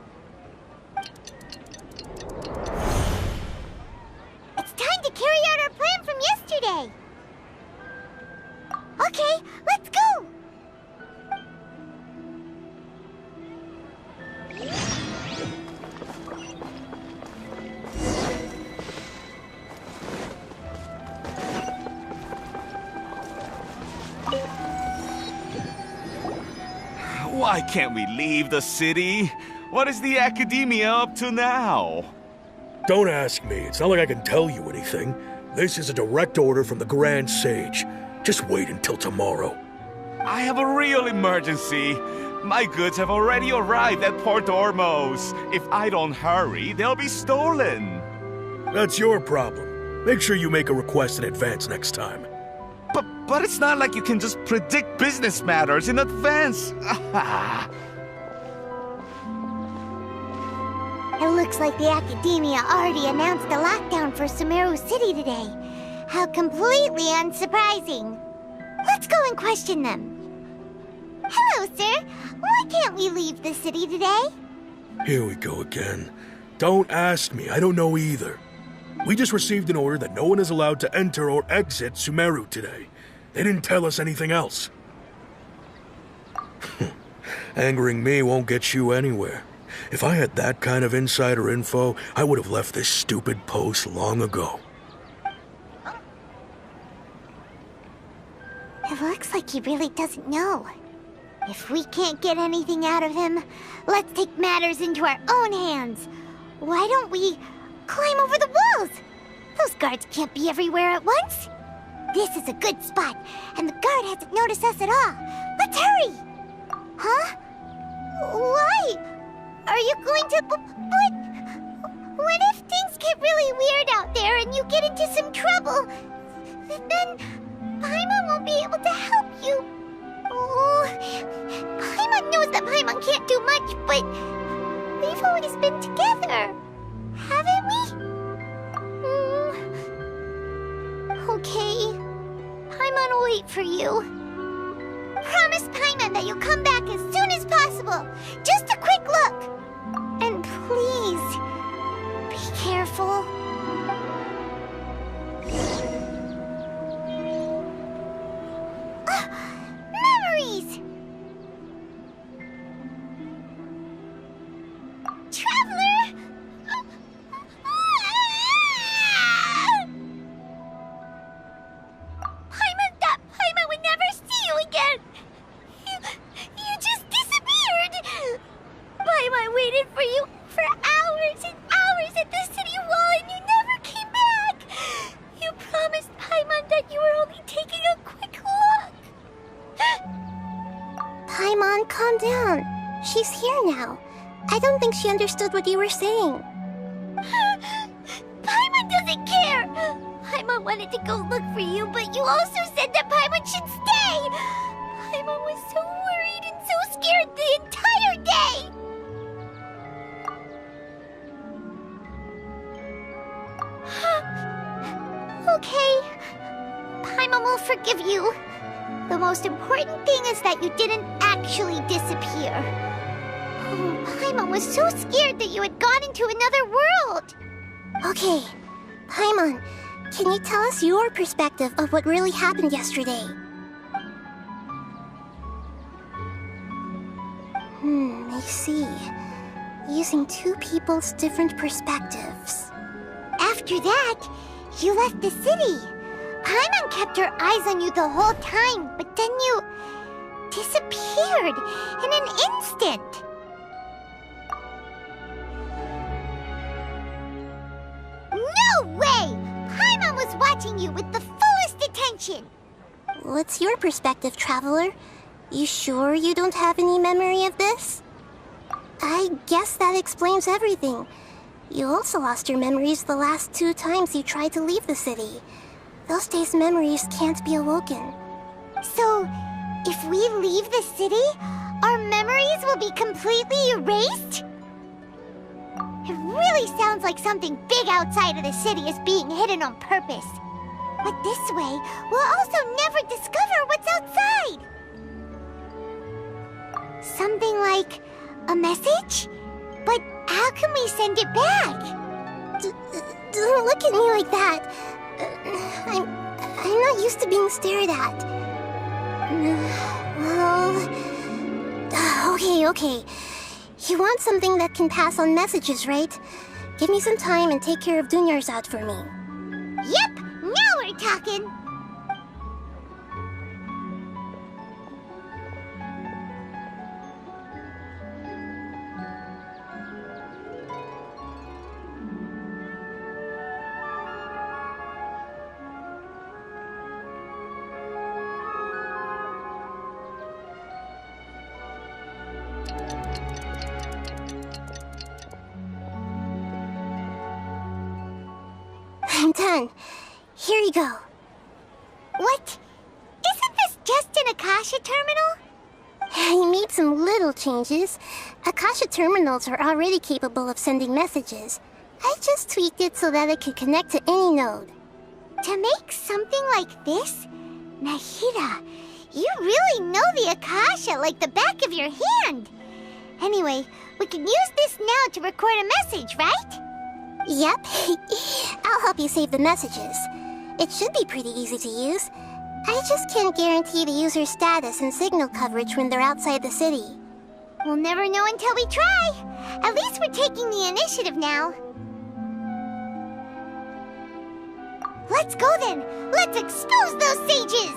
A: carry out our plan from yesterday. Okay, let's go!
G: Why can't we leave the city? What is the Academia up to now?
U: Don't ask me. It's not like I can tell you anything. This is a direct order from the Grand Sage. Just wait until tomorrow.
G: I have a real emergency. My goods have already arrived at Port Ormos. If I don't hurry, they'll be stolen.
U: That's your problem. Make sure you make a request in advance next time.
G: But it's not like you can just predict business matters in advance.
A: It looks like the Academia already announced a lockdown for Sumeru City today. How completely unsurprising. Let's go and question them. Hello, sir. Why can't we leave the city today?
U: Here we go again. Don't ask me. I don't know either. We just received an order that no one is allowed to enter or exit Sumeru today. They didn't tell us anything else. Angering me won't get you anywhere. If I had that kind of insider info, I would have left this stupid post long ago.
A: It looks like he really doesn't know. If we can't get anything out of him, let's take matters into our own hands. Why don't we climb over the walls? Those guards can't be everywhere at once. This is a good spot, and the guard hasn't noticed us at all. Let's hurry! Huh? Why? Are you going to... But... What if things get really weird out there and you get into some trouble? Then Paimon won't be able to help you. Oh, Paimon knows that Paimon can't do much, but we've always been together, haven't we? Okay. Paimon will wait for you. Promise Paimon that you'll come back as soon as possible. Just a quick look. And please, be careful. Memories! Traveler! Paimon would never see you again! You just disappeared! Paimon waited for you for hours and hours at the city wall and you never came back! You promised Paimon that you were only taking a quick look!
I: Paimon, calm down. She's here now. I don't think she understood what you were saying.
A: Paimon doesn't care! Paimon wanted to go look for you, but you also said that Paimon should stay! Paimon was so worried and so scared the entire day! Okay. Paimon will forgive you. The most important thing is that you didn't actually disappear. Oh, Paimon was so scared that you had gone into another world!
I: Okay, Paimon, can you tell us your perspective of what really happened yesterday? I see. Using two people's different perspectives.
A: After that, you left the city. Paimon kept her eyes on you the whole time, but then you disappeared in an instant. No way! Paimon was watching you with the fullest attention.
I: What's your perspective, Traveler? You sure you don't have any memory of this? I guess that explains everything. You also lost your memories the last 2 times you tried to leave the city. Those days' memories can't be awoken.
A: So, if we leave the city, our memories will be completely erased? It really sounds like something big outside of the city is being hidden on purpose. But this way, we'll also never discover what's outside. Something like a message? But how can we send it back?
I: Don't look at me like that. I'm not used to being stared at. Well... Okay. You want something that can pass on messages, right? Give me some time and take care of Dunyarzad for me.
A: Yep! Now we're talking!
I: I'm done. Here you go.
A: What? Isn't this just an Akasha terminal?
I: I made some little changes. Akasha terminals are already capable of sending messages. I just tweaked it so that it could connect to any node.
A: To make something like this? Nahida, you really know the Akasha like the back of your hand. Anyway, we can use this now to record a message, right?
I: Yep. I'll help you save the messages. It should be pretty easy to use. I just can't guarantee the user's status and signal coverage when they're outside the city.
A: We'll never know until we try. At least we're taking the initiative now. Let's go then. Let's expose those sages.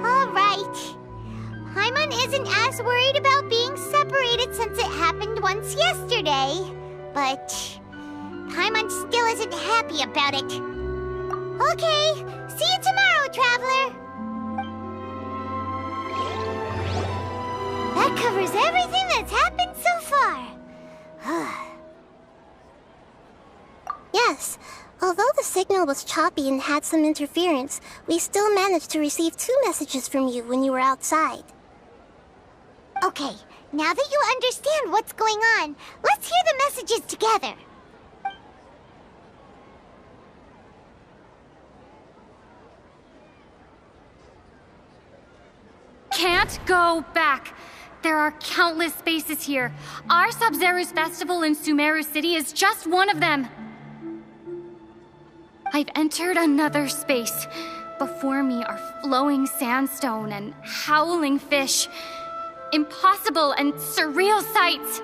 A: All right. Paimon isn't as worried about being separated since it happened once yesterday. But Paimon still isn't happy about it. Okay, see you tomorrow, Traveler. That covers everything that's happened so far.
I: Yes, although the signal was choppy and had some interference, we still managed to receive 2 messages from you when you were outside.
A: Okay, now that you understand what's going on, let's hear the messages together.
T: Can't go back. There are countless spaces here. Our Sub-Zero's festival in Sumeru City is just one of them. I've entered another space. Before me are flowing sandstone and howling fish. Impossible and surreal sights.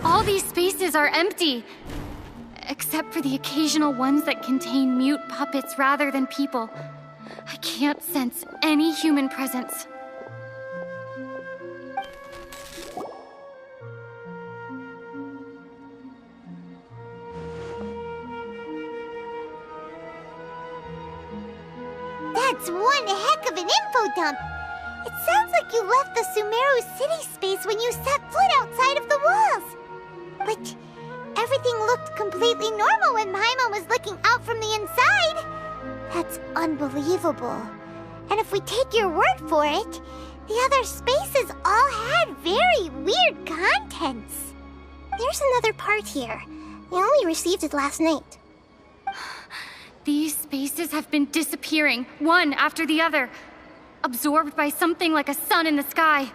T: All these spaces are empty, except for the occasional ones that contain mute puppets rather than people. I can't sense any human presence.
A: That's one heck of an info dump. It sounds like you left the Sumeru City space when you set foot outside of the walls. But everything looked completely normal when Paimon was looking out from the inside. That's unbelievable. And if we take your word for it, the other spaces all had very weird contents.
I: There's another part here. I only received it last night.
T: These spaces have been disappearing, one after the other, absorbed by something like a sun in the sky.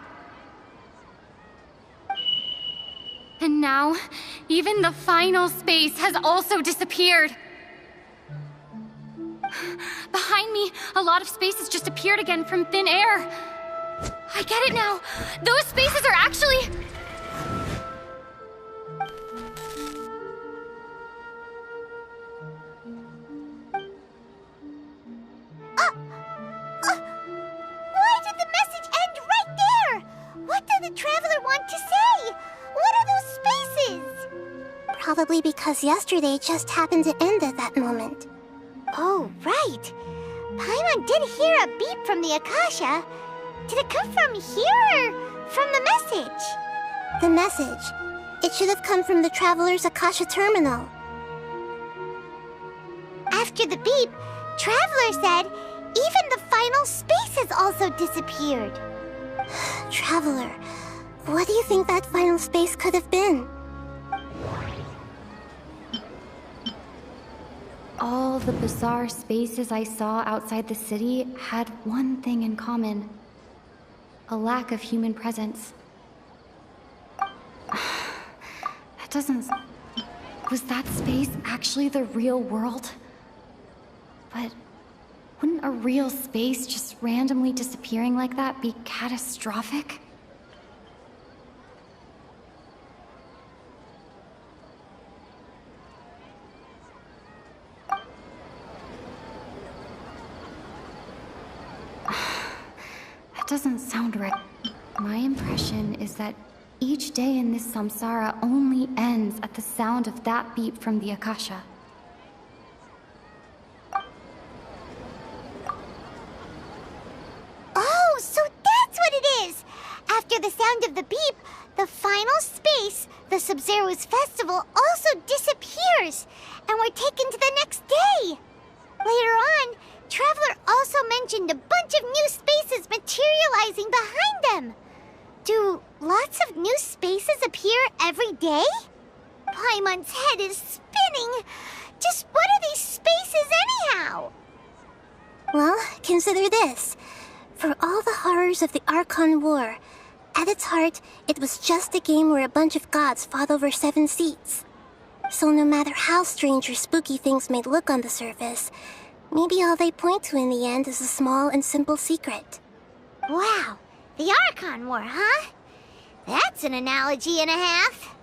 T: And now, even the final space has also disappeared. Behind me, a lot of spaces just appeared again from thin air. I get it now. Those spaces are actually...
A: Why did the message end right there? What did the Traveler want to say? What are those spaces?
I: Probably because yesterday just happened to end at that moment.
A: Oh, right. Paimon did hear a beep from the Akasha. Did it come from here or from the message?
I: The message. It should have come from the Traveler's Akasha terminal.
A: After the beep, Traveler said even the final spaces also disappeared.
I: Traveler, what do you think that final space could have been?
T: All the bizarre spaces I saw outside the city had one thing in common. A lack of human presence. That Was that space actually the real world? But wouldn't a real space just randomly disappearing like that be catastrophic? That doesn't sound right. My impression is that each day in this samsara only ends at the sound of that beep from the Akasha.
A: Oh, so that's what it is! After the sound of the beep, the final space, the Sub-Zero's festival, also disappears, and we're taken to the next day. Later on, Traveler also mentioned a bunch of new spaces materializing behind them. Do lots of new spaces appear every day? Paimon's head is spinning. Just what are these spaces anyhow?
I: Well, consider this. For all the horrors of the Archon War, at its heart, it was just a game where a bunch of gods fought over 7 seats. So no matter how strange or spooky things may look on the surface, maybe all they point to in the end is a small and simple secret.
A: Wow, the Archon War, huh? That's an analogy and a half.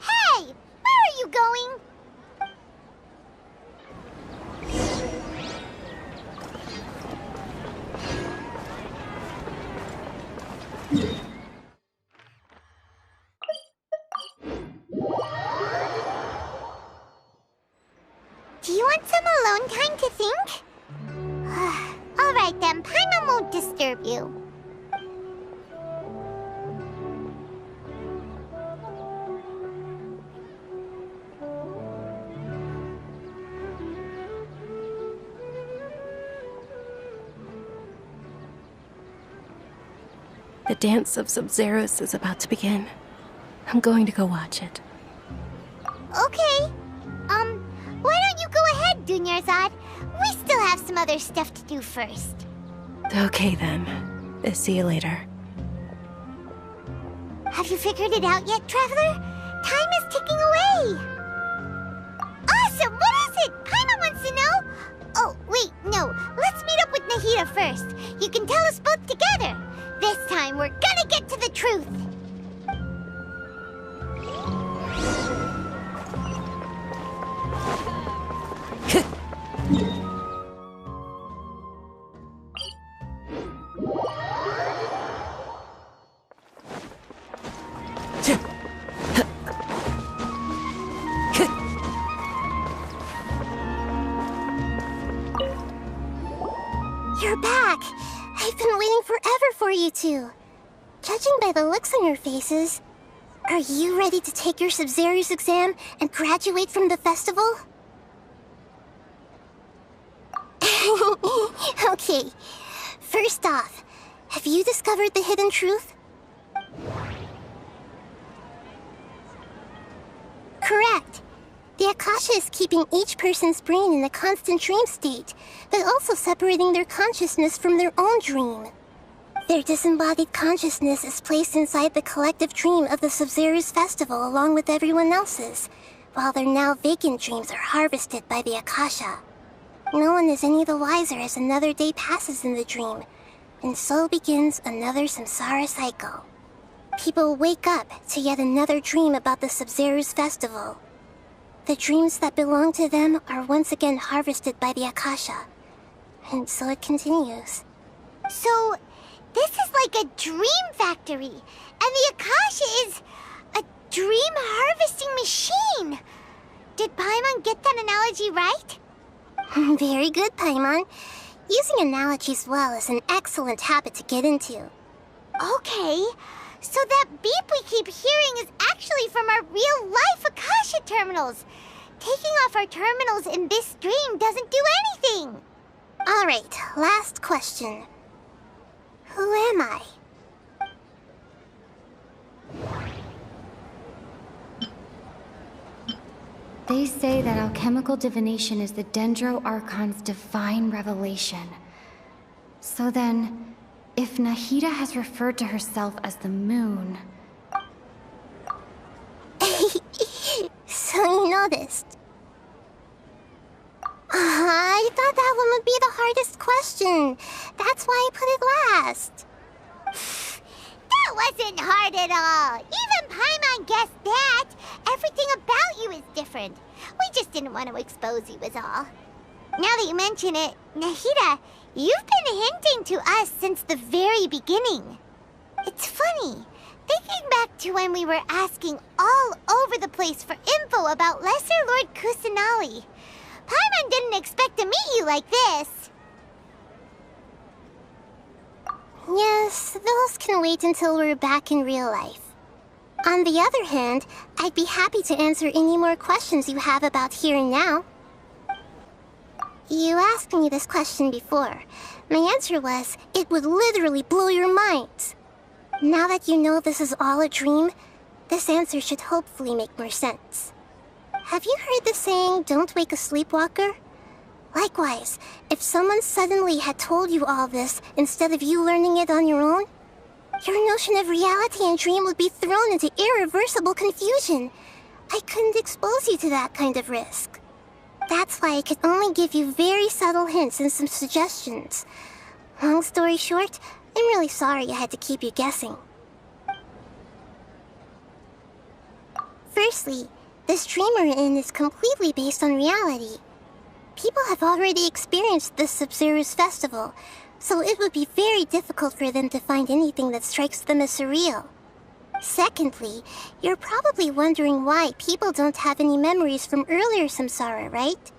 A: Hey, where are you going? Do you want some alone time to think? All right then, Paimon won't disturb you.
J: The dance of Sub-Zeros is about to begin. I'm going to go watch it.
A: Okay. Why don't you go ahead, Dunyarzad? We still have some other stuff to do first.
J: Okay then. See you later.
A: Have you figured it out yet, Traveler? Time is ticking away. Awesome! What is it? Paimon wants to know. Oh, wait, no. Let's meet up with Nahida first. You can tell us both together. This time, we're gonna get to the truth.
I: You're back! I've been waiting forever for you two. Judging by the looks on your faces, are you ready to take your Sub-Zero's exam and graduate from the festival? Okay, first off, have you discovered the hidden truth? Correct. The Akasha is keeping each person's brain in a constant dream state, but also separating their consciousness from their own dream. Their disembodied consciousness is placed inside the collective dream of the Sub-Zero's festival along with everyone else's, while their now vacant dreams are harvested by the Akasha. No one is any the wiser as another day passes in the dream, and so begins another samsara cycle. People wake up to yet another dream about the Sub-Zero's festival. The dreams that belong to them are once again harvested by the Akasha, and so it continues.
A: So, this is like a dream factory, and the Akasha is a dream harvesting machine. Did Paimon get that analogy right?
I: Very good, Paimon. Using analogies well is an excellent habit to get into.
A: Okay, so that beep we keep hearing is actually from our real-life Akasha terminals. Taking off our terminals in this dream doesn't do anything.
I: All right, last question. Who am I?
T: They say that alchemical divination is the Dendro Archon's divine revelation. So then, if Nahida has referred to herself as the moon...
I: So you noticed. I thought that one would be the hardest question. That's why I put it last.
A: That wasn't hard at all. Even Paimon guessed that. Everything about you is different. We just didn't want to expose you is all. Now that you mention it, Nahida, you've been hinting to us since the very beginning. It's funny. Thinking back to when we were asking all over the place for info about Lesser Lord Kusanali. Paimon didn't expect to meet you like this.
I: Yes, those can wait until we're back in real life. On the other hand, I'd be happy to answer any more questions you have about here and now. You asked me this question before. My answer was, it would literally blow your mind. Now that you know this is all a dream, this answer should hopefully make more sense. Have you heard the saying, don't wake a sleepwalker? Likewise, if someone suddenly had told you all this instead of you learning it on your own, your notion of reality and dream would be thrown into irreversible confusion. I couldn't expose you to that kind of risk. That's why I could only give you very subtle hints and some suggestions. Long story short, I'm really sorry I had to keep you guessing. Firstly, this dream we're in is completely based on reality. People have already experienced this Sub-Zero's festival, so it would be very difficult for them to find anything that strikes them as surreal. Secondly, you're probably wondering why people don't have any memories from earlier samsara, right?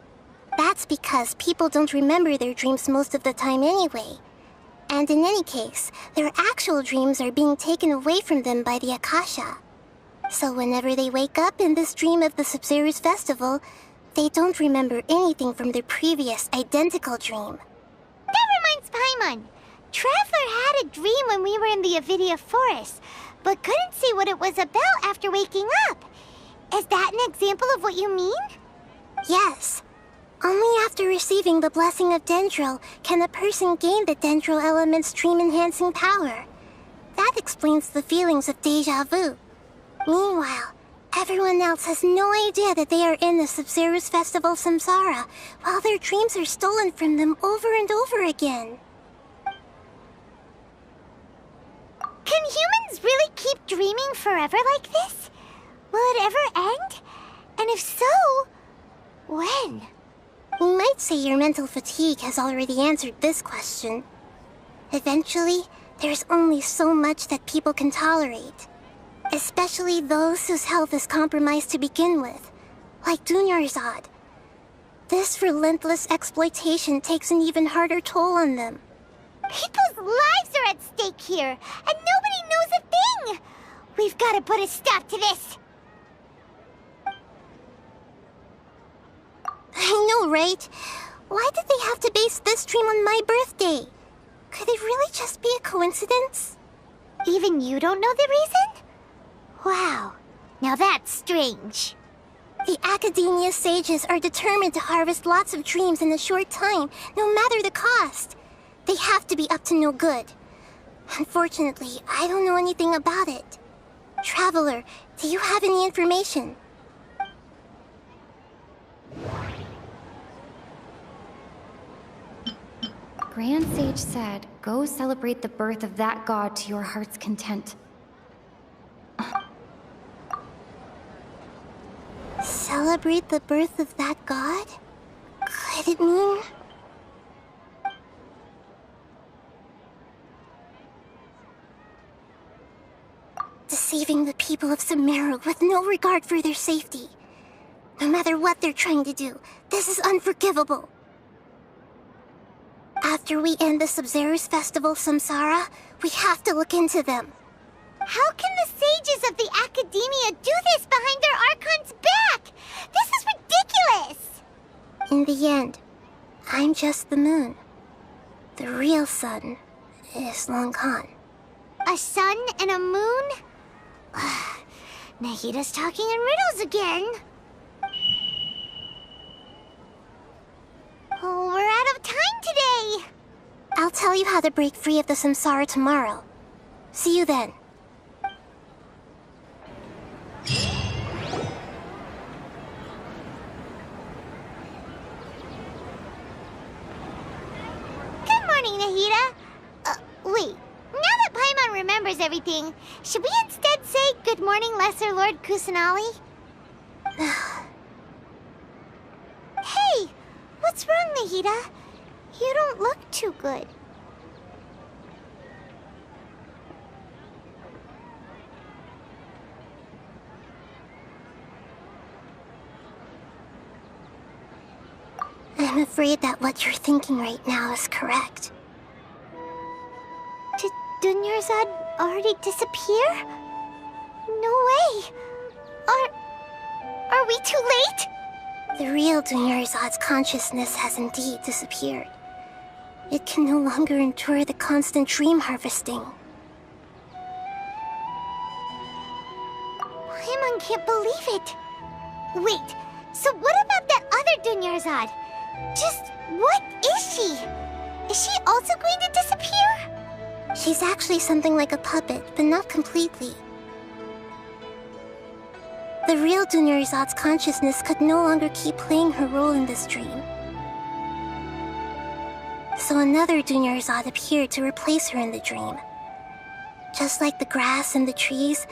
I: That's because people don't remember their dreams most of the time anyway. And in any case, their actual dreams are being taken away from them by the Akasha. So whenever they wake up in this dream of the Sub-Zero's festival, they don't remember anything from their previous identical dream.
A: That reminds Paimon. Traveler had a dream when we were in the Avidia Forest, but couldn't see what it was about after waking up. Is that an example of what you mean?
I: Yes. Only after receiving the blessing of Dendro can a person gain the Dendro element's dream-enhancing power. That explains the feelings of déjà vu. Meanwhile, everyone else has no idea that they are in the Sub-Zero's festival samsara, while their dreams are stolen from them over and over again.
A: Can humans really keep dreaming forever like this? Will it ever end? And if so, when?
I: You might say your mental fatigue has already answered this question. Eventually, there's only so much that people can tolerate. Especially those whose health is compromised to begin with, like Dunyarzad. This relentless exploitation takes an even harder toll on them.
A: People's lives are at stake here, and nobody knows a thing! We've got to put a stop to this!
I: I know, right? Why did they have to base this dream on my birthday? Could it really just be a coincidence?
A: Even you don't know the reason? Wow, now that's strange.
I: The Academia sages are determined to harvest lots of dreams in a short time, no matter the cost. They have to be up to no good. Unfortunately, I don't know anything about it. Traveler, do you have any information?
T: Grand Sage said, go celebrate the birth of that god to your heart's content.
I: Celebrate the birth of that god? Could it mean... deceiving the people of Sumeru with no regard for their safety. No matter what they're trying to do, this is unforgivable. After we end the Sub-Zero's festival samsara, we have to look into them.
A: How can the sages of the Academia do this behind their Archon's back? This is ridiculous!
I: In the end, I'm just the moon. The real sun is long gone.
A: A sun and a moon? Nahida's talking in riddles again. Oh, we're out of time today!
I: I'll tell you how to break free of the samsara tomorrow. See you then.
A: Good morning, Nahida. Wait. Now that Paimon remembers everything, should we instead say good morning, Lesser Lord Kusanali? Hey! What's wrong, Nahida? You don't look too good.
I: I'm afraid that what you're thinking right now is correct.
A: Did Dunyarzad already disappear? No way! Are we too late?
I: The real Dunyarzad's consciousness has indeed disappeared. It can no longer endure the constant dream harvesting.
A: Paimon can't believe it. Wait, so what about that other Dunyarzad? Just what is she? Is she also going to disappear?
I: She's actually something like a puppet, but not completely. The real Dunyarzad's consciousness could no longer keep playing her role in this dream. So another Dunyarzad appeared to replace her in the dream. Just like the grass and the trees,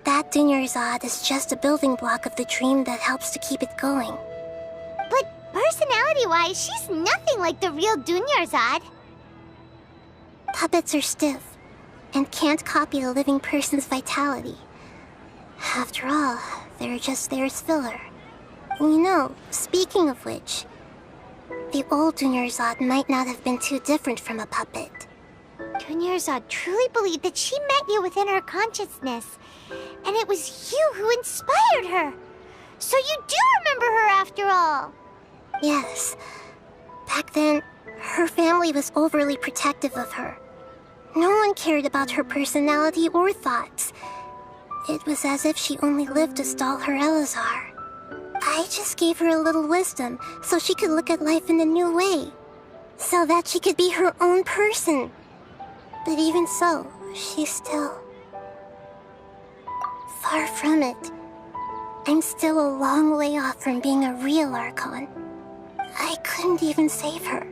I: that Dunyarzad is just a building block of the dream that helps to keep it going.
A: But personality-wise, she's nothing like the real Dunyarzad.
I: Puppets are stiff, and can't copy a living person's vitality. After all, they're just there as filler. You know, speaking of which, the old Dunyarzad might not have been too different from a puppet.
A: Dunyarzad truly believed that she met you within her consciousness, and it was you who inspired her. So you do remember her after all.
I: Yes. Back then, her family was overly protective of her. No one cared about her personality or thoughts. It was as if she only lived to stall her Elazar. I just gave her a little wisdom so she could look at life in a new way. So that she could be her own person. But even so, she's still... far from it. I'm still a long way off from being a real Archon. I couldn't even save her.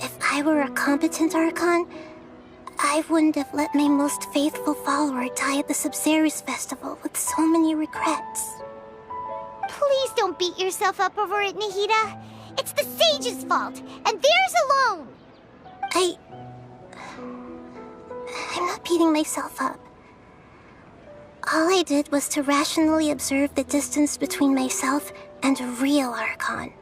I: If I were a competent Archon, I wouldn't have let my most faithful follower die at the Sabzeruz festival with so many regrets.
A: Please don't beat yourself up over it, Nahida. It's the Sage's fault, and theirs alone.
I: I'm not beating myself up. All I did was to rationally observe the distance between myself and a real Archon.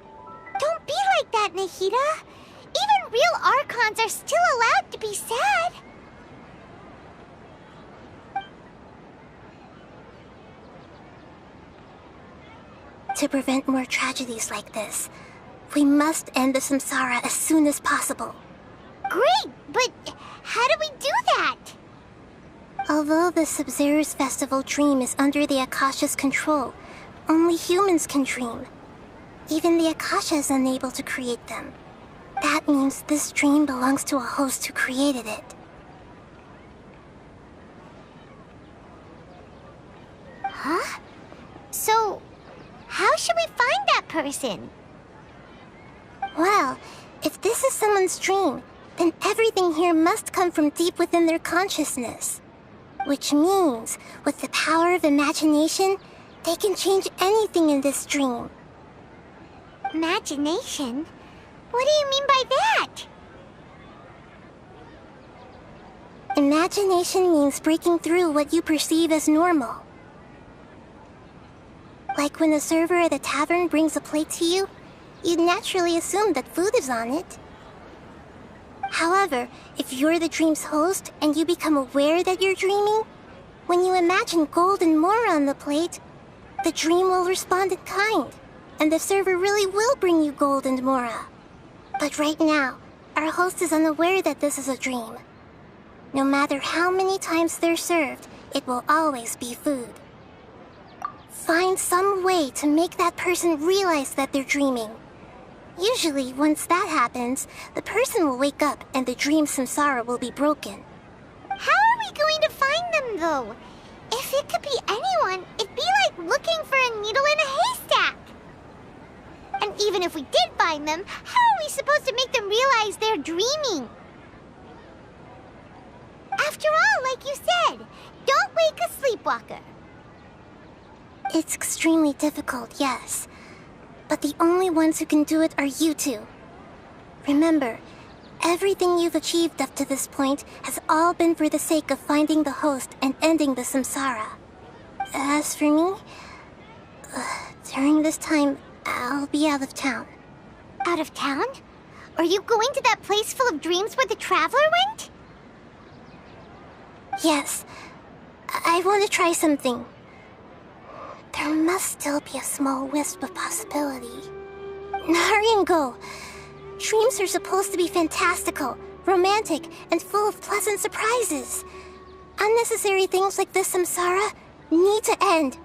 A: Don't be like that, Nahida. Even real Archons are still allowed to be sad.
I: To prevent more tragedies like this, we must end the samsara as soon as possible.
A: Great, but how do we do that?
I: Although the Sabzeruz festival dream is under the Akasha's control, only humans can dream. Even the Akasha is unable to create them. That means this dream belongs to a host who created it.
A: Huh? So, how should we find that person?
I: Well, if this is someone's dream, then everything here must come from deep within their consciousness. Which means, with the power of imagination, they can change anything in this dream.
A: Imagination? What do you mean by that?
I: Imagination means breaking through what you perceive as normal. Like when a server at a tavern brings a plate to you, you'd naturally assume that food is on it. However, if you're the dream's host and you become aware that you're dreaming, when you imagine gold and more on the plate, the dream will respond in kind, and the server really will bring you gold and mora. But right now, our host is unaware that this is a dream. No matter how many times they're served, it will always be food. Find some way to make that person realize that they're dreaming. Usually, once that happens, the person will wake up and the dream samsara will be broken.
A: How are we going to find them, though? If it could be anyone, it'd be like looking for a needle in a haystack. And even if we did find them, how are we supposed to make them realize they're dreaming? After all, like you said, don't wake a sleepwalker.
I: It's extremely difficult, yes. But the only ones who can do it are you two. Remember, everything you've achieved up to this point has all been for the sake of finding the host and ending the samsara. As for me, during this time, I'll be out of town.
A: Out of town? Are you going to that place full of dreams where the Traveler went?
I: Yes. I want to try something. There must still be a small wisp of possibility. Hurry and go. Dreams are supposed to be fantastical, romantic, and full of pleasant surprises. Unnecessary things like this samsara need to end.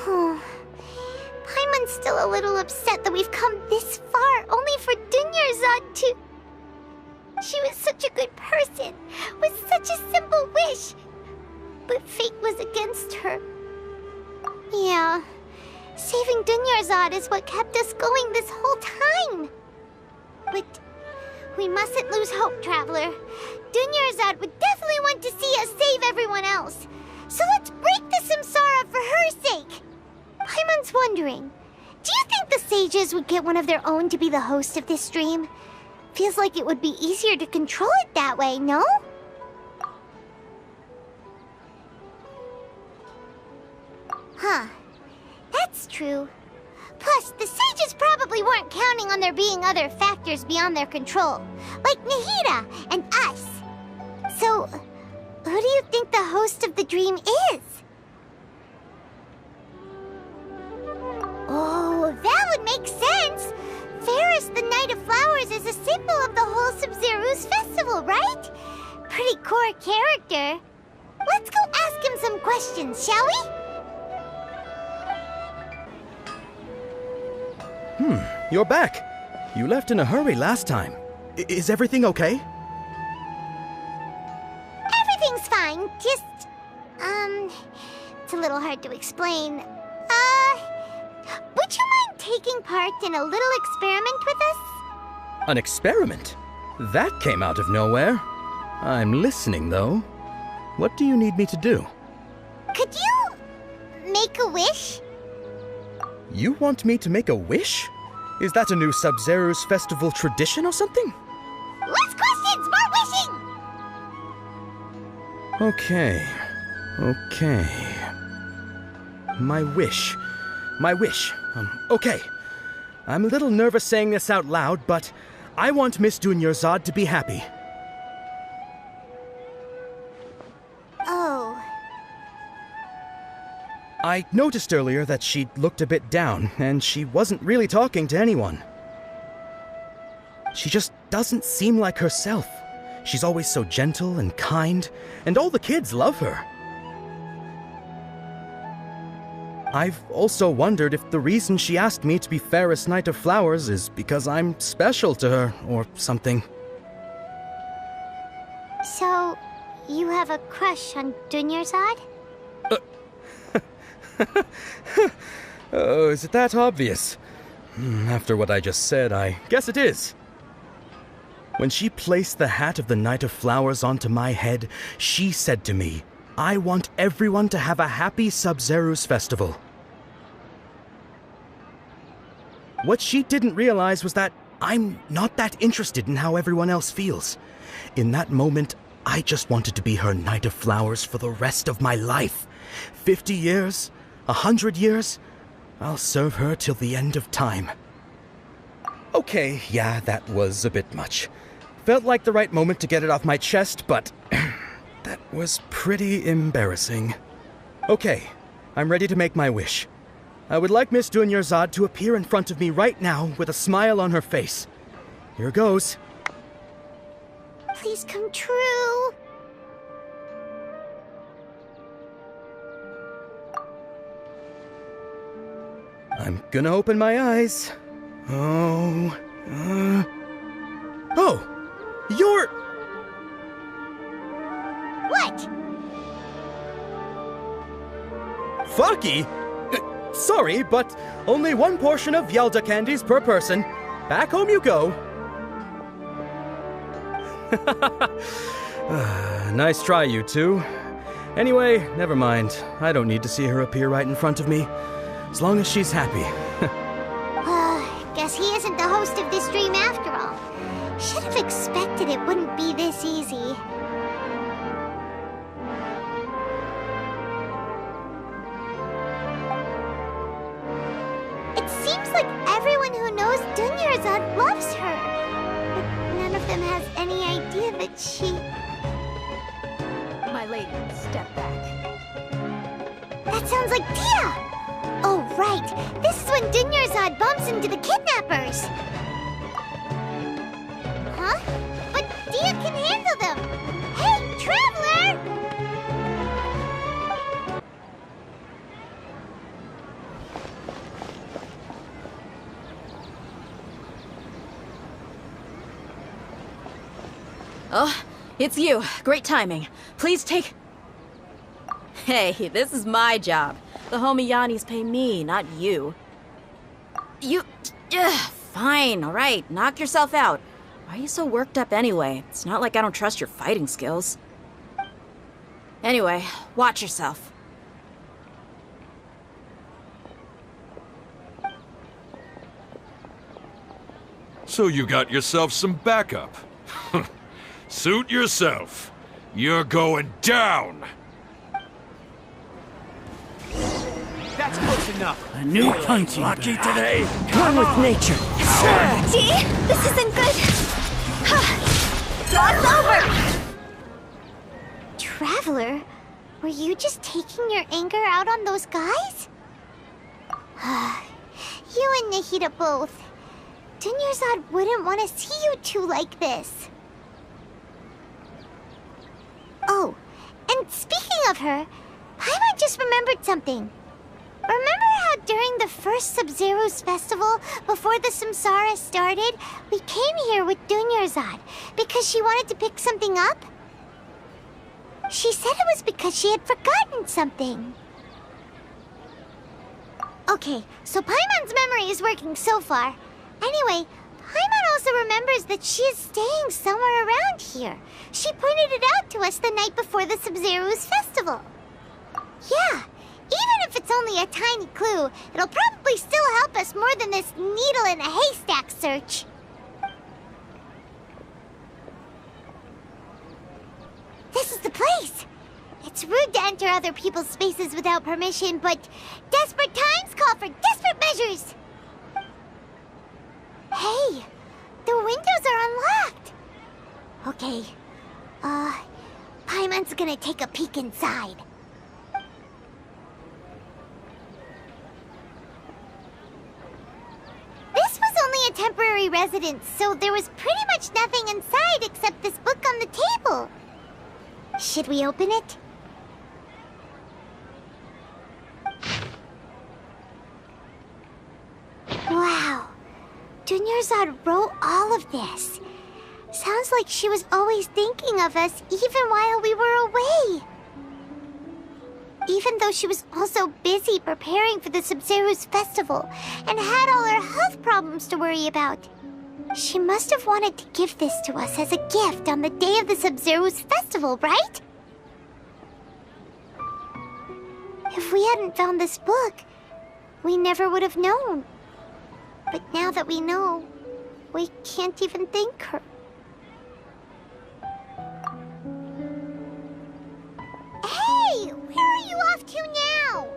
A: Paimon's still a little upset that we've come this far only for Dunyarzad to... She was such a good person, with such a simple wish. But fate was against her. Yeah, saving Dunyarzad is what kept us going this whole time. But we mustn't lose hope, Traveler. Dunyarzad would definitely want to see us save everyone else. So let's break the samsara for her sake. Paimon's wondering, do you think the sages would get one of their own to be the host of this stream? Feels like it would be easier to control it that way, no? Huh. That's true. Plus, the sages probably weren't counting on there being other factors beyond their control, like Nahida and us. So, who do you think the host of the dream is? Oh, that would make sense! Ferris, the Knight of Flowers, is a symbol of the whole Sub-Zero's festival, right? Pretty core character. Let's go ask him some questions, shall we?
K: You're back. You left in a hurry last time. Is everything okay?
A: Everything's fine, just... it's a little hard to explain. Would you mind taking part in a little experiment with us?
K: An experiment? That came out of nowhere. I'm listening, though. What do you need me to do?
A: Could you... make a wish?
K: You want me to make a wish? Is that a new Sub-Zero's festival tradition or something?
A: Less questions, more wishing!
K: Okay. My wish. Okay. I'm a little nervous saying this out loud, but I want Miss Dunyarzad to be happy.
A: Oh.
K: I noticed earlier that she looked a bit down, and she wasn't really talking to anyone. She just doesn't seem like herself. She's always so gentle and kind, and all the kids love her. I've also wondered if the reason she asked me to be Ferris Knight of Flowers is because I'm special to her, or something.
A: So, you have a crush on Dunyarzad?
K: Oh, is it that obvious? After what I just said, I guess it is. When she placed the hat of the Knight of Flowers onto my head, she said to me, I want everyone to have a happy Sub-Zero's festival. What she didn't realize was that I'm not that interested in how everyone else feels. In that moment, I just wanted to be her Knight of Flowers for the rest of my life. 50 years, 100 years, I'll serve her till the end of time. Okay, yeah, that was a bit much. Felt like the right moment to get it off my chest, but that was pretty embarrassing. Okay, I'm ready to make my wish. I would like Miss Dunyarzad to appear in front of me right now with a smile on her face. Here goes.
A: Please come true.
K: I'm gonna open my eyes. Oh, you're...
A: What?
K: Faki? Sorry, but only one portion of Yalda candies per person. Back home you go. Nice try, you two. Anyway, never mind. I don't need to see her appear right in front of me. As long as she's happy.
A: Guess he isn't the host of this dream after all. Should have expected it wouldn't be this easy. It seems like everyone who knows Dunyarzad loves her. But none of them has any idea that she...
F: My lady, step back.
A: That sounds like Dia! Oh, right. This is when Dunyarzad bumps into the kidnappers. Huh? But Dia can handle them. Hey, Traveler!
O: Oh, it's you. Great timing. Please take... Hey, this is my job. The Homiyanis pay me, not you. You... Fine, all right. Knock yourself out. Why are you so worked up anyway? It's not like I don't trust your fighting skills. Anyway, watch yourself.
P: So you got yourself some backup. Suit yourself. You're going down.
H: That's close enough.
M: A new punching
H: lucky
M: bag.
H: today.
O: Come with nature.
B: Dee, this isn't good. It's over.
A: Traveler, were you just taking your anger out on those guys? You and Nahida both. Dunyarzad wouldn't want to see you two like this. Oh, and speaking of her, Paimon just remembered something. Remember how during the first Sub-Zero's festival, before the Samsara started, we came here with Dunyarzad because she wanted to pick something up? She said it was because she had forgotten something. Okay, so Paimon's memory is working so far. Anyway, Paimon also remembers that she is staying somewhere around here. She pointed it out to us the night before the Sub-Zero's festival. Yeah, even if it's only a tiny clue, it'll probably still help us more than this needle in a haystack search. This is the place! It's rude to enter other people's spaces without permission, but desperate times call for desperate measures! Hey, the windows are unlocked! Okay, Paimon's gonna take a peek inside. This was only a temporary residence, so there was pretty much nothing inside except this book on the table. Should we open it? Wow. Dunyarzad wrote all of this. Sounds like she was always thinking of us even while we were away. Even though she was also busy preparing for the Sub-Zero's festival and had all her health problems to worry about. She must have wanted to give this to us as a gift on the day of the Sub-Zero's festival, right? If we hadn't found this book, we never would have known. But now that we know, we can't even thank her. Hey! Where are you off to now?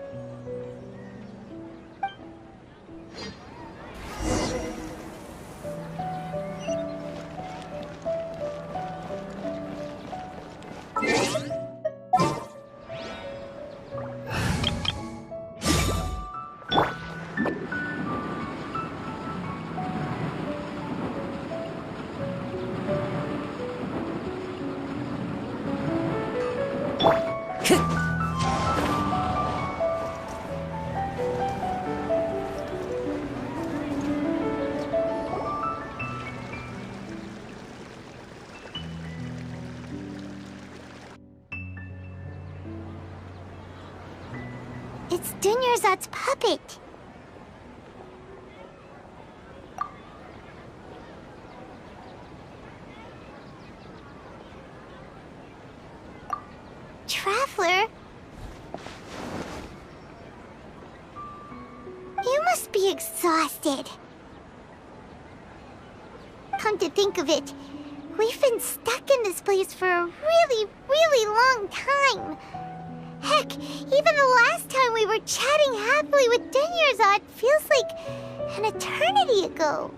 A: It's Dunyarzad's puppet. Traveler? You must be exhausted. Come to think of it, we've been stuck in this place for a really, really long time. Heck, even the last time we were chatting happily with Dunyarzad feels like an eternity ago.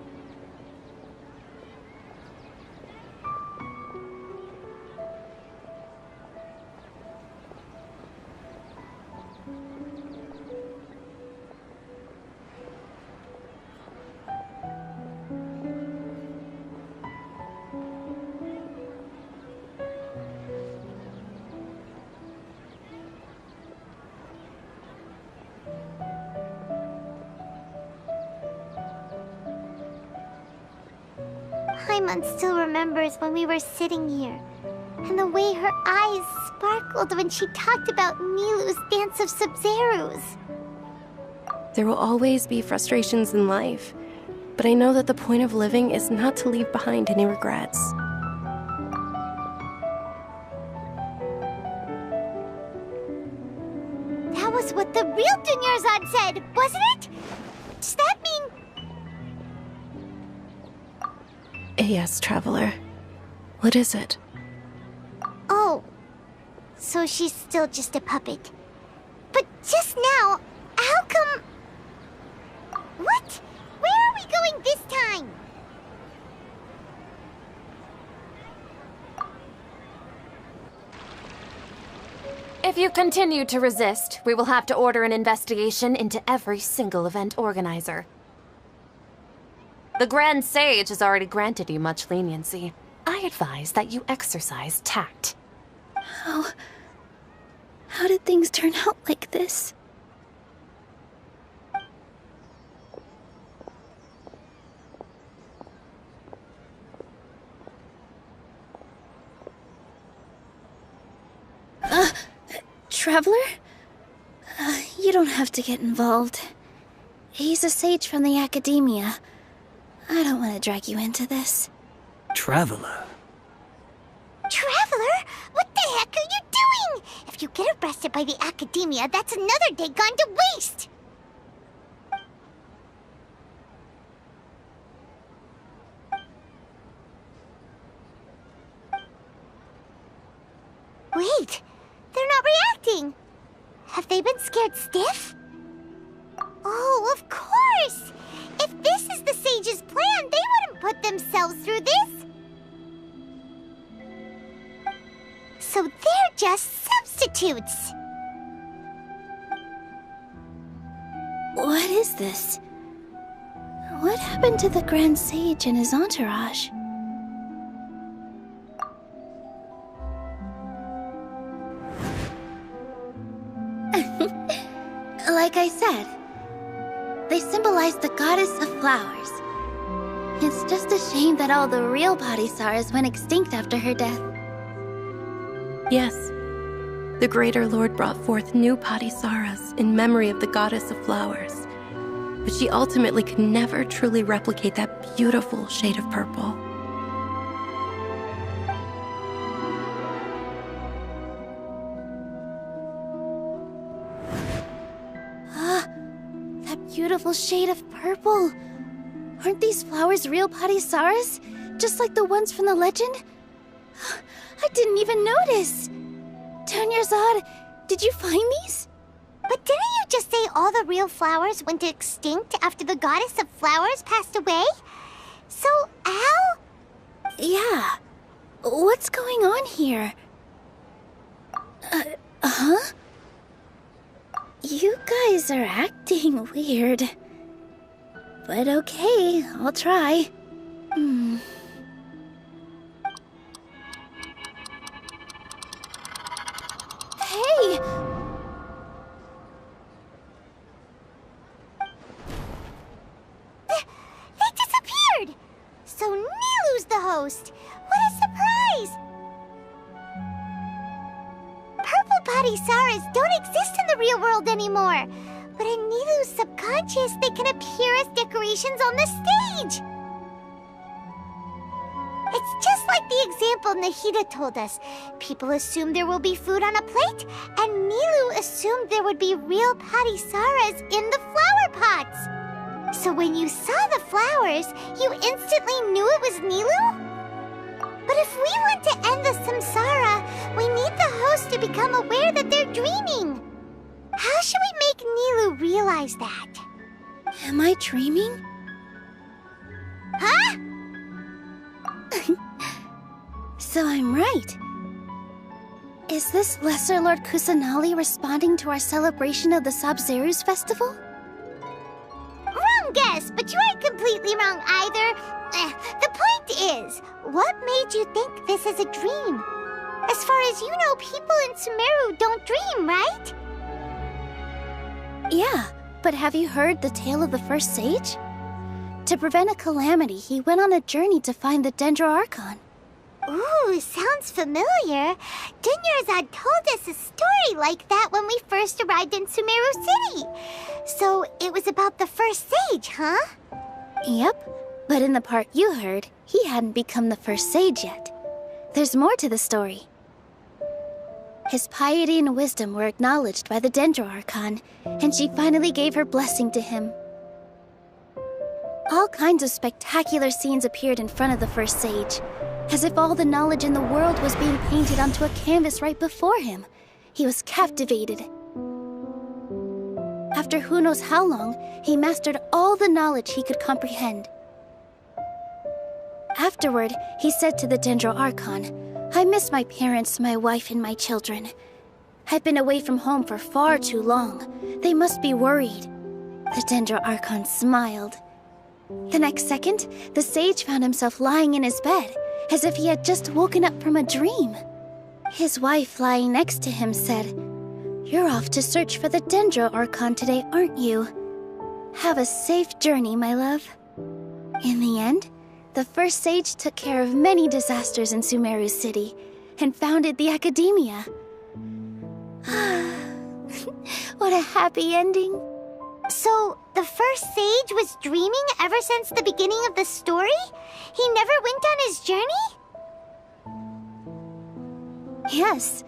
A: Paimon still remembers when we were sitting here, and the way her eyes sparkled when she talked about Nilou's dance of Sub-Zerus.
J: There will always be frustrations in life, but I know that the point of living is not to leave behind any regrets.
A: That was what the real Dunyarzad said, wasn't it? Does that mean...
J: Yes, Traveler. What is it?
A: Oh, so she's still just a puppet. But just now, how come... What? Where are we going this time?
L: If you continue to resist, we will have to order an investigation into every single event organizer. The Grand Sage has already granted you much leniency. I advise that you exercise tact.
R: How did things turn out like this? Traveler? You don't have to get involved. He's a sage from the Academia. I don't want to drag you into this.
M: Traveler?
A: Traveler? What the heck are you doing? If you get arrested by the Academia, that's another day gone to waste! Wait, they're not reacting. Have they been scared stiff? Oh, of course! If this is the Sage's plan, they wouldn't put themselves through this! So they're just substitutes!
R: What is this? What happened to the Grand Sage and his entourage? Like I said, they symbolize the goddess of flowers. It's just a shame that all the real Padisarahs went extinct after her death.
J: Yes. The Greater Lord brought forth new Padisarahs in memory of the goddess of flowers. But she ultimately could never truly replicate that beautiful shade of purple.
R: Beautiful shade of purple. Aren't these flowers real Padisarahs? Just like the ones from the legend? I didn't even notice. Dunyarzad, did you find these?
A: But didn't you just say all the real flowers went extinct after the goddess of flowers passed away? So, how?
R: Yeah. What's going on here? Huh? You guys are acting weird. But okay, I'll try. Hey!
A: They disappeared! So Nilou's the host! What a surprise! Purple Patisaras don't exist in the real world anymore. But in Nilu's subconscious, they can appear as decorations on the stage. It's just like the example Nahida told us. People assume there will be food on a plate, and Nilu assumed there would be real Patisaras in the flower pots. So when you saw the flowers, you instantly knew it was Nilu? But if we want to end the samsara, we need the host to become aware that they're dreaming. How should we make Nilu realize that?
R: Am I dreaming?
A: Huh?
R: So I'm right. Is this Lesser Lord Kusanali responding to our celebration of the Sabzeruz festival?
A: Wrong guess, but you aren't completely wrong either. The point is, what made you think this is a dream? As far as you know, people in Sumeru don't dream, right?
R: Yeah, but have you heard the tale of the first sage? To prevent a calamity, he went on a journey to find the Dendro Archon.
A: Ooh, sounds familiar. Dunyarzad told us a story like that when we first arrived in Sumeru City. So it was about the first sage, huh?
R: Yep, but in the part you heard, he hadn't become the first sage yet. There's more to the story. His piety and wisdom were acknowledged by the Dendro Archon, and she finally gave her blessing to him. All kinds of spectacular scenes appeared in front of the first sage, as if all the knowledge in the world was being painted onto a canvas right before him. He was captivated. After who knows how long, he mastered all the knowledge he could comprehend. Afterward, he said to the Dendro Archon, "I miss my parents, my wife, and my children. I've been away from home for far too long. They must be worried." The Dendro Archon smiled. The next second, the sage found himself lying in his bed, as if he had just woken up from a dream. His wife, lying next to him, said, "You're off to search for the Dendro Archon today, aren't you? Have a safe journey, my love." In the end, the first sage took care of many disasters in Sumeru City and founded the Academia. What a happy ending.
A: So, the first sage was dreaming ever since the beginning of the story? He never went on his journey?
R: Yes,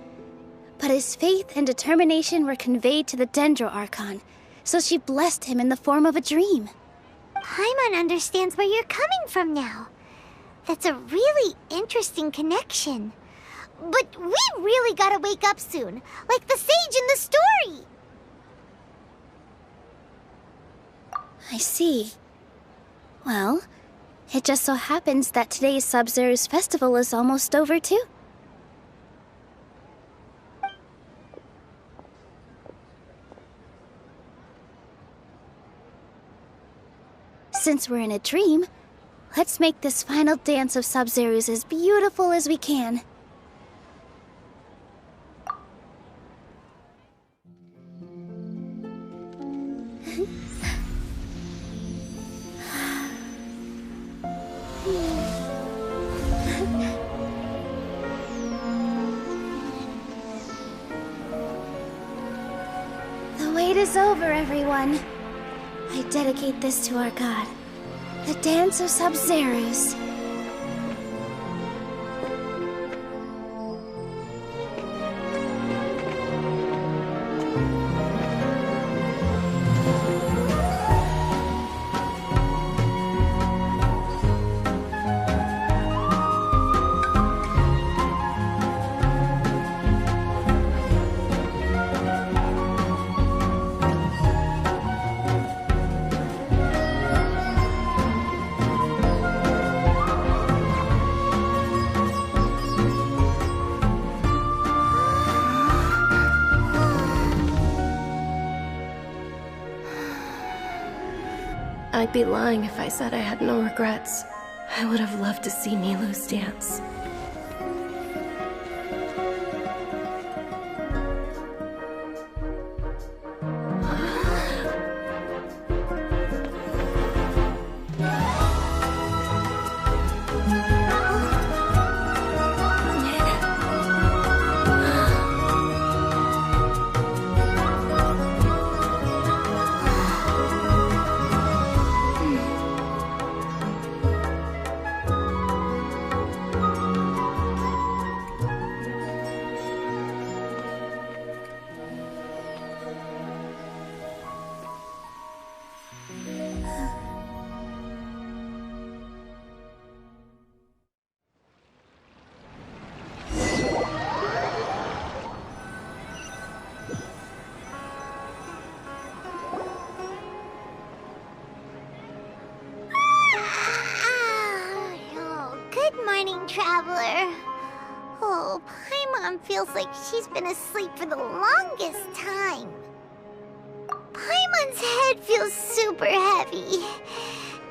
R: but his faith and determination were conveyed to the Dendro Archon, so she blessed him in the form of a dream.
A: Paimon understands where you're coming from now. That's a really interesting connection. But we really gotta wake up soon, like the sage in the story.
R: I see. Well, it just so happens that today's Sabzeruz festival is almost over too. Since we're in a dream, let's make this final dance of Sabzeruz as beautiful as we can. The wait is over, everyone. I dedicate this to our god, the dance of Sabzeruz.
J: I'd be lying if I said I had no regrets. I would have loved to see Nilu's dance.
A: Paimon feels like she's been asleep for the longest time. Paimon's head feels super heavy.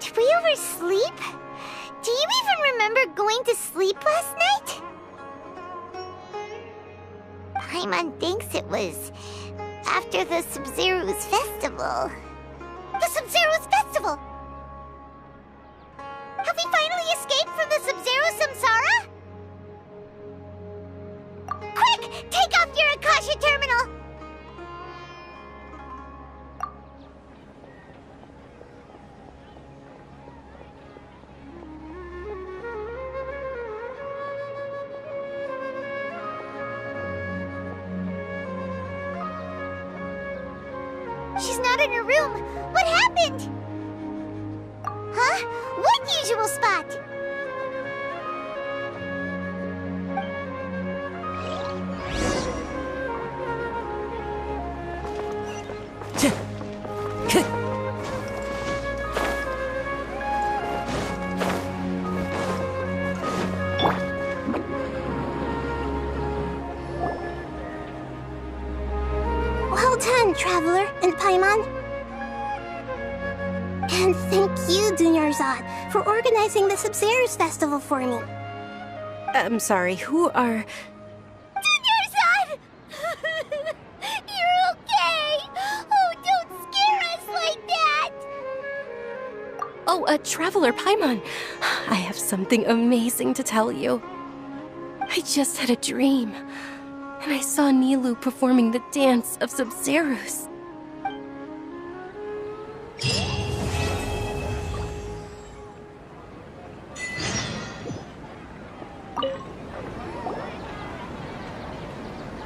A: Did we oversleep? Do you even remember going to sleep last night? Paimon thinks it was after the Sub-Zero's festival. The Sub-Zero's festival! Have we finally escaped from the Sub-Zero Samsara? Quick! Take off your Akasha terminal! She's not in her room. What happened? Huh? What usual spot?
I: Well done, Traveler and Paimon. And thank you, Dunyarzad, for organizing the Sub-Zero's festival for me.
J: I'm sorry, who are...
A: Dunyarzad! You're okay! Oh, don't scare us like that!
J: Oh, Traveler Paimon. I have something amazing to tell you. I just had a dream, and I saw Nilou performing the dance of Sub-Zeros.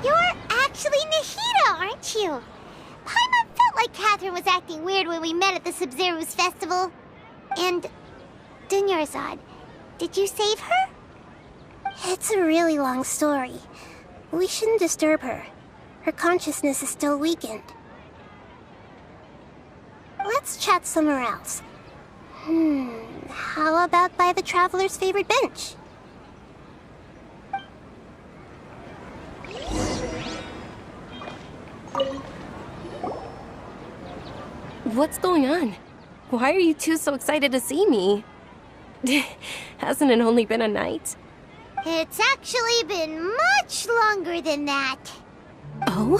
A: You're actually Nahida, aren't you? Paimon felt like Catherine was acting weird when we met at the Sub-Zero's festival. And... Dunyarzad, did you save her?
I: It's a really long story. We shouldn't disturb her. Her consciousness is still weakened. Let's chat somewhere else. How about by the Traveler's favorite bench?
J: What's going on? Why are you two so excited to see me? Hasn't it only been a night?
A: It's actually been much longer than that.
J: Oh?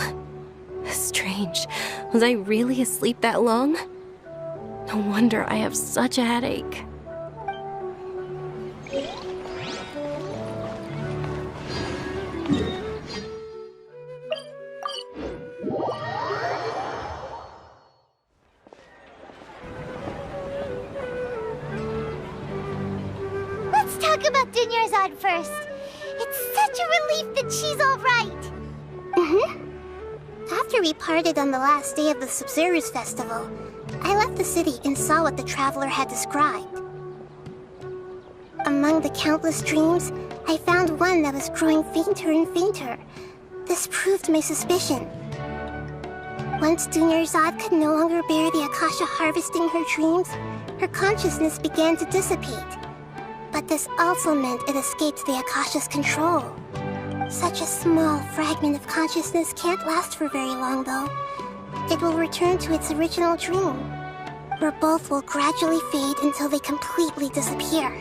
J: Strange. Was I really asleep that long? No wonder I have such a headache.
A: Let's talk about Dunyarzad first. It's such a relief that she's all right.
I: After we parted on the last day of the Sub-Zero's festival, I left the city and saw what the Traveler had described. Among the countless dreams, I found one that was growing fainter and fainter. This proved my suspicion. Once Dunyarzad could no longer bear the Akasha harvesting her dreams, her consciousness began to dissipate. But this also meant it escaped the Akasha's control. Such a small fragment of consciousness can't last for very long, though. It will return to its original dream, where both will gradually fade until they completely disappear.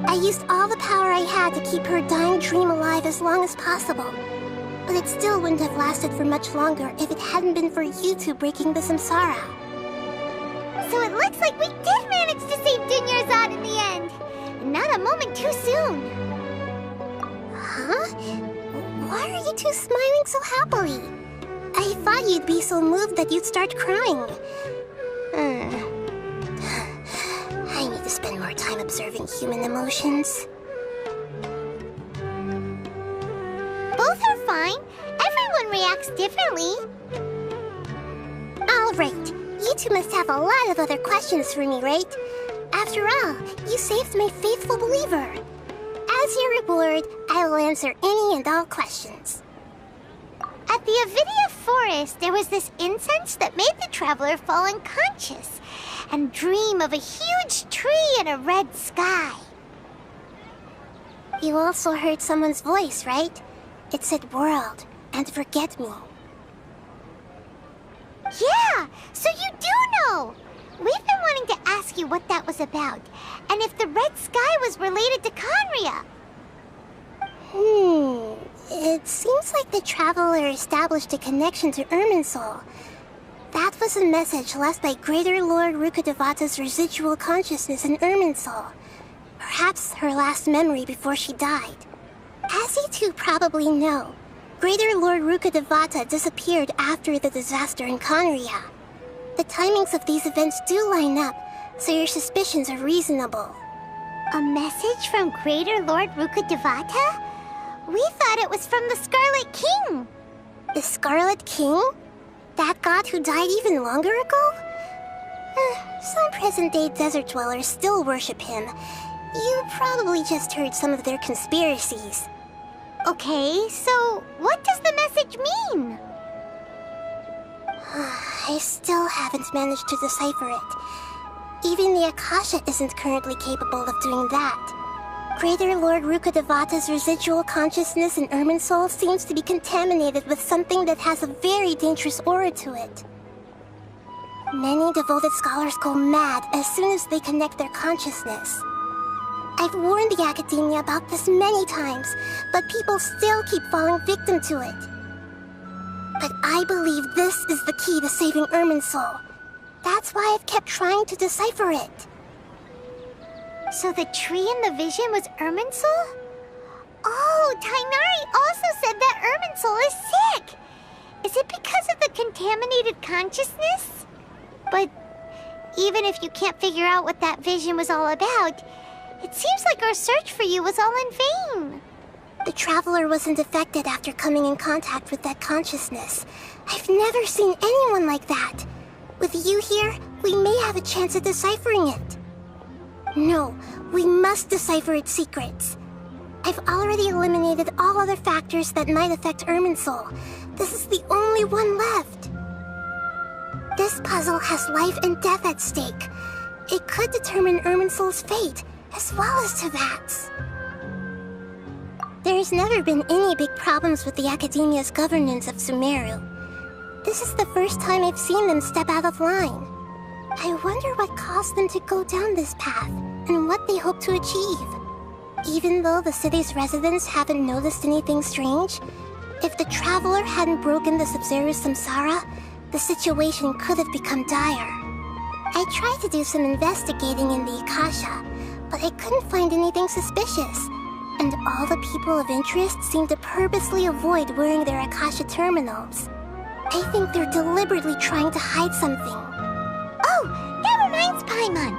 I: I used all the power I had to keep her dying dream alive as long as possible, but it still wouldn't have lasted for much longer if it hadn't been for you two breaking the samsara.
A: So it looks like we did manage to save Dunyarzad in the end. Not a moment too soon.
I: Huh? Why are you two smiling so happily? I thought you'd be so moved that you'd start crying. I need to spend more time observing human emotions.
A: Both are fine. Everyone reacts differently.
I: All right. You two must have a lot of other questions for me, right? After all, you saved my faithful believer. As your reward, I will answer any and all questions.
A: At the Avidia Forest, there was this incense that made the Traveler fall unconscious and dream of a huge tree and a red sky.
I: You also heard someone's voice, right? It said world and forget me.
A: Yeah, so you do know! We've been wanting to ask you what that was about, and if the red sky was related to Conria.
I: It seems like the Traveler established a connection to Irminsul. That was a message left by Greater Lord Rukkhadevata's residual consciousness in Irminsul. Perhaps her last memory before she died. As you two probably know, Greater Lord Rukkhadevata disappeared after the disaster in Conria. The timings of these events do line up, so your suspicions are reasonable.
A: A message from Greater Lord Rukkhadevata? We thought it was from the Scarlet King.
I: The Scarlet King? That god who died even longer ago? Some present-day desert dwellers still worship him. You probably just heard some of their conspiracies.
A: Okay, so what does the message mean?
I: I still haven't managed to decipher it. Even the Akasha isn't currently capable of doing that. Greater Lord Rukkhadevata's residual consciousness in Irminsul seems to be contaminated with something that has a very dangerous aura to it. Many devoted scholars go mad as soon as they connect their consciousness. I've warned the Academia about this many times, but people still keep falling victim to it. But I believe this is the key to saving Irminsul. That's why I've kept trying to decipher it.
A: So the tree in the vision was Irminsul? Oh, Tighnari also said that Irminsul is sick! Is it because of the contaminated consciousness? But even if you can't figure out what that vision was all about, it seems like our search for you was all in vain.
I: The Traveler wasn't affected after coming in contact with that consciousness. I've never seen anyone like that. With you here, we may have a chance at deciphering it. No, we must decipher its secrets. I've already eliminated all other factors that might affect Irminsul. This is the only one left. This puzzle has life and death at stake. It could determine Irminsul's fate, as well as Tevat's. There's never been any big problems with the Academia's governance of Sumeru. This is the first time I've seen them step out of line. I wonder what caused them to go down this path, and what they hope to achieve. Even though the city's residents haven't noticed anything strange, if the Traveler hadn't broken the Sub-Zero's samsara, the situation could have become dire. I tried to do some investigating in the Akasha, but I couldn't find anything suspicious, and all the people of interest seem to purposely avoid wearing their Akasha terminals. I think they're deliberately trying to hide something.
A: Oh, that reminds Paimon.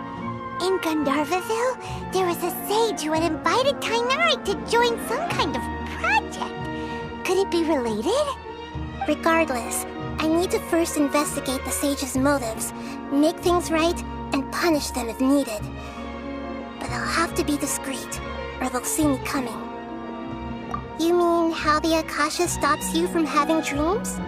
A: In Gandharvaville, there was a sage who had invited Tighnari to join some kind of project. Could it be related?
I: Regardless, I need to first investigate the sage's motives, make things right, and punish them if needed. But I'll have to be discreet, or they'll see me coming. You mean how the Akasha stops you from having dreams?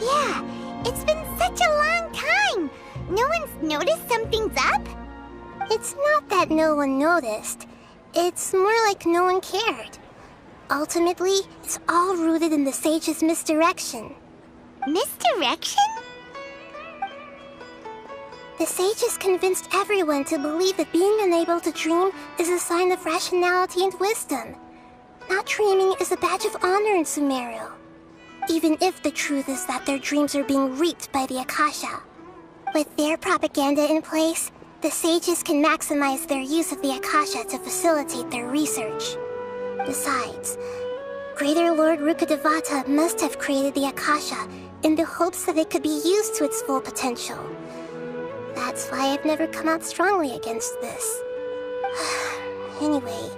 A: Yeah, it's been such a long time. No one's noticed something's up?
I: It's not that no one noticed. It's more like no one cared. Ultimately, it's all rooted in the sage's misdirection.
A: Misdirection?
I: The sage has convinced everyone to believe that being unable to dream is a sign of rationality and wisdom. Not dreaming is a badge of honor in Sumeru. Even if the truth is that their dreams are being reaped by the Akasha. With their propaganda in place, the sages can maximize their use of the Akasha to facilitate their research. Besides, Greater Lord Rukkhadevata must have created the Akasha in the hopes that it could be used to its full potential. That's why I've never come out strongly against this. Anyway,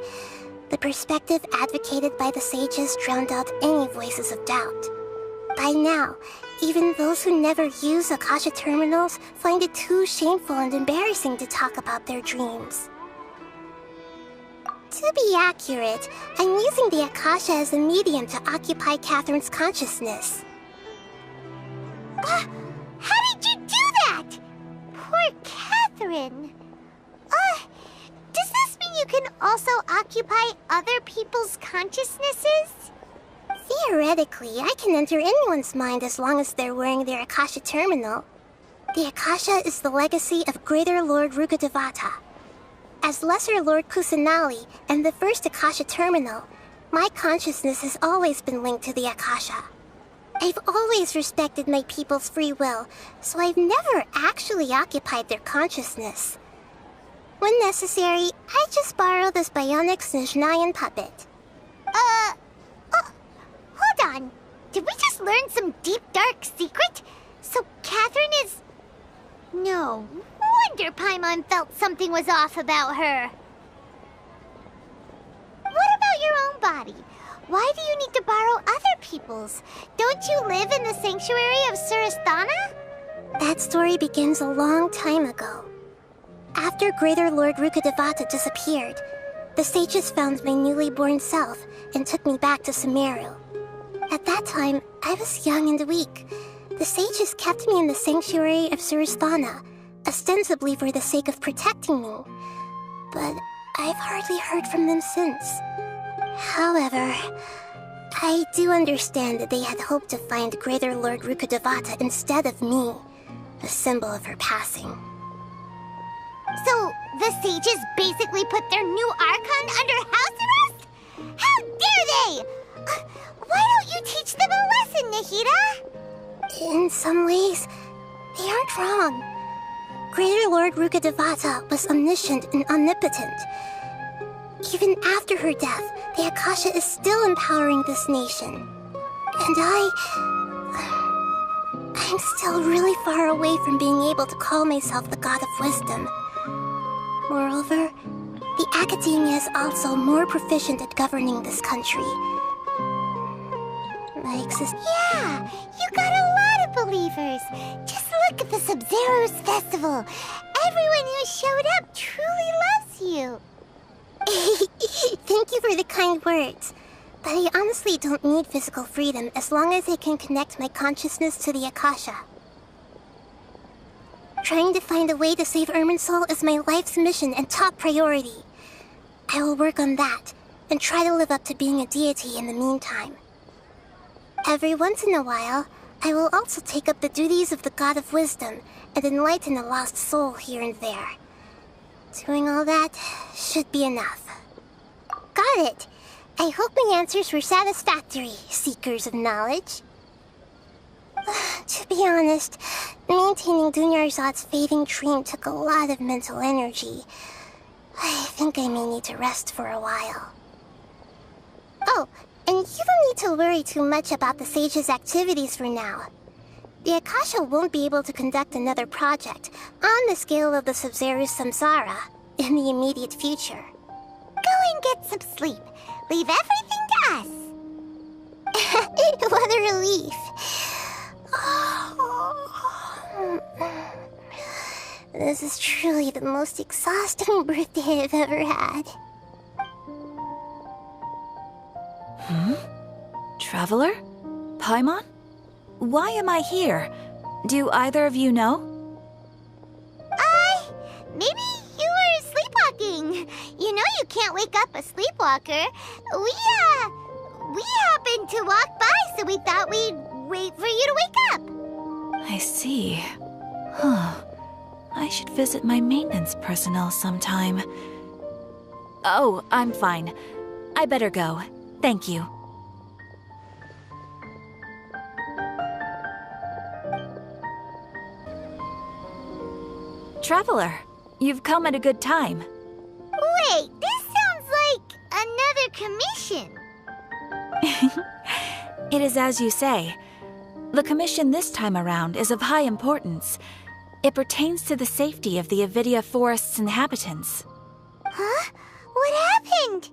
I: the perspective advocated by the sages drowned out any voices of doubt. By now, even those who never use Akasha terminals find it too shameful and embarrassing to talk about their dreams. To be accurate, I'm using the Akasha as a medium to occupy Catherine's consciousness.
A: How did you do that? Poor Catherine. Does this mean you can also occupy other people's consciousnesses?
I: Theoretically, I can enter anyone's mind as long as they're wearing their Akasha terminal. The Akasha is the legacy of Greater Lord Rukkhadevata. As Lesser Lord Kusanali and the first Akasha terminal, my consciousness has always been linked to the Akasha. I've always respected my people's free will, so I've never actually occupied their consciousness. When necessary, I just borrow this bionic Snezhnayan puppet.
A: Hold on. Did we just learn some deep, dark secret? So Catherine is... No wonder Paimon felt something was off about her. What about your own body? Why do you need to borrow other people's? Don't you live in the sanctuary of Surasthana?
I: That story begins a long time ago. After Greater Lord Rukkhadevata disappeared, the sages found my newly born self and took me back to Sumeru. At that time, I was young and weak. The sages kept me in the sanctuary of Surasthana, ostensibly for the sake of protecting me. But I've hardly heard from them since. However, I do understand that they had hoped to find Greater Lord Rukkhadevata instead of me, a symbol of her passing.
A: So, the sages basically put their new Archon under house arrest? How dare they! Why don't you teach them a lesson, Nahida?
I: In some ways, they aren't wrong. Greater Lord Rukkhadevata was omniscient and omnipotent. Even after her death, the Akasha is still empowering this nation. And I'm still really far away from being able to call myself the God of Wisdom. Moreover, the Academia is also more proficient at governing this country.
A: Yeah, you got a lot of believers. Just look at the Sub-Zero's festival. Everyone who showed up truly loves you.
I: Thank you for the kind words. But I honestly don't need physical freedom as long as I can connect my consciousness to the Akasha. Trying to find a way to save Irminsul is my life's mission and top priority. I will work on that, and try to live up to being a deity in the meantime. Every once in a while, I will also take up the duties of the God of Wisdom and enlighten a lost soul here and there. Doing all that should be enough. Got it! I hope my answers were satisfactory, seekers of knowledge. To be honest, maintaining Dunyarzad's fading dream took a lot of mental energy. I think I may need to rest for a while. Oh, and you don't need to worry too much about the sage's activities for now. The Akasha won't be able to conduct another project on the scale of the Sub-Zero's Samsara in the immediate future.
A: Go and get some sleep. Leave everything to us.
I: What a relief. This is truly the most exhausting birthday I've ever had.
Q: Traveler? Paimon? Why am I here? Do either of you know?
A: Maybe you were sleepwalking. You know you can't wake up a sleepwalker. We happened to walk by, so we thought we'd wait for you to wake up.
Q: I see. Huh. I should visit my maintenance personnel sometime. Oh, I'm fine. I better go. Thank you. Traveler, you've come at a good time.
A: Wait, this sounds like another commission.
Q: It is as you say. The commission this time around is of high importance. It pertains to the safety of the Avidia Forest's inhabitants.
A: Huh? What happened?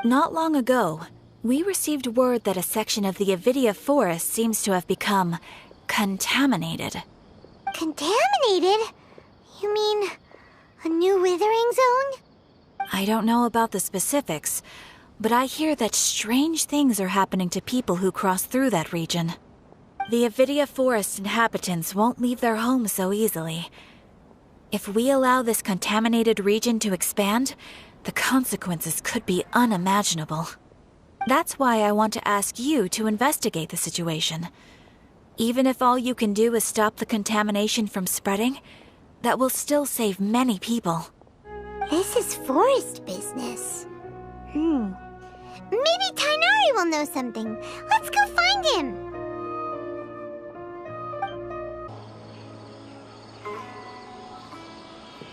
Q: Not long ago, we received word that a section of the Avidia Forest seems to have become contaminated.
A: Contaminated? You mean a new withering zone?
Q: I don't know about the specifics, but I hear that strange things are happening to people who cross through that region. The Avidia Forest inhabitants won't leave their homes so easily. If we allow this contaminated region to expand, The consequences could be unimaginable. That's why I want to ask you to investigate the situation. Even if all you can do is stop the contamination from spreading, that will still save many people.
A: This is forest business. Maybe Tainari will know something. Let's go find him.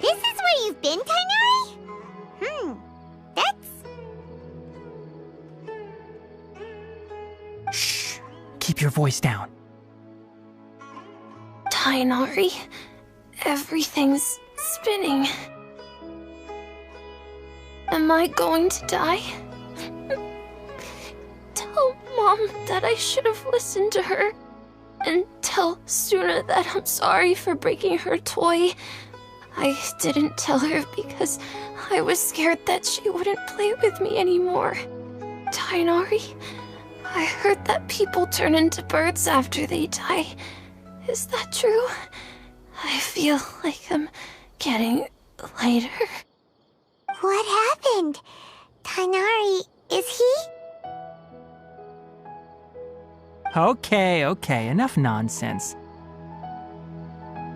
A: This is where you've been, Tainari?
E: Shh. Keep your voice down.
L: Tainari, everything's spinning. Am I going to die? Tell Mom that I should have listened to her. And tell Suna that I'm sorry for breaking her toy. I didn't tell her because I was scared that she wouldn't play with me anymore. Tainari, I heard that people turn into birds after they die. Is that true? I feel like I'm getting lighter.
A: What happened? Tainari, is he?
E: Okay, enough nonsense.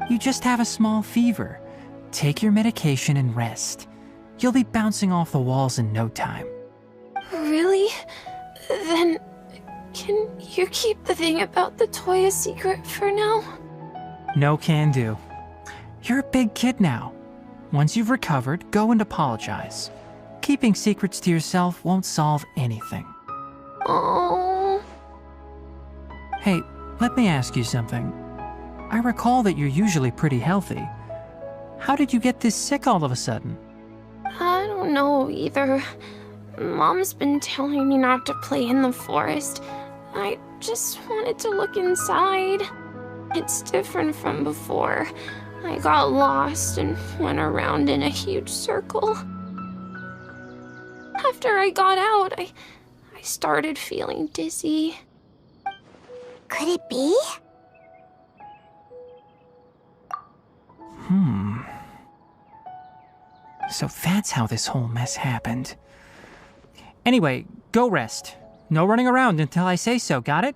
E: You just have a small fever. Take your medication and rest. You'll be bouncing off the walls in no time.
L: Really? Then, can you keep the thing about the toy a secret for now?
E: No can do. You're a big kid now. Once you've recovered, go and apologize. Keeping secrets to yourself won't solve anything.
L: Oh.
E: Hey, let me ask you something. I recall that you're usually pretty healthy. How did you get this sick all of a sudden?
L: I don't know either. Mom's been telling me not to play in the forest. I just wanted to look inside. It's different from before. I got lost and went around in a huge circle. After I got out, I started feeling dizzy.
A: Could it be?
E: So that's how this whole mess happened. Anyway, go rest. No running around until I say so, got it?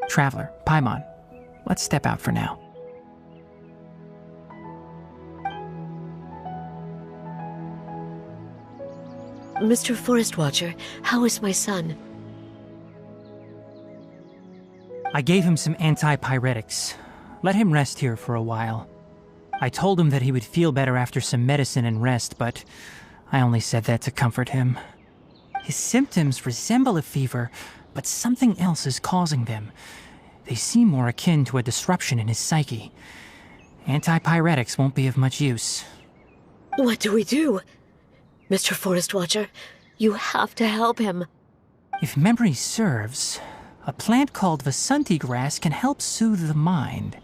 E: Traveler, Paimon, let's step out for now.
V: Mr. Forest Watcher, how is my son?
E: I gave him some antipyretics. Let him rest here for a while. I told him that he would feel better after some medicine and rest, but I only said that to comfort him. His symptoms resemble a fever, but something else is causing them. They seem more akin to a disruption in his psyche. Antipyretics won't be of much use.
V: What do we do? Mr. Forest Watcher, you have to help him.
E: If memory serves, a plant called Vasanti grass can help soothe the mind.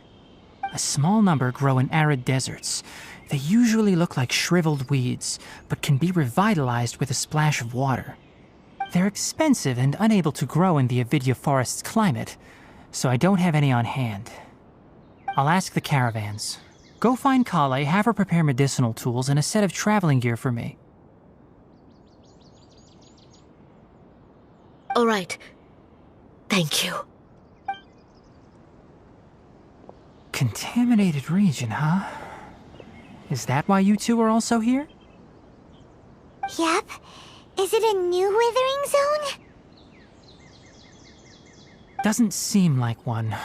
E: A small number grow in arid deserts. They usually look like shriveled weeds, but can be revitalized with a splash of water. They're expensive and unable to grow in the Avidya forest's climate, so I don't have any on hand. I'll ask the caravans. Go find Kale, have her prepare medicinal tools and a set of traveling gear for me.
V: All right. Thank you.
E: Contaminated region, huh? Is that why you two are also here?
A: Yep. Is it a new withering zone?
E: Doesn't seem like one.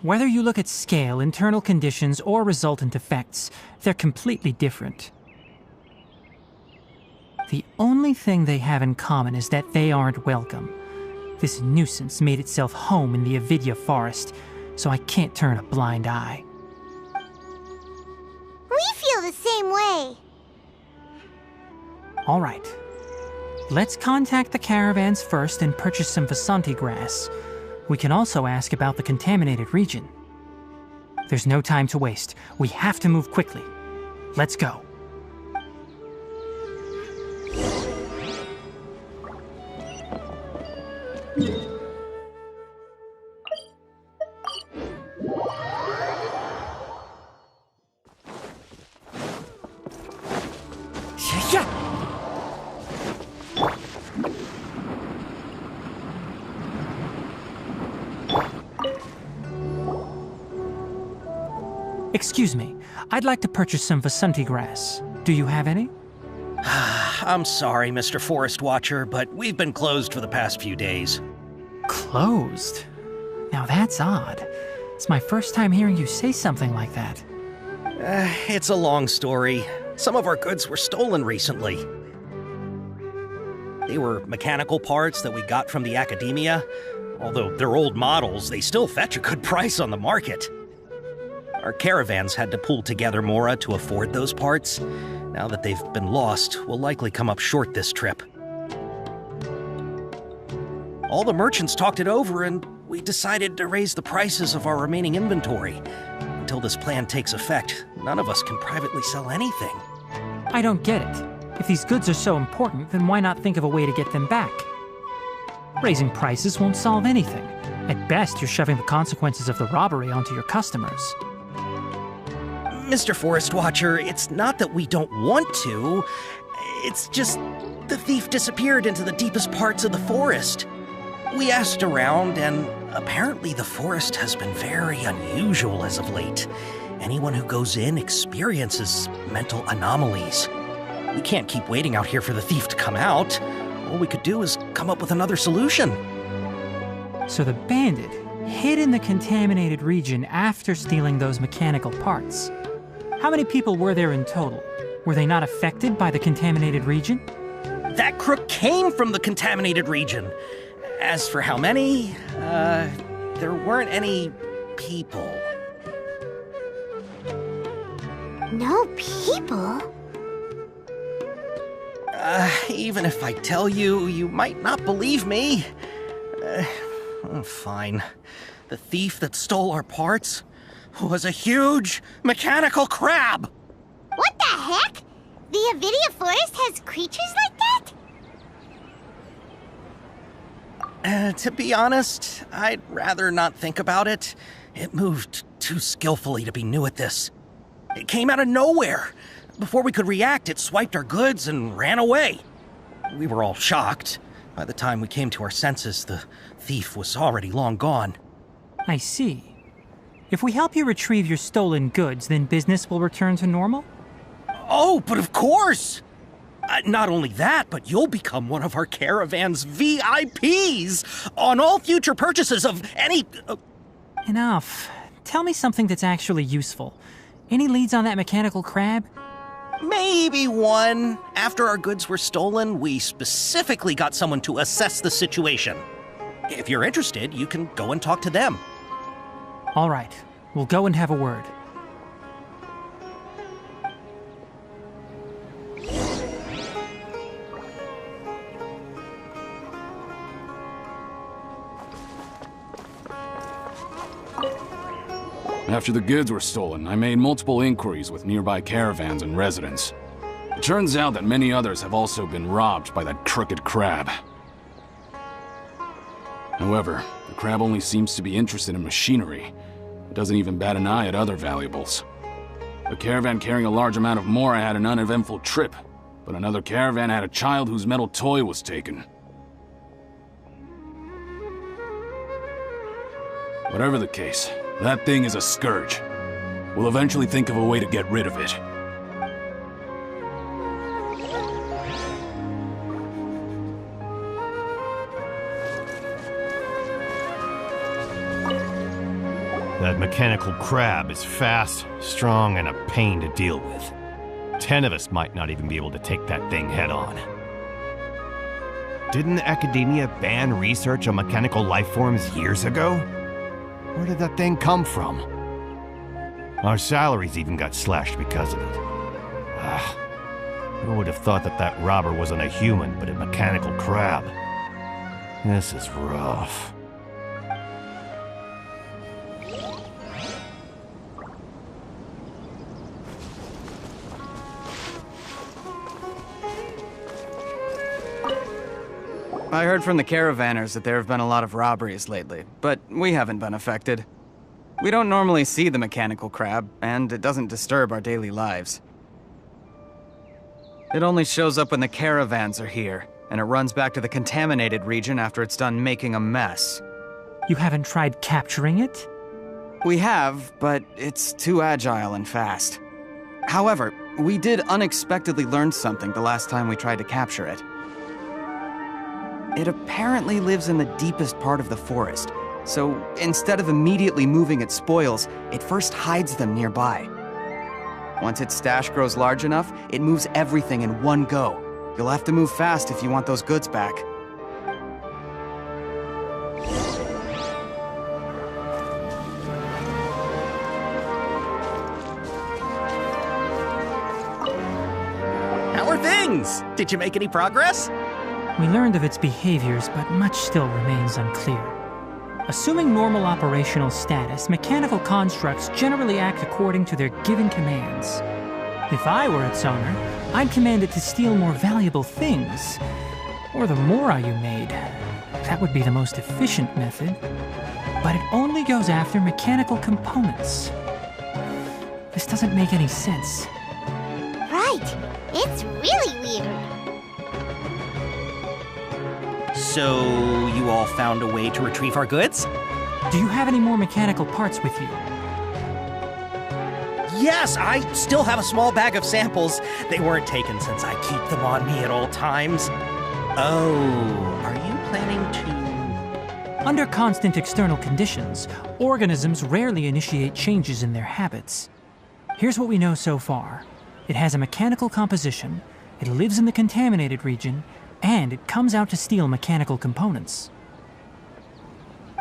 E: Whether you look at scale, internal conditions, or resultant effects, they're completely different. The only thing they have in common is that they aren't welcome. This nuisance made itself home in the Avidya forest, so I can't turn a blind eye.
A: We feel the same way.
E: All right. Let's contact the caravans first and purchase some Vasanti grass. We can also ask about the contaminated region. There's no time to waste. We have to move quickly. Let's go. Excuse me, I'd like to purchase some Vasanti grass. Do you have any?
C: I'm sorry, Mr. Forest Watcher, but we've been closed for the past few days.
E: Closed? Now that's odd. It's my first time hearing you say something like that.
C: It's a long story. Some of our goods were stolen recently. They were mechanical parts that we got from the Academia. Although they're old models, they still fetch a good price on the market. Our caravans had to pull together more to afford those parts. Now that they've been lost, we'll likely come up short this trip. All the merchants talked it over, and we decided to raise the prices of our remaining inventory. Until this plan takes effect, none of us can privately sell anything.
E: I don't get it. If these goods are so important, then why not think of a way to get them back? Raising prices won't solve anything. At best, you're shoving the consequences of the robbery onto your customers.
C: Mr. Forest Watcher, it's not that we don't want to. It's just the thief disappeared into the deepest parts of the forest. We asked around, and apparently the forest has been very unusual as of late. Anyone who goes in experiences mental anomalies. We can't keep waiting out here for the thief to come out. All we could do is come up with another solution.
E: So the bandit hid in the contaminated region after stealing those mechanical parts. How many people were there in total? Were they not affected by the contaminated region?
C: That crook came from the contaminated region. As for how many, there weren't any people.
A: No people?
C: Even if I tell you, you might not believe me. Fine. The thief that stole our parts was a huge mechanical crab!
A: What the heck? The Avidia Forest has creatures like that?
C: To be honest, I'd rather not think about it. It moved too skillfully to be new at this. It came out of nowhere. Before we could react, it swiped our goods and ran away. We were all shocked. By the time we came to our senses, the thief was already long gone.
E: I see. If we help you retrieve your stolen goods, then business will return to normal?
C: Oh, but of course! Not only that, but you'll become one of our caravan's VIPs on all future purchases of any...
E: Enough. Tell me something that's actually useful. Any leads on that mechanical crab?
C: Maybe one. After our goods were stolen, we specifically got someone to assess the situation. If you're interested, you can go and talk to them.
E: All right. We'll go and have a word.
S: After the goods were stolen, I made multiple inquiries with nearby caravans and residents. It turns out that many others have also been robbed by that crooked crab. However, the crab only seems to be interested in machinery. It doesn't even bat an eye at other valuables. A caravan carrying a large amount of mora had an uneventful trip, but another caravan had a child whose metal toy was taken. Whatever the case, that thing is a scourge. We'll eventually think of a way to get rid of it.
W: That mechanical crab is fast, strong, and a pain to deal with. 10 of us might not even be able to take that thing head on. Didn't the Academia ban research on mechanical life forms years ago? Where did that thing come from? Our salaries even got slashed because of it. Who would have thought that that robber wasn't a human, but a mechanical crab? This is rough.
X: I heard from the caravanners that there have been a lot of robberies lately, but we haven't been affected. We don't normally see the mechanical crab, and it doesn't disturb our daily lives. It only shows up when the caravans are here, and it runs back to the contaminated region after it's done making a mess.
E: You haven't tried capturing it?
X: We have, but it's too agile and fast. However, we did unexpectedly learn something the last time we tried to capture it. It apparently lives in the deepest part of the forest, so instead of immediately moving its spoils, it first hides them nearby. Once its stash grows large enough, it moves everything in one go. You'll have to move fast if you want those goods back.
C: How are things? Did you make any progress?
E: We learned of its behaviors, but much still remains unclear. Assuming normal operational status, mechanical constructs generally act according to their given commands. If I were its owner, I'd command it to steal more valuable things. Or the mora you made. That would be the most efficient method. But it only goes after mechanical components. This doesn't make any sense.
A: Right. It's really weird.
C: So, you all found a way to retrieve our goods?
E: Do you have any more mechanical parts with you?
C: Yes, I still have a small bag of samples. They weren't taken since I keep them on me at all times. Oh, are you planning to...
E: Under constant external conditions, organisms rarely initiate changes in their habits. Here's what we know so far. It has a mechanical composition, it lives in the contaminated region, and it comes out to steal mechanical components.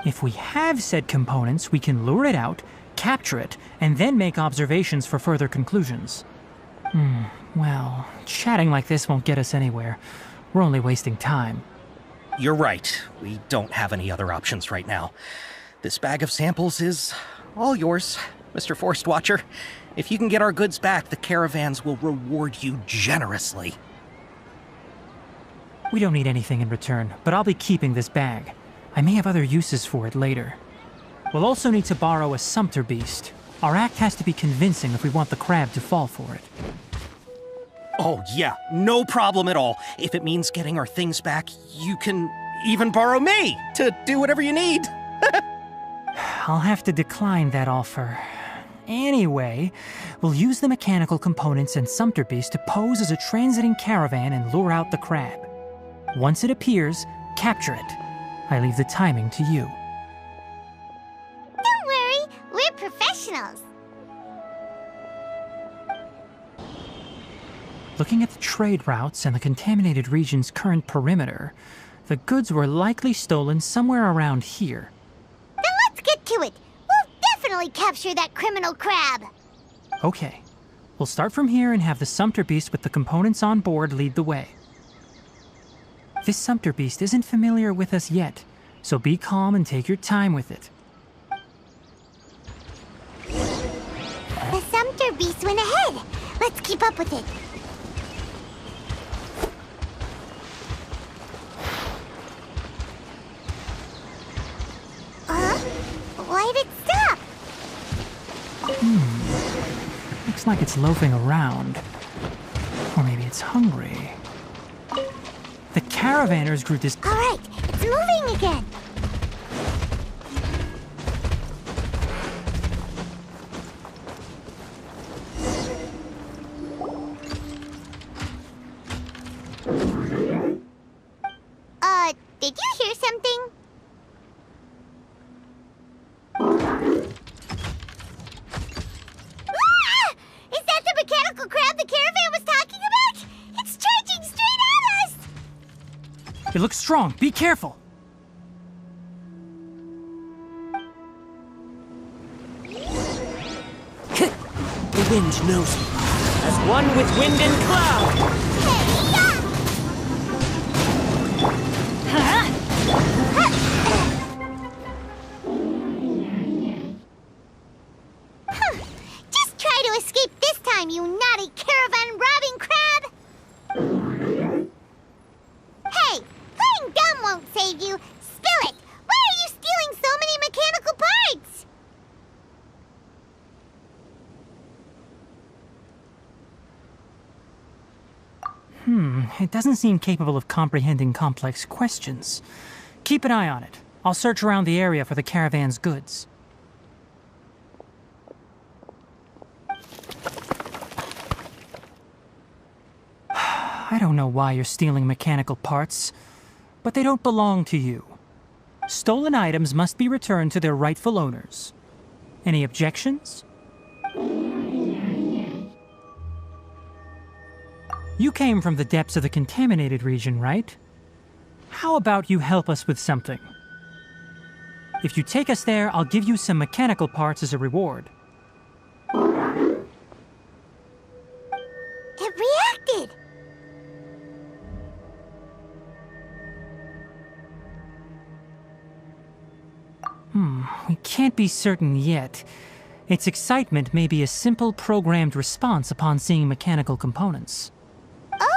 E: If we have said components, we can lure it out, capture it, and then make observations for further conclusions. Well, chatting like this won't get us anywhere. We're only wasting time.
C: You're right. We don't have any other options right now. This bag of samples is all yours, Mr. Forest Watcher. If you can get our goods back, the caravans will reward you generously.
E: We don't need anything in return, but I'll be keeping this bag. I may have other uses for it later. We'll also need to borrow a sumpter beast. Our act has to be convincing if we want the crab to fall for it.
C: Oh yeah, no problem at all. If it means getting our things back, you can even borrow me to do whatever you need.
E: I'll have to decline that offer. Anyway, we'll use the mechanical components and sumpter beast to pose as a transiting caravan and lure out the crab. Once it appears, capture it. I leave the timing to you.
A: Don't worry, we're professionals.
E: Looking at the trade routes and the contaminated region's current perimeter, the goods were likely stolen somewhere around here.
A: Then let's get to it. We'll definitely capture that criminal crab.
E: Okay. We'll start from here and have the sumpter beast with the components on board lead the way. This sumpter beast isn't familiar with us yet, so be calm and take your time with it.
A: The sumpter beast went ahead. Let's keep up with it. Why'd it stop?
E: Looks like it's loafing around. Or maybe it's hungry. The caravanners grew this...
A: All right, it's moving again. Did you hear something? Ah! Is that the mechanical crab the caravan was talking about? It's charging straight at us!
E: It looks strong. Be careful.
H: The wind knows me. As one with wind and cloud.
A: Just try to escape this time, you naughty caravan-robbing crab! Hey, playing dumb won't save you. Spill it! Why are you stealing so many mechanical parts?
E: It doesn't seem capable of comprehending complex questions. Keep an eye on it. I'll search around the area for the caravan's goods. I don't know why you're stealing mechanical parts, but they don't belong to you. Stolen items must be returned to their rightful owners. Any objections? You came from the depths of the contaminated region, right? How about you help us with something? If you take us there, I'll give you some mechanical parts as a reward.
A: It reacted!
E: We can't be certain yet. Its excitement may be a simple programmed response upon seeing mechanical components.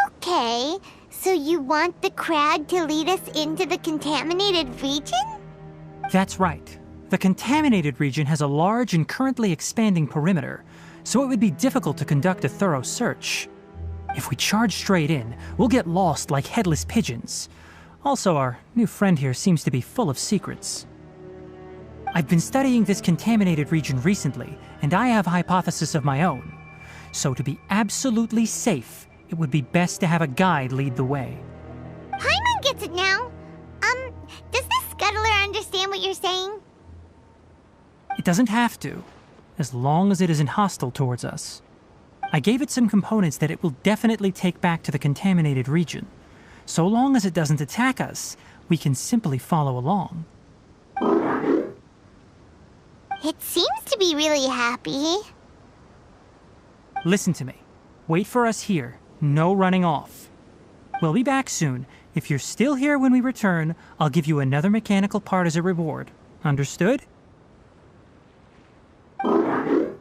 A: Okay, so you want the crowd to lead us into the contaminated region?
E: That's right. The contaminated region has a large and currently expanding perimeter, so it would be difficult to conduct a thorough search. If we charge straight in, we'll get lost like headless pigeons. Also, our new friend here seems to be full of secrets. I've been studying this contaminated region recently, and I have a hypothesis of my own. So to be absolutely safe, it would be best to have a guide lead the way.
A: Paimon gets it now. Does this scuttler understand what you're saying?
E: It doesn't have to, as long as it isn't hostile towards us. I gave it some components that it will definitely take back to the contaminated region. So long as it doesn't attack us, we can simply follow along.
A: It seems to be really happy.
E: Listen to me. Wait for us here. No running off. We'll be back soon. If you're still here when we return, I'll give you another mechanical part as a reward. Understood? I'm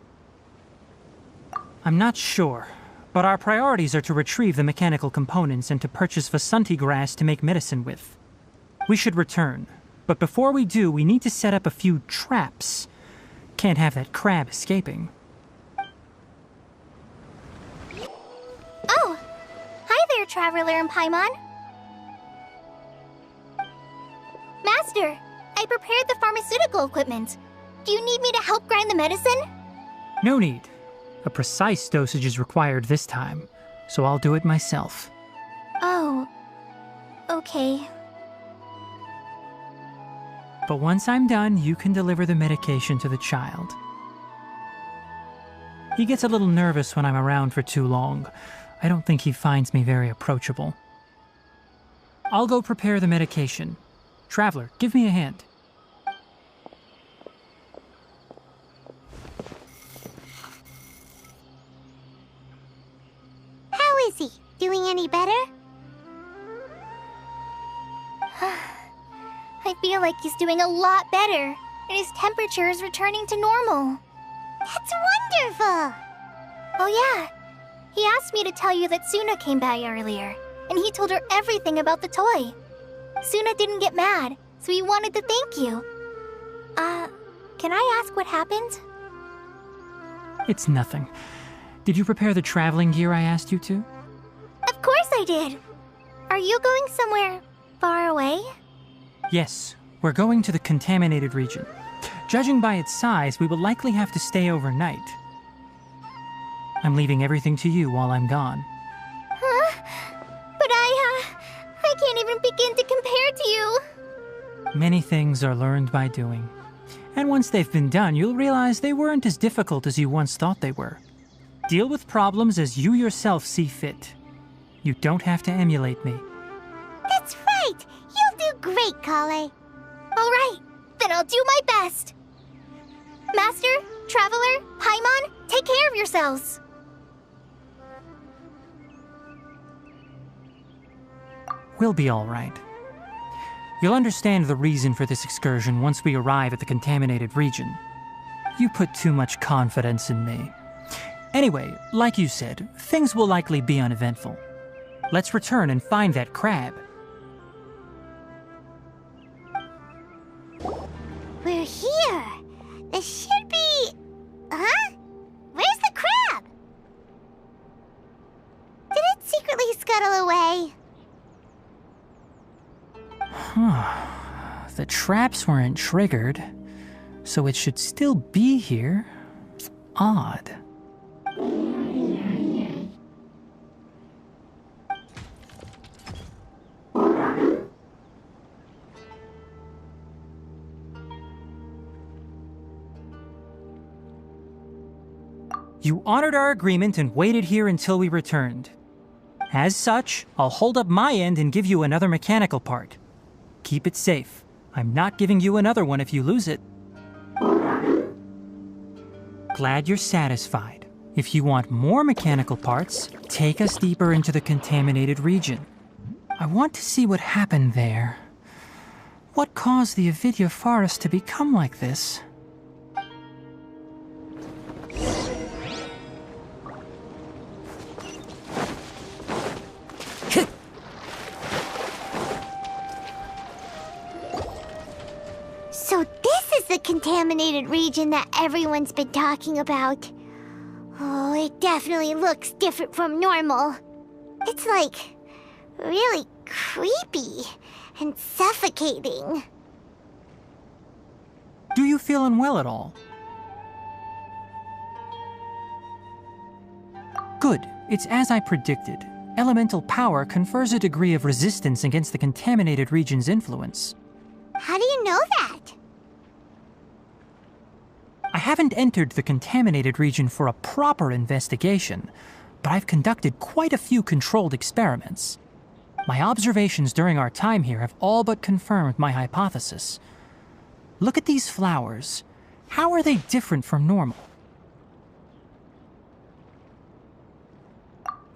E: not sure, but our priorities are to retrieve the mechanical components and to purchase Vasanti grass to make medicine with. We should return, but before we do, we need to set up a few traps. Can't have that crab escaping.
B: Oh! Hi there, Traveler and Paimon. Master, I prepared the pharmaceutical equipment. Do you need me to help grind the medicine?
E: No need. A precise dosage is required this time, so I'll do it myself.
B: Oh, okay.
E: But once I'm done, you can deliver the medication to the child. He gets a little nervous when I'm around for too long. I don't think he finds me very approachable. I'll go prepare the medication. Traveler, give me a hand.
A: How is he? Doing any better?
B: I feel like he's doing a lot better, and his temperature is returning to normal.
A: That's wonderful!
B: Oh yeah, he asked me to tell you that Suna came by earlier, and he told her everything about the toy. Suna didn't get mad, so he wanted to thank you. Can I ask what happened?
E: It's nothing. Did you prepare the traveling gear I asked you to?
B: Of course I did! Are you going somewhere far away?
E: Yes, we're going to the contaminated region. Judging by its size, we will likely have to stay overnight. I'm leaving everything to you while I'm gone.
B: Huh? But I can't even begin to compare to you.
E: Many things are learned by doing. And once they've been done, you'll realize they weren't as difficult as you once thought they were. Deal with problems as you yourself see fit. You don't have to emulate me.
A: That's right! You'll do great, Kale.
B: All right, then I'll do my best. Master, Traveler, Paimon, take care of yourselves.
E: We'll be all right. You'll understand the reason for this excursion once we arrive at the contaminated region. You put too much confidence in me. Anyway, like you said, things will likely be uneventful. Let's return and find that crab.
A: We're here. This should be... Huh? Where's the crab? Did it secretly scuttle away?
E: The traps weren't triggered, so it should still be here. Odd. You honored our agreement and waited here until we returned. As such, I'll hold up my end and give you another mechanical part. Keep it safe. I'm not giving you another one if you lose it. Glad you're satisfied. If you want more mechanical parts, take us deeper into the contaminated region. I want to see what happened there. What caused the Avidya forest to become like this?
A: So this is the contaminated region that everyone's been talking about. Oh, it definitely looks different from normal. It's like really creepy and suffocating.
E: Do you feel unwell at all? Good. It's as I predicted. Elemental power confers a degree of resistance against the contaminated region's influence.
A: How do you know that?
E: I haven't entered the contaminated region for a proper investigation, but I've conducted quite a few controlled experiments. My observations during our time here have all but confirmed my hypothesis. Look at these flowers. How are they different from normal?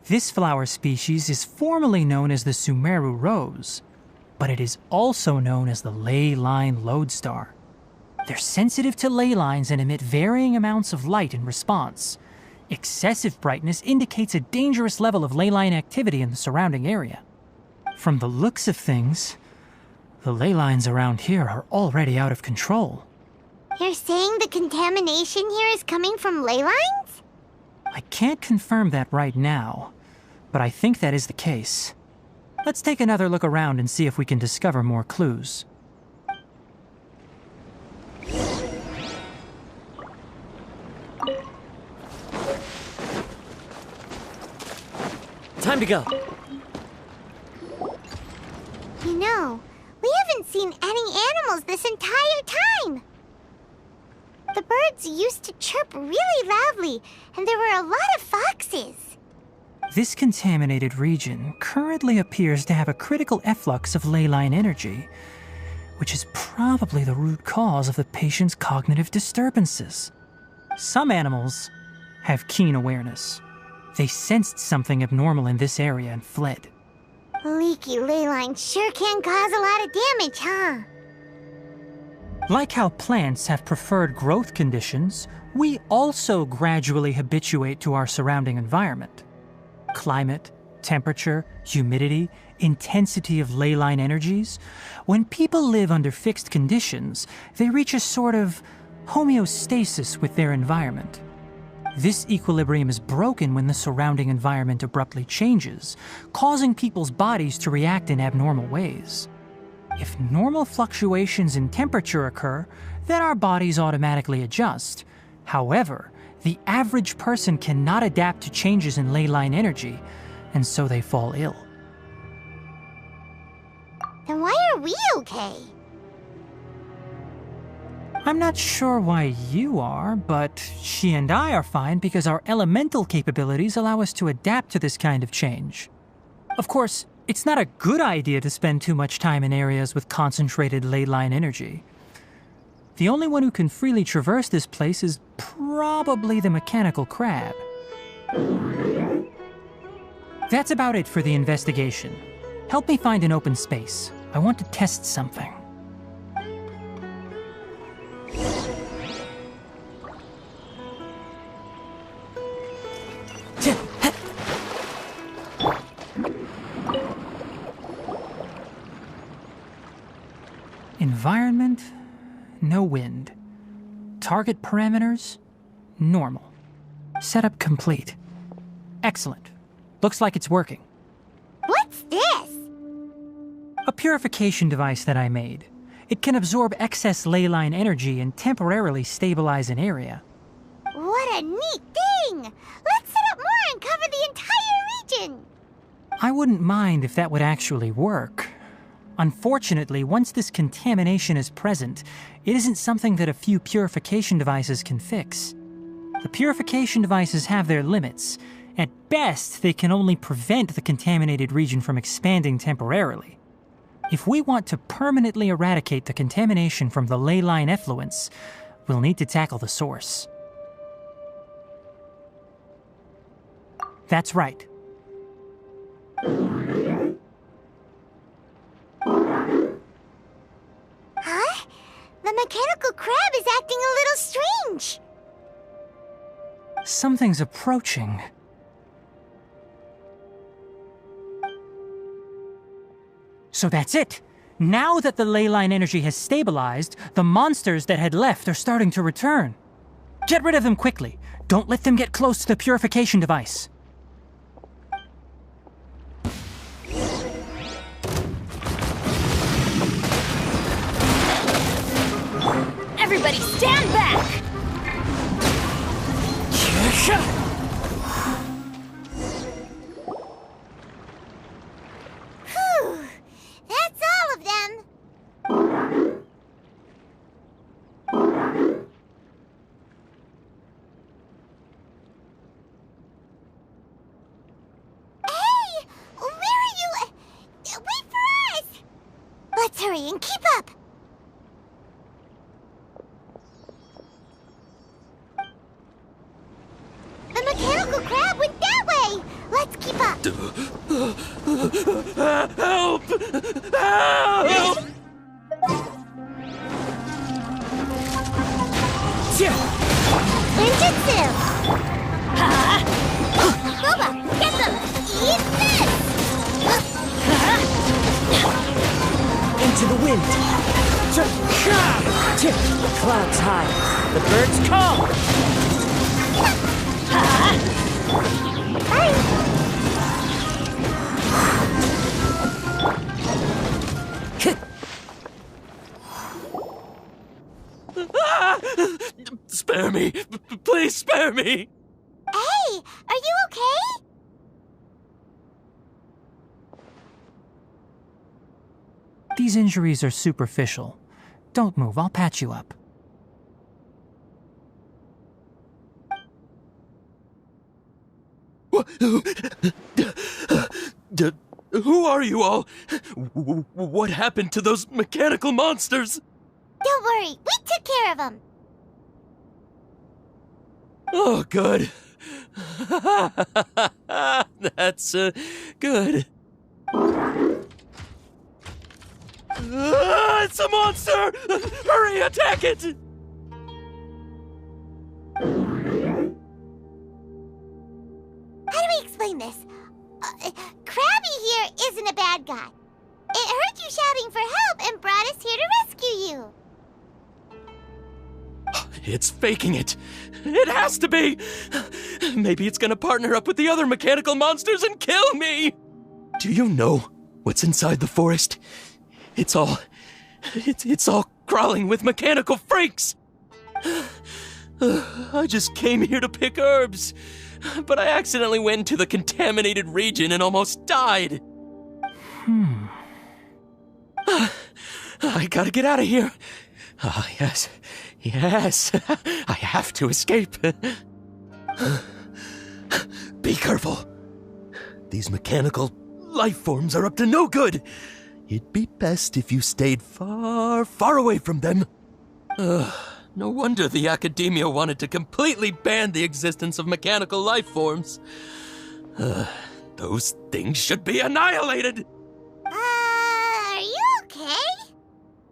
E: This flower species is formally known as the Sumeru rose, but it is also known as the ley line lodestar. They're sensitive to ley lines and emit varying amounts of light in response. Excessive brightness indicates a dangerous level of ley line activity in the surrounding area. From the looks of things, the ley lines around here are already out of control.
A: You're saying the contamination here is coming from ley lines?
E: I can't confirm that right now, but I think that is the case. Let's take another look around and see if we can discover more clues.
H: Time to go.
A: You know, we haven't seen any animals this entire time. The birds used to chirp really loudly, and there were a lot of foxes.
E: This contaminated region currently appears to have a critical efflux of ley line energy, which is probably the root cause of the patient's cognitive disturbances. Some animals have keen awareness. They sensed something abnormal in this area and fled.
A: Leaky ley lines sure can cause a lot of damage, huh?
E: Like how plants have preferred growth conditions, we also gradually habituate to our surrounding environment. Climate, temperature, humidity, intensity of ley line energies. When people live under fixed conditions, they reach a sort of homeostasis with their environment. This equilibrium is broken when the surrounding environment abruptly changes, causing people's bodies to react in abnormal ways. If normal fluctuations in temperature occur, then our bodies automatically adjust. However, the average person cannot adapt to changes in ley line energy, and so they fall ill.
A: Then why are we okay?
E: I'm not sure why you are, but she and I are fine because our elemental capabilities allow us to adapt to this kind of change. Of course, it's not a good idea to spend too much time in areas with concentrated ley line energy. The only one who can freely traverse this place is probably the mechanical crab. That's about it for the investigation. Help me find an open space. I want to test something. Environment, no wind. Target parameters, normal. Setup complete. Excellent. Looks like it's working.
A: What's this?
E: A purification device that I made. It can absorb excess ley line energy and temporarily stabilize an area.
A: What a neat thing! Let's set up more and cover the entire region!
E: I wouldn't mind if that would actually work. Unfortunately, once this contamination is present, it isn't something that a few purification devices can fix. The purification devices have their limits. At best, they can only prevent the contaminated region from expanding temporarily. If we want to permanently eradicate the contamination from the ley line effluents, we'll need to tackle the source. That's right.
A: Huh? The mechanical crab is acting a little strange.
E: Something's approaching. So that's it. Now that the ley line energy has stabilized, the monsters that had left are starting to return. Get rid of them quickly. Don't let them get close to the purification device.
F: Everybody stand back!
A: Whew! That's all of them. Hey! Where are you? Wait for us! Let's hurry and keep up. The mechanical crab went that way! Let's keep up!
P: Help! Help!
A: Ninjutsu! Boba, get them! Eat this!
H: Into the wind! Clouds high. The birds come!
P: Spare me! Please spare me!
A: Hey, are you okay?
E: These injuries are superficial. Don't move, I'll patch you up.
P: Who are you all? What happened to those mechanical monsters?
A: Don't worry, we took care of them.
P: Oh, good. That's, good. It's a monster! Hurry, attack it!
A: How do we explain this? Krabby here isn't a bad guy. It heard you shouting for help and brought us here to rescue you.
P: It's faking it. It has to be. Maybe it's gonna partner up with the other mechanical monsters and kill me. Do you know what's inside the forest? It's all crawling with mechanical freaks. I just came here to pick herbs, but I accidentally went into the contaminated region and almost died. I gotta get out of here. Ah, yes. Yes. I have to escape. Be careful. These mechanical life forms are up to no good. It'd be best if you stayed far, far away from them. No wonder the Academia wanted to completely ban the existence of mechanical life forms. Those things should be annihilated!
A: Are you okay?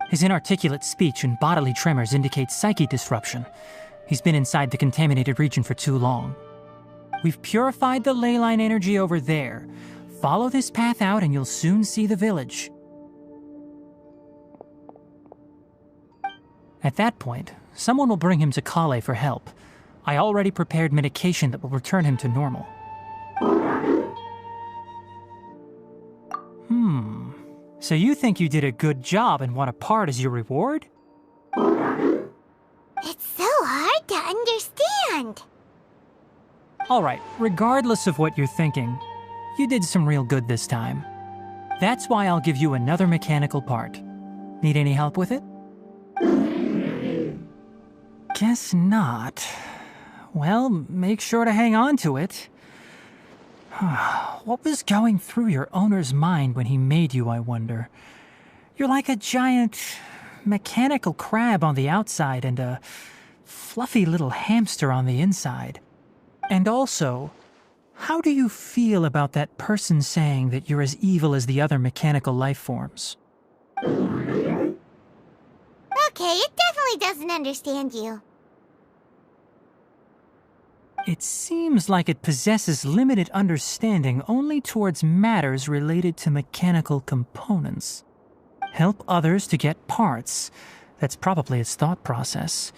E: His inarticulate speech and bodily tremors indicate psyche disruption. He's been inside the contaminated region for too long. We've purified the ley line energy over there. Follow this path out and you'll soon see the village. At that point, someone will bring him to Kale for help. I already prepared medication that will return him to normal. So you think you did a good job and want a part as your reward?
A: It's so hard to understand.
E: Alright, regardless of what you're thinking, you did some real good this time. That's why I'll give you another mechanical part. Need any help with it? Guess not. Well, make sure to hang on to it. What was going through your owner's mind when he made you, I wonder? You're like a giant mechanical crab on the outside and a fluffy little hamster on the inside. And also, how do you feel about that person saying that you're as evil as the other mechanical life forms?
A: Okay, it definitely doesn't understand you.
E: It seems like it possesses limited understanding only towards matters related to mechanical components. Help others to get parts. That's probably its thought process.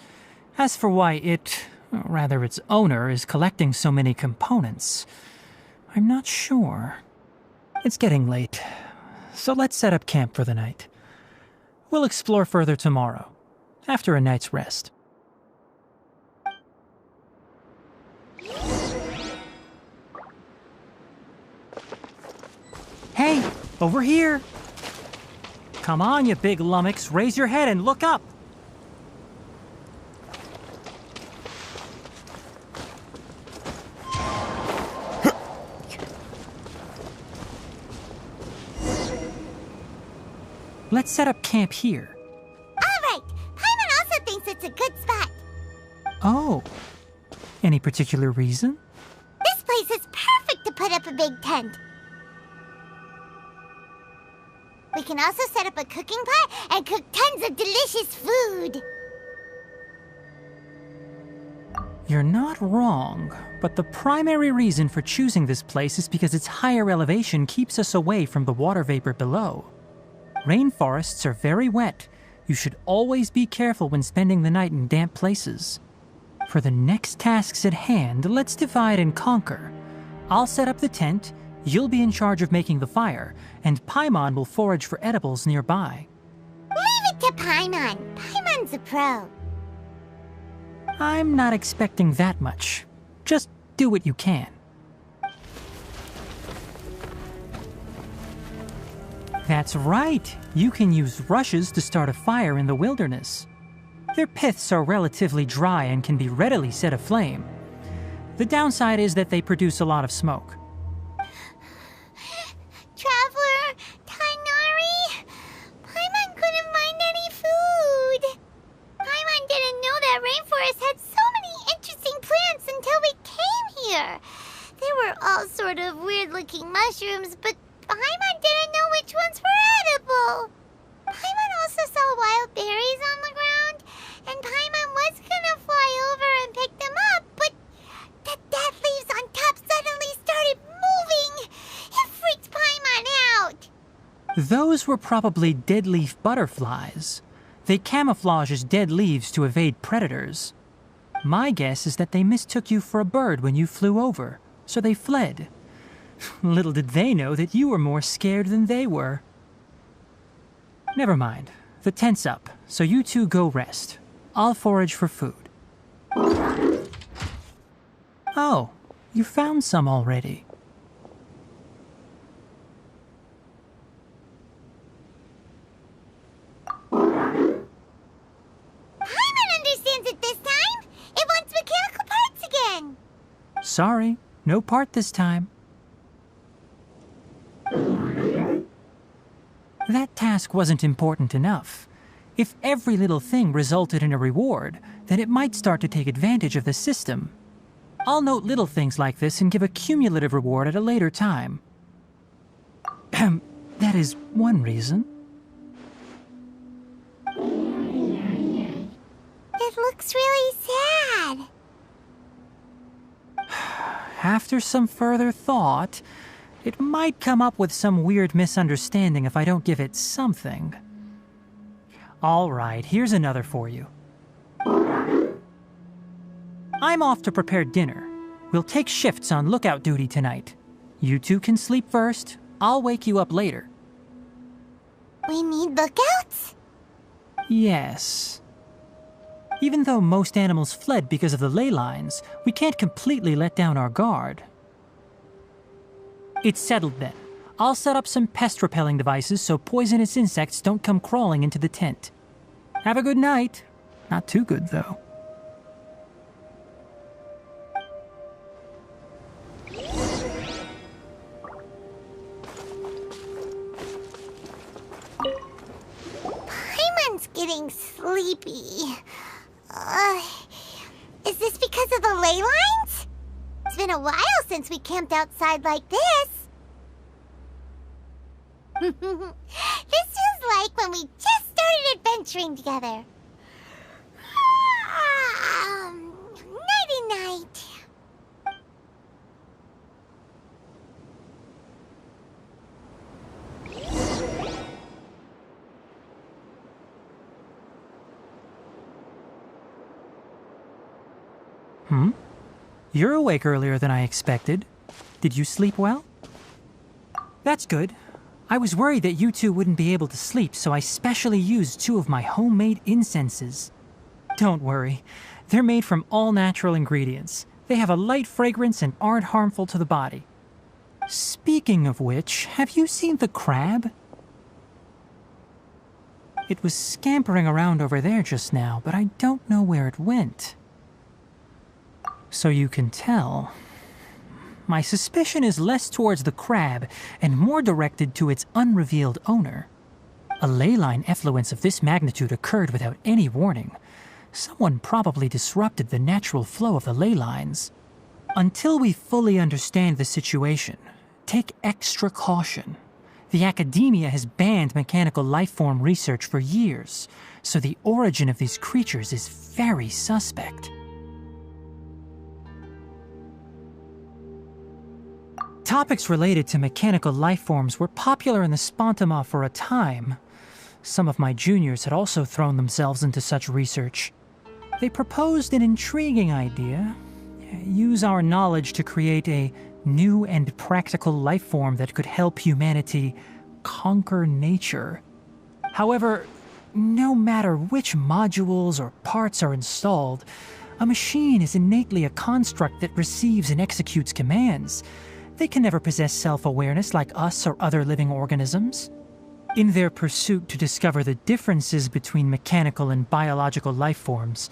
E: As for why it, or rather its owner, is collecting so many components, I'm not sure. It's getting late, so let's set up camp for the night. We'll explore further tomorrow, after a night's rest. Hey, over here! Come on, you big lummox, raise your head and look up! Let's set up camp here.
A: All right, Paimon also thinks it's a good spot.
E: Oh, any particular reason?
A: This place is perfect to put up a big tent. We can also set up a cooking pot and cook tons of delicious food.
E: You're not wrong, but the primary reason for choosing this place is because its higher elevation keeps us away from the water vapor below. Rainforests are very wet. You should always be careful when spending the night in damp places. For the next tasks at hand, let's divide and conquer. I'll set up the tent, you'll be in charge of making the fire, and Paimon will forage for edibles nearby.
A: Leave it to Paimon. Paimon's a pro.
E: I'm not expecting that much. Just do what you can. That's right. You can use rushes to start a fire in the wilderness. Their piths are relatively dry and can be readily set aflame. The downside is that they produce a lot of smoke.
A: Traveler, Tainari, Paimon couldn't find any food. Paimon didn't know that rainforest had so many interesting plants until we came here. They were all sort of weird-looking mushrooms, but Paimon didn't know which ones were edible. Paimon also saw wild berries on the ground, and Paimon was gonna fly over and pick them up, but the dead leaves on top suddenly started moving. It freaked Paimon out.
E: Those were probably dead leaf butterflies. They camouflage as dead leaves to evade predators. My guess is that they mistook you for a bird when you flew over, so they fled. Little did they know that you were more scared than they were. Never mind. The tent's up, so you two go rest. I'll forage for food. Oh, you found some already.
A: Paimon understands it this time. It wants mechanical parts again.
E: Sorry, no part this time. That task wasn't important enough. If every little thing resulted in a reward, then it might start to take advantage of the system. I'll note little things like this and give a cumulative reward at a later time. That is one reason.
A: It looks really sad.
E: After some further thought, it might come up with some weird misunderstanding if I don't give it something. All right, here's another for you. I'm off to prepare dinner. We'll take shifts on lookout duty tonight. You two can sleep first. I'll wake you up later.
A: We need lookouts?
E: Yes. Even though most animals fled because of the ley lines, we can't completely let down our guard. It's settled then. I'll set up some pest-repelling devices so poisonous insects don't come crawling into the tent. Have a good night. Not too good, though.
A: getting sleepy. Is this because of the ley lines? It's been a while since we camped outside like this. This feels like when we just started adventuring together. Nighty-night.
E: You're awake earlier than I expected. Did you sleep well? That's good. I was worried that you two wouldn't be able to sleep, so I specially used 2 of my homemade incenses. Don't worry. They're made from all natural ingredients. They have a light fragrance and aren't harmful to the body. Speaking of which, have you seen the crab? It was scampering around over there just now, but I don't know where it went. So you can tell, my suspicion is less towards the crab and more directed to its unrevealed owner. A ley line effluence of this magnitude occurred without any warning. Someone probably disrupted the natural flow of the ley lines. Until we fully understand the situation, take extra caution. The academia has banned mechanical lifeform research for years, so the origin of these creatures is very suspect. Topics related to mechanical lifeforms were popular in the Spontama for a time. Some of my juniors had also thrown themselves into such research. They proposed an intriguing idea. Use our knowledge to create a new and practical lifeform that could help humanity conquer nature. However, no matter which modules or parts are installed, a machine is innately a construct that receives and executes commands. They can never possess self-awareness like us or other living organisms. In their pursuit to discover the differences between mechanical and biological lifeforms,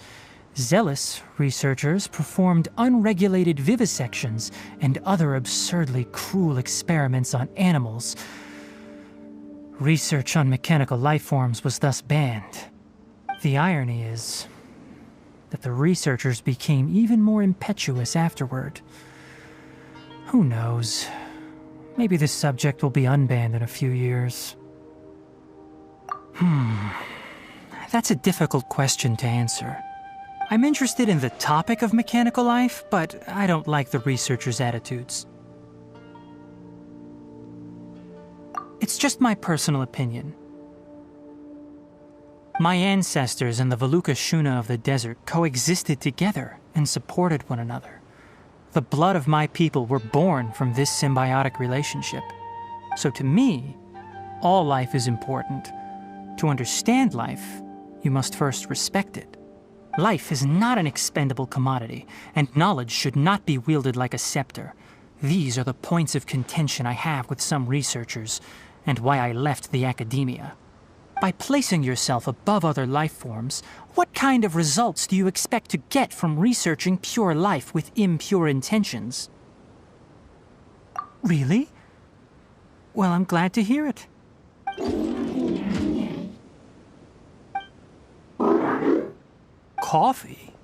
E: zealous researchers performed unregulated vivisections and other absurdly cruel experiments on animals. Research on mechanical lifeforms was thus banned. The irony is that the researchers became even more impetuous afterward. Who knows? Maybe this subject will be unbanned in a few years. That's a difficult question to answer. I'm interested in the topic of mechanical life, but I don't like the researchers' attitudes. It's just my personal opinion. My ancestors and the Valuka Shuna of the desert coexisted together and supported one another. The blood of my people were born from this symbiotic relationship. So to me, all life is important. To understand life, you must first respect it. Life is not an expendable commodity, and knowledge should not be wielded like a scepter. These are the points of contention I have with some researchers, and why I left the academia. By placing yourself above other life forms, what kind of results do you expect to get from researching pure life with impure intentions? Really? Well, I'm glad to hear it. Coffee?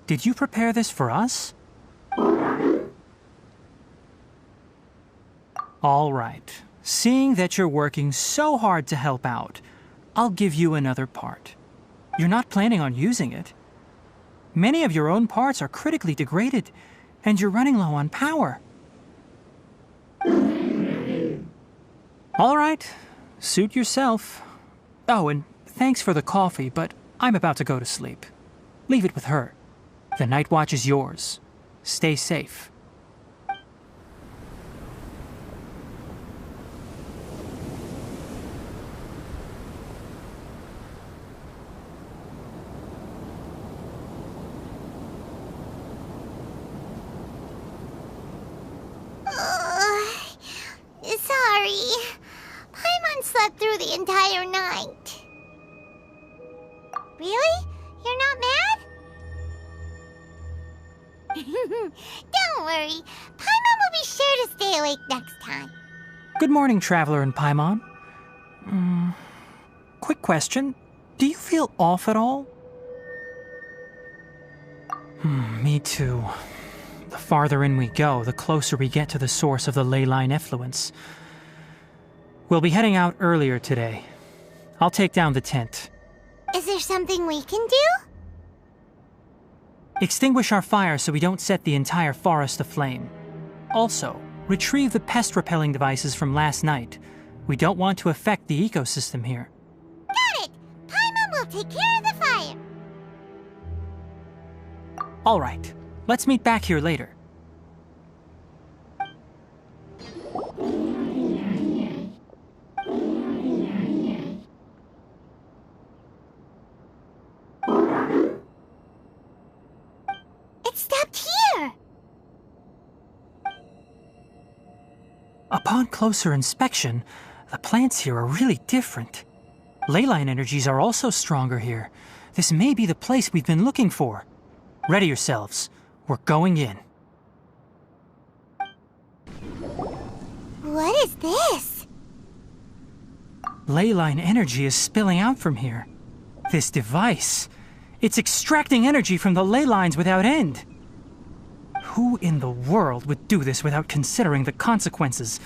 E: Did you prepare this for us? All right. Seeing that you're working so hard to help out, I'll give you another part. You're not planning on using it. Many of your own parts are critically degraded, and you're running low on power. All right, suit yourself. Oh, and thanks for the coffee, but I'm about to go to sleep. Leave it with her. The night watch is yours. Stay safe.
A: Sorry. Paimon slept through the entire night. Really? You're not mad? Don't worry. Paimon will be sure to stay awake next time.
E: Good morning, Traveler and Paimon. Quick question. Do you feel off at all? Me too. The farther in we go, the closer we get to the source of the ley line effluence. We'll be heading out earlier today. I'll take down the tent.
A: Is there something we can do?
E: Extinguish our fire so we don't set the entire forest aflame. Also, retrieve the pest-repelling devices from last night. We don't want to affect the ecosystem here.
A: Got it! Paimon will take care of the fire.
E: All right, let's meet back here later.
A: It stopped here!
E: Upon closer inspection, the plants here are really different. Ley line energies are also stronger here. This may be the place we've been looking for. Ready yourselves. We're going in.
A: What is this?
E: Ley line energy is spilling out from here. This device, it's extracting energy from the ley lines without end. Who in the world would do this without considering the consequences?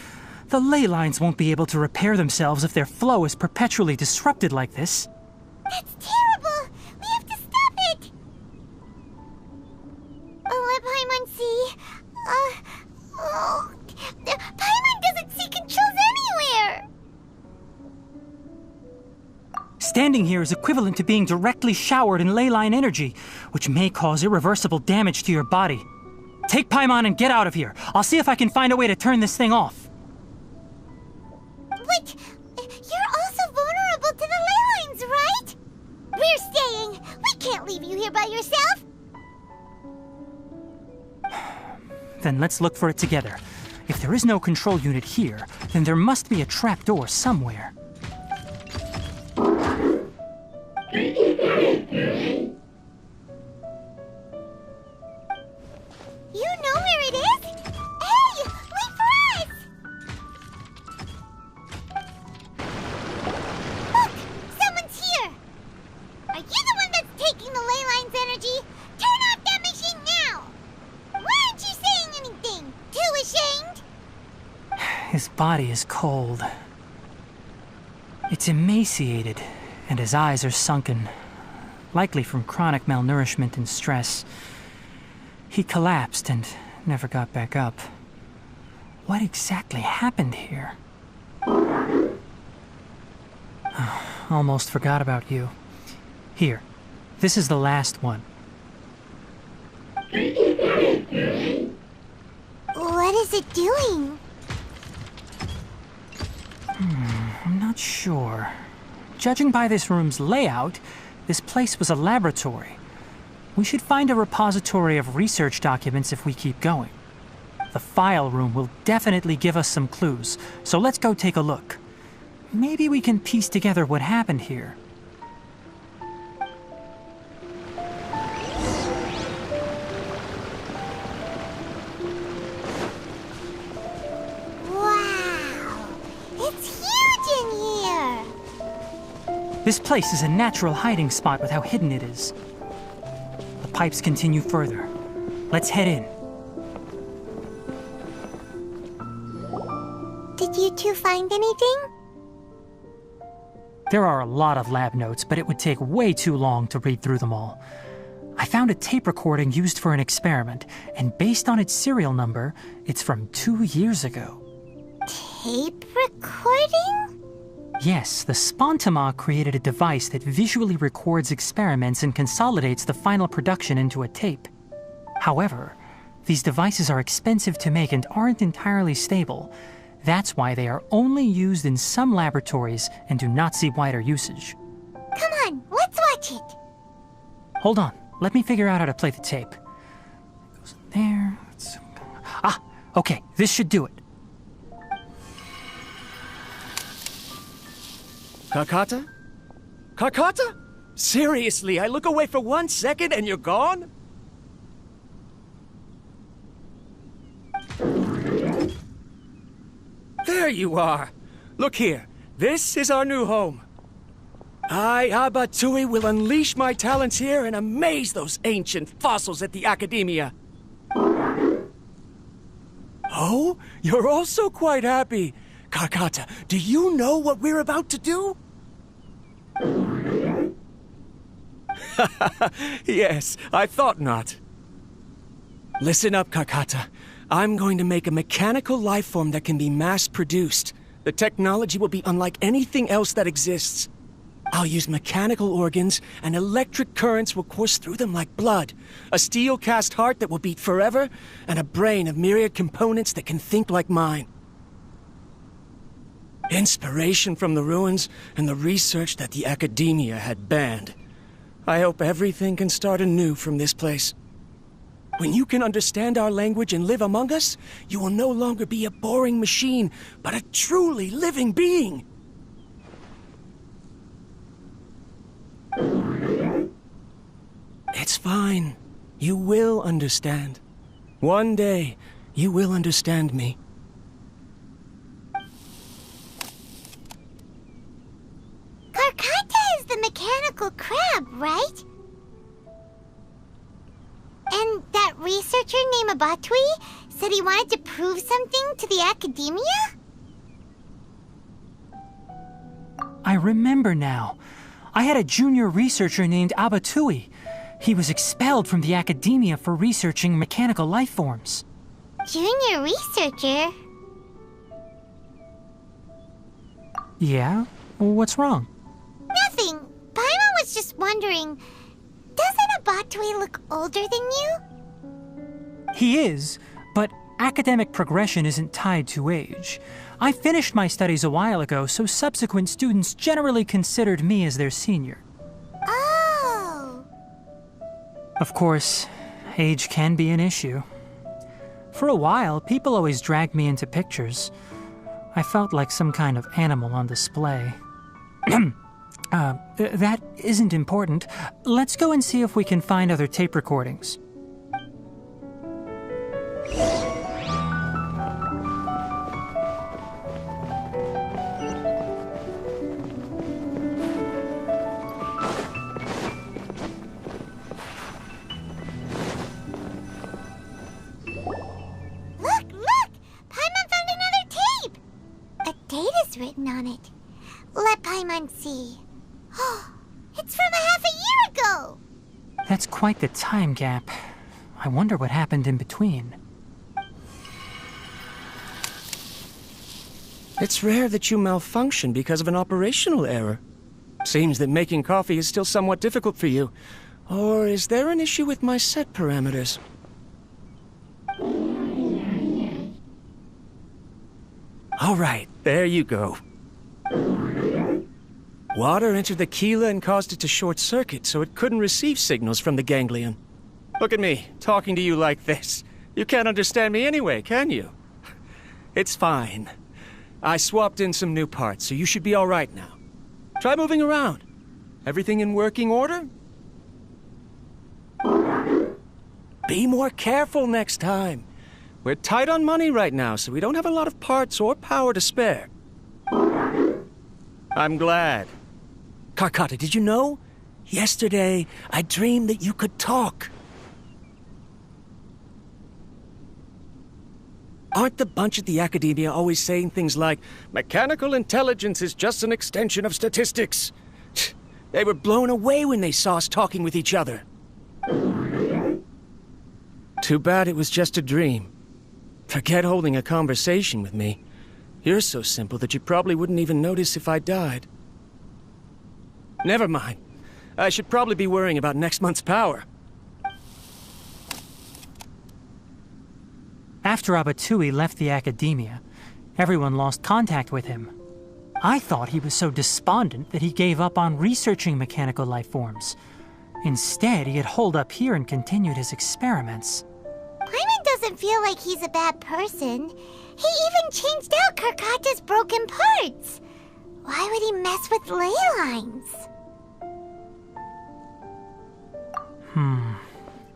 E: The ley lines won't be able to repair themselves if their flow is perpetually disrupted like this.
A: That's terrible! We have to stop it! Let Paimon see. Paimon doesn't see controls anywhere!
E: Standing here is equivalent to being directly showered in ley line energy, which may cause irreversible damage to your body. Take Paimon and get out of here. I'll see if I can find a way to turn this thing off.
A: But you're also vulnerable to the ley lines, right? We're staying. We can't leave you here by yourself.
E: Then let's look for it together. If there is no control unit here, then there must be a trapdoor somewhere.
A: You know where it is? Hey, wait for us! Look, someone's here. Are you the one that's taking the ley line's energy? Turn off that machine now! Why aren't you saying anything? Too ashamed?
E: His body is cold. It's emaciated, and his eyes are sunken, likely from chronic malnourishment and stress. He collapsed and never got back up. What exactly happened here? Almost forgot about you. Here, this is the last one.
A: What is it doing?
E: I'm not sure. Judging by this room's layout, this place was a laboratory. We should find a repository of research documents if we keep going. The file room will definitely give us some clues, so let's go take a look. Maybe we can piece together what happened here.
A: Wow! It's huge in here!
E: This place is a natural hiding spot with how hidden it is. The pipes continue further. Let's head in.
A: Did you two find anything?
E: There are a lot of lab notes, but it would take way too long to read through them all. I found a tape recording used for an experiment, and based on its serial number, it's from 2 years ago.
A: Tape recording?
E: Yes, the Spontama created a device that visually records experiments and consolidates the final production into a tape. However, these devices are expensive to make and aren't entirely stable. That's why they are only used in some laboratories and do not see wider usage.
A: Come on, let's watch it.
E: Hold on, let me figure out how to play the tape. It goes in there. Ah, okay, this should do it.
H: Carcata? Carcata? Seriously, I look away for 1 second and you're gone? There you are. Look here. This is our new home. I, Abatui, will unleash my talents here and amaze those ancient fossils at the Academia. Oh, you're also quite happy. Karkata, do you know what we're about to do? Yes, I thought not. Listen up, Karkata. I'm going to make a mechanical life form that can be mass-produced. The technology will be unlike anything else that exists. I'll use mechanical organs, and electric currents will course through them like blood. A steel-cast heart that will beat forever, and a brain of myriad components that can think like mine. Inspiration from the ruins and the research that the Academia had banned. I hope everything can start anew from this place. When you can understand our language and live among us, you will no longer be a boring machine, but a truly living being. It's fine. You will understand. One day, you will understand me.
A: Karkata is the mechanical crab, right? And that researcher named Abatui said he wanted to prove something to the Academia?
E: I remember now. I had a junior researcher named Abatui. He was expelled from the Academia for researching mechanical life forms.
A: Junior researcher?
E: Yeah? What's wrong?
A: Nothing. Paimon was just wondering, doesn't Abatui look older than you?
E: He is, but academic progression isn't tied to age. I finished my studies a while ago, so subsequent students generally considered me as their senior.
A: Oh.
E: Of course, age can be an issue. For a while, people always dragged me into pictures. I felt like some kind of animal on display. That isn't important. Let's go and see if we can find other tape recordings.
A: Look! Paimon found another tape! A date is written on it. Let Paimon see. Oh, it's from half a year ago!
E: That's quite the time gap. I wonder what happened in between.
H: It's rare that you malfunction because of an operational error. Seems that making coffee is still somewhat difficult for you. Or is there an issue with my set parameters? All right, there you go. Water entered the chela and caused it to short-circuit, so it couldn't receive signals from the ganglion. Look at me, talking to you like this. You can't understand me anyway, can you? It's fine. I swapped in some new parts, so you should be all right now. Try moving around. Everything in working order? Be more careful next time. We're tight on money right now, so we don't have a lot of parts or power to spare. I'm glad. Karkata, did you know? Yesterday, I dreamed that you could talk. Aren't the bunch at the Academia always saying things like, mechanical intelligence is just an extension of statistics? They were blown away when they saw us talking with each other. Too bad it was just a dream. Forget holding a conversation with me. You're so simple that you probably wouldn't even notice if I died. Never mind. I should probably be worrying about next month's power.
E: After Abatui left the Academia, everyone lost contact with him. I thought he was so despondent that he gave up on researching mechanical life forms. Instead, he had holed up here and continued his experiments.
A: Paimon doesn't feel like he's a bad person. He even changed out Karkata's broken parts. Why would he mess with ley lines?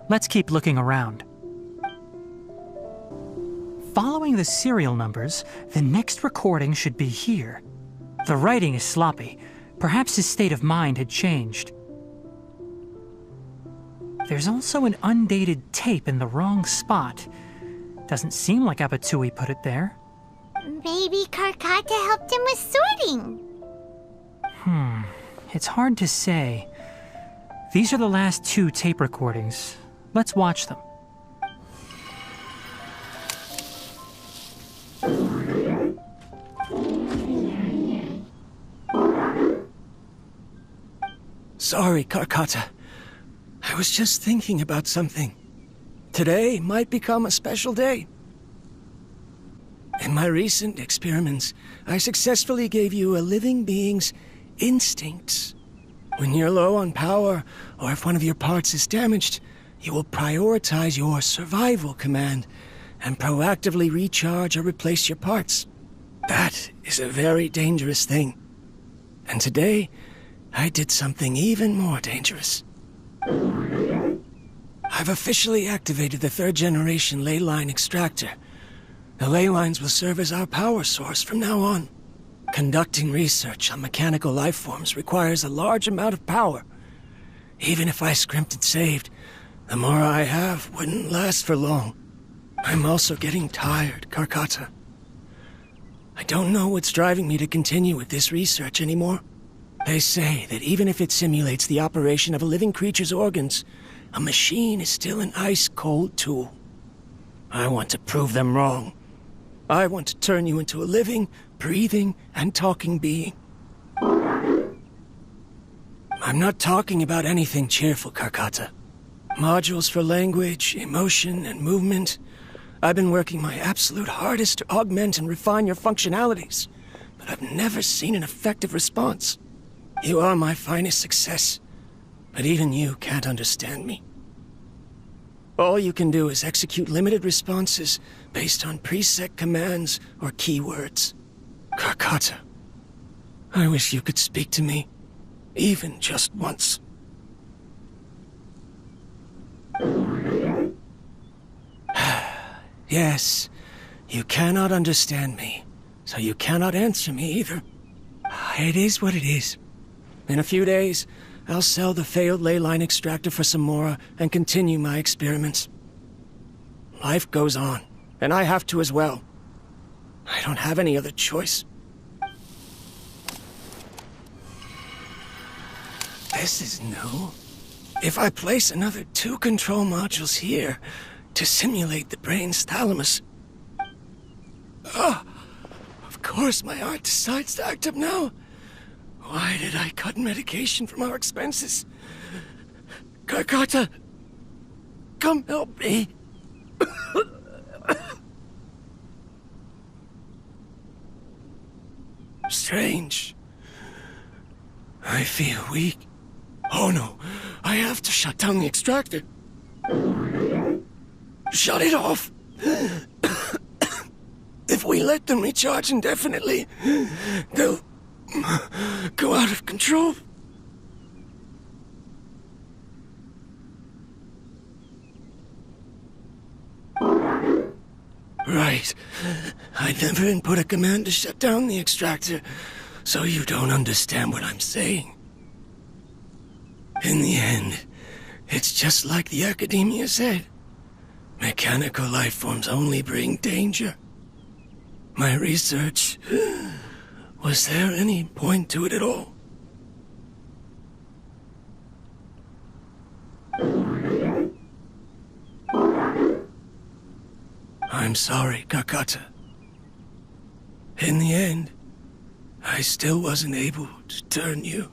E: Let's keep looking around. Following the serial numbers, the next recording should be here. The writing is sloppy. Perhaps his state of mind had changed. There's also an undated tape in the wrong spot. Doesn't seem like Abatui put it there.
A: Maybe Karkata helped him with sorting.
E: It's hard to say. These are the last 2 tape recordings. Let's watch them.
H: Sorry, Karkata. I was just thinking about something. Today might become a special day. In my recent experiments, I successfully gave you a living being's instincts. When you're low on power, or if one of your parts is damaged, you will prioritize your survival command and proactively recharge or replace your parts. That is a very dangerous thing. And today, I did something even more dangerous. I've officially activated the 3rd generation ley line extractor. The ley lines will serve as our power source from now on. Conducting research on mechanical life forms requires a large amount of power. Even if I scrimped and saved, the more I have wouldn't last for long. I'm also getting tired, Karkata. I don't know what's driving me to continue with this research anymore. They say that even if it simulates the operation of a living creature's organs, a machine is still an ice-cold tool. I want to prove them wrong. I want to turn you into a living, breathing, and talking being. I'm not talking about anything cheerful, Karkata. Modules for language, emotion, and movement. I've been working my absolute hardest to augment and refine your functionalities, but I've never seen an effective response. You are my finest success, but even you can't understand me. All you can do is execute limited responses based on preset commands or keywords. Karkata, I wish you could speak to me, even just once. Yes, you cannot understand me, so you cannot answer me either. It is what it is. In a few days, I'll sell the failed ley line extractor for some more and continue my experiments. Life goes on, and I have to as well. I don't have any other choice. This is new. If I place another 2 control modules here to simulate the brain's thalamus... of course my heart decides to act up now. Why did I cut medication from our expenses? Karkata, come help me. Strange. I feel weak. Oh no, I have to shut down the extractor. Shut it off. If we let them recharge indefinitely, they'll go out of control. Right. I never input a command to shut down the extractor, so you don't understand what I'm saying. In the end, it's just like the Academia said. Mechanical life forms only bring danger. My research... was there any point to it at all? I'm sorry, Karkata. In the end, I still wasn't able to turn you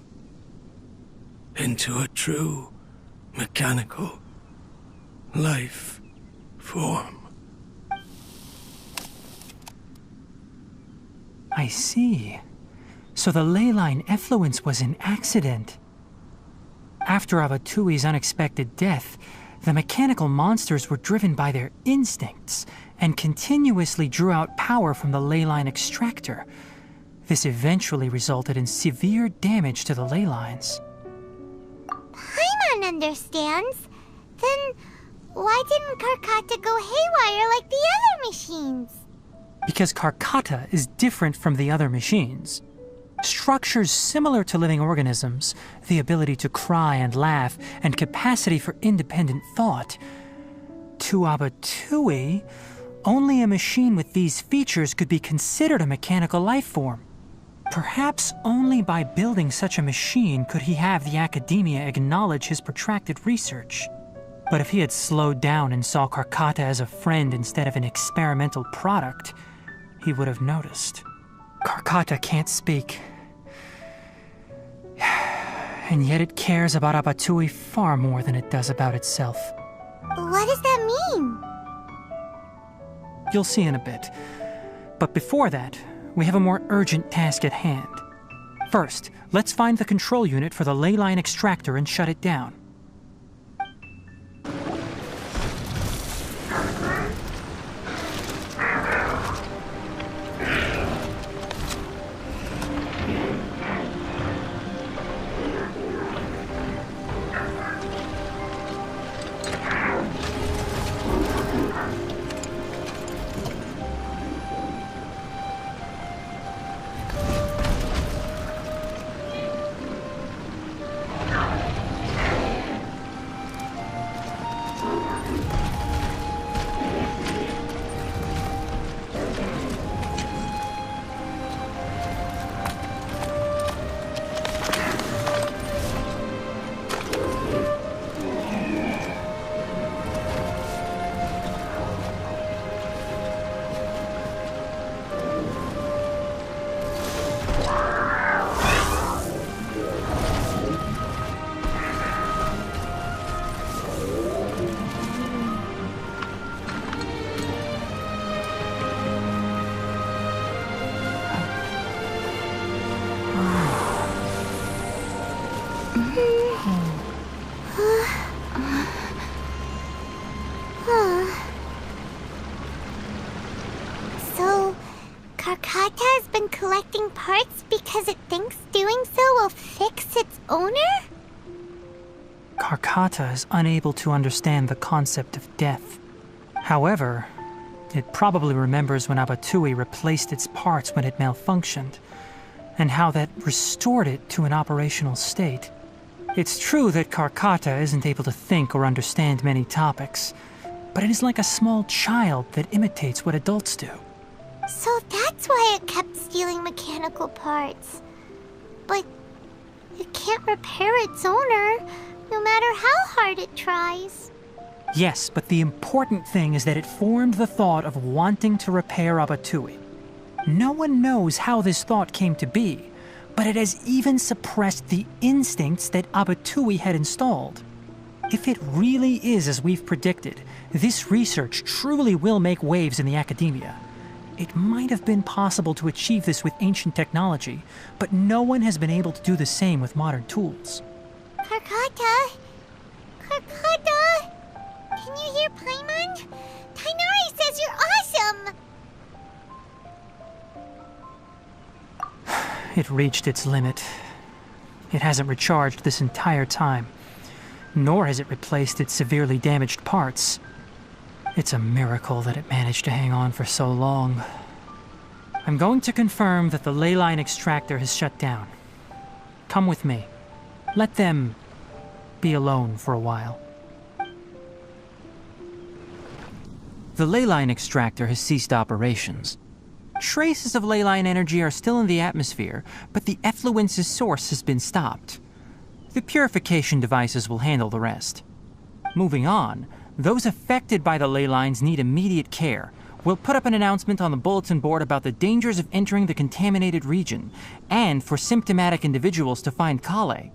H: into a true mechanical life form.
E: I see. So the ley line effluence was an accident. After Avatui's unexpected death, the mechanical monsters were driven by their instincts and continuously drew out power from the ley line extractor. This eventually resulted in severe damage to the ley lines.
A: Paimon understands. Then why didn't Karkata go haywire like the other machines?
E: Because Karkata is different from the other machines. Structures similar to living organisms, the ability to cry and laugh, and capacity for independent thought. To Abatui, only a machine with these features could be considered a mechanical life form. Perhaps only by building such a machine could he have the academia acknowledge his protracted research. But if he had slowed down and saw Karkata as a friend instead of an experimental product, he would have noticed. Karkata can't speak. And yet it cares about Abatui far more than it does about itself.
A: What does that mean?
E: You'll see in a bit. But before that, we have a more urgent task at hand. First, let's find the control unit for the ley line extractor and shut it down.
A: So, Karkata has been collecting parts because it thinks doing so will fix its owner?
E: Karkata is unable to understand the concept of death. However, it probably remembers when Abatui replaced its parts when it malfunctioned, and how that restored it to an operational state. It's true that Karkata isn't able to think or understand many topics, but it is like a small child that imitates what adults do.
A: So that's why it kept stealing mechanical parts. But it can't repair its owner, no matter how hard it tries.
E: Yes, but the important thing is that it formed the thought of wanting to repair Abatui. No one knows how this thought came to be, but it has even suppressed the instincts that Abatui had installed. If it really is as we've predicted, this research truly will make waves in the academia. It might have been possible to achieve this with ancient technology, but no one has been able to do the same with modern tools.
A: Karkata? Karkata? Can you hear Paimon? Tainari says you're awesome!
E: It reached its limit. It hasn't recharged this entire time, nor has it replaced its severely damaged parts. It's a miracle that it managed to hang on for so long. I'm going to confirm that the ley line extractor has shut down. Come with me. Let them be alone for a while. The ley line extractor has ceased operations. Traces of ley line energy are still in the atmosphere, but the effluence's source has been stopped. The purification devices will handle the rest. Moving on, those affected by the ley lines need immediate care. We'll put up an announcement on the bulletin board about the dangers of entering the contaminated region, and for symptomatic individuals to find Kale.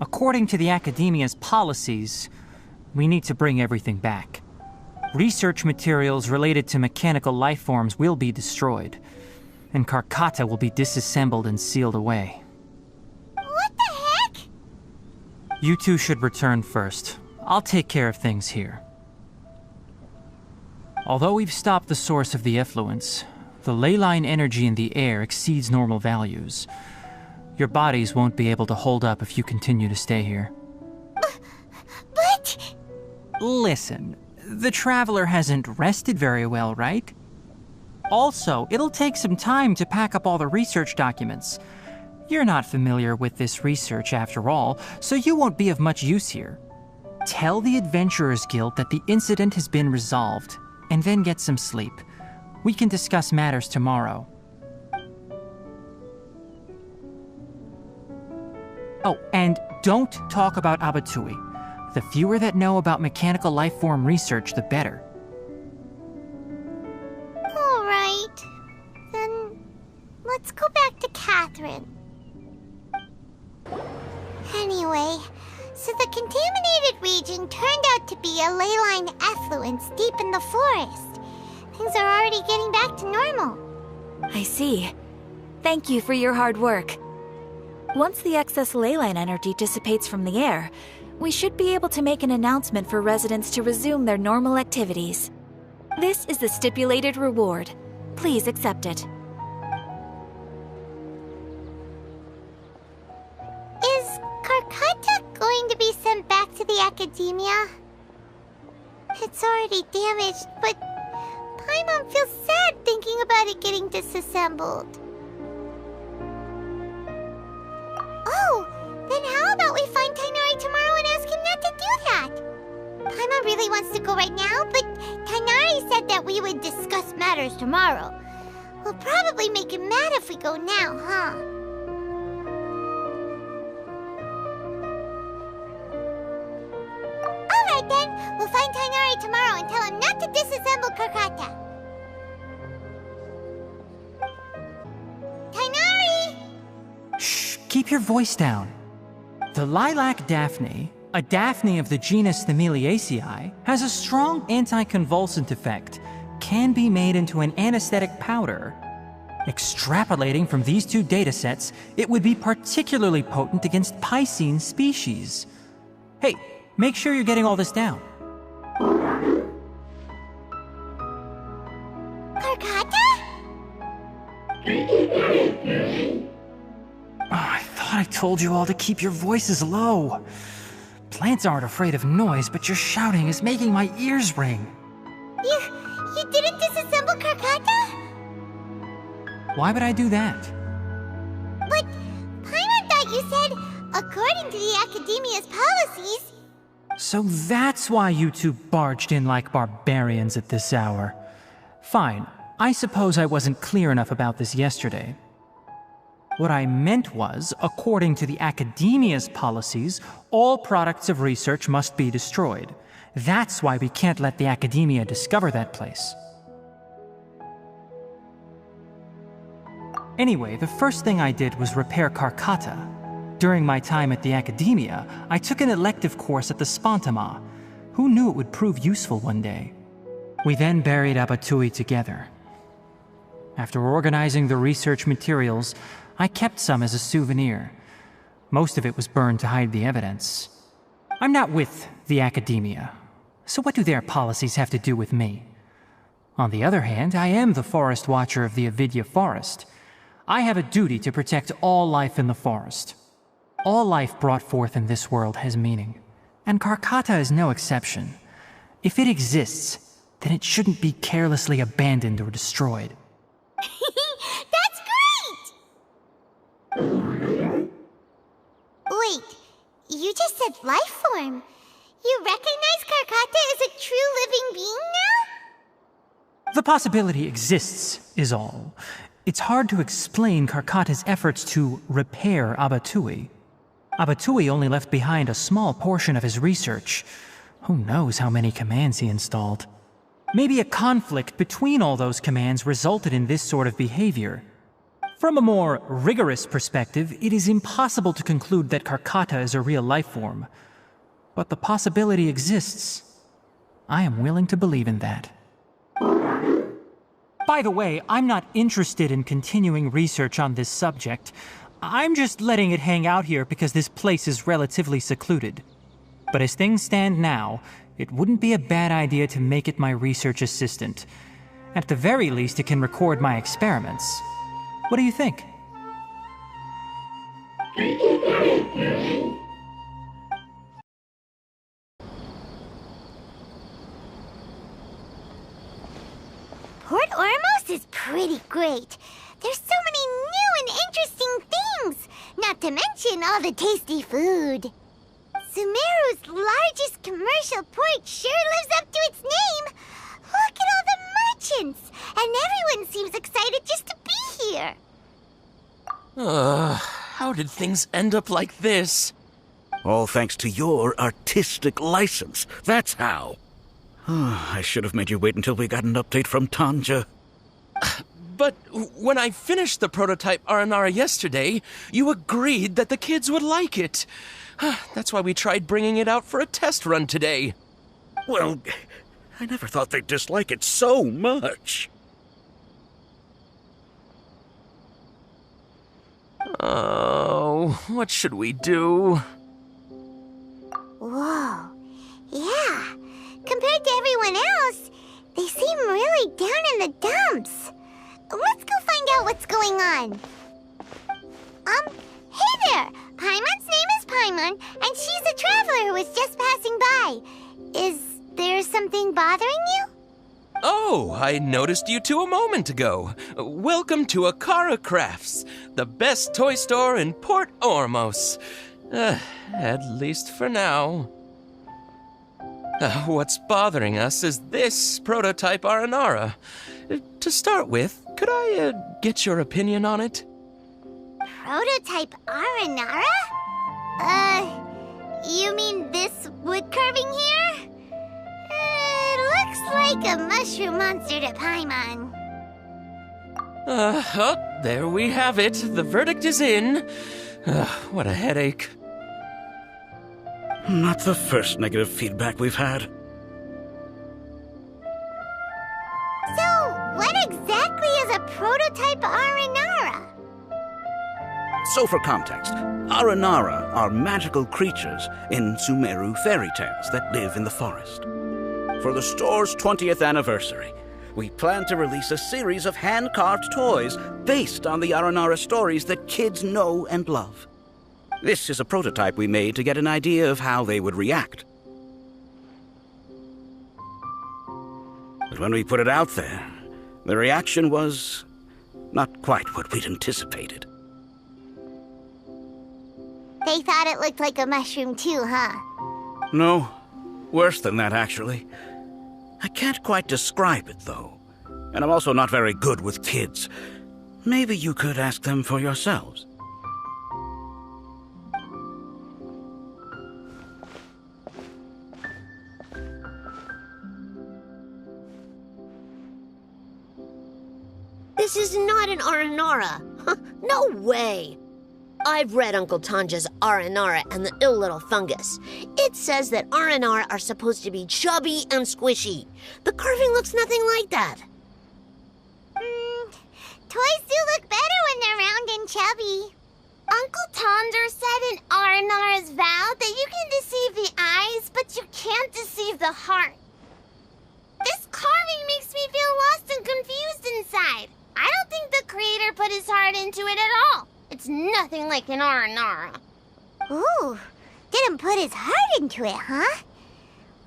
E: According to the Academia's policies, we need to bring everything back. Research materials related to mechanical life forms will be destroyed, and Karkata will be disassembled and sealed away.
A: What the heck?
E: You two should return first. I'll take care of things here. Although we've stopped the source of the effluence, the ley line energy in the air exceeds normal values. Your bodies won't be able to hold up if you continue to stay here.
A: But...
E: Listen, the Traveler hasn't rested very well, right? Also, it'll take some time to pack up all the research documents. You're not familiar with this research after all, so you won't be of much use here. Tell the Adventurers Guild that the incident has been resolved, and then get some sleep. We can discuss matters tomorrow. Oh, and don't talk about Abatui. The fewer that know about mechanical lifeform research, the better.
A: All right. Then let's go back to Catherine. Anyway, so the contaminated region turned out to be a ley line effluence deep in the forest. Things are already getting back to normal.
Q: I see. Thank you for your hard work. Once the excess ley line energy dissipates from the air, we should be able to make an announcement for residents to resume their normal activities. This is the stipulated reward. Please accept it.
A: Is Karkata going to be sent back to the Academia? It's already damaged, but Paimon feels sad thinking about it getting disassembled. Oh, then how about we find Tainari tomorrow and ask him not to do that? Paimon really wants to go right now, but Tainari said that we would discuss matters tomorrow. We'll probably make him mad if we go now, huh? Alright then, we'll find Tainari tomorrow and tell him not to disassemble Karkata. Tainari!
E: Shh, keep your voice down. The lilac daphne, a daphne of the genus Thameliaceae, has a strong anticonvulsant effect, can be made into an anesthetic powder. Extrapolating from these two datasets, it would be particularly potent against Piscine species. Hey, make sure you're getting all this down.
A: Karkata?
E: Oh, I thought I told you all to keep your voices low. Plants aren't afraid of noise, but your shouting is making my ears ring.
A: You didn't disassemble Karkata?
E: Why would I do that?
A: But Paimon thought you said, according to the Academia's policies...
E: So that's why you two barged in like barbarians at this hour. Fine, I suppose I wasn't clear enough about this yesterday. What I meant was, according to the Academia's policies, all products of research must be destroyed. That's why we can't let the Academia discover that place. Anyway, the first thing I did was repair Karkata. During my time at the Academia, I took an elective course at the Spontama. Who knew it would prove useful one day? We then buried Abatui together. After organizing the research materials, I kept some as a souvenir. Most of it was burned to hide the evidence. I'm not with the Academia, so what do their policies have to do with me? On the other hand, I am the Forest Watcher of the Avidya Forest. I have a duty to protect all life in the forest. All life brought forth in this world has meaning, and Karkata is no exception. If it exists, then it shouldn't be carelessly abandoned or destroyed.
A: That's great! Wait, you just said life form. You recognize Karkata as a true living being now?
E: The possibility exists, is all. It's hard to explain Karkata's efforts to repair Abatui. Abatui only left behind a small portion of his research. Who knows how many commands he installed? Maybe a conflict between all those commands resulted in this sort of behavior. From a more rigorous perspective, it is impossible to conclude that Karkata is a real life form. But the possibility exists. I am willing to believe in that. By the way, I'm not interested in continuing research on this subject. I'm just letting it hang out here because this place is relatively secluded. But as things stand now, it wouldn't be a bad idea to make it my research assistant. At the very least, it can record my experiments. What do you think?
A: Portal Port Ormos is pretty great. There's so many new and interesting things, not to mention all the tasty food. Sumeru's largest commercial port sure lives up to its name. Look at all the merchants, and everyone seems excited just to be here.
D: How did things end up like this?
G: All thanks to your artistic license. That's how. I should have made you wait until we got an update from Tanja.
D: But when I finished the prototype Aranara yesterday, you agreed that the kids would like it. That's why we tried bringing it out for a test run today.
G: Well, I never thought they'd dislike it so much.
D: Oh, what should we do?
A: Whoa. Yeah. Compared to everyone else, they seem really down in the dumps. Let's go find out what's going on. Hey there! Paimon's name is Paimon, and she's a traveler who was just passing by. Is there something bothering you?
D: Oh, I noticed you two a moment ago. Welcome to Akara Crafts, the best toy store in Port Ormos. At least for now. What's bothering us is this prototype Aranara. To start with, could I get your opinion on it?
A: Prototype Aranara? You mean this wood carving here? It looks like a mushroom monster to Paimon.
D: There we have it. The verdict is in. What a headache.
G: Not the first negative feedback we've had.
A: So, what exactly is a prototype Aranara?
G: So for context, Aranara are magical creatures in Sumeru fairy tales that live in the forest. For the store's 20th anniversary, we plan to release a series of hand-carved toys based on the Aranara stories that kids know and love. This is a prototype we made to get an idea of how they would react. But when we put it out there, the reaction was not quite what we'd anticipated.
A: They thought it looked like a mushroom too, huh?
G: No, worse than that, actually. I can't quite describe it, though. And I'm also not very good with kids. Maybe you could ask them for yourselves.
V: This is not an Aranara. No way. I've read Uncle Tanja's Aranara and the Ill Little Fungus. It says that Aranara are supposed to be chubby and squishy. The carving looks nothing like that.
A: Toys do look better when they're round and chubby. Uncle Tonder said in Aranara's vow that you can deceive the eyes, but you can't deceive the heart. This carving makes me feel lost and confused inside. I don't think the creator put his heart into it at all. It's nothing like an Aranara. Ooh, didn't put his heart into it, huh?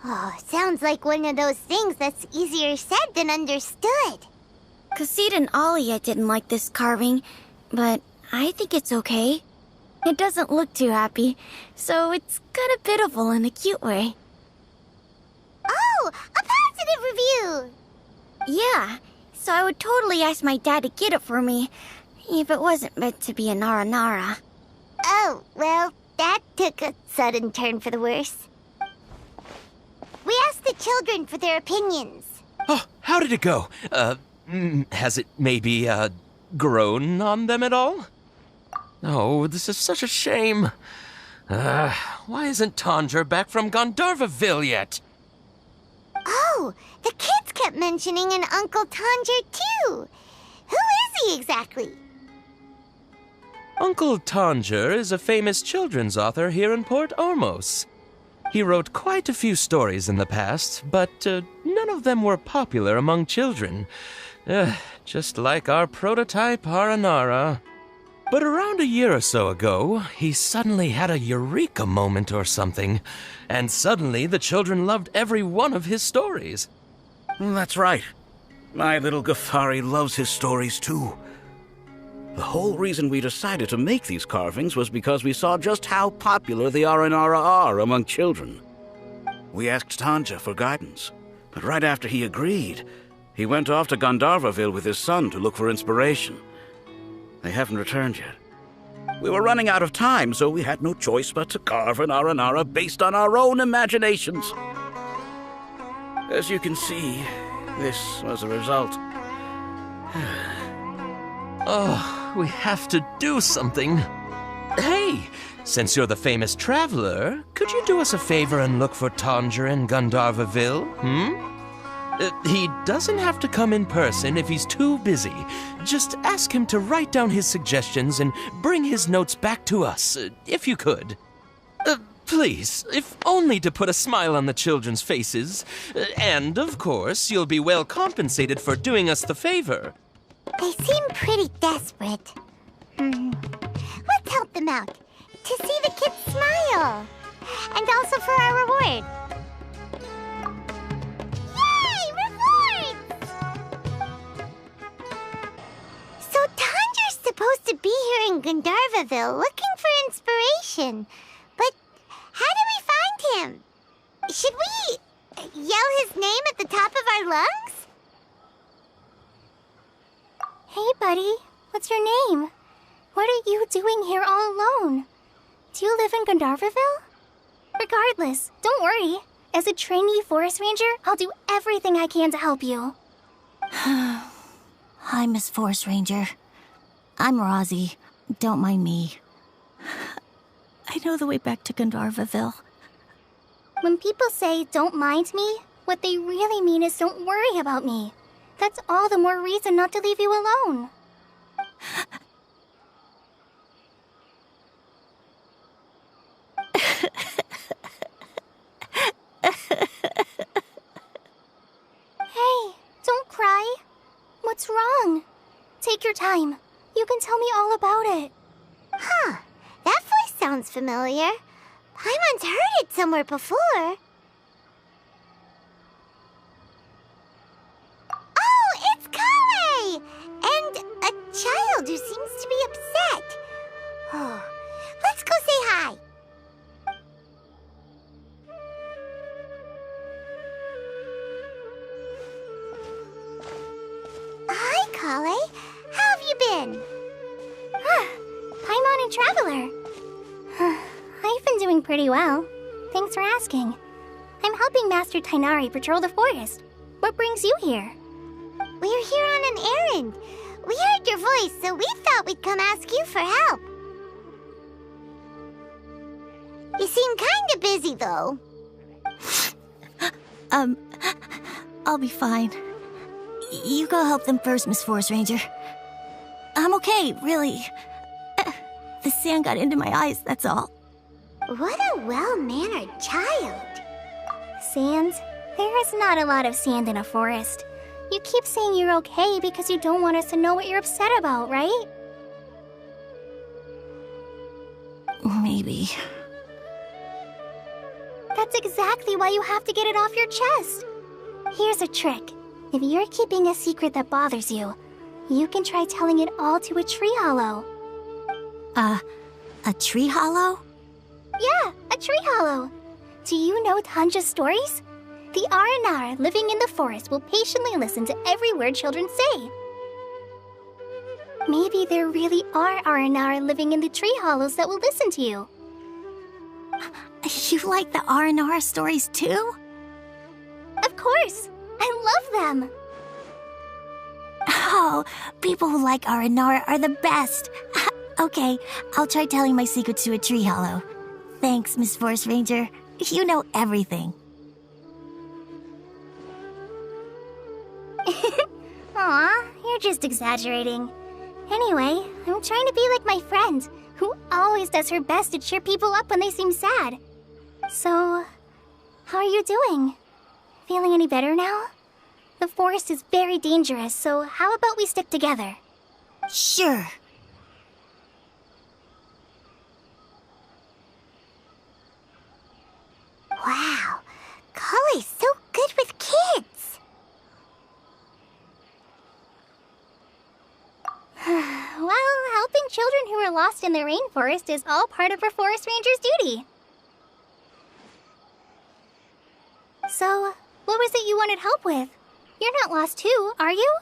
A: Oh, sounds like one of those things that's easier said than understood.
B: Kassid and Alia didn't like this carving, but I think it's okay. It doesn't look too happy, so it's kind of pitiful in a cute way.
A: Oh, a positive review!
B: Yeah, so I would totally ask my dad to get it for me, if it wasn't meant to be an Aranara.
A: Oh, well, that took a sudden turn for the worse. We asked the children for their opinions.
D: Oh, how did it go? Has it maybe, grown on them at all? Oh, this is such a shame. Why isn't Tanger back from Gandharvaville yet?
A: Oh, the kids kept mentioning an Uncle Tanger, too. Who is he exactly?
D: Uncle Tanger is a famous children's author here in Port Ormos. He wrote quite a few stories in the past, but none of them were popular among children. Just like our prototype Aranara. But around a year or so ago, he suddenly had a eureka moment or something, and suddenly the children loved every one of his stories.
G: That's right. My little Ghaffari loves his stories too. The whole reason we decided to make these carvings was because we saw just how popular the Aranara are among children. We asked Tanja for guidance, but right after he agreed, he went off to Gandharvaville with his son to look for inspiration. They haven't returned yet. We were running out of time, so we had no choice but to carve an Aranara based on our own imaginations. As you can see, this was the result.
D: Oh, we have to do something. Hey, since you're the famous traveler, could you do us a favor and look for Tanja in Gandharvaville, He doesn't have to come in person if he's too busy. Just ask him to write down his suggestions and bring his notes back to us, if you could. Please, if only to put a smile on the children's faces. And, of course, you'll be well compensated for doing us the favor.
A: They seem pretty desperate. Let's help them out, to see the kids smile. And also for our reward. Yay! Rewards! So Tanja's supposed to be here in Gandharvaville looking for inspiration. But how do we find him? Should we yell his name at the top of our lungs?
B: Hey, buddy. What's your name? What are you doing here all alone? Do you live in Gandharvaville? Regardless, don't worry. As a trainee forest ranger, I'll do everything I can to help you.
K: Hi, Miss Forest Ranger. I'm Rozzy. Don't mind me. I know the way back to Gandharvaville.
B: When people say, don't mind me, what they really mean is don't worry about me. That's all the more reason not to leave you alone. Hey, don't cry. What's wrong? Take your time. You can tell me all about it.
A: Huh, that voice sounds familiar. Paimon's heard it somewhere before. Oh, it's Kale! And a child who seems to be upset. Oh, let's go say hi. Hi, Kale. How have you been?
B: Paimon and Traveler. I've been doing pretty well. Thanks for asking. I'm helping Master Tainari patrol the forest. What brings you here?
A: We're here on an errand. We heard your voice, so we thought we'd come ask you for help. You seem kinda busy, though.
K: I'll be fine. You go help them first, Miss Forest Ranger. I'm okay, really. The sand got into my eyes, that's all.
A: What a well-mannered child.
B: Sand? There is not a lot of sand in a forest. You keep saying you're okay because you don't want us to know what you're upset about, right?
K: Maybe.
B: That's exactly why you have to get it off your chest. Here's a trick. If you're keeping a secret that bothers you, you can try telling it all to a tree hollow.
K: A tree hollow?
B: Yeah, a tree hollow. Do you know Tanja's stories? The Aranara living in the forest will patiently listen to every word children say. Maybe there really are Aranara living in the tree hollows that will listen to you.
K: You like the Aranara stories too?
B: Of course! I love them!
K: Oh, people who like Aranara are the best! Okay, I'll try telling my secrets to a tree hollow. Thanks, Miss Forest Ranger. You know everything.
B: Aw, you're just exaggerating. Anyway, I'm trying to be like my friend, who always does her best to cheer people up when they seem sad. So, how are you doing? Feeling any better now? The forest is very dangerous, so how about we stick together?
K: Sure.
A: Wow, Kale's so good with kids.
B: rest in the rainforest is all part of a forest ranger's duty. So, what was it you wanted help with? You're not lost too, are you?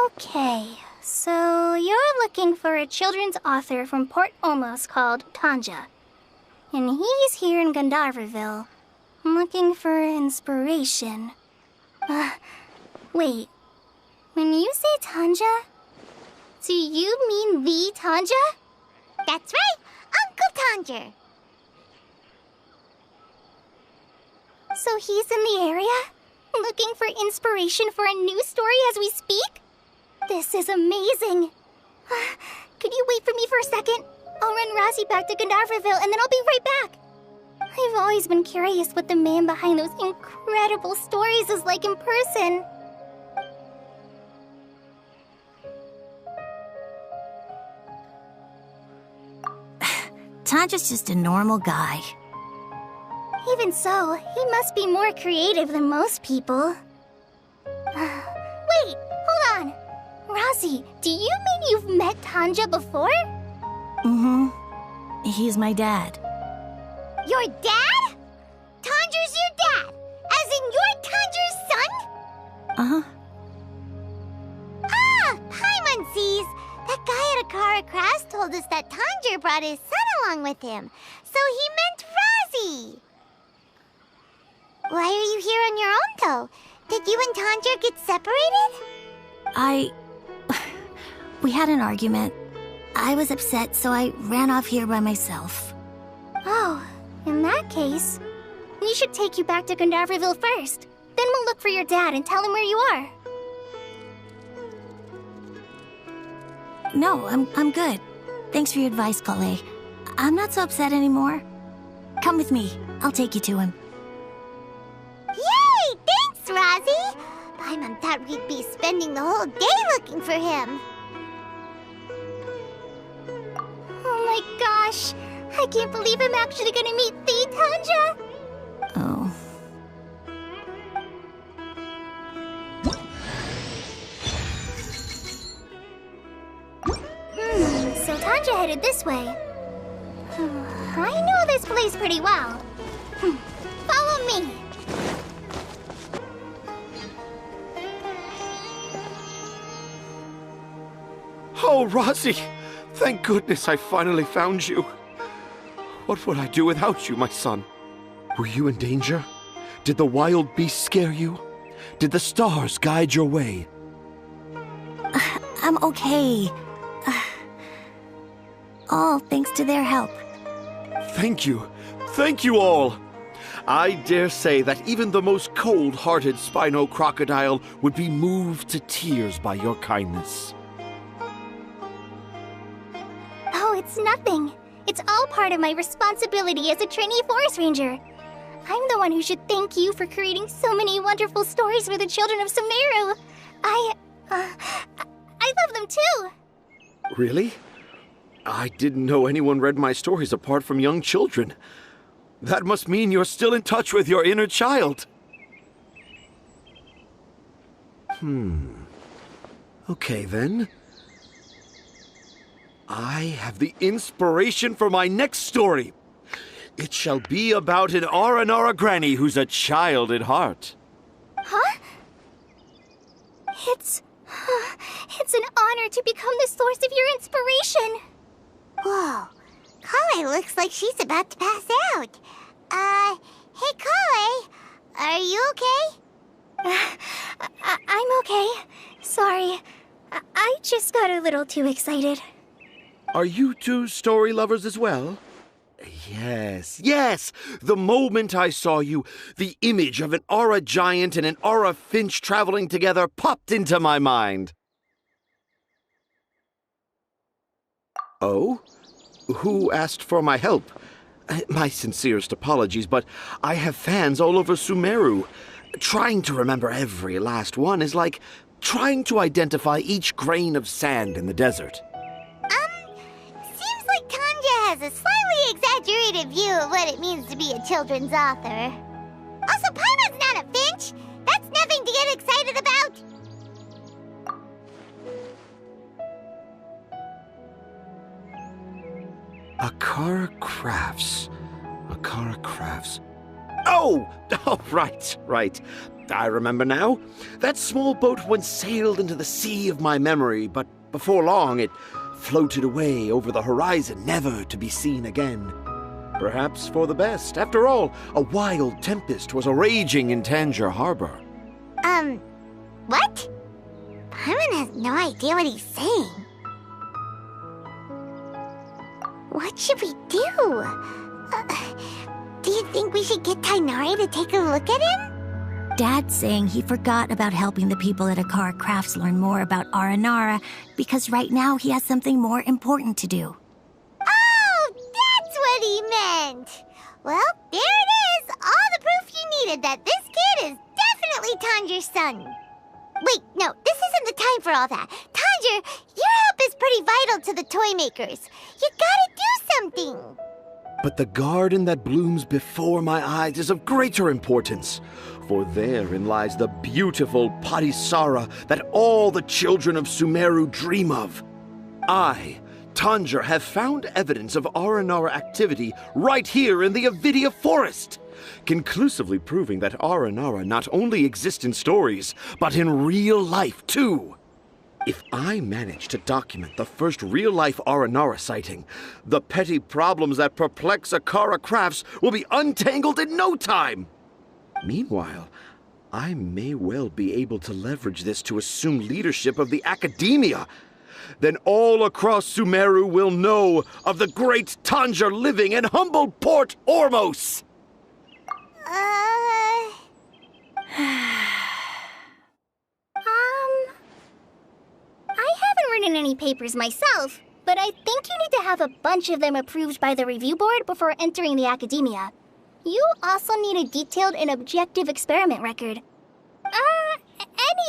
B: Okay, so you're looking for a children's author from Port Olmos called Tanja. And he's here in Gandharvaville, looking for inspiration. Wait. When you say Tanja, do you mean the Tanja?
A: That's right, Uncle Tanja.
B: So he's in the area, looking for inspiration for a new story as we speak? This is amazing. Could you wait for me for a second? I'll run Rossi back to Gandharvaville and then I'll be right back. I've always been curious what the man behind those incredible stories is like in person.
K: Tanja's just a normal guy.
B: Even so, he must be more creative than most people. Wait, hold on. Rossi, do you mean you've met Tanja before?
K: Mm-hmm. He's my dad.
A: Your dad? Tanja's your dad? As in you're Tanja's son?
K: Uh-huh.
A: Ah, Paimonsees! That guy at Akara Craft told us that Tanja brought his son along with him. So he meant Rossi. Why are you here on your own, though? Did you and Tanja get separated?
K: We had an argument. I was upset, so I ran off here by myself.
B: Oh, in that case, we should take you back to Gandharvaville first. Then we'll look for your dad and tell him where you are.
K: No, I'm good. Thanks for your advice, Kale. I'm not so upset anymore. Come with me. I'll take you to him.
A: Yay! Thanks, Rossi! Paimon thought we'd be spending the whole day looking for him.
B: Oh my gosh! I can't believe I'm actually gonna meet the Tanja!
K: Oh.
B: So Tanja headed this way. I know this place pretty well. Follow me.
N: Oh, Rossi! Thank goodness I finally found you. What would I do without you, my son? Were you in danger? Did the wild beasts scare you? Did the stars guide your way?
K: I'm okay. All thanks to their help.
N: Thank you. Thank you all. I dare say that even the most cold-hearted Spino crocodile would be moved to tears by your kindness.
B: Oh, it's nothing. It's all part of my responsibility as a trainee forest ranger. I'm the one who should thank you for creating so many wonderful stories for the children of Sumeru. I love them too.
N: Really? I didn't know anyone read my stories apart from young children. That must mean you're still in touch with your inner child. Okay, then. I have the inspiration for my next story. It shall be about an Aranara granny who's a child at heart.
B: Huh? It's an honor to become the source of your inspiration.
A: Whoa, Kale looks like she's about to pass out. Hey Kale, are you okay?
B: I'm okay. Sorry. I just got a little too excited.
N: Are you two story lovers as well? Yes. The moment I saw you, the image of an Aura giant and an Aura finch traveling together popped into my mind. Oh? Who asked for my help? My sincerest apologies, but I have fans all over Sumeru. Trying to remember every last one is like trying to identify each grain of sand in the desert.
A: Seems like Tanja has a slightly exaggerated view of what it means to be a children's author. Also, Paimon's not a finch. That's nothing to get excited about.
N: Akara Crafts. Akara Crafts. Oh, right. I remember now. That small boat once sailed into the sea of my memory, but before long it floated away over the horizon, never to be seen again. Perhaps for the best. After all, a wild tempest was a-raging in Tangier Harbor.
A: What? Paimon has no idea what he's saying. What should we do? Do you think we should get Tighnari to take a look at him?
K: Dad's saying he forgot about helping the people at Akara Crafts learn more about Aranara because right now he has something more important to do.
A: Oh, that's what he meant! Well, there it is! All the proof you needed that this kid is definitely Tanjir's son. Wait, no, this isn't the time for all that. Tanjir, your help is pretty vital to the toy makers. You gotta do something!
N: But the garden that blooms before my eyes is of greater importance, for therein lies the beautiful Padisara that all the children of Sumeru dream of. I, Tanjir, have found evidence of Aranara activity right here in the Avidia Forest, conclusively proving that Aranara not only exists in stories, but in real life too. If I manage to document the first real-life Aranara sighting, the petty problems that perplex Akara Crafts will be untangled in no time. Meanwhile, I may well be able to leverage this to assume leadership of the academia. Then all across Sumeru will know of the great Tanjir living in humble Port Ormos.
B: I haven't written any papers myself, but I think you need to have a bunch of them approved by the review board before entering the academia. You also need a detailed and objective experiment record.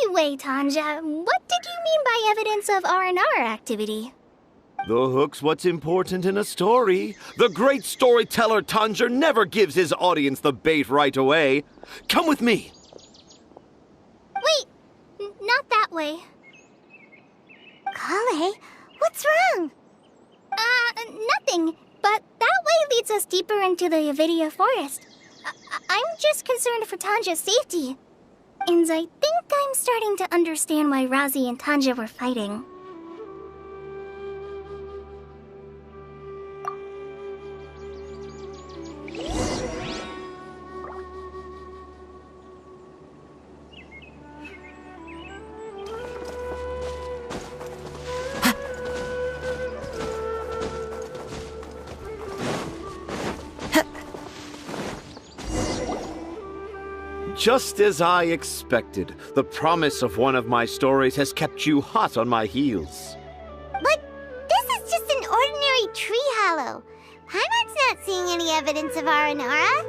B: Anyway, Tanja, what did you mean by evidence of Aranara activity?
N: The hook's what's important in a story. The great storyteller Tanjir never gives his audience the bait right away. Come with me.
B: Wait, not that way.
A: Kale, what's wrong?
B: Nothing. But that way leads us deeper into the Avidia Forest. I'm just concerned for Tanja's safety. And I think I'm starting to understand why Razi and Tanja were fighting.
N: Just as I expected, the promise of one of my stories has kept you hot on my heels.
A: But this is just an ordinary tree hollow. Paimon's not seeing any evidence of Aranara.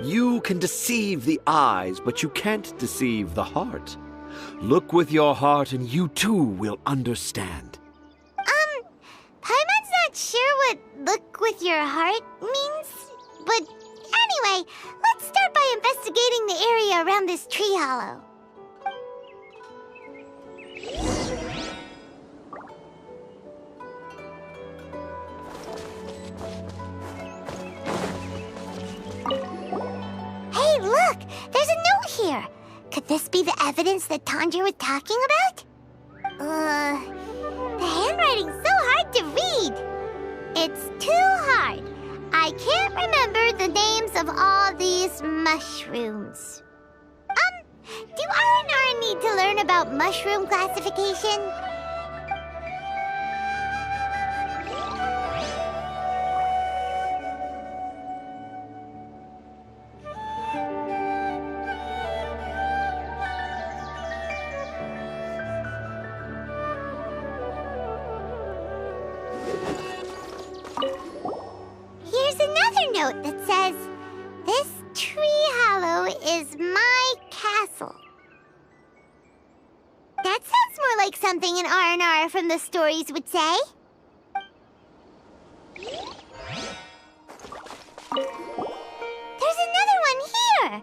N: You can deceive the eyes, but you can't deceive the heart. Look with your heart and you too will understand.
A: Paimon's not sure what look with your heart means, but anyway, let's start by investigating the area around this tree hollow. Hey, look! There's a note here! Could this be the evidence that Tanjir was talking about? The handwriting's so hard to read! It's too hard. I can't remember the names of all these mushrooms. Do Aranara need to learn about mushroom classification? Here's another note that says, "This tree hollow is my castle." That sounds more like something an Aranara from the stories would say. There's another one here!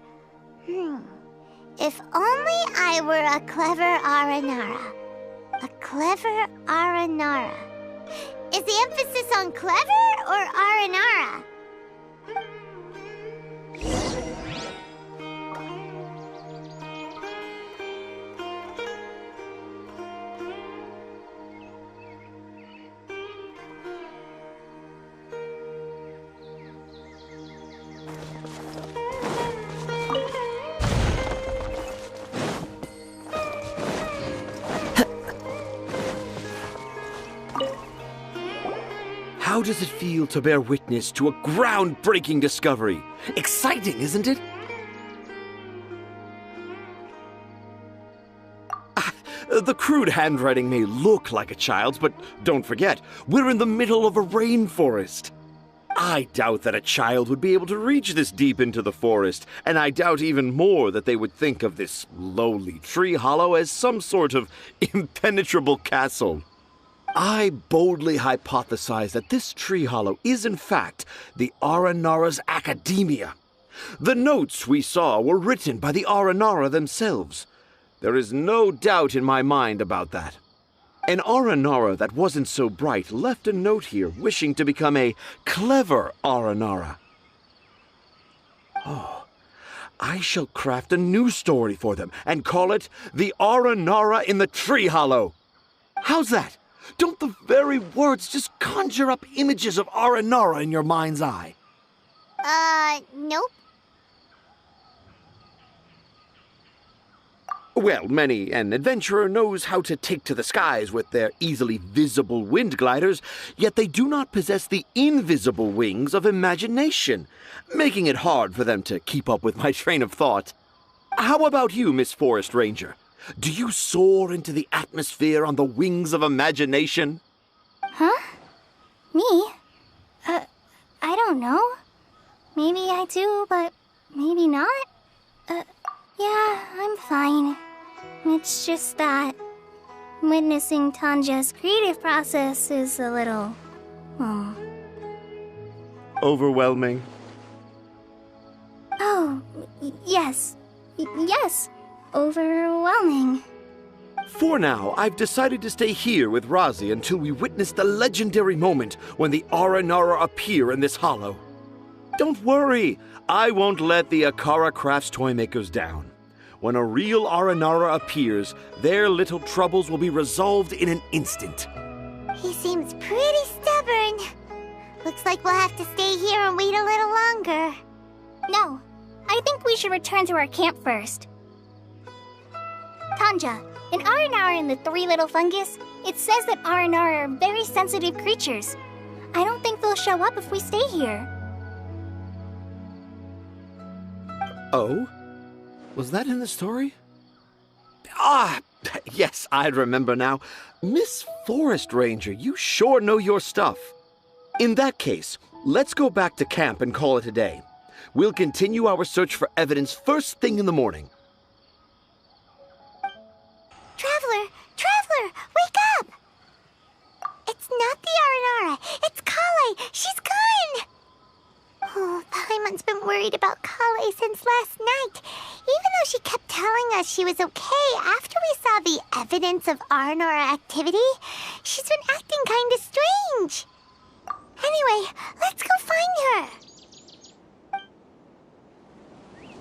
A: If only I were a clever Aranara. A clever Aranara. Is the the emphasis on clever or Aranara?
N: How does it feel to bear witness to a groundbreaking discovery? Exciting, isn't it? The crude handwriting may look like a child's, but don't forget, we're in the middle of a rainforest. I doubt that a child would be able to reach this deep into the forest, and I doubt even more that they would think of this lowly tree hollow as some sort of impenetrable castle. I boldly hypothesize that this tree hollow is in fact the Aranara's academia. The notes we saw were written by the Aranara themselves. There is no doubt in my mind about that. An Aranara that wasn't so bright left a note here wishing to become a clever Aranara. Oh, I shall craft a new story for them and call it The Aranara in the Tree Hollow. How's that? Don't the very words just conjure up images of Aranara in your mind's eye?
A: Nope.
N: Well, many an adventurer knows how to take to the skies with their easily visible wind gliders, yet they do not possess the invisible wings of imagination, making it hard for them to keep up with my train of thought. How about you, Miss Forest Ranger? Do you soar into the atmosphere on the wings of imagination?
B: Huh? Me? I don't know. Maybe I do, but maybe not. Yeah, I'm fine. It's just that witnessing Tanja's creative process is a little,
N: Overwhelming.
B: Oh, yes. Yes. Overwhelming.
N: For now, I've decided to stay here with Razi until we witness the legendary moment when the Aranara appear in this hollow. Don't worry, I won't let the Akara Crafts toymakers down. When a real Aranara appears, their little troubles will be resolved in an instant.
A: He seems pretty stubborn. Looks like we'll have to stay here and wait a little longer.
B: No, I think we should return to our camp first. Tanja, in Aranara and the Three Little Fungus, it says that Aranara are very sensitive creatures. I don't think they'll show up if we stay here.
N: Oh? Was that in the story? Ah, yes, I remember now. Miss Forest Ranger, you sure know your stuff. In that case, let's go back to camp and call it a day. We'll continue our search for evidence first thing in the morning.
A: Traveler, wake up! It's not the Aranara, it's Kale! She's gone! Oh, Paimon's been worried about Kale since last night. Even though she kept telling us she was okay after we saw the evidence of Aranara activity, she's been acting kinda strange. Anyway, let's go find her.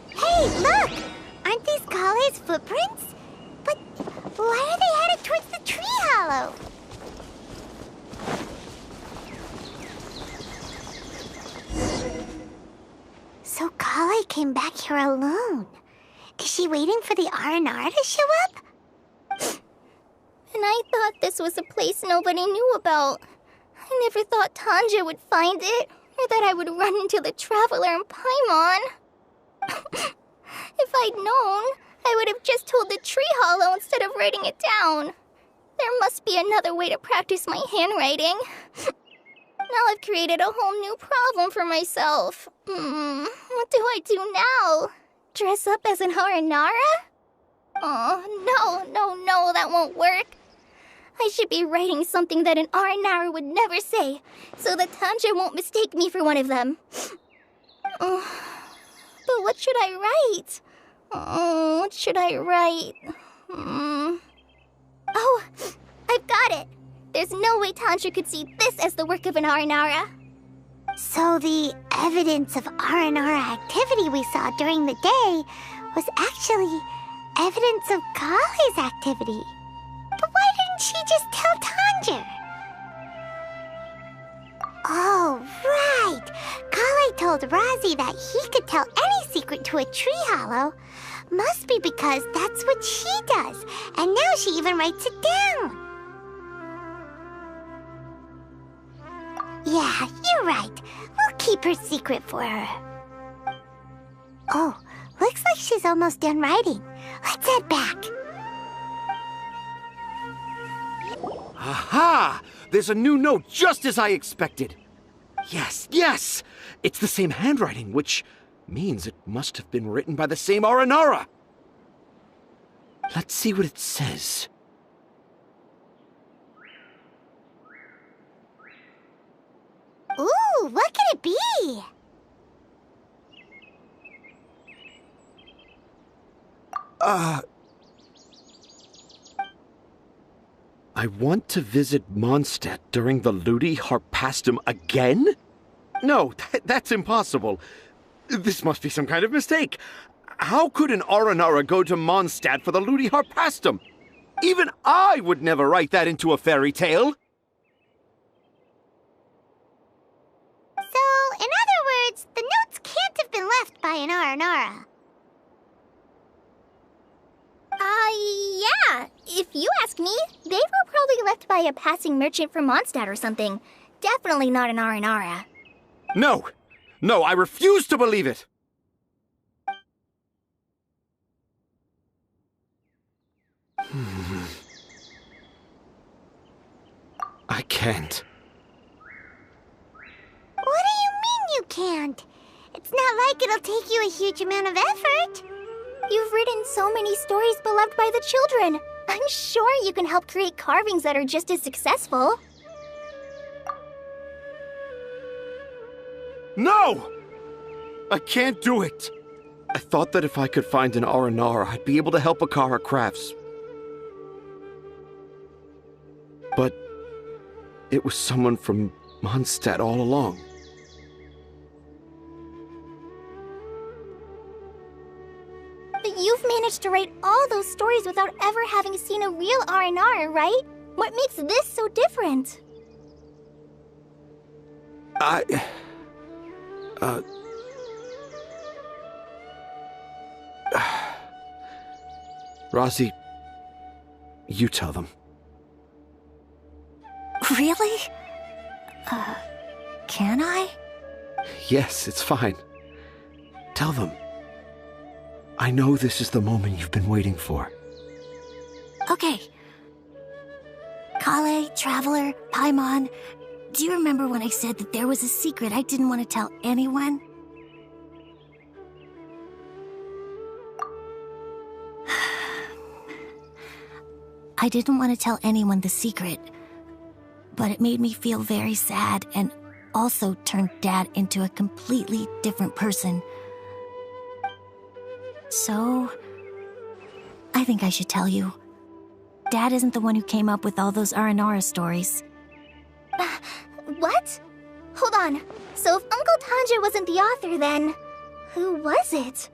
A: Hey, look! Aren't these Kale's footprints? But why are they headed towards the tree hollow? So Kale came back here alone. Is she waiting for the Aranara to show up?
B: And I thought this was a place nobody knew about. I never thought Tanja would find it, or that I would run into the Traveler and Paimon. If I'd known, I would have just told the tree hollow instead of writing it down. There must be another way to practice my handwriting. Now I've created a whole new problem for myself. What do I do now? Dress up as an Aranara? Oh, no, that won't work. I should be writing something that an Aranara would never say, so that Tanja won't mistake me for one of them. But what should I write? What should I write? Oh, I've got it. There's no way Tanja could see this as the work of an Aranara.
A: So the evidence of Aranara activity we saw during the day was actually evidence of Kale's activity. But why didn't she just tell Tanja? Oh, right. Kale told Razi that he could tell any secret to a tree hollow. Must be because that's what she does, and now she even writes it down. Yeah, you're right. We'll keep her secret for her. Oh, looks like she's almost done writing. Let's head back.
N: Aha! There's a new note just as I expected. Yes, yes! It's the same handwriting, which means it must have been written by the same Aranara. Let's see what it says.
A: Ooh, what could it be?
N: I want to visit Mondstadt during the Ludi Harpastum again? No, that's impossible. This must be some kind of mistake. How could an Aranara go to Mondstadt for the Ludi Harpastum? Even I would never write that into a fairy tale.
A: So, in other words, the notes can't have been left by an Aranara.
B: Yeah. If you ask me, they were probably left by a passing merchant from Mondstadt or something. Definitely not an Aranara.
N: No! No, I refuse to believe it! I can't.
A: What do you mean you can't? It's not like it'll take you a huge amount of effort.
B: You've written so many stories beloved by the children. I'm sure you can help create carvings that are just as successful.
N: No! I can't do it. I thought that if I could find an Aranara, I'd be able to help Akara Crafts. But it was someone from Mondstadt all along.
B: But you've managed to write all those stories without ever having seen a real Aranara, right? What makes this so different?
N: Razi, you tell them.
K: Really? Can I?
N: Yes, it's fine. Tell them. I know this is the moment you've been waiting for.
K: Okay. Kale, Traveler, Paimon, do you remember when I said that there was a secret I didn't want to tell anyone? I didn't want to tell anyone the secret, but it made me feel very sad and also turned Dad into a completely different person. So, I think I should tell you. Dad isn't the one who came up with all those Aranara stories.
B: What? Hold on. So if Uncle Tanja wasn't the author, then who was it?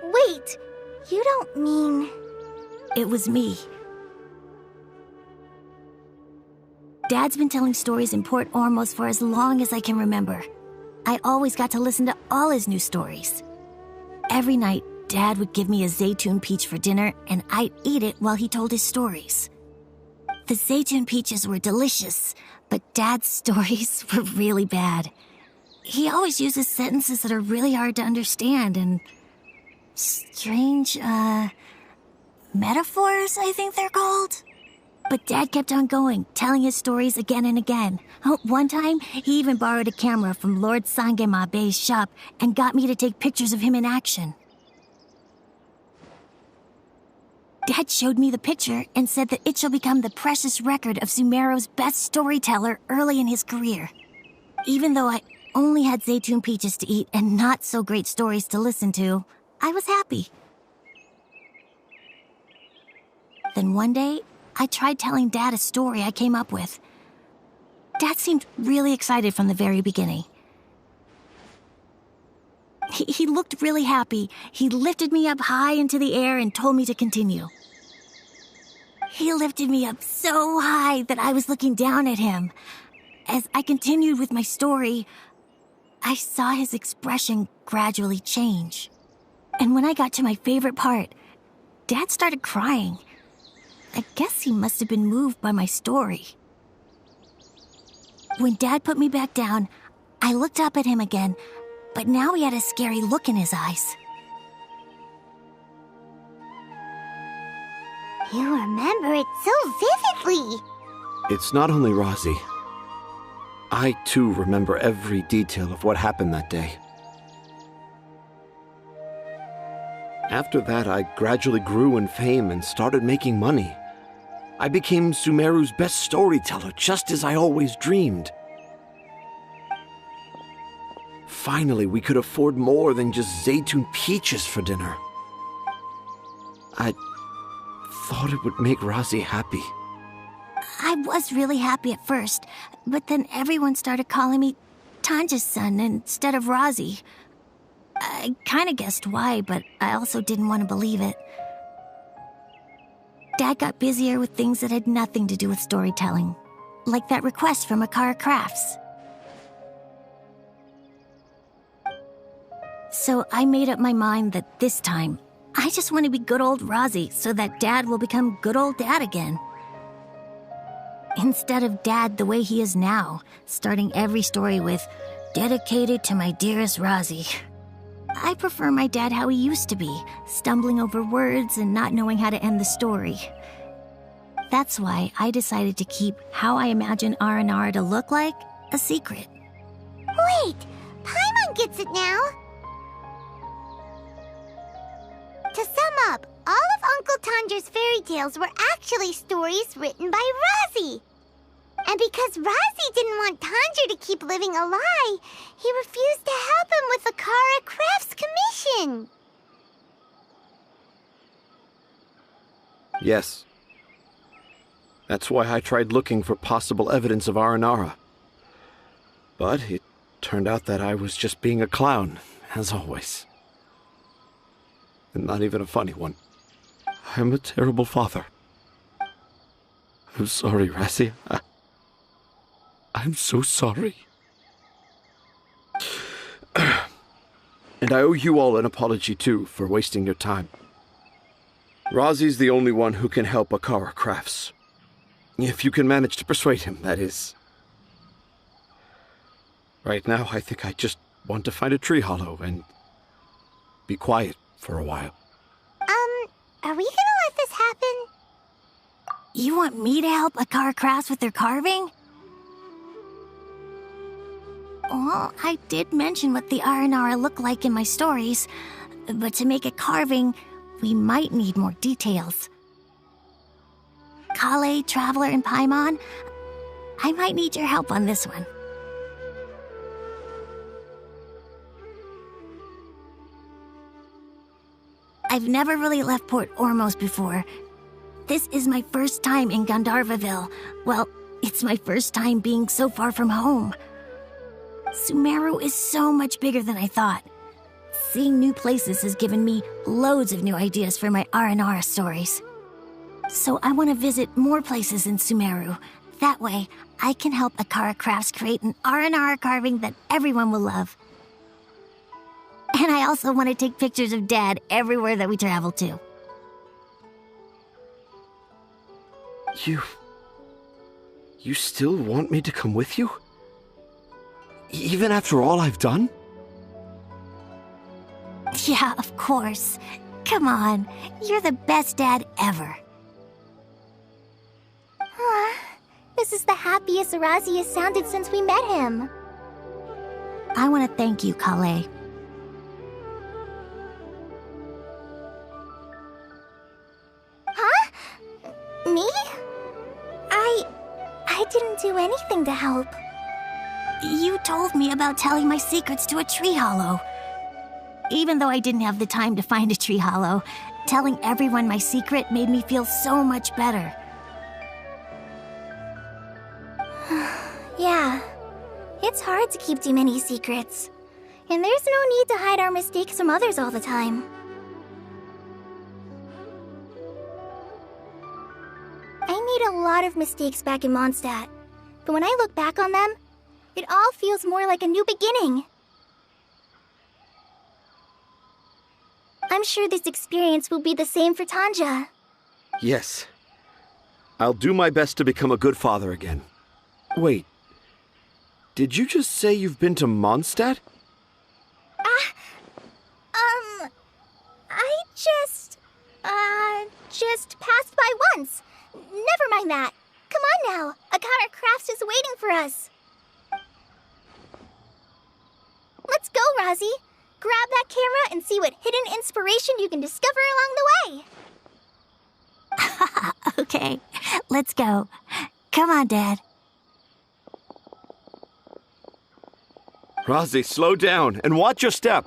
B: Wait. You don't mean...
K: It was me. Dad's been telling stories in Port Ormos for as long as I can remember. I always got to listen to all his new stories. Every night, Dad would give me a Zaytun peach for dinner, and I'd eat it while he told his stories. The Zaytun peaches were delicious, but Dad's stories were really bad. He always uses sentences that are really hard to understand, and strange, metaphors, I think they're called. But Dad kept on going, telling his stories again and again. One time, he even borrowed a camera from Lord Sangema Bey's shop and got me to take pictures of him in action. Dad showed me the picture and said that it shall become the precious record of Sumeru's best storyteller early in his career. Even though I only had Zaytun peaches to eat and not so great stories to listen to, I was happy. Then one day, I tried telling Dad a story I came up with. Dad seemed really excited from the very beginning. He looked really happy. He lifted me up high into the air and told me to continue. He lifted me up so high that I was looking down at him. As I continued with my story, I saw his expression gradually change. And when I got to my favorite part, Dad started crying. I guess he must have been moved by my story. When Dad put me back down, I looked up at him again, but now he had a scary look in his eyes.
A: You remember it so vividly.
N: It's not only Rosie. I, too, remember every detail of what happened that day. After that, I gradually grew in fame and started making money. I became Sumeru's best storyteller, just as I always dreamed. Finally, we could afford more than just Zaytun peaches for dinner. I thought it would make Rosie happy.
K: I was really happy at first, but then everyone started calling me Tanja's son instead of Rosie. I kind of guessed why, but I also didn't want to believe it. Dad got busier with things that had nothing to do with storytelling, like that request from Akara Crafts. So I made up my mind that this time, I just want to be good old Rosie so that Dad will become good old Dad again. Instead of Dad the way he is now, starting every story with, "Dedicated to my dearest Rosie." I prefer my dad how he used to be, stumbling over words and not knowing how to end the story. That's why I decided to keep how I imagine Aranara to look like a secret.
A: Wait, Paimon gets it now. To sum up, all of Uncle Tandra's fairy tales were actually stories written by Rosie. And because Rosie didn't want Tandra to keep living a lie, he refused to help him with the Akara Crafts commission.
N: Yes. That's why I tried looking for possible evidence of Aranara. But it turned out that I was just being a clown, as always. And not even a funny one. I'm a terrible father. I'm sorry, Rosie. I'm so sorry. And I owe you all an apology, too, for wasting your time. Rosie's the only one who can help Akara Crafts. If you can manage to persuade him, that is. Right now, I think I just want to find a tree hollow and be quiet for a while.
A: Are we gonna let this happen?
K: You want me to help Akara Crafts with their carving? Well, I did mention what the Aranara look like in my stories, but to make a carving, we might need more details. Kale, Traveler, and Paimon, I might need your help on this one. I've never really left Port Ormos before. This is my first time in Gandharvaville. Well, it's my first time being so far from home. Sumeru is so much bigger than I thought. Seeing new places has given me loads of new ideas for my Aranara stories. So I want to visit more places in Sumeru. That way, I can help Akara Crafts create an Aranara carving that everyone will love. And I also want to take pictures of Dad everywhere that we travel to.
N: You still want me to come with you? Even after all I've done?
K: Yeah, of course. Come on, you're the best dad ever.
B: This is the happiest Arazi has sounded since we met him.
K: I want to thank you, Kale.
B: Huh? Me? I didn't do anything to help.
K: You told me about telling my secrets to a tree hollow. Even though I didn't have the time to find a tree hollow, telling everyone my secret made me feel so much better.
B: Yeah. It's hard to keep too many secrets. And there's no need to hide our mistakes from others all the time. I made a lot of mistakes back in Mondstadt. But when I look back on them, it all feels more like a new beginning. I'm sure this experience will be the same for Tanja.
N: Yes. I'll do my best to become a good father again. Wait. Did you just say you've been to Mondstadt?
B: I just passed by once. Never mind that. Come on now. Akara Crafts is waiting for us. Let's go, Razi. Grab that camera and see what hidden inspiration you can discover along the way.
K: Okay, let's go. Come on, Dad.
N: Razi, slow down and watch your step.